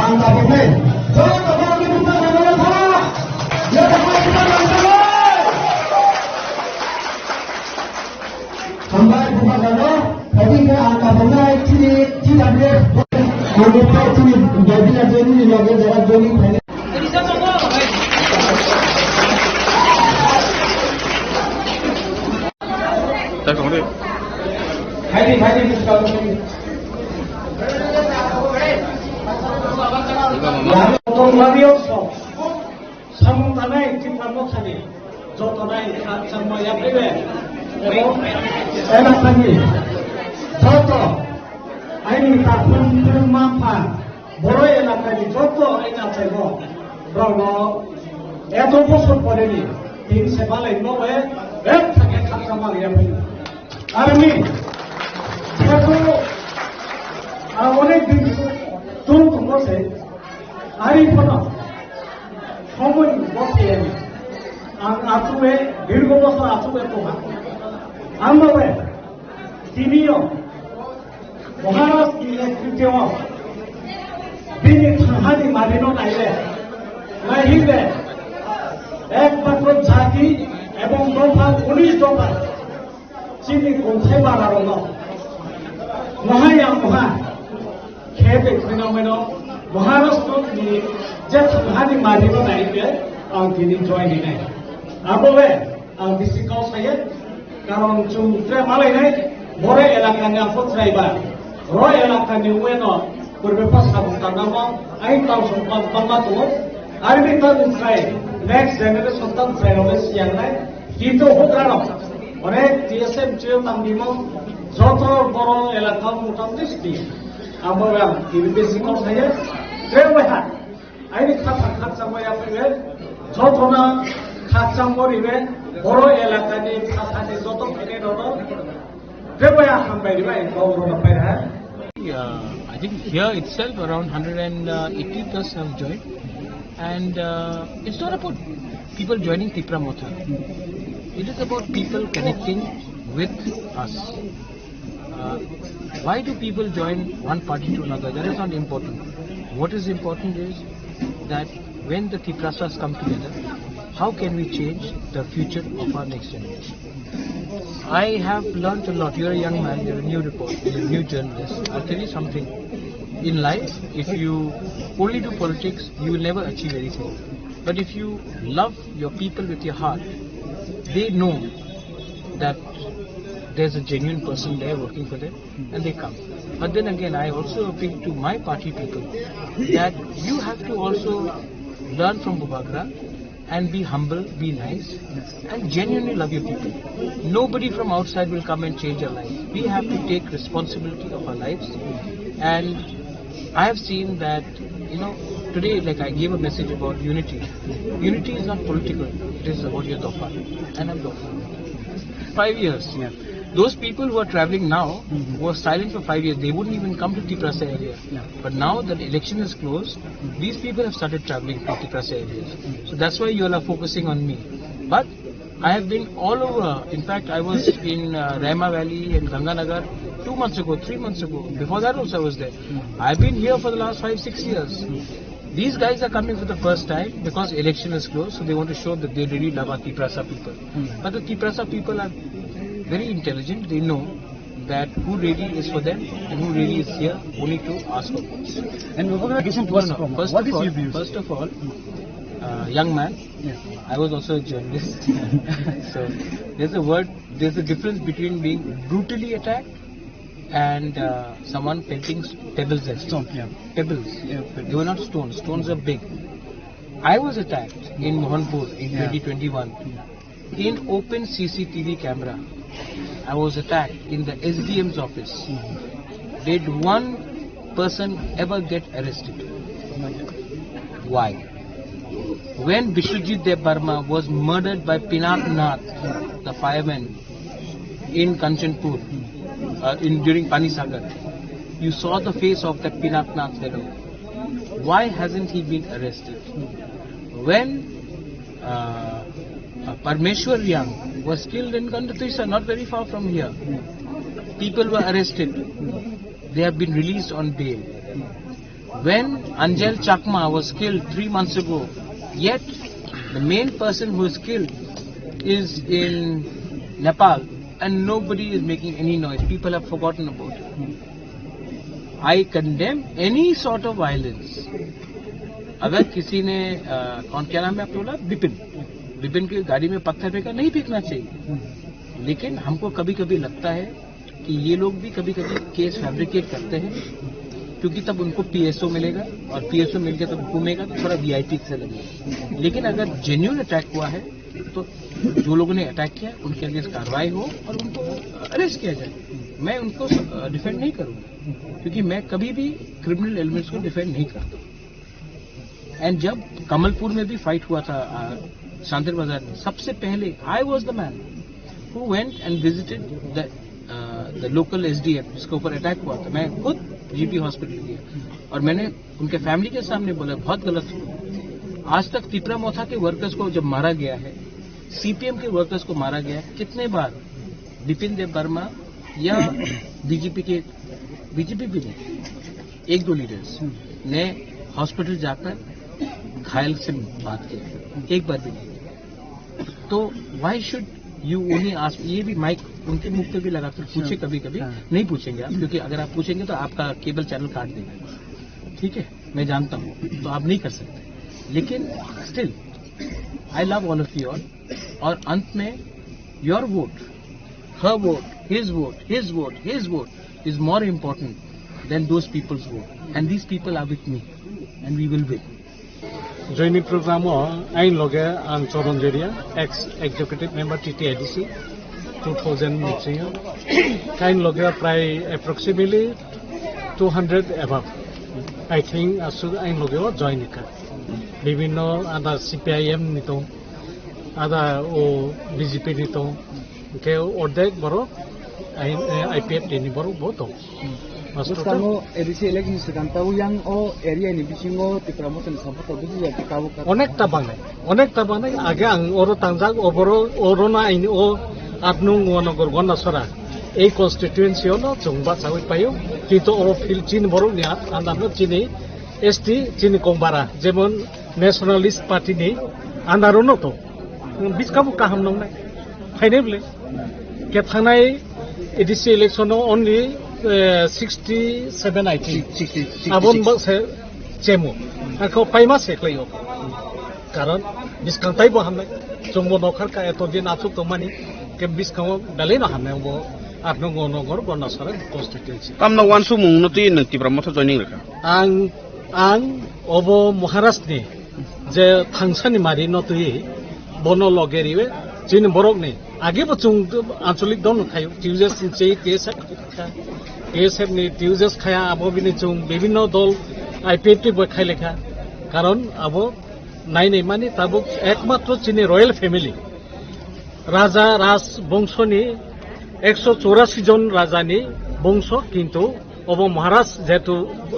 Angka Kemudian jadi aja ini lagi jarak joni final. Ini tahun mampan, boleh enakan di jodoh ini apa itu? Berapa? Itu bosok pada ini, ini sebalik boleh, sangat sama dia pun. Army, itu, orang itu tunggu bosnya, hari pun, kamu bosnya ini, aku dirgo bosnya aku Tuhan, anda Tiniyo. Maharashtra নেতৃত্ব তিনি সাংহাদিক Marino নাইলে নাইলে একমাত্র জাতি এবং দফা 19 দফা চিনি কোথায় বাড়ানো মহায়া মহা খেতে ফেনোমেন মহারাষ্ট্রনি যে সাংহাদিক মারিনো নাইলে আং তিনি জয়নি নাই আবলে আং বিসিকাও সাইয়ে কারণ চুমত্রে মালাই নাই বড় এলাকানি আপত্রাইবা Roy eलाकानि उवेनो पूर्वपस खाबुतानामा आइ ताउसन पाल्ला तो आर्मिता निफ्राय नेक्स्ट जेनेरेशन तक फ्रायले सियांनाय कितो होग्रानो अनेक टीएसएम जियो तांबिमो जत बड़ एलाका मोटामुटी स्टि आमोया बेसिकआव थायो ट्रेवहा आइनि खाचांगया फैबाय जतना खाचांगरिबे बड़ एलाकानि खासानि जत फैनाय दङ I think here itself around 180 plus have joined, and it's not about people joining Tipra Motha. It is about people connecting with us. Why do people join one party to another? That is not important. What is important is that when the Tiprasas come together, how can we change the future of our next generation? I have learned a lot. You're a young man, you're a new reporter, you're a new journalist. I'll tell you something. In life, if you only do politics, you will never achieve anything. But if you love your people with your heart, they know that there's a genuine person there working for them, and they come. But then again, I also appeal to my party people that you have to also learn from Bubagra and be humble, be nice, and genuinely love your people. Nobody from outside will come and change our lives. We have to take responsibility of our lives. And I have seen that, today, like I gave a message about unity. Unity is not political. It is about your Dofa. And I'm Dofa. 5 years. Yeah. Those people who are traveling now were silent for 5 years. They wouldn't even come to Tiprasa area. Yeah. But now that the election is closed, these people have started traveling to Tiprasa areas. So that's why you all are focusing on me. But I have been all over. In fact, I was in Rehma Valley and Ganganagar 2 months ago, 3 months ago. Before that also I was there. I've been here for the last 5-6 years. These guys are coming for the first time because election is closed, so they want to show that they really love our Tiprasa people. But the Tiprasa people are very intelligent. They know that who really is for them and who really is here only to ask for votes. And first of all, young man, I was also a journalist. So there's a difference between being brutally attacked and someone pelting pebbles at stones. Pebbles. They were not stones. Stones are big. I was attacked in Mohanpur in 2021 in open CCTV camera. I was attacked in the SDM's office. Did one person ever get arrested? Why? When Bishwajit Dev Burma was murdered by Pinak Nath, the fireman, in Kanchanpur, during Panisagar, you saw the face of that Pinak Nath fellow. Why hasn't he been arrested? When Parmeshwar Young was killed in Gandatrisa, not very far from here, people were arrested. They have been released on bail. When Anjal Chakma was killed 3 months ago, yet the main person who is killed is in Nepal and nobody is making any noise. People have forgotten about it. I condemn any sort of violence. अगर किसी ने कौन क्या नाम है आपने बोला, विपिन की गाड़ी में पत्थर फेंका, नहीं फेंकना चाहिए, लेकिन हमको कभी कभी लगता है कि ये लोग भी कभी कभी केस फैब्रिकेट करते हैं, क्योंकि तब उनको पीएसओ मिलेगा और पीएसओ मिल के तब घूमेगा तो थोड़ा वीआईपी से लगेगा। लेकिन अगर जेन्युइन अटैक हुआ है तो जो लोगों ने अटैक किया उनके अगेंस्ट कार्रवाई हो और उनको अरेस्ट किया जाए। मैं उनको डिफेंड नहीं करूंगा, क्योंकि मैं कभी भी क्रिमिनल एलिमेंट्स को डिफेंड नहीं करता। एंड जब कमलपुर में भी फाइट हुआ था शांतिर बाजार में, सबसे पहले I was the man who went and visited the local SDM जिसके ऊपर अटैक हुआ था। मैं खुद जीपी हॉस्पिटल गया और मैंने उनके फैमिली के सामने बोला बहुत गलत हुआ। आज तक तिपरा मोथा के वर्कर्स को जब मारा गया है, सीपीएम के वर्कर्स को मारा गया है, कितने बार बिपिन देव वर्मा या बीजेपी भी नहीं, एक दो लीडर्स ने हॉस्पिटल जाकर घायल से बात की, एक बार भी नहीं। तो why should you only ask, ये भी माइक उनके मुख पे भी लगाकर पूछे, कभी कभी नहीं पूछेंगे आप, क्योंकि अगर आप पूछेंगे तो आपका केबल चैनल काट देगा, ठीक है, मैं जानता हूँ, तो आप नहीं कर सकते। लेकिन still I love all of you all, और अंत में your vote, her vote, his vote is more important than those people's vote, and these people are with me and we will win. Joining program ain loge an Choron Jeria, ex-executive member TTIDC 2000 meeting. Kain loge pray approximately 200 above. I think asu ain loge join ka. Bibhinno ada CPIM nito, ada o BJP nito. Ke ordek boro IPF ni boro boto. Kamu edisi election sedang tahu yang area ini bisingo dipromosi sampai tahu juga tahu. Onek tabane aja ang oro tangjak orona ini atnung wanogor gona sora. এই constituency হলো জংবা চাউই পাইও, কিন্তু ও feel চিন বড় নিয়াত আন্দারনো চিনি ST চিনি কমবারা, যেমন ন্যাশনালিস্ট পার্টি নেই আন্দারনো তো বিসকাবু কাহাম নংনাই ফাইনে বলে কে থানাই ADC ইলেকশনও only 67 I think abon se chemo ako paima se klayo karon biskantai bo hamne jongbo nokhar ka eto din atuk to mani ke biskang dalai no hamne bo apno gonogor gonasara constituency kamna wansu mung no tin tibra motho joining rekha ang obo Maharashtra ni je thangsani mari no tui bono logeriwe jin borok ni age bo chung ancholik don thayo tiujas sei TSF ni tiujas khaya abo bini chung bibhinno dol IPF boi khai lekha, karon abo nai nei mani tabo ekmatro chini royal family raja raj bongso ni 184 John raja ni bongso, কিন্তু obo Maharaj যেহেতু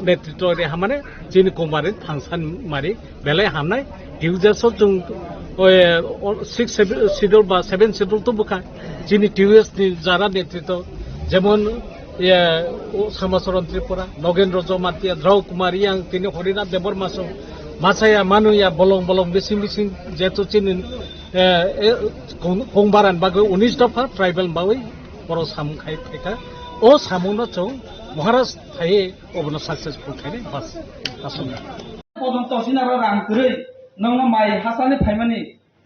নেতৃত্ব রে হামানে chini kumarin thangsan mari belai hamnai tiujas chung 6 schedule বা 7 schedule তো বুকা chini tiujas ni jara নেতৃত্ব যেমন Samasoron Tripura, Nogendro Zomatia, Drau Kumari, yang tini Horina Debor Maso, Masaya Manu ya bolong bising jatuh cinin Kongbaran bagai unis dofa tribal bawi poros ham kai mereka, samuno chong Maharaj kai obono successful kai bas asumna. Podon tosina orang kiri, nongno mai hasane paimani,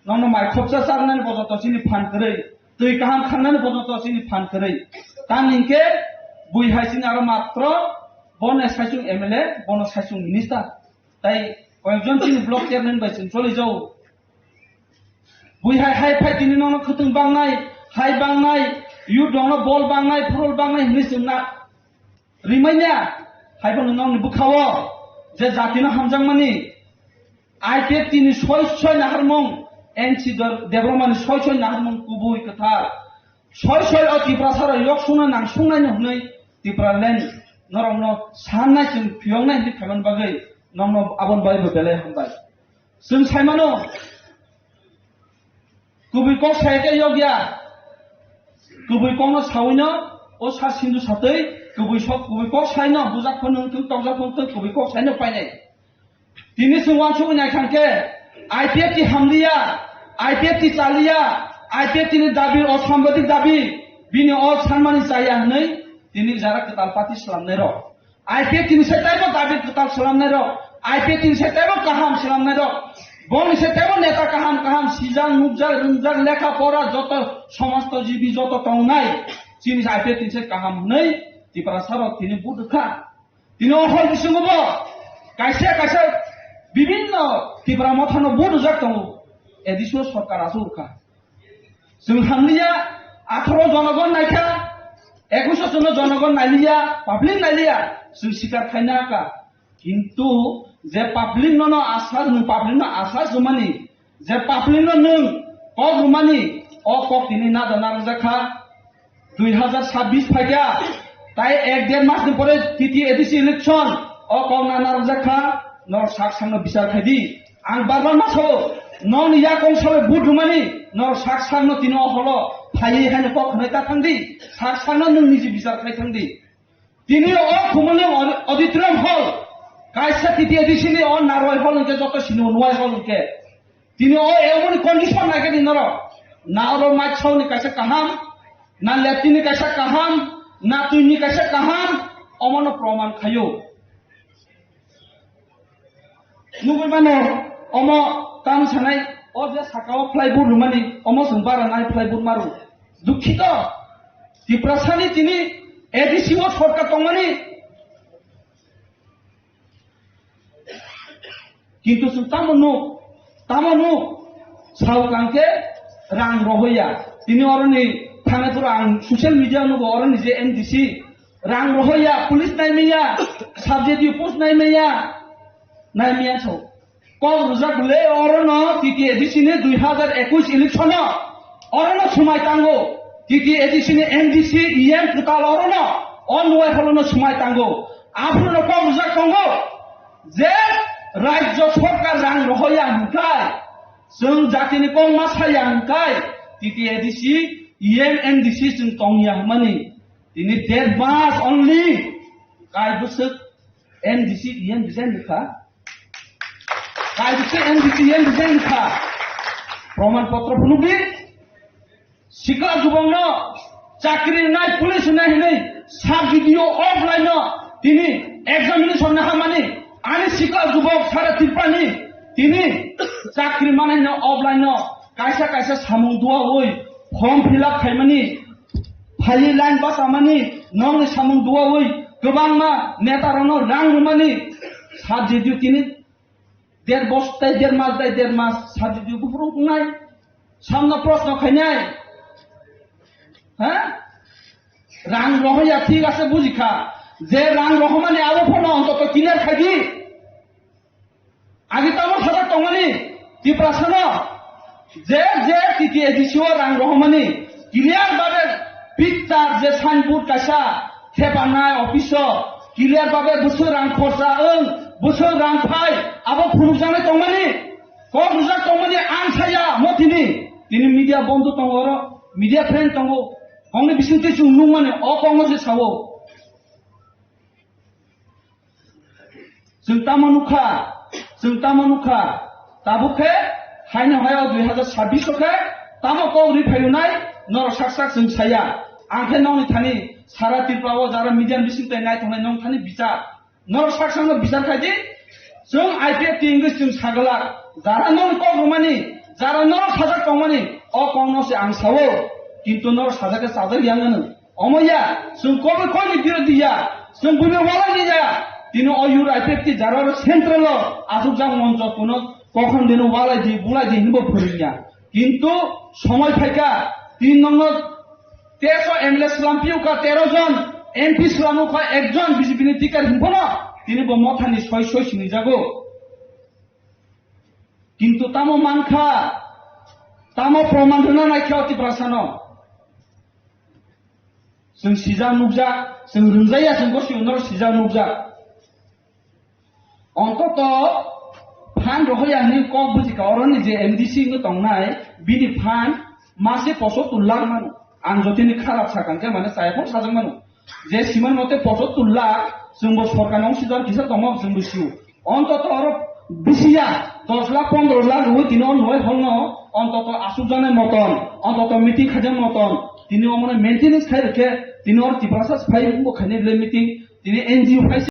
nongno mai khopsa sarnan podon tosini pan kiri, tui kaham khanan podon tosini pan kiri, taningke bui haising aro matro bono saisung MLA bono saisung minister tai koyekjon tin block chairman bai choli jau bui hai phai tin no khutung bangnai hai bangnai yu dongno bol bangnai prol bangnai hisungna rimainya hai bono nong bukhawo je jatina hamjangmani IPF tini soy naharmong NC development soy naharmong kubui katha soy tiprasara yok suna nang sungnai hnai Tipra land norongno sanna chim pyongnai ni phaman bagai nongno abon bai belai hambai sung saimano kubui kok saike yogya kubui kok no sawino o sa sindu satei kubui kok saino bujak phonung tu tawjak phon tu kubui kok saino painai tini sungwan chu nai khangke IPF ti hamliya IPF ti chaliya IPF ti dabi o sambadik dabi bini o sanmani chaya hnai তিনি যারা কেতাল পাতি সামনে র IPA tin setaibo David Kutal selamnai rok IPA tin setaibo kaham selamnai rok bong setaibo neta kaham sijang nukjak rungjak lekha pora joto samasto jibi joto tongnai jinis IPA tin set kaham nei Tiprasa rok tini budukha tini ohol bisungobo kaisa bibinno Tripura mothano budujak tongo edisio sorkar asurkha जों थांलिया 18 जनगण नायखा 21 जन जनगण नायलिया public नायलिया जों सिकार खायनाका किन्तु जे public no आसा जों public no आसा जुमानि जे public no नों क जुमानि अ क तिनि नादाना रजाखा 2026 फायगा ताई 1.5 मास परे टीटी एडीसी इलेक्शन अ क नाना रजाखा नर साक सांनो बिचार खायदि आं बारबार मासो नन या कंसाबे बुधुमानि नर साक सांनो तिनो हलो फायै हानो क खनायता थांदि साक सांनो नोंनि जि बिचार खाय थांदि तिनि अ खुमले ऑडिटोरियम हॉल कायसा टीटी एडीसी नि अ नारवाय हॉल के जतो सिनो नवाय हॉल के तिनि अ एवनि कंडिशन नागे दिनर ना अरो माछौनि कायसा काहाम ना लेफ्टिनि कायसा काहाम ना तुइनि कायसा काहाम अमन प्रमाण खायो नुगुर माने अम ताम सानाय अ जे साकाव फ्लाइबोर्ड रुमानि अम जों बारा नाय फ्लाइबोर्ड मारु दुखित तिप्रासानि तिनि एडीसी ओ सरकार तंमानि किन्तु जों तामनु सावकांके रां रहैया तिनि अरनि थानायफोरा आं ससियेल मिडिया नुगो अरनि जे एनडीसी रां रहैया पुलिस नायमिया साबजेक्ट पोस्ट नायमिया नायमिया सौ कल रुजाक ले अरनो टीटी एडीसी ने 2021 इलेक्शन अरनो सुमाय तांगो टीटी एडीसी ने एनडीसी ईएम कुताल अरनो अनवाय हलनो सुमाय तांगो आफुनो कल रुजाक तांगो जे राज्य सरकार रां रहैया हंखाय जों जातिनि कम मासाया हंखाय टीटी एडीसी ईएम एनडीसी जों तंगिया मानि दिनै 1.5 मास ओनलि काय बोसोर एनडीसी ईएम डिजाइन लिखा काय बोसोर एनडीसी ईएम डिजाइन लिखा प्रमाण पत्र फुनुबि सिखला जुबंनो चाकरि नाय पुलिस नाय नै साब भिडिअ अफलाइन दिनै एग्जामिनेशन ना मानि आनि सिखला जुबक सारा तिरपानि दिनै चाकरि मानायनो अफलाइन कायसा सामुं दुआ ओइ फर्म फिलआप खायमानि फालि लाइन पास आमानि नंनि सामुं दुआ ओइ गोबां मा नेतारनो रां रुमानि साबजेक्ट दिनै 1.5 मास साबजेक्ट गुफुर खुंनाय सामना प्रश्न खायनाय হ্যাঁ রাং রহইয়া ঠিক আছে বুঝিখা যে রাং রহমানি আলো ফোন অন্তত ক্লিয়ার খাইদি আগে তো আমার সাথে তমানি ত্রিপ্রাসন যে টিটি এডিসিও রাং রহমানি ক্লিয়ার ভাবে পিকচার যে সাইনবোর্ড কাইসা থেপানায় অফিস ক্লিয়ার ভাবে বছর রাং খরচা বছর রাং ফাই আবার ফুরুক জানাই তমানি ক বুঝা তমানি আন ছায়া মতিনি তিনি মিডিয়া বন্ধু তঙ্গর মিডিয়া ফ্রেন্ড তঙ্গ Only bising tesu nungmane o kongo se sawo. जों तामानुखा ताबुखे हायनो हायाव 2026 के तामो को रिफायुनाय नर साकसाक जों साया आंखे नंनि थानि सारा त्रिपुराव जारा मिडियान बिसिं तैनाय थानाय नं थानि बिचा नर साकसांनो बिचार खायदि जों आईपीएफ इंग्लिश जों सागला जारा नं को रुमानि जारा नर साजाक तंमानि अ kongo से आं सावो किंतु नर साजाके साजाक यांगनो अमया जों कोबे कोनि बिरोधिया जों बुबे वाला दिया दिनो अयुर आईपीएफ जारा सेंट्रल आजुकजां मंच कोनो कखन दिनो वाला दि बुला दि हिबो फरिया किंतु समय फायका 3 नंबर 13 एमएलए स्लाम्पिउ का 13 जन एमपी स्लामु का 1 जन बीजेपी नि टिकार हिबोना तिनि बो मथानि 6 सिनि जागो किंतु तामो मानखा तामो प्रमाण होना नायखावति प्रासानो जों सिजा नुकजा जों रुंजाया जों गसि उनर सिजा नुकजा अंतत फान रहोया नि क बुजि कावरनि जे एमडीसी न तंनाय बिनि फान मासे 75 लाख मानु आं जतिनि खाराब साकांके माने सायफोर साजों मानु जे सिमान मते 75 लाख जोंबो सरकारनाव सिजार किसा दङ जोंबो सिउ अंतत अर बिसिया 10 लाख 15 लाख हो तिनो नय हलनो अंतत आसु जानाय मतन अंतत मिटिं खाजों मतन तिनि अमने मेंटेनेंस खायरके तिनो और तिप्रासास फाइ बुखा खाने मिटिं तिनि एनजीओ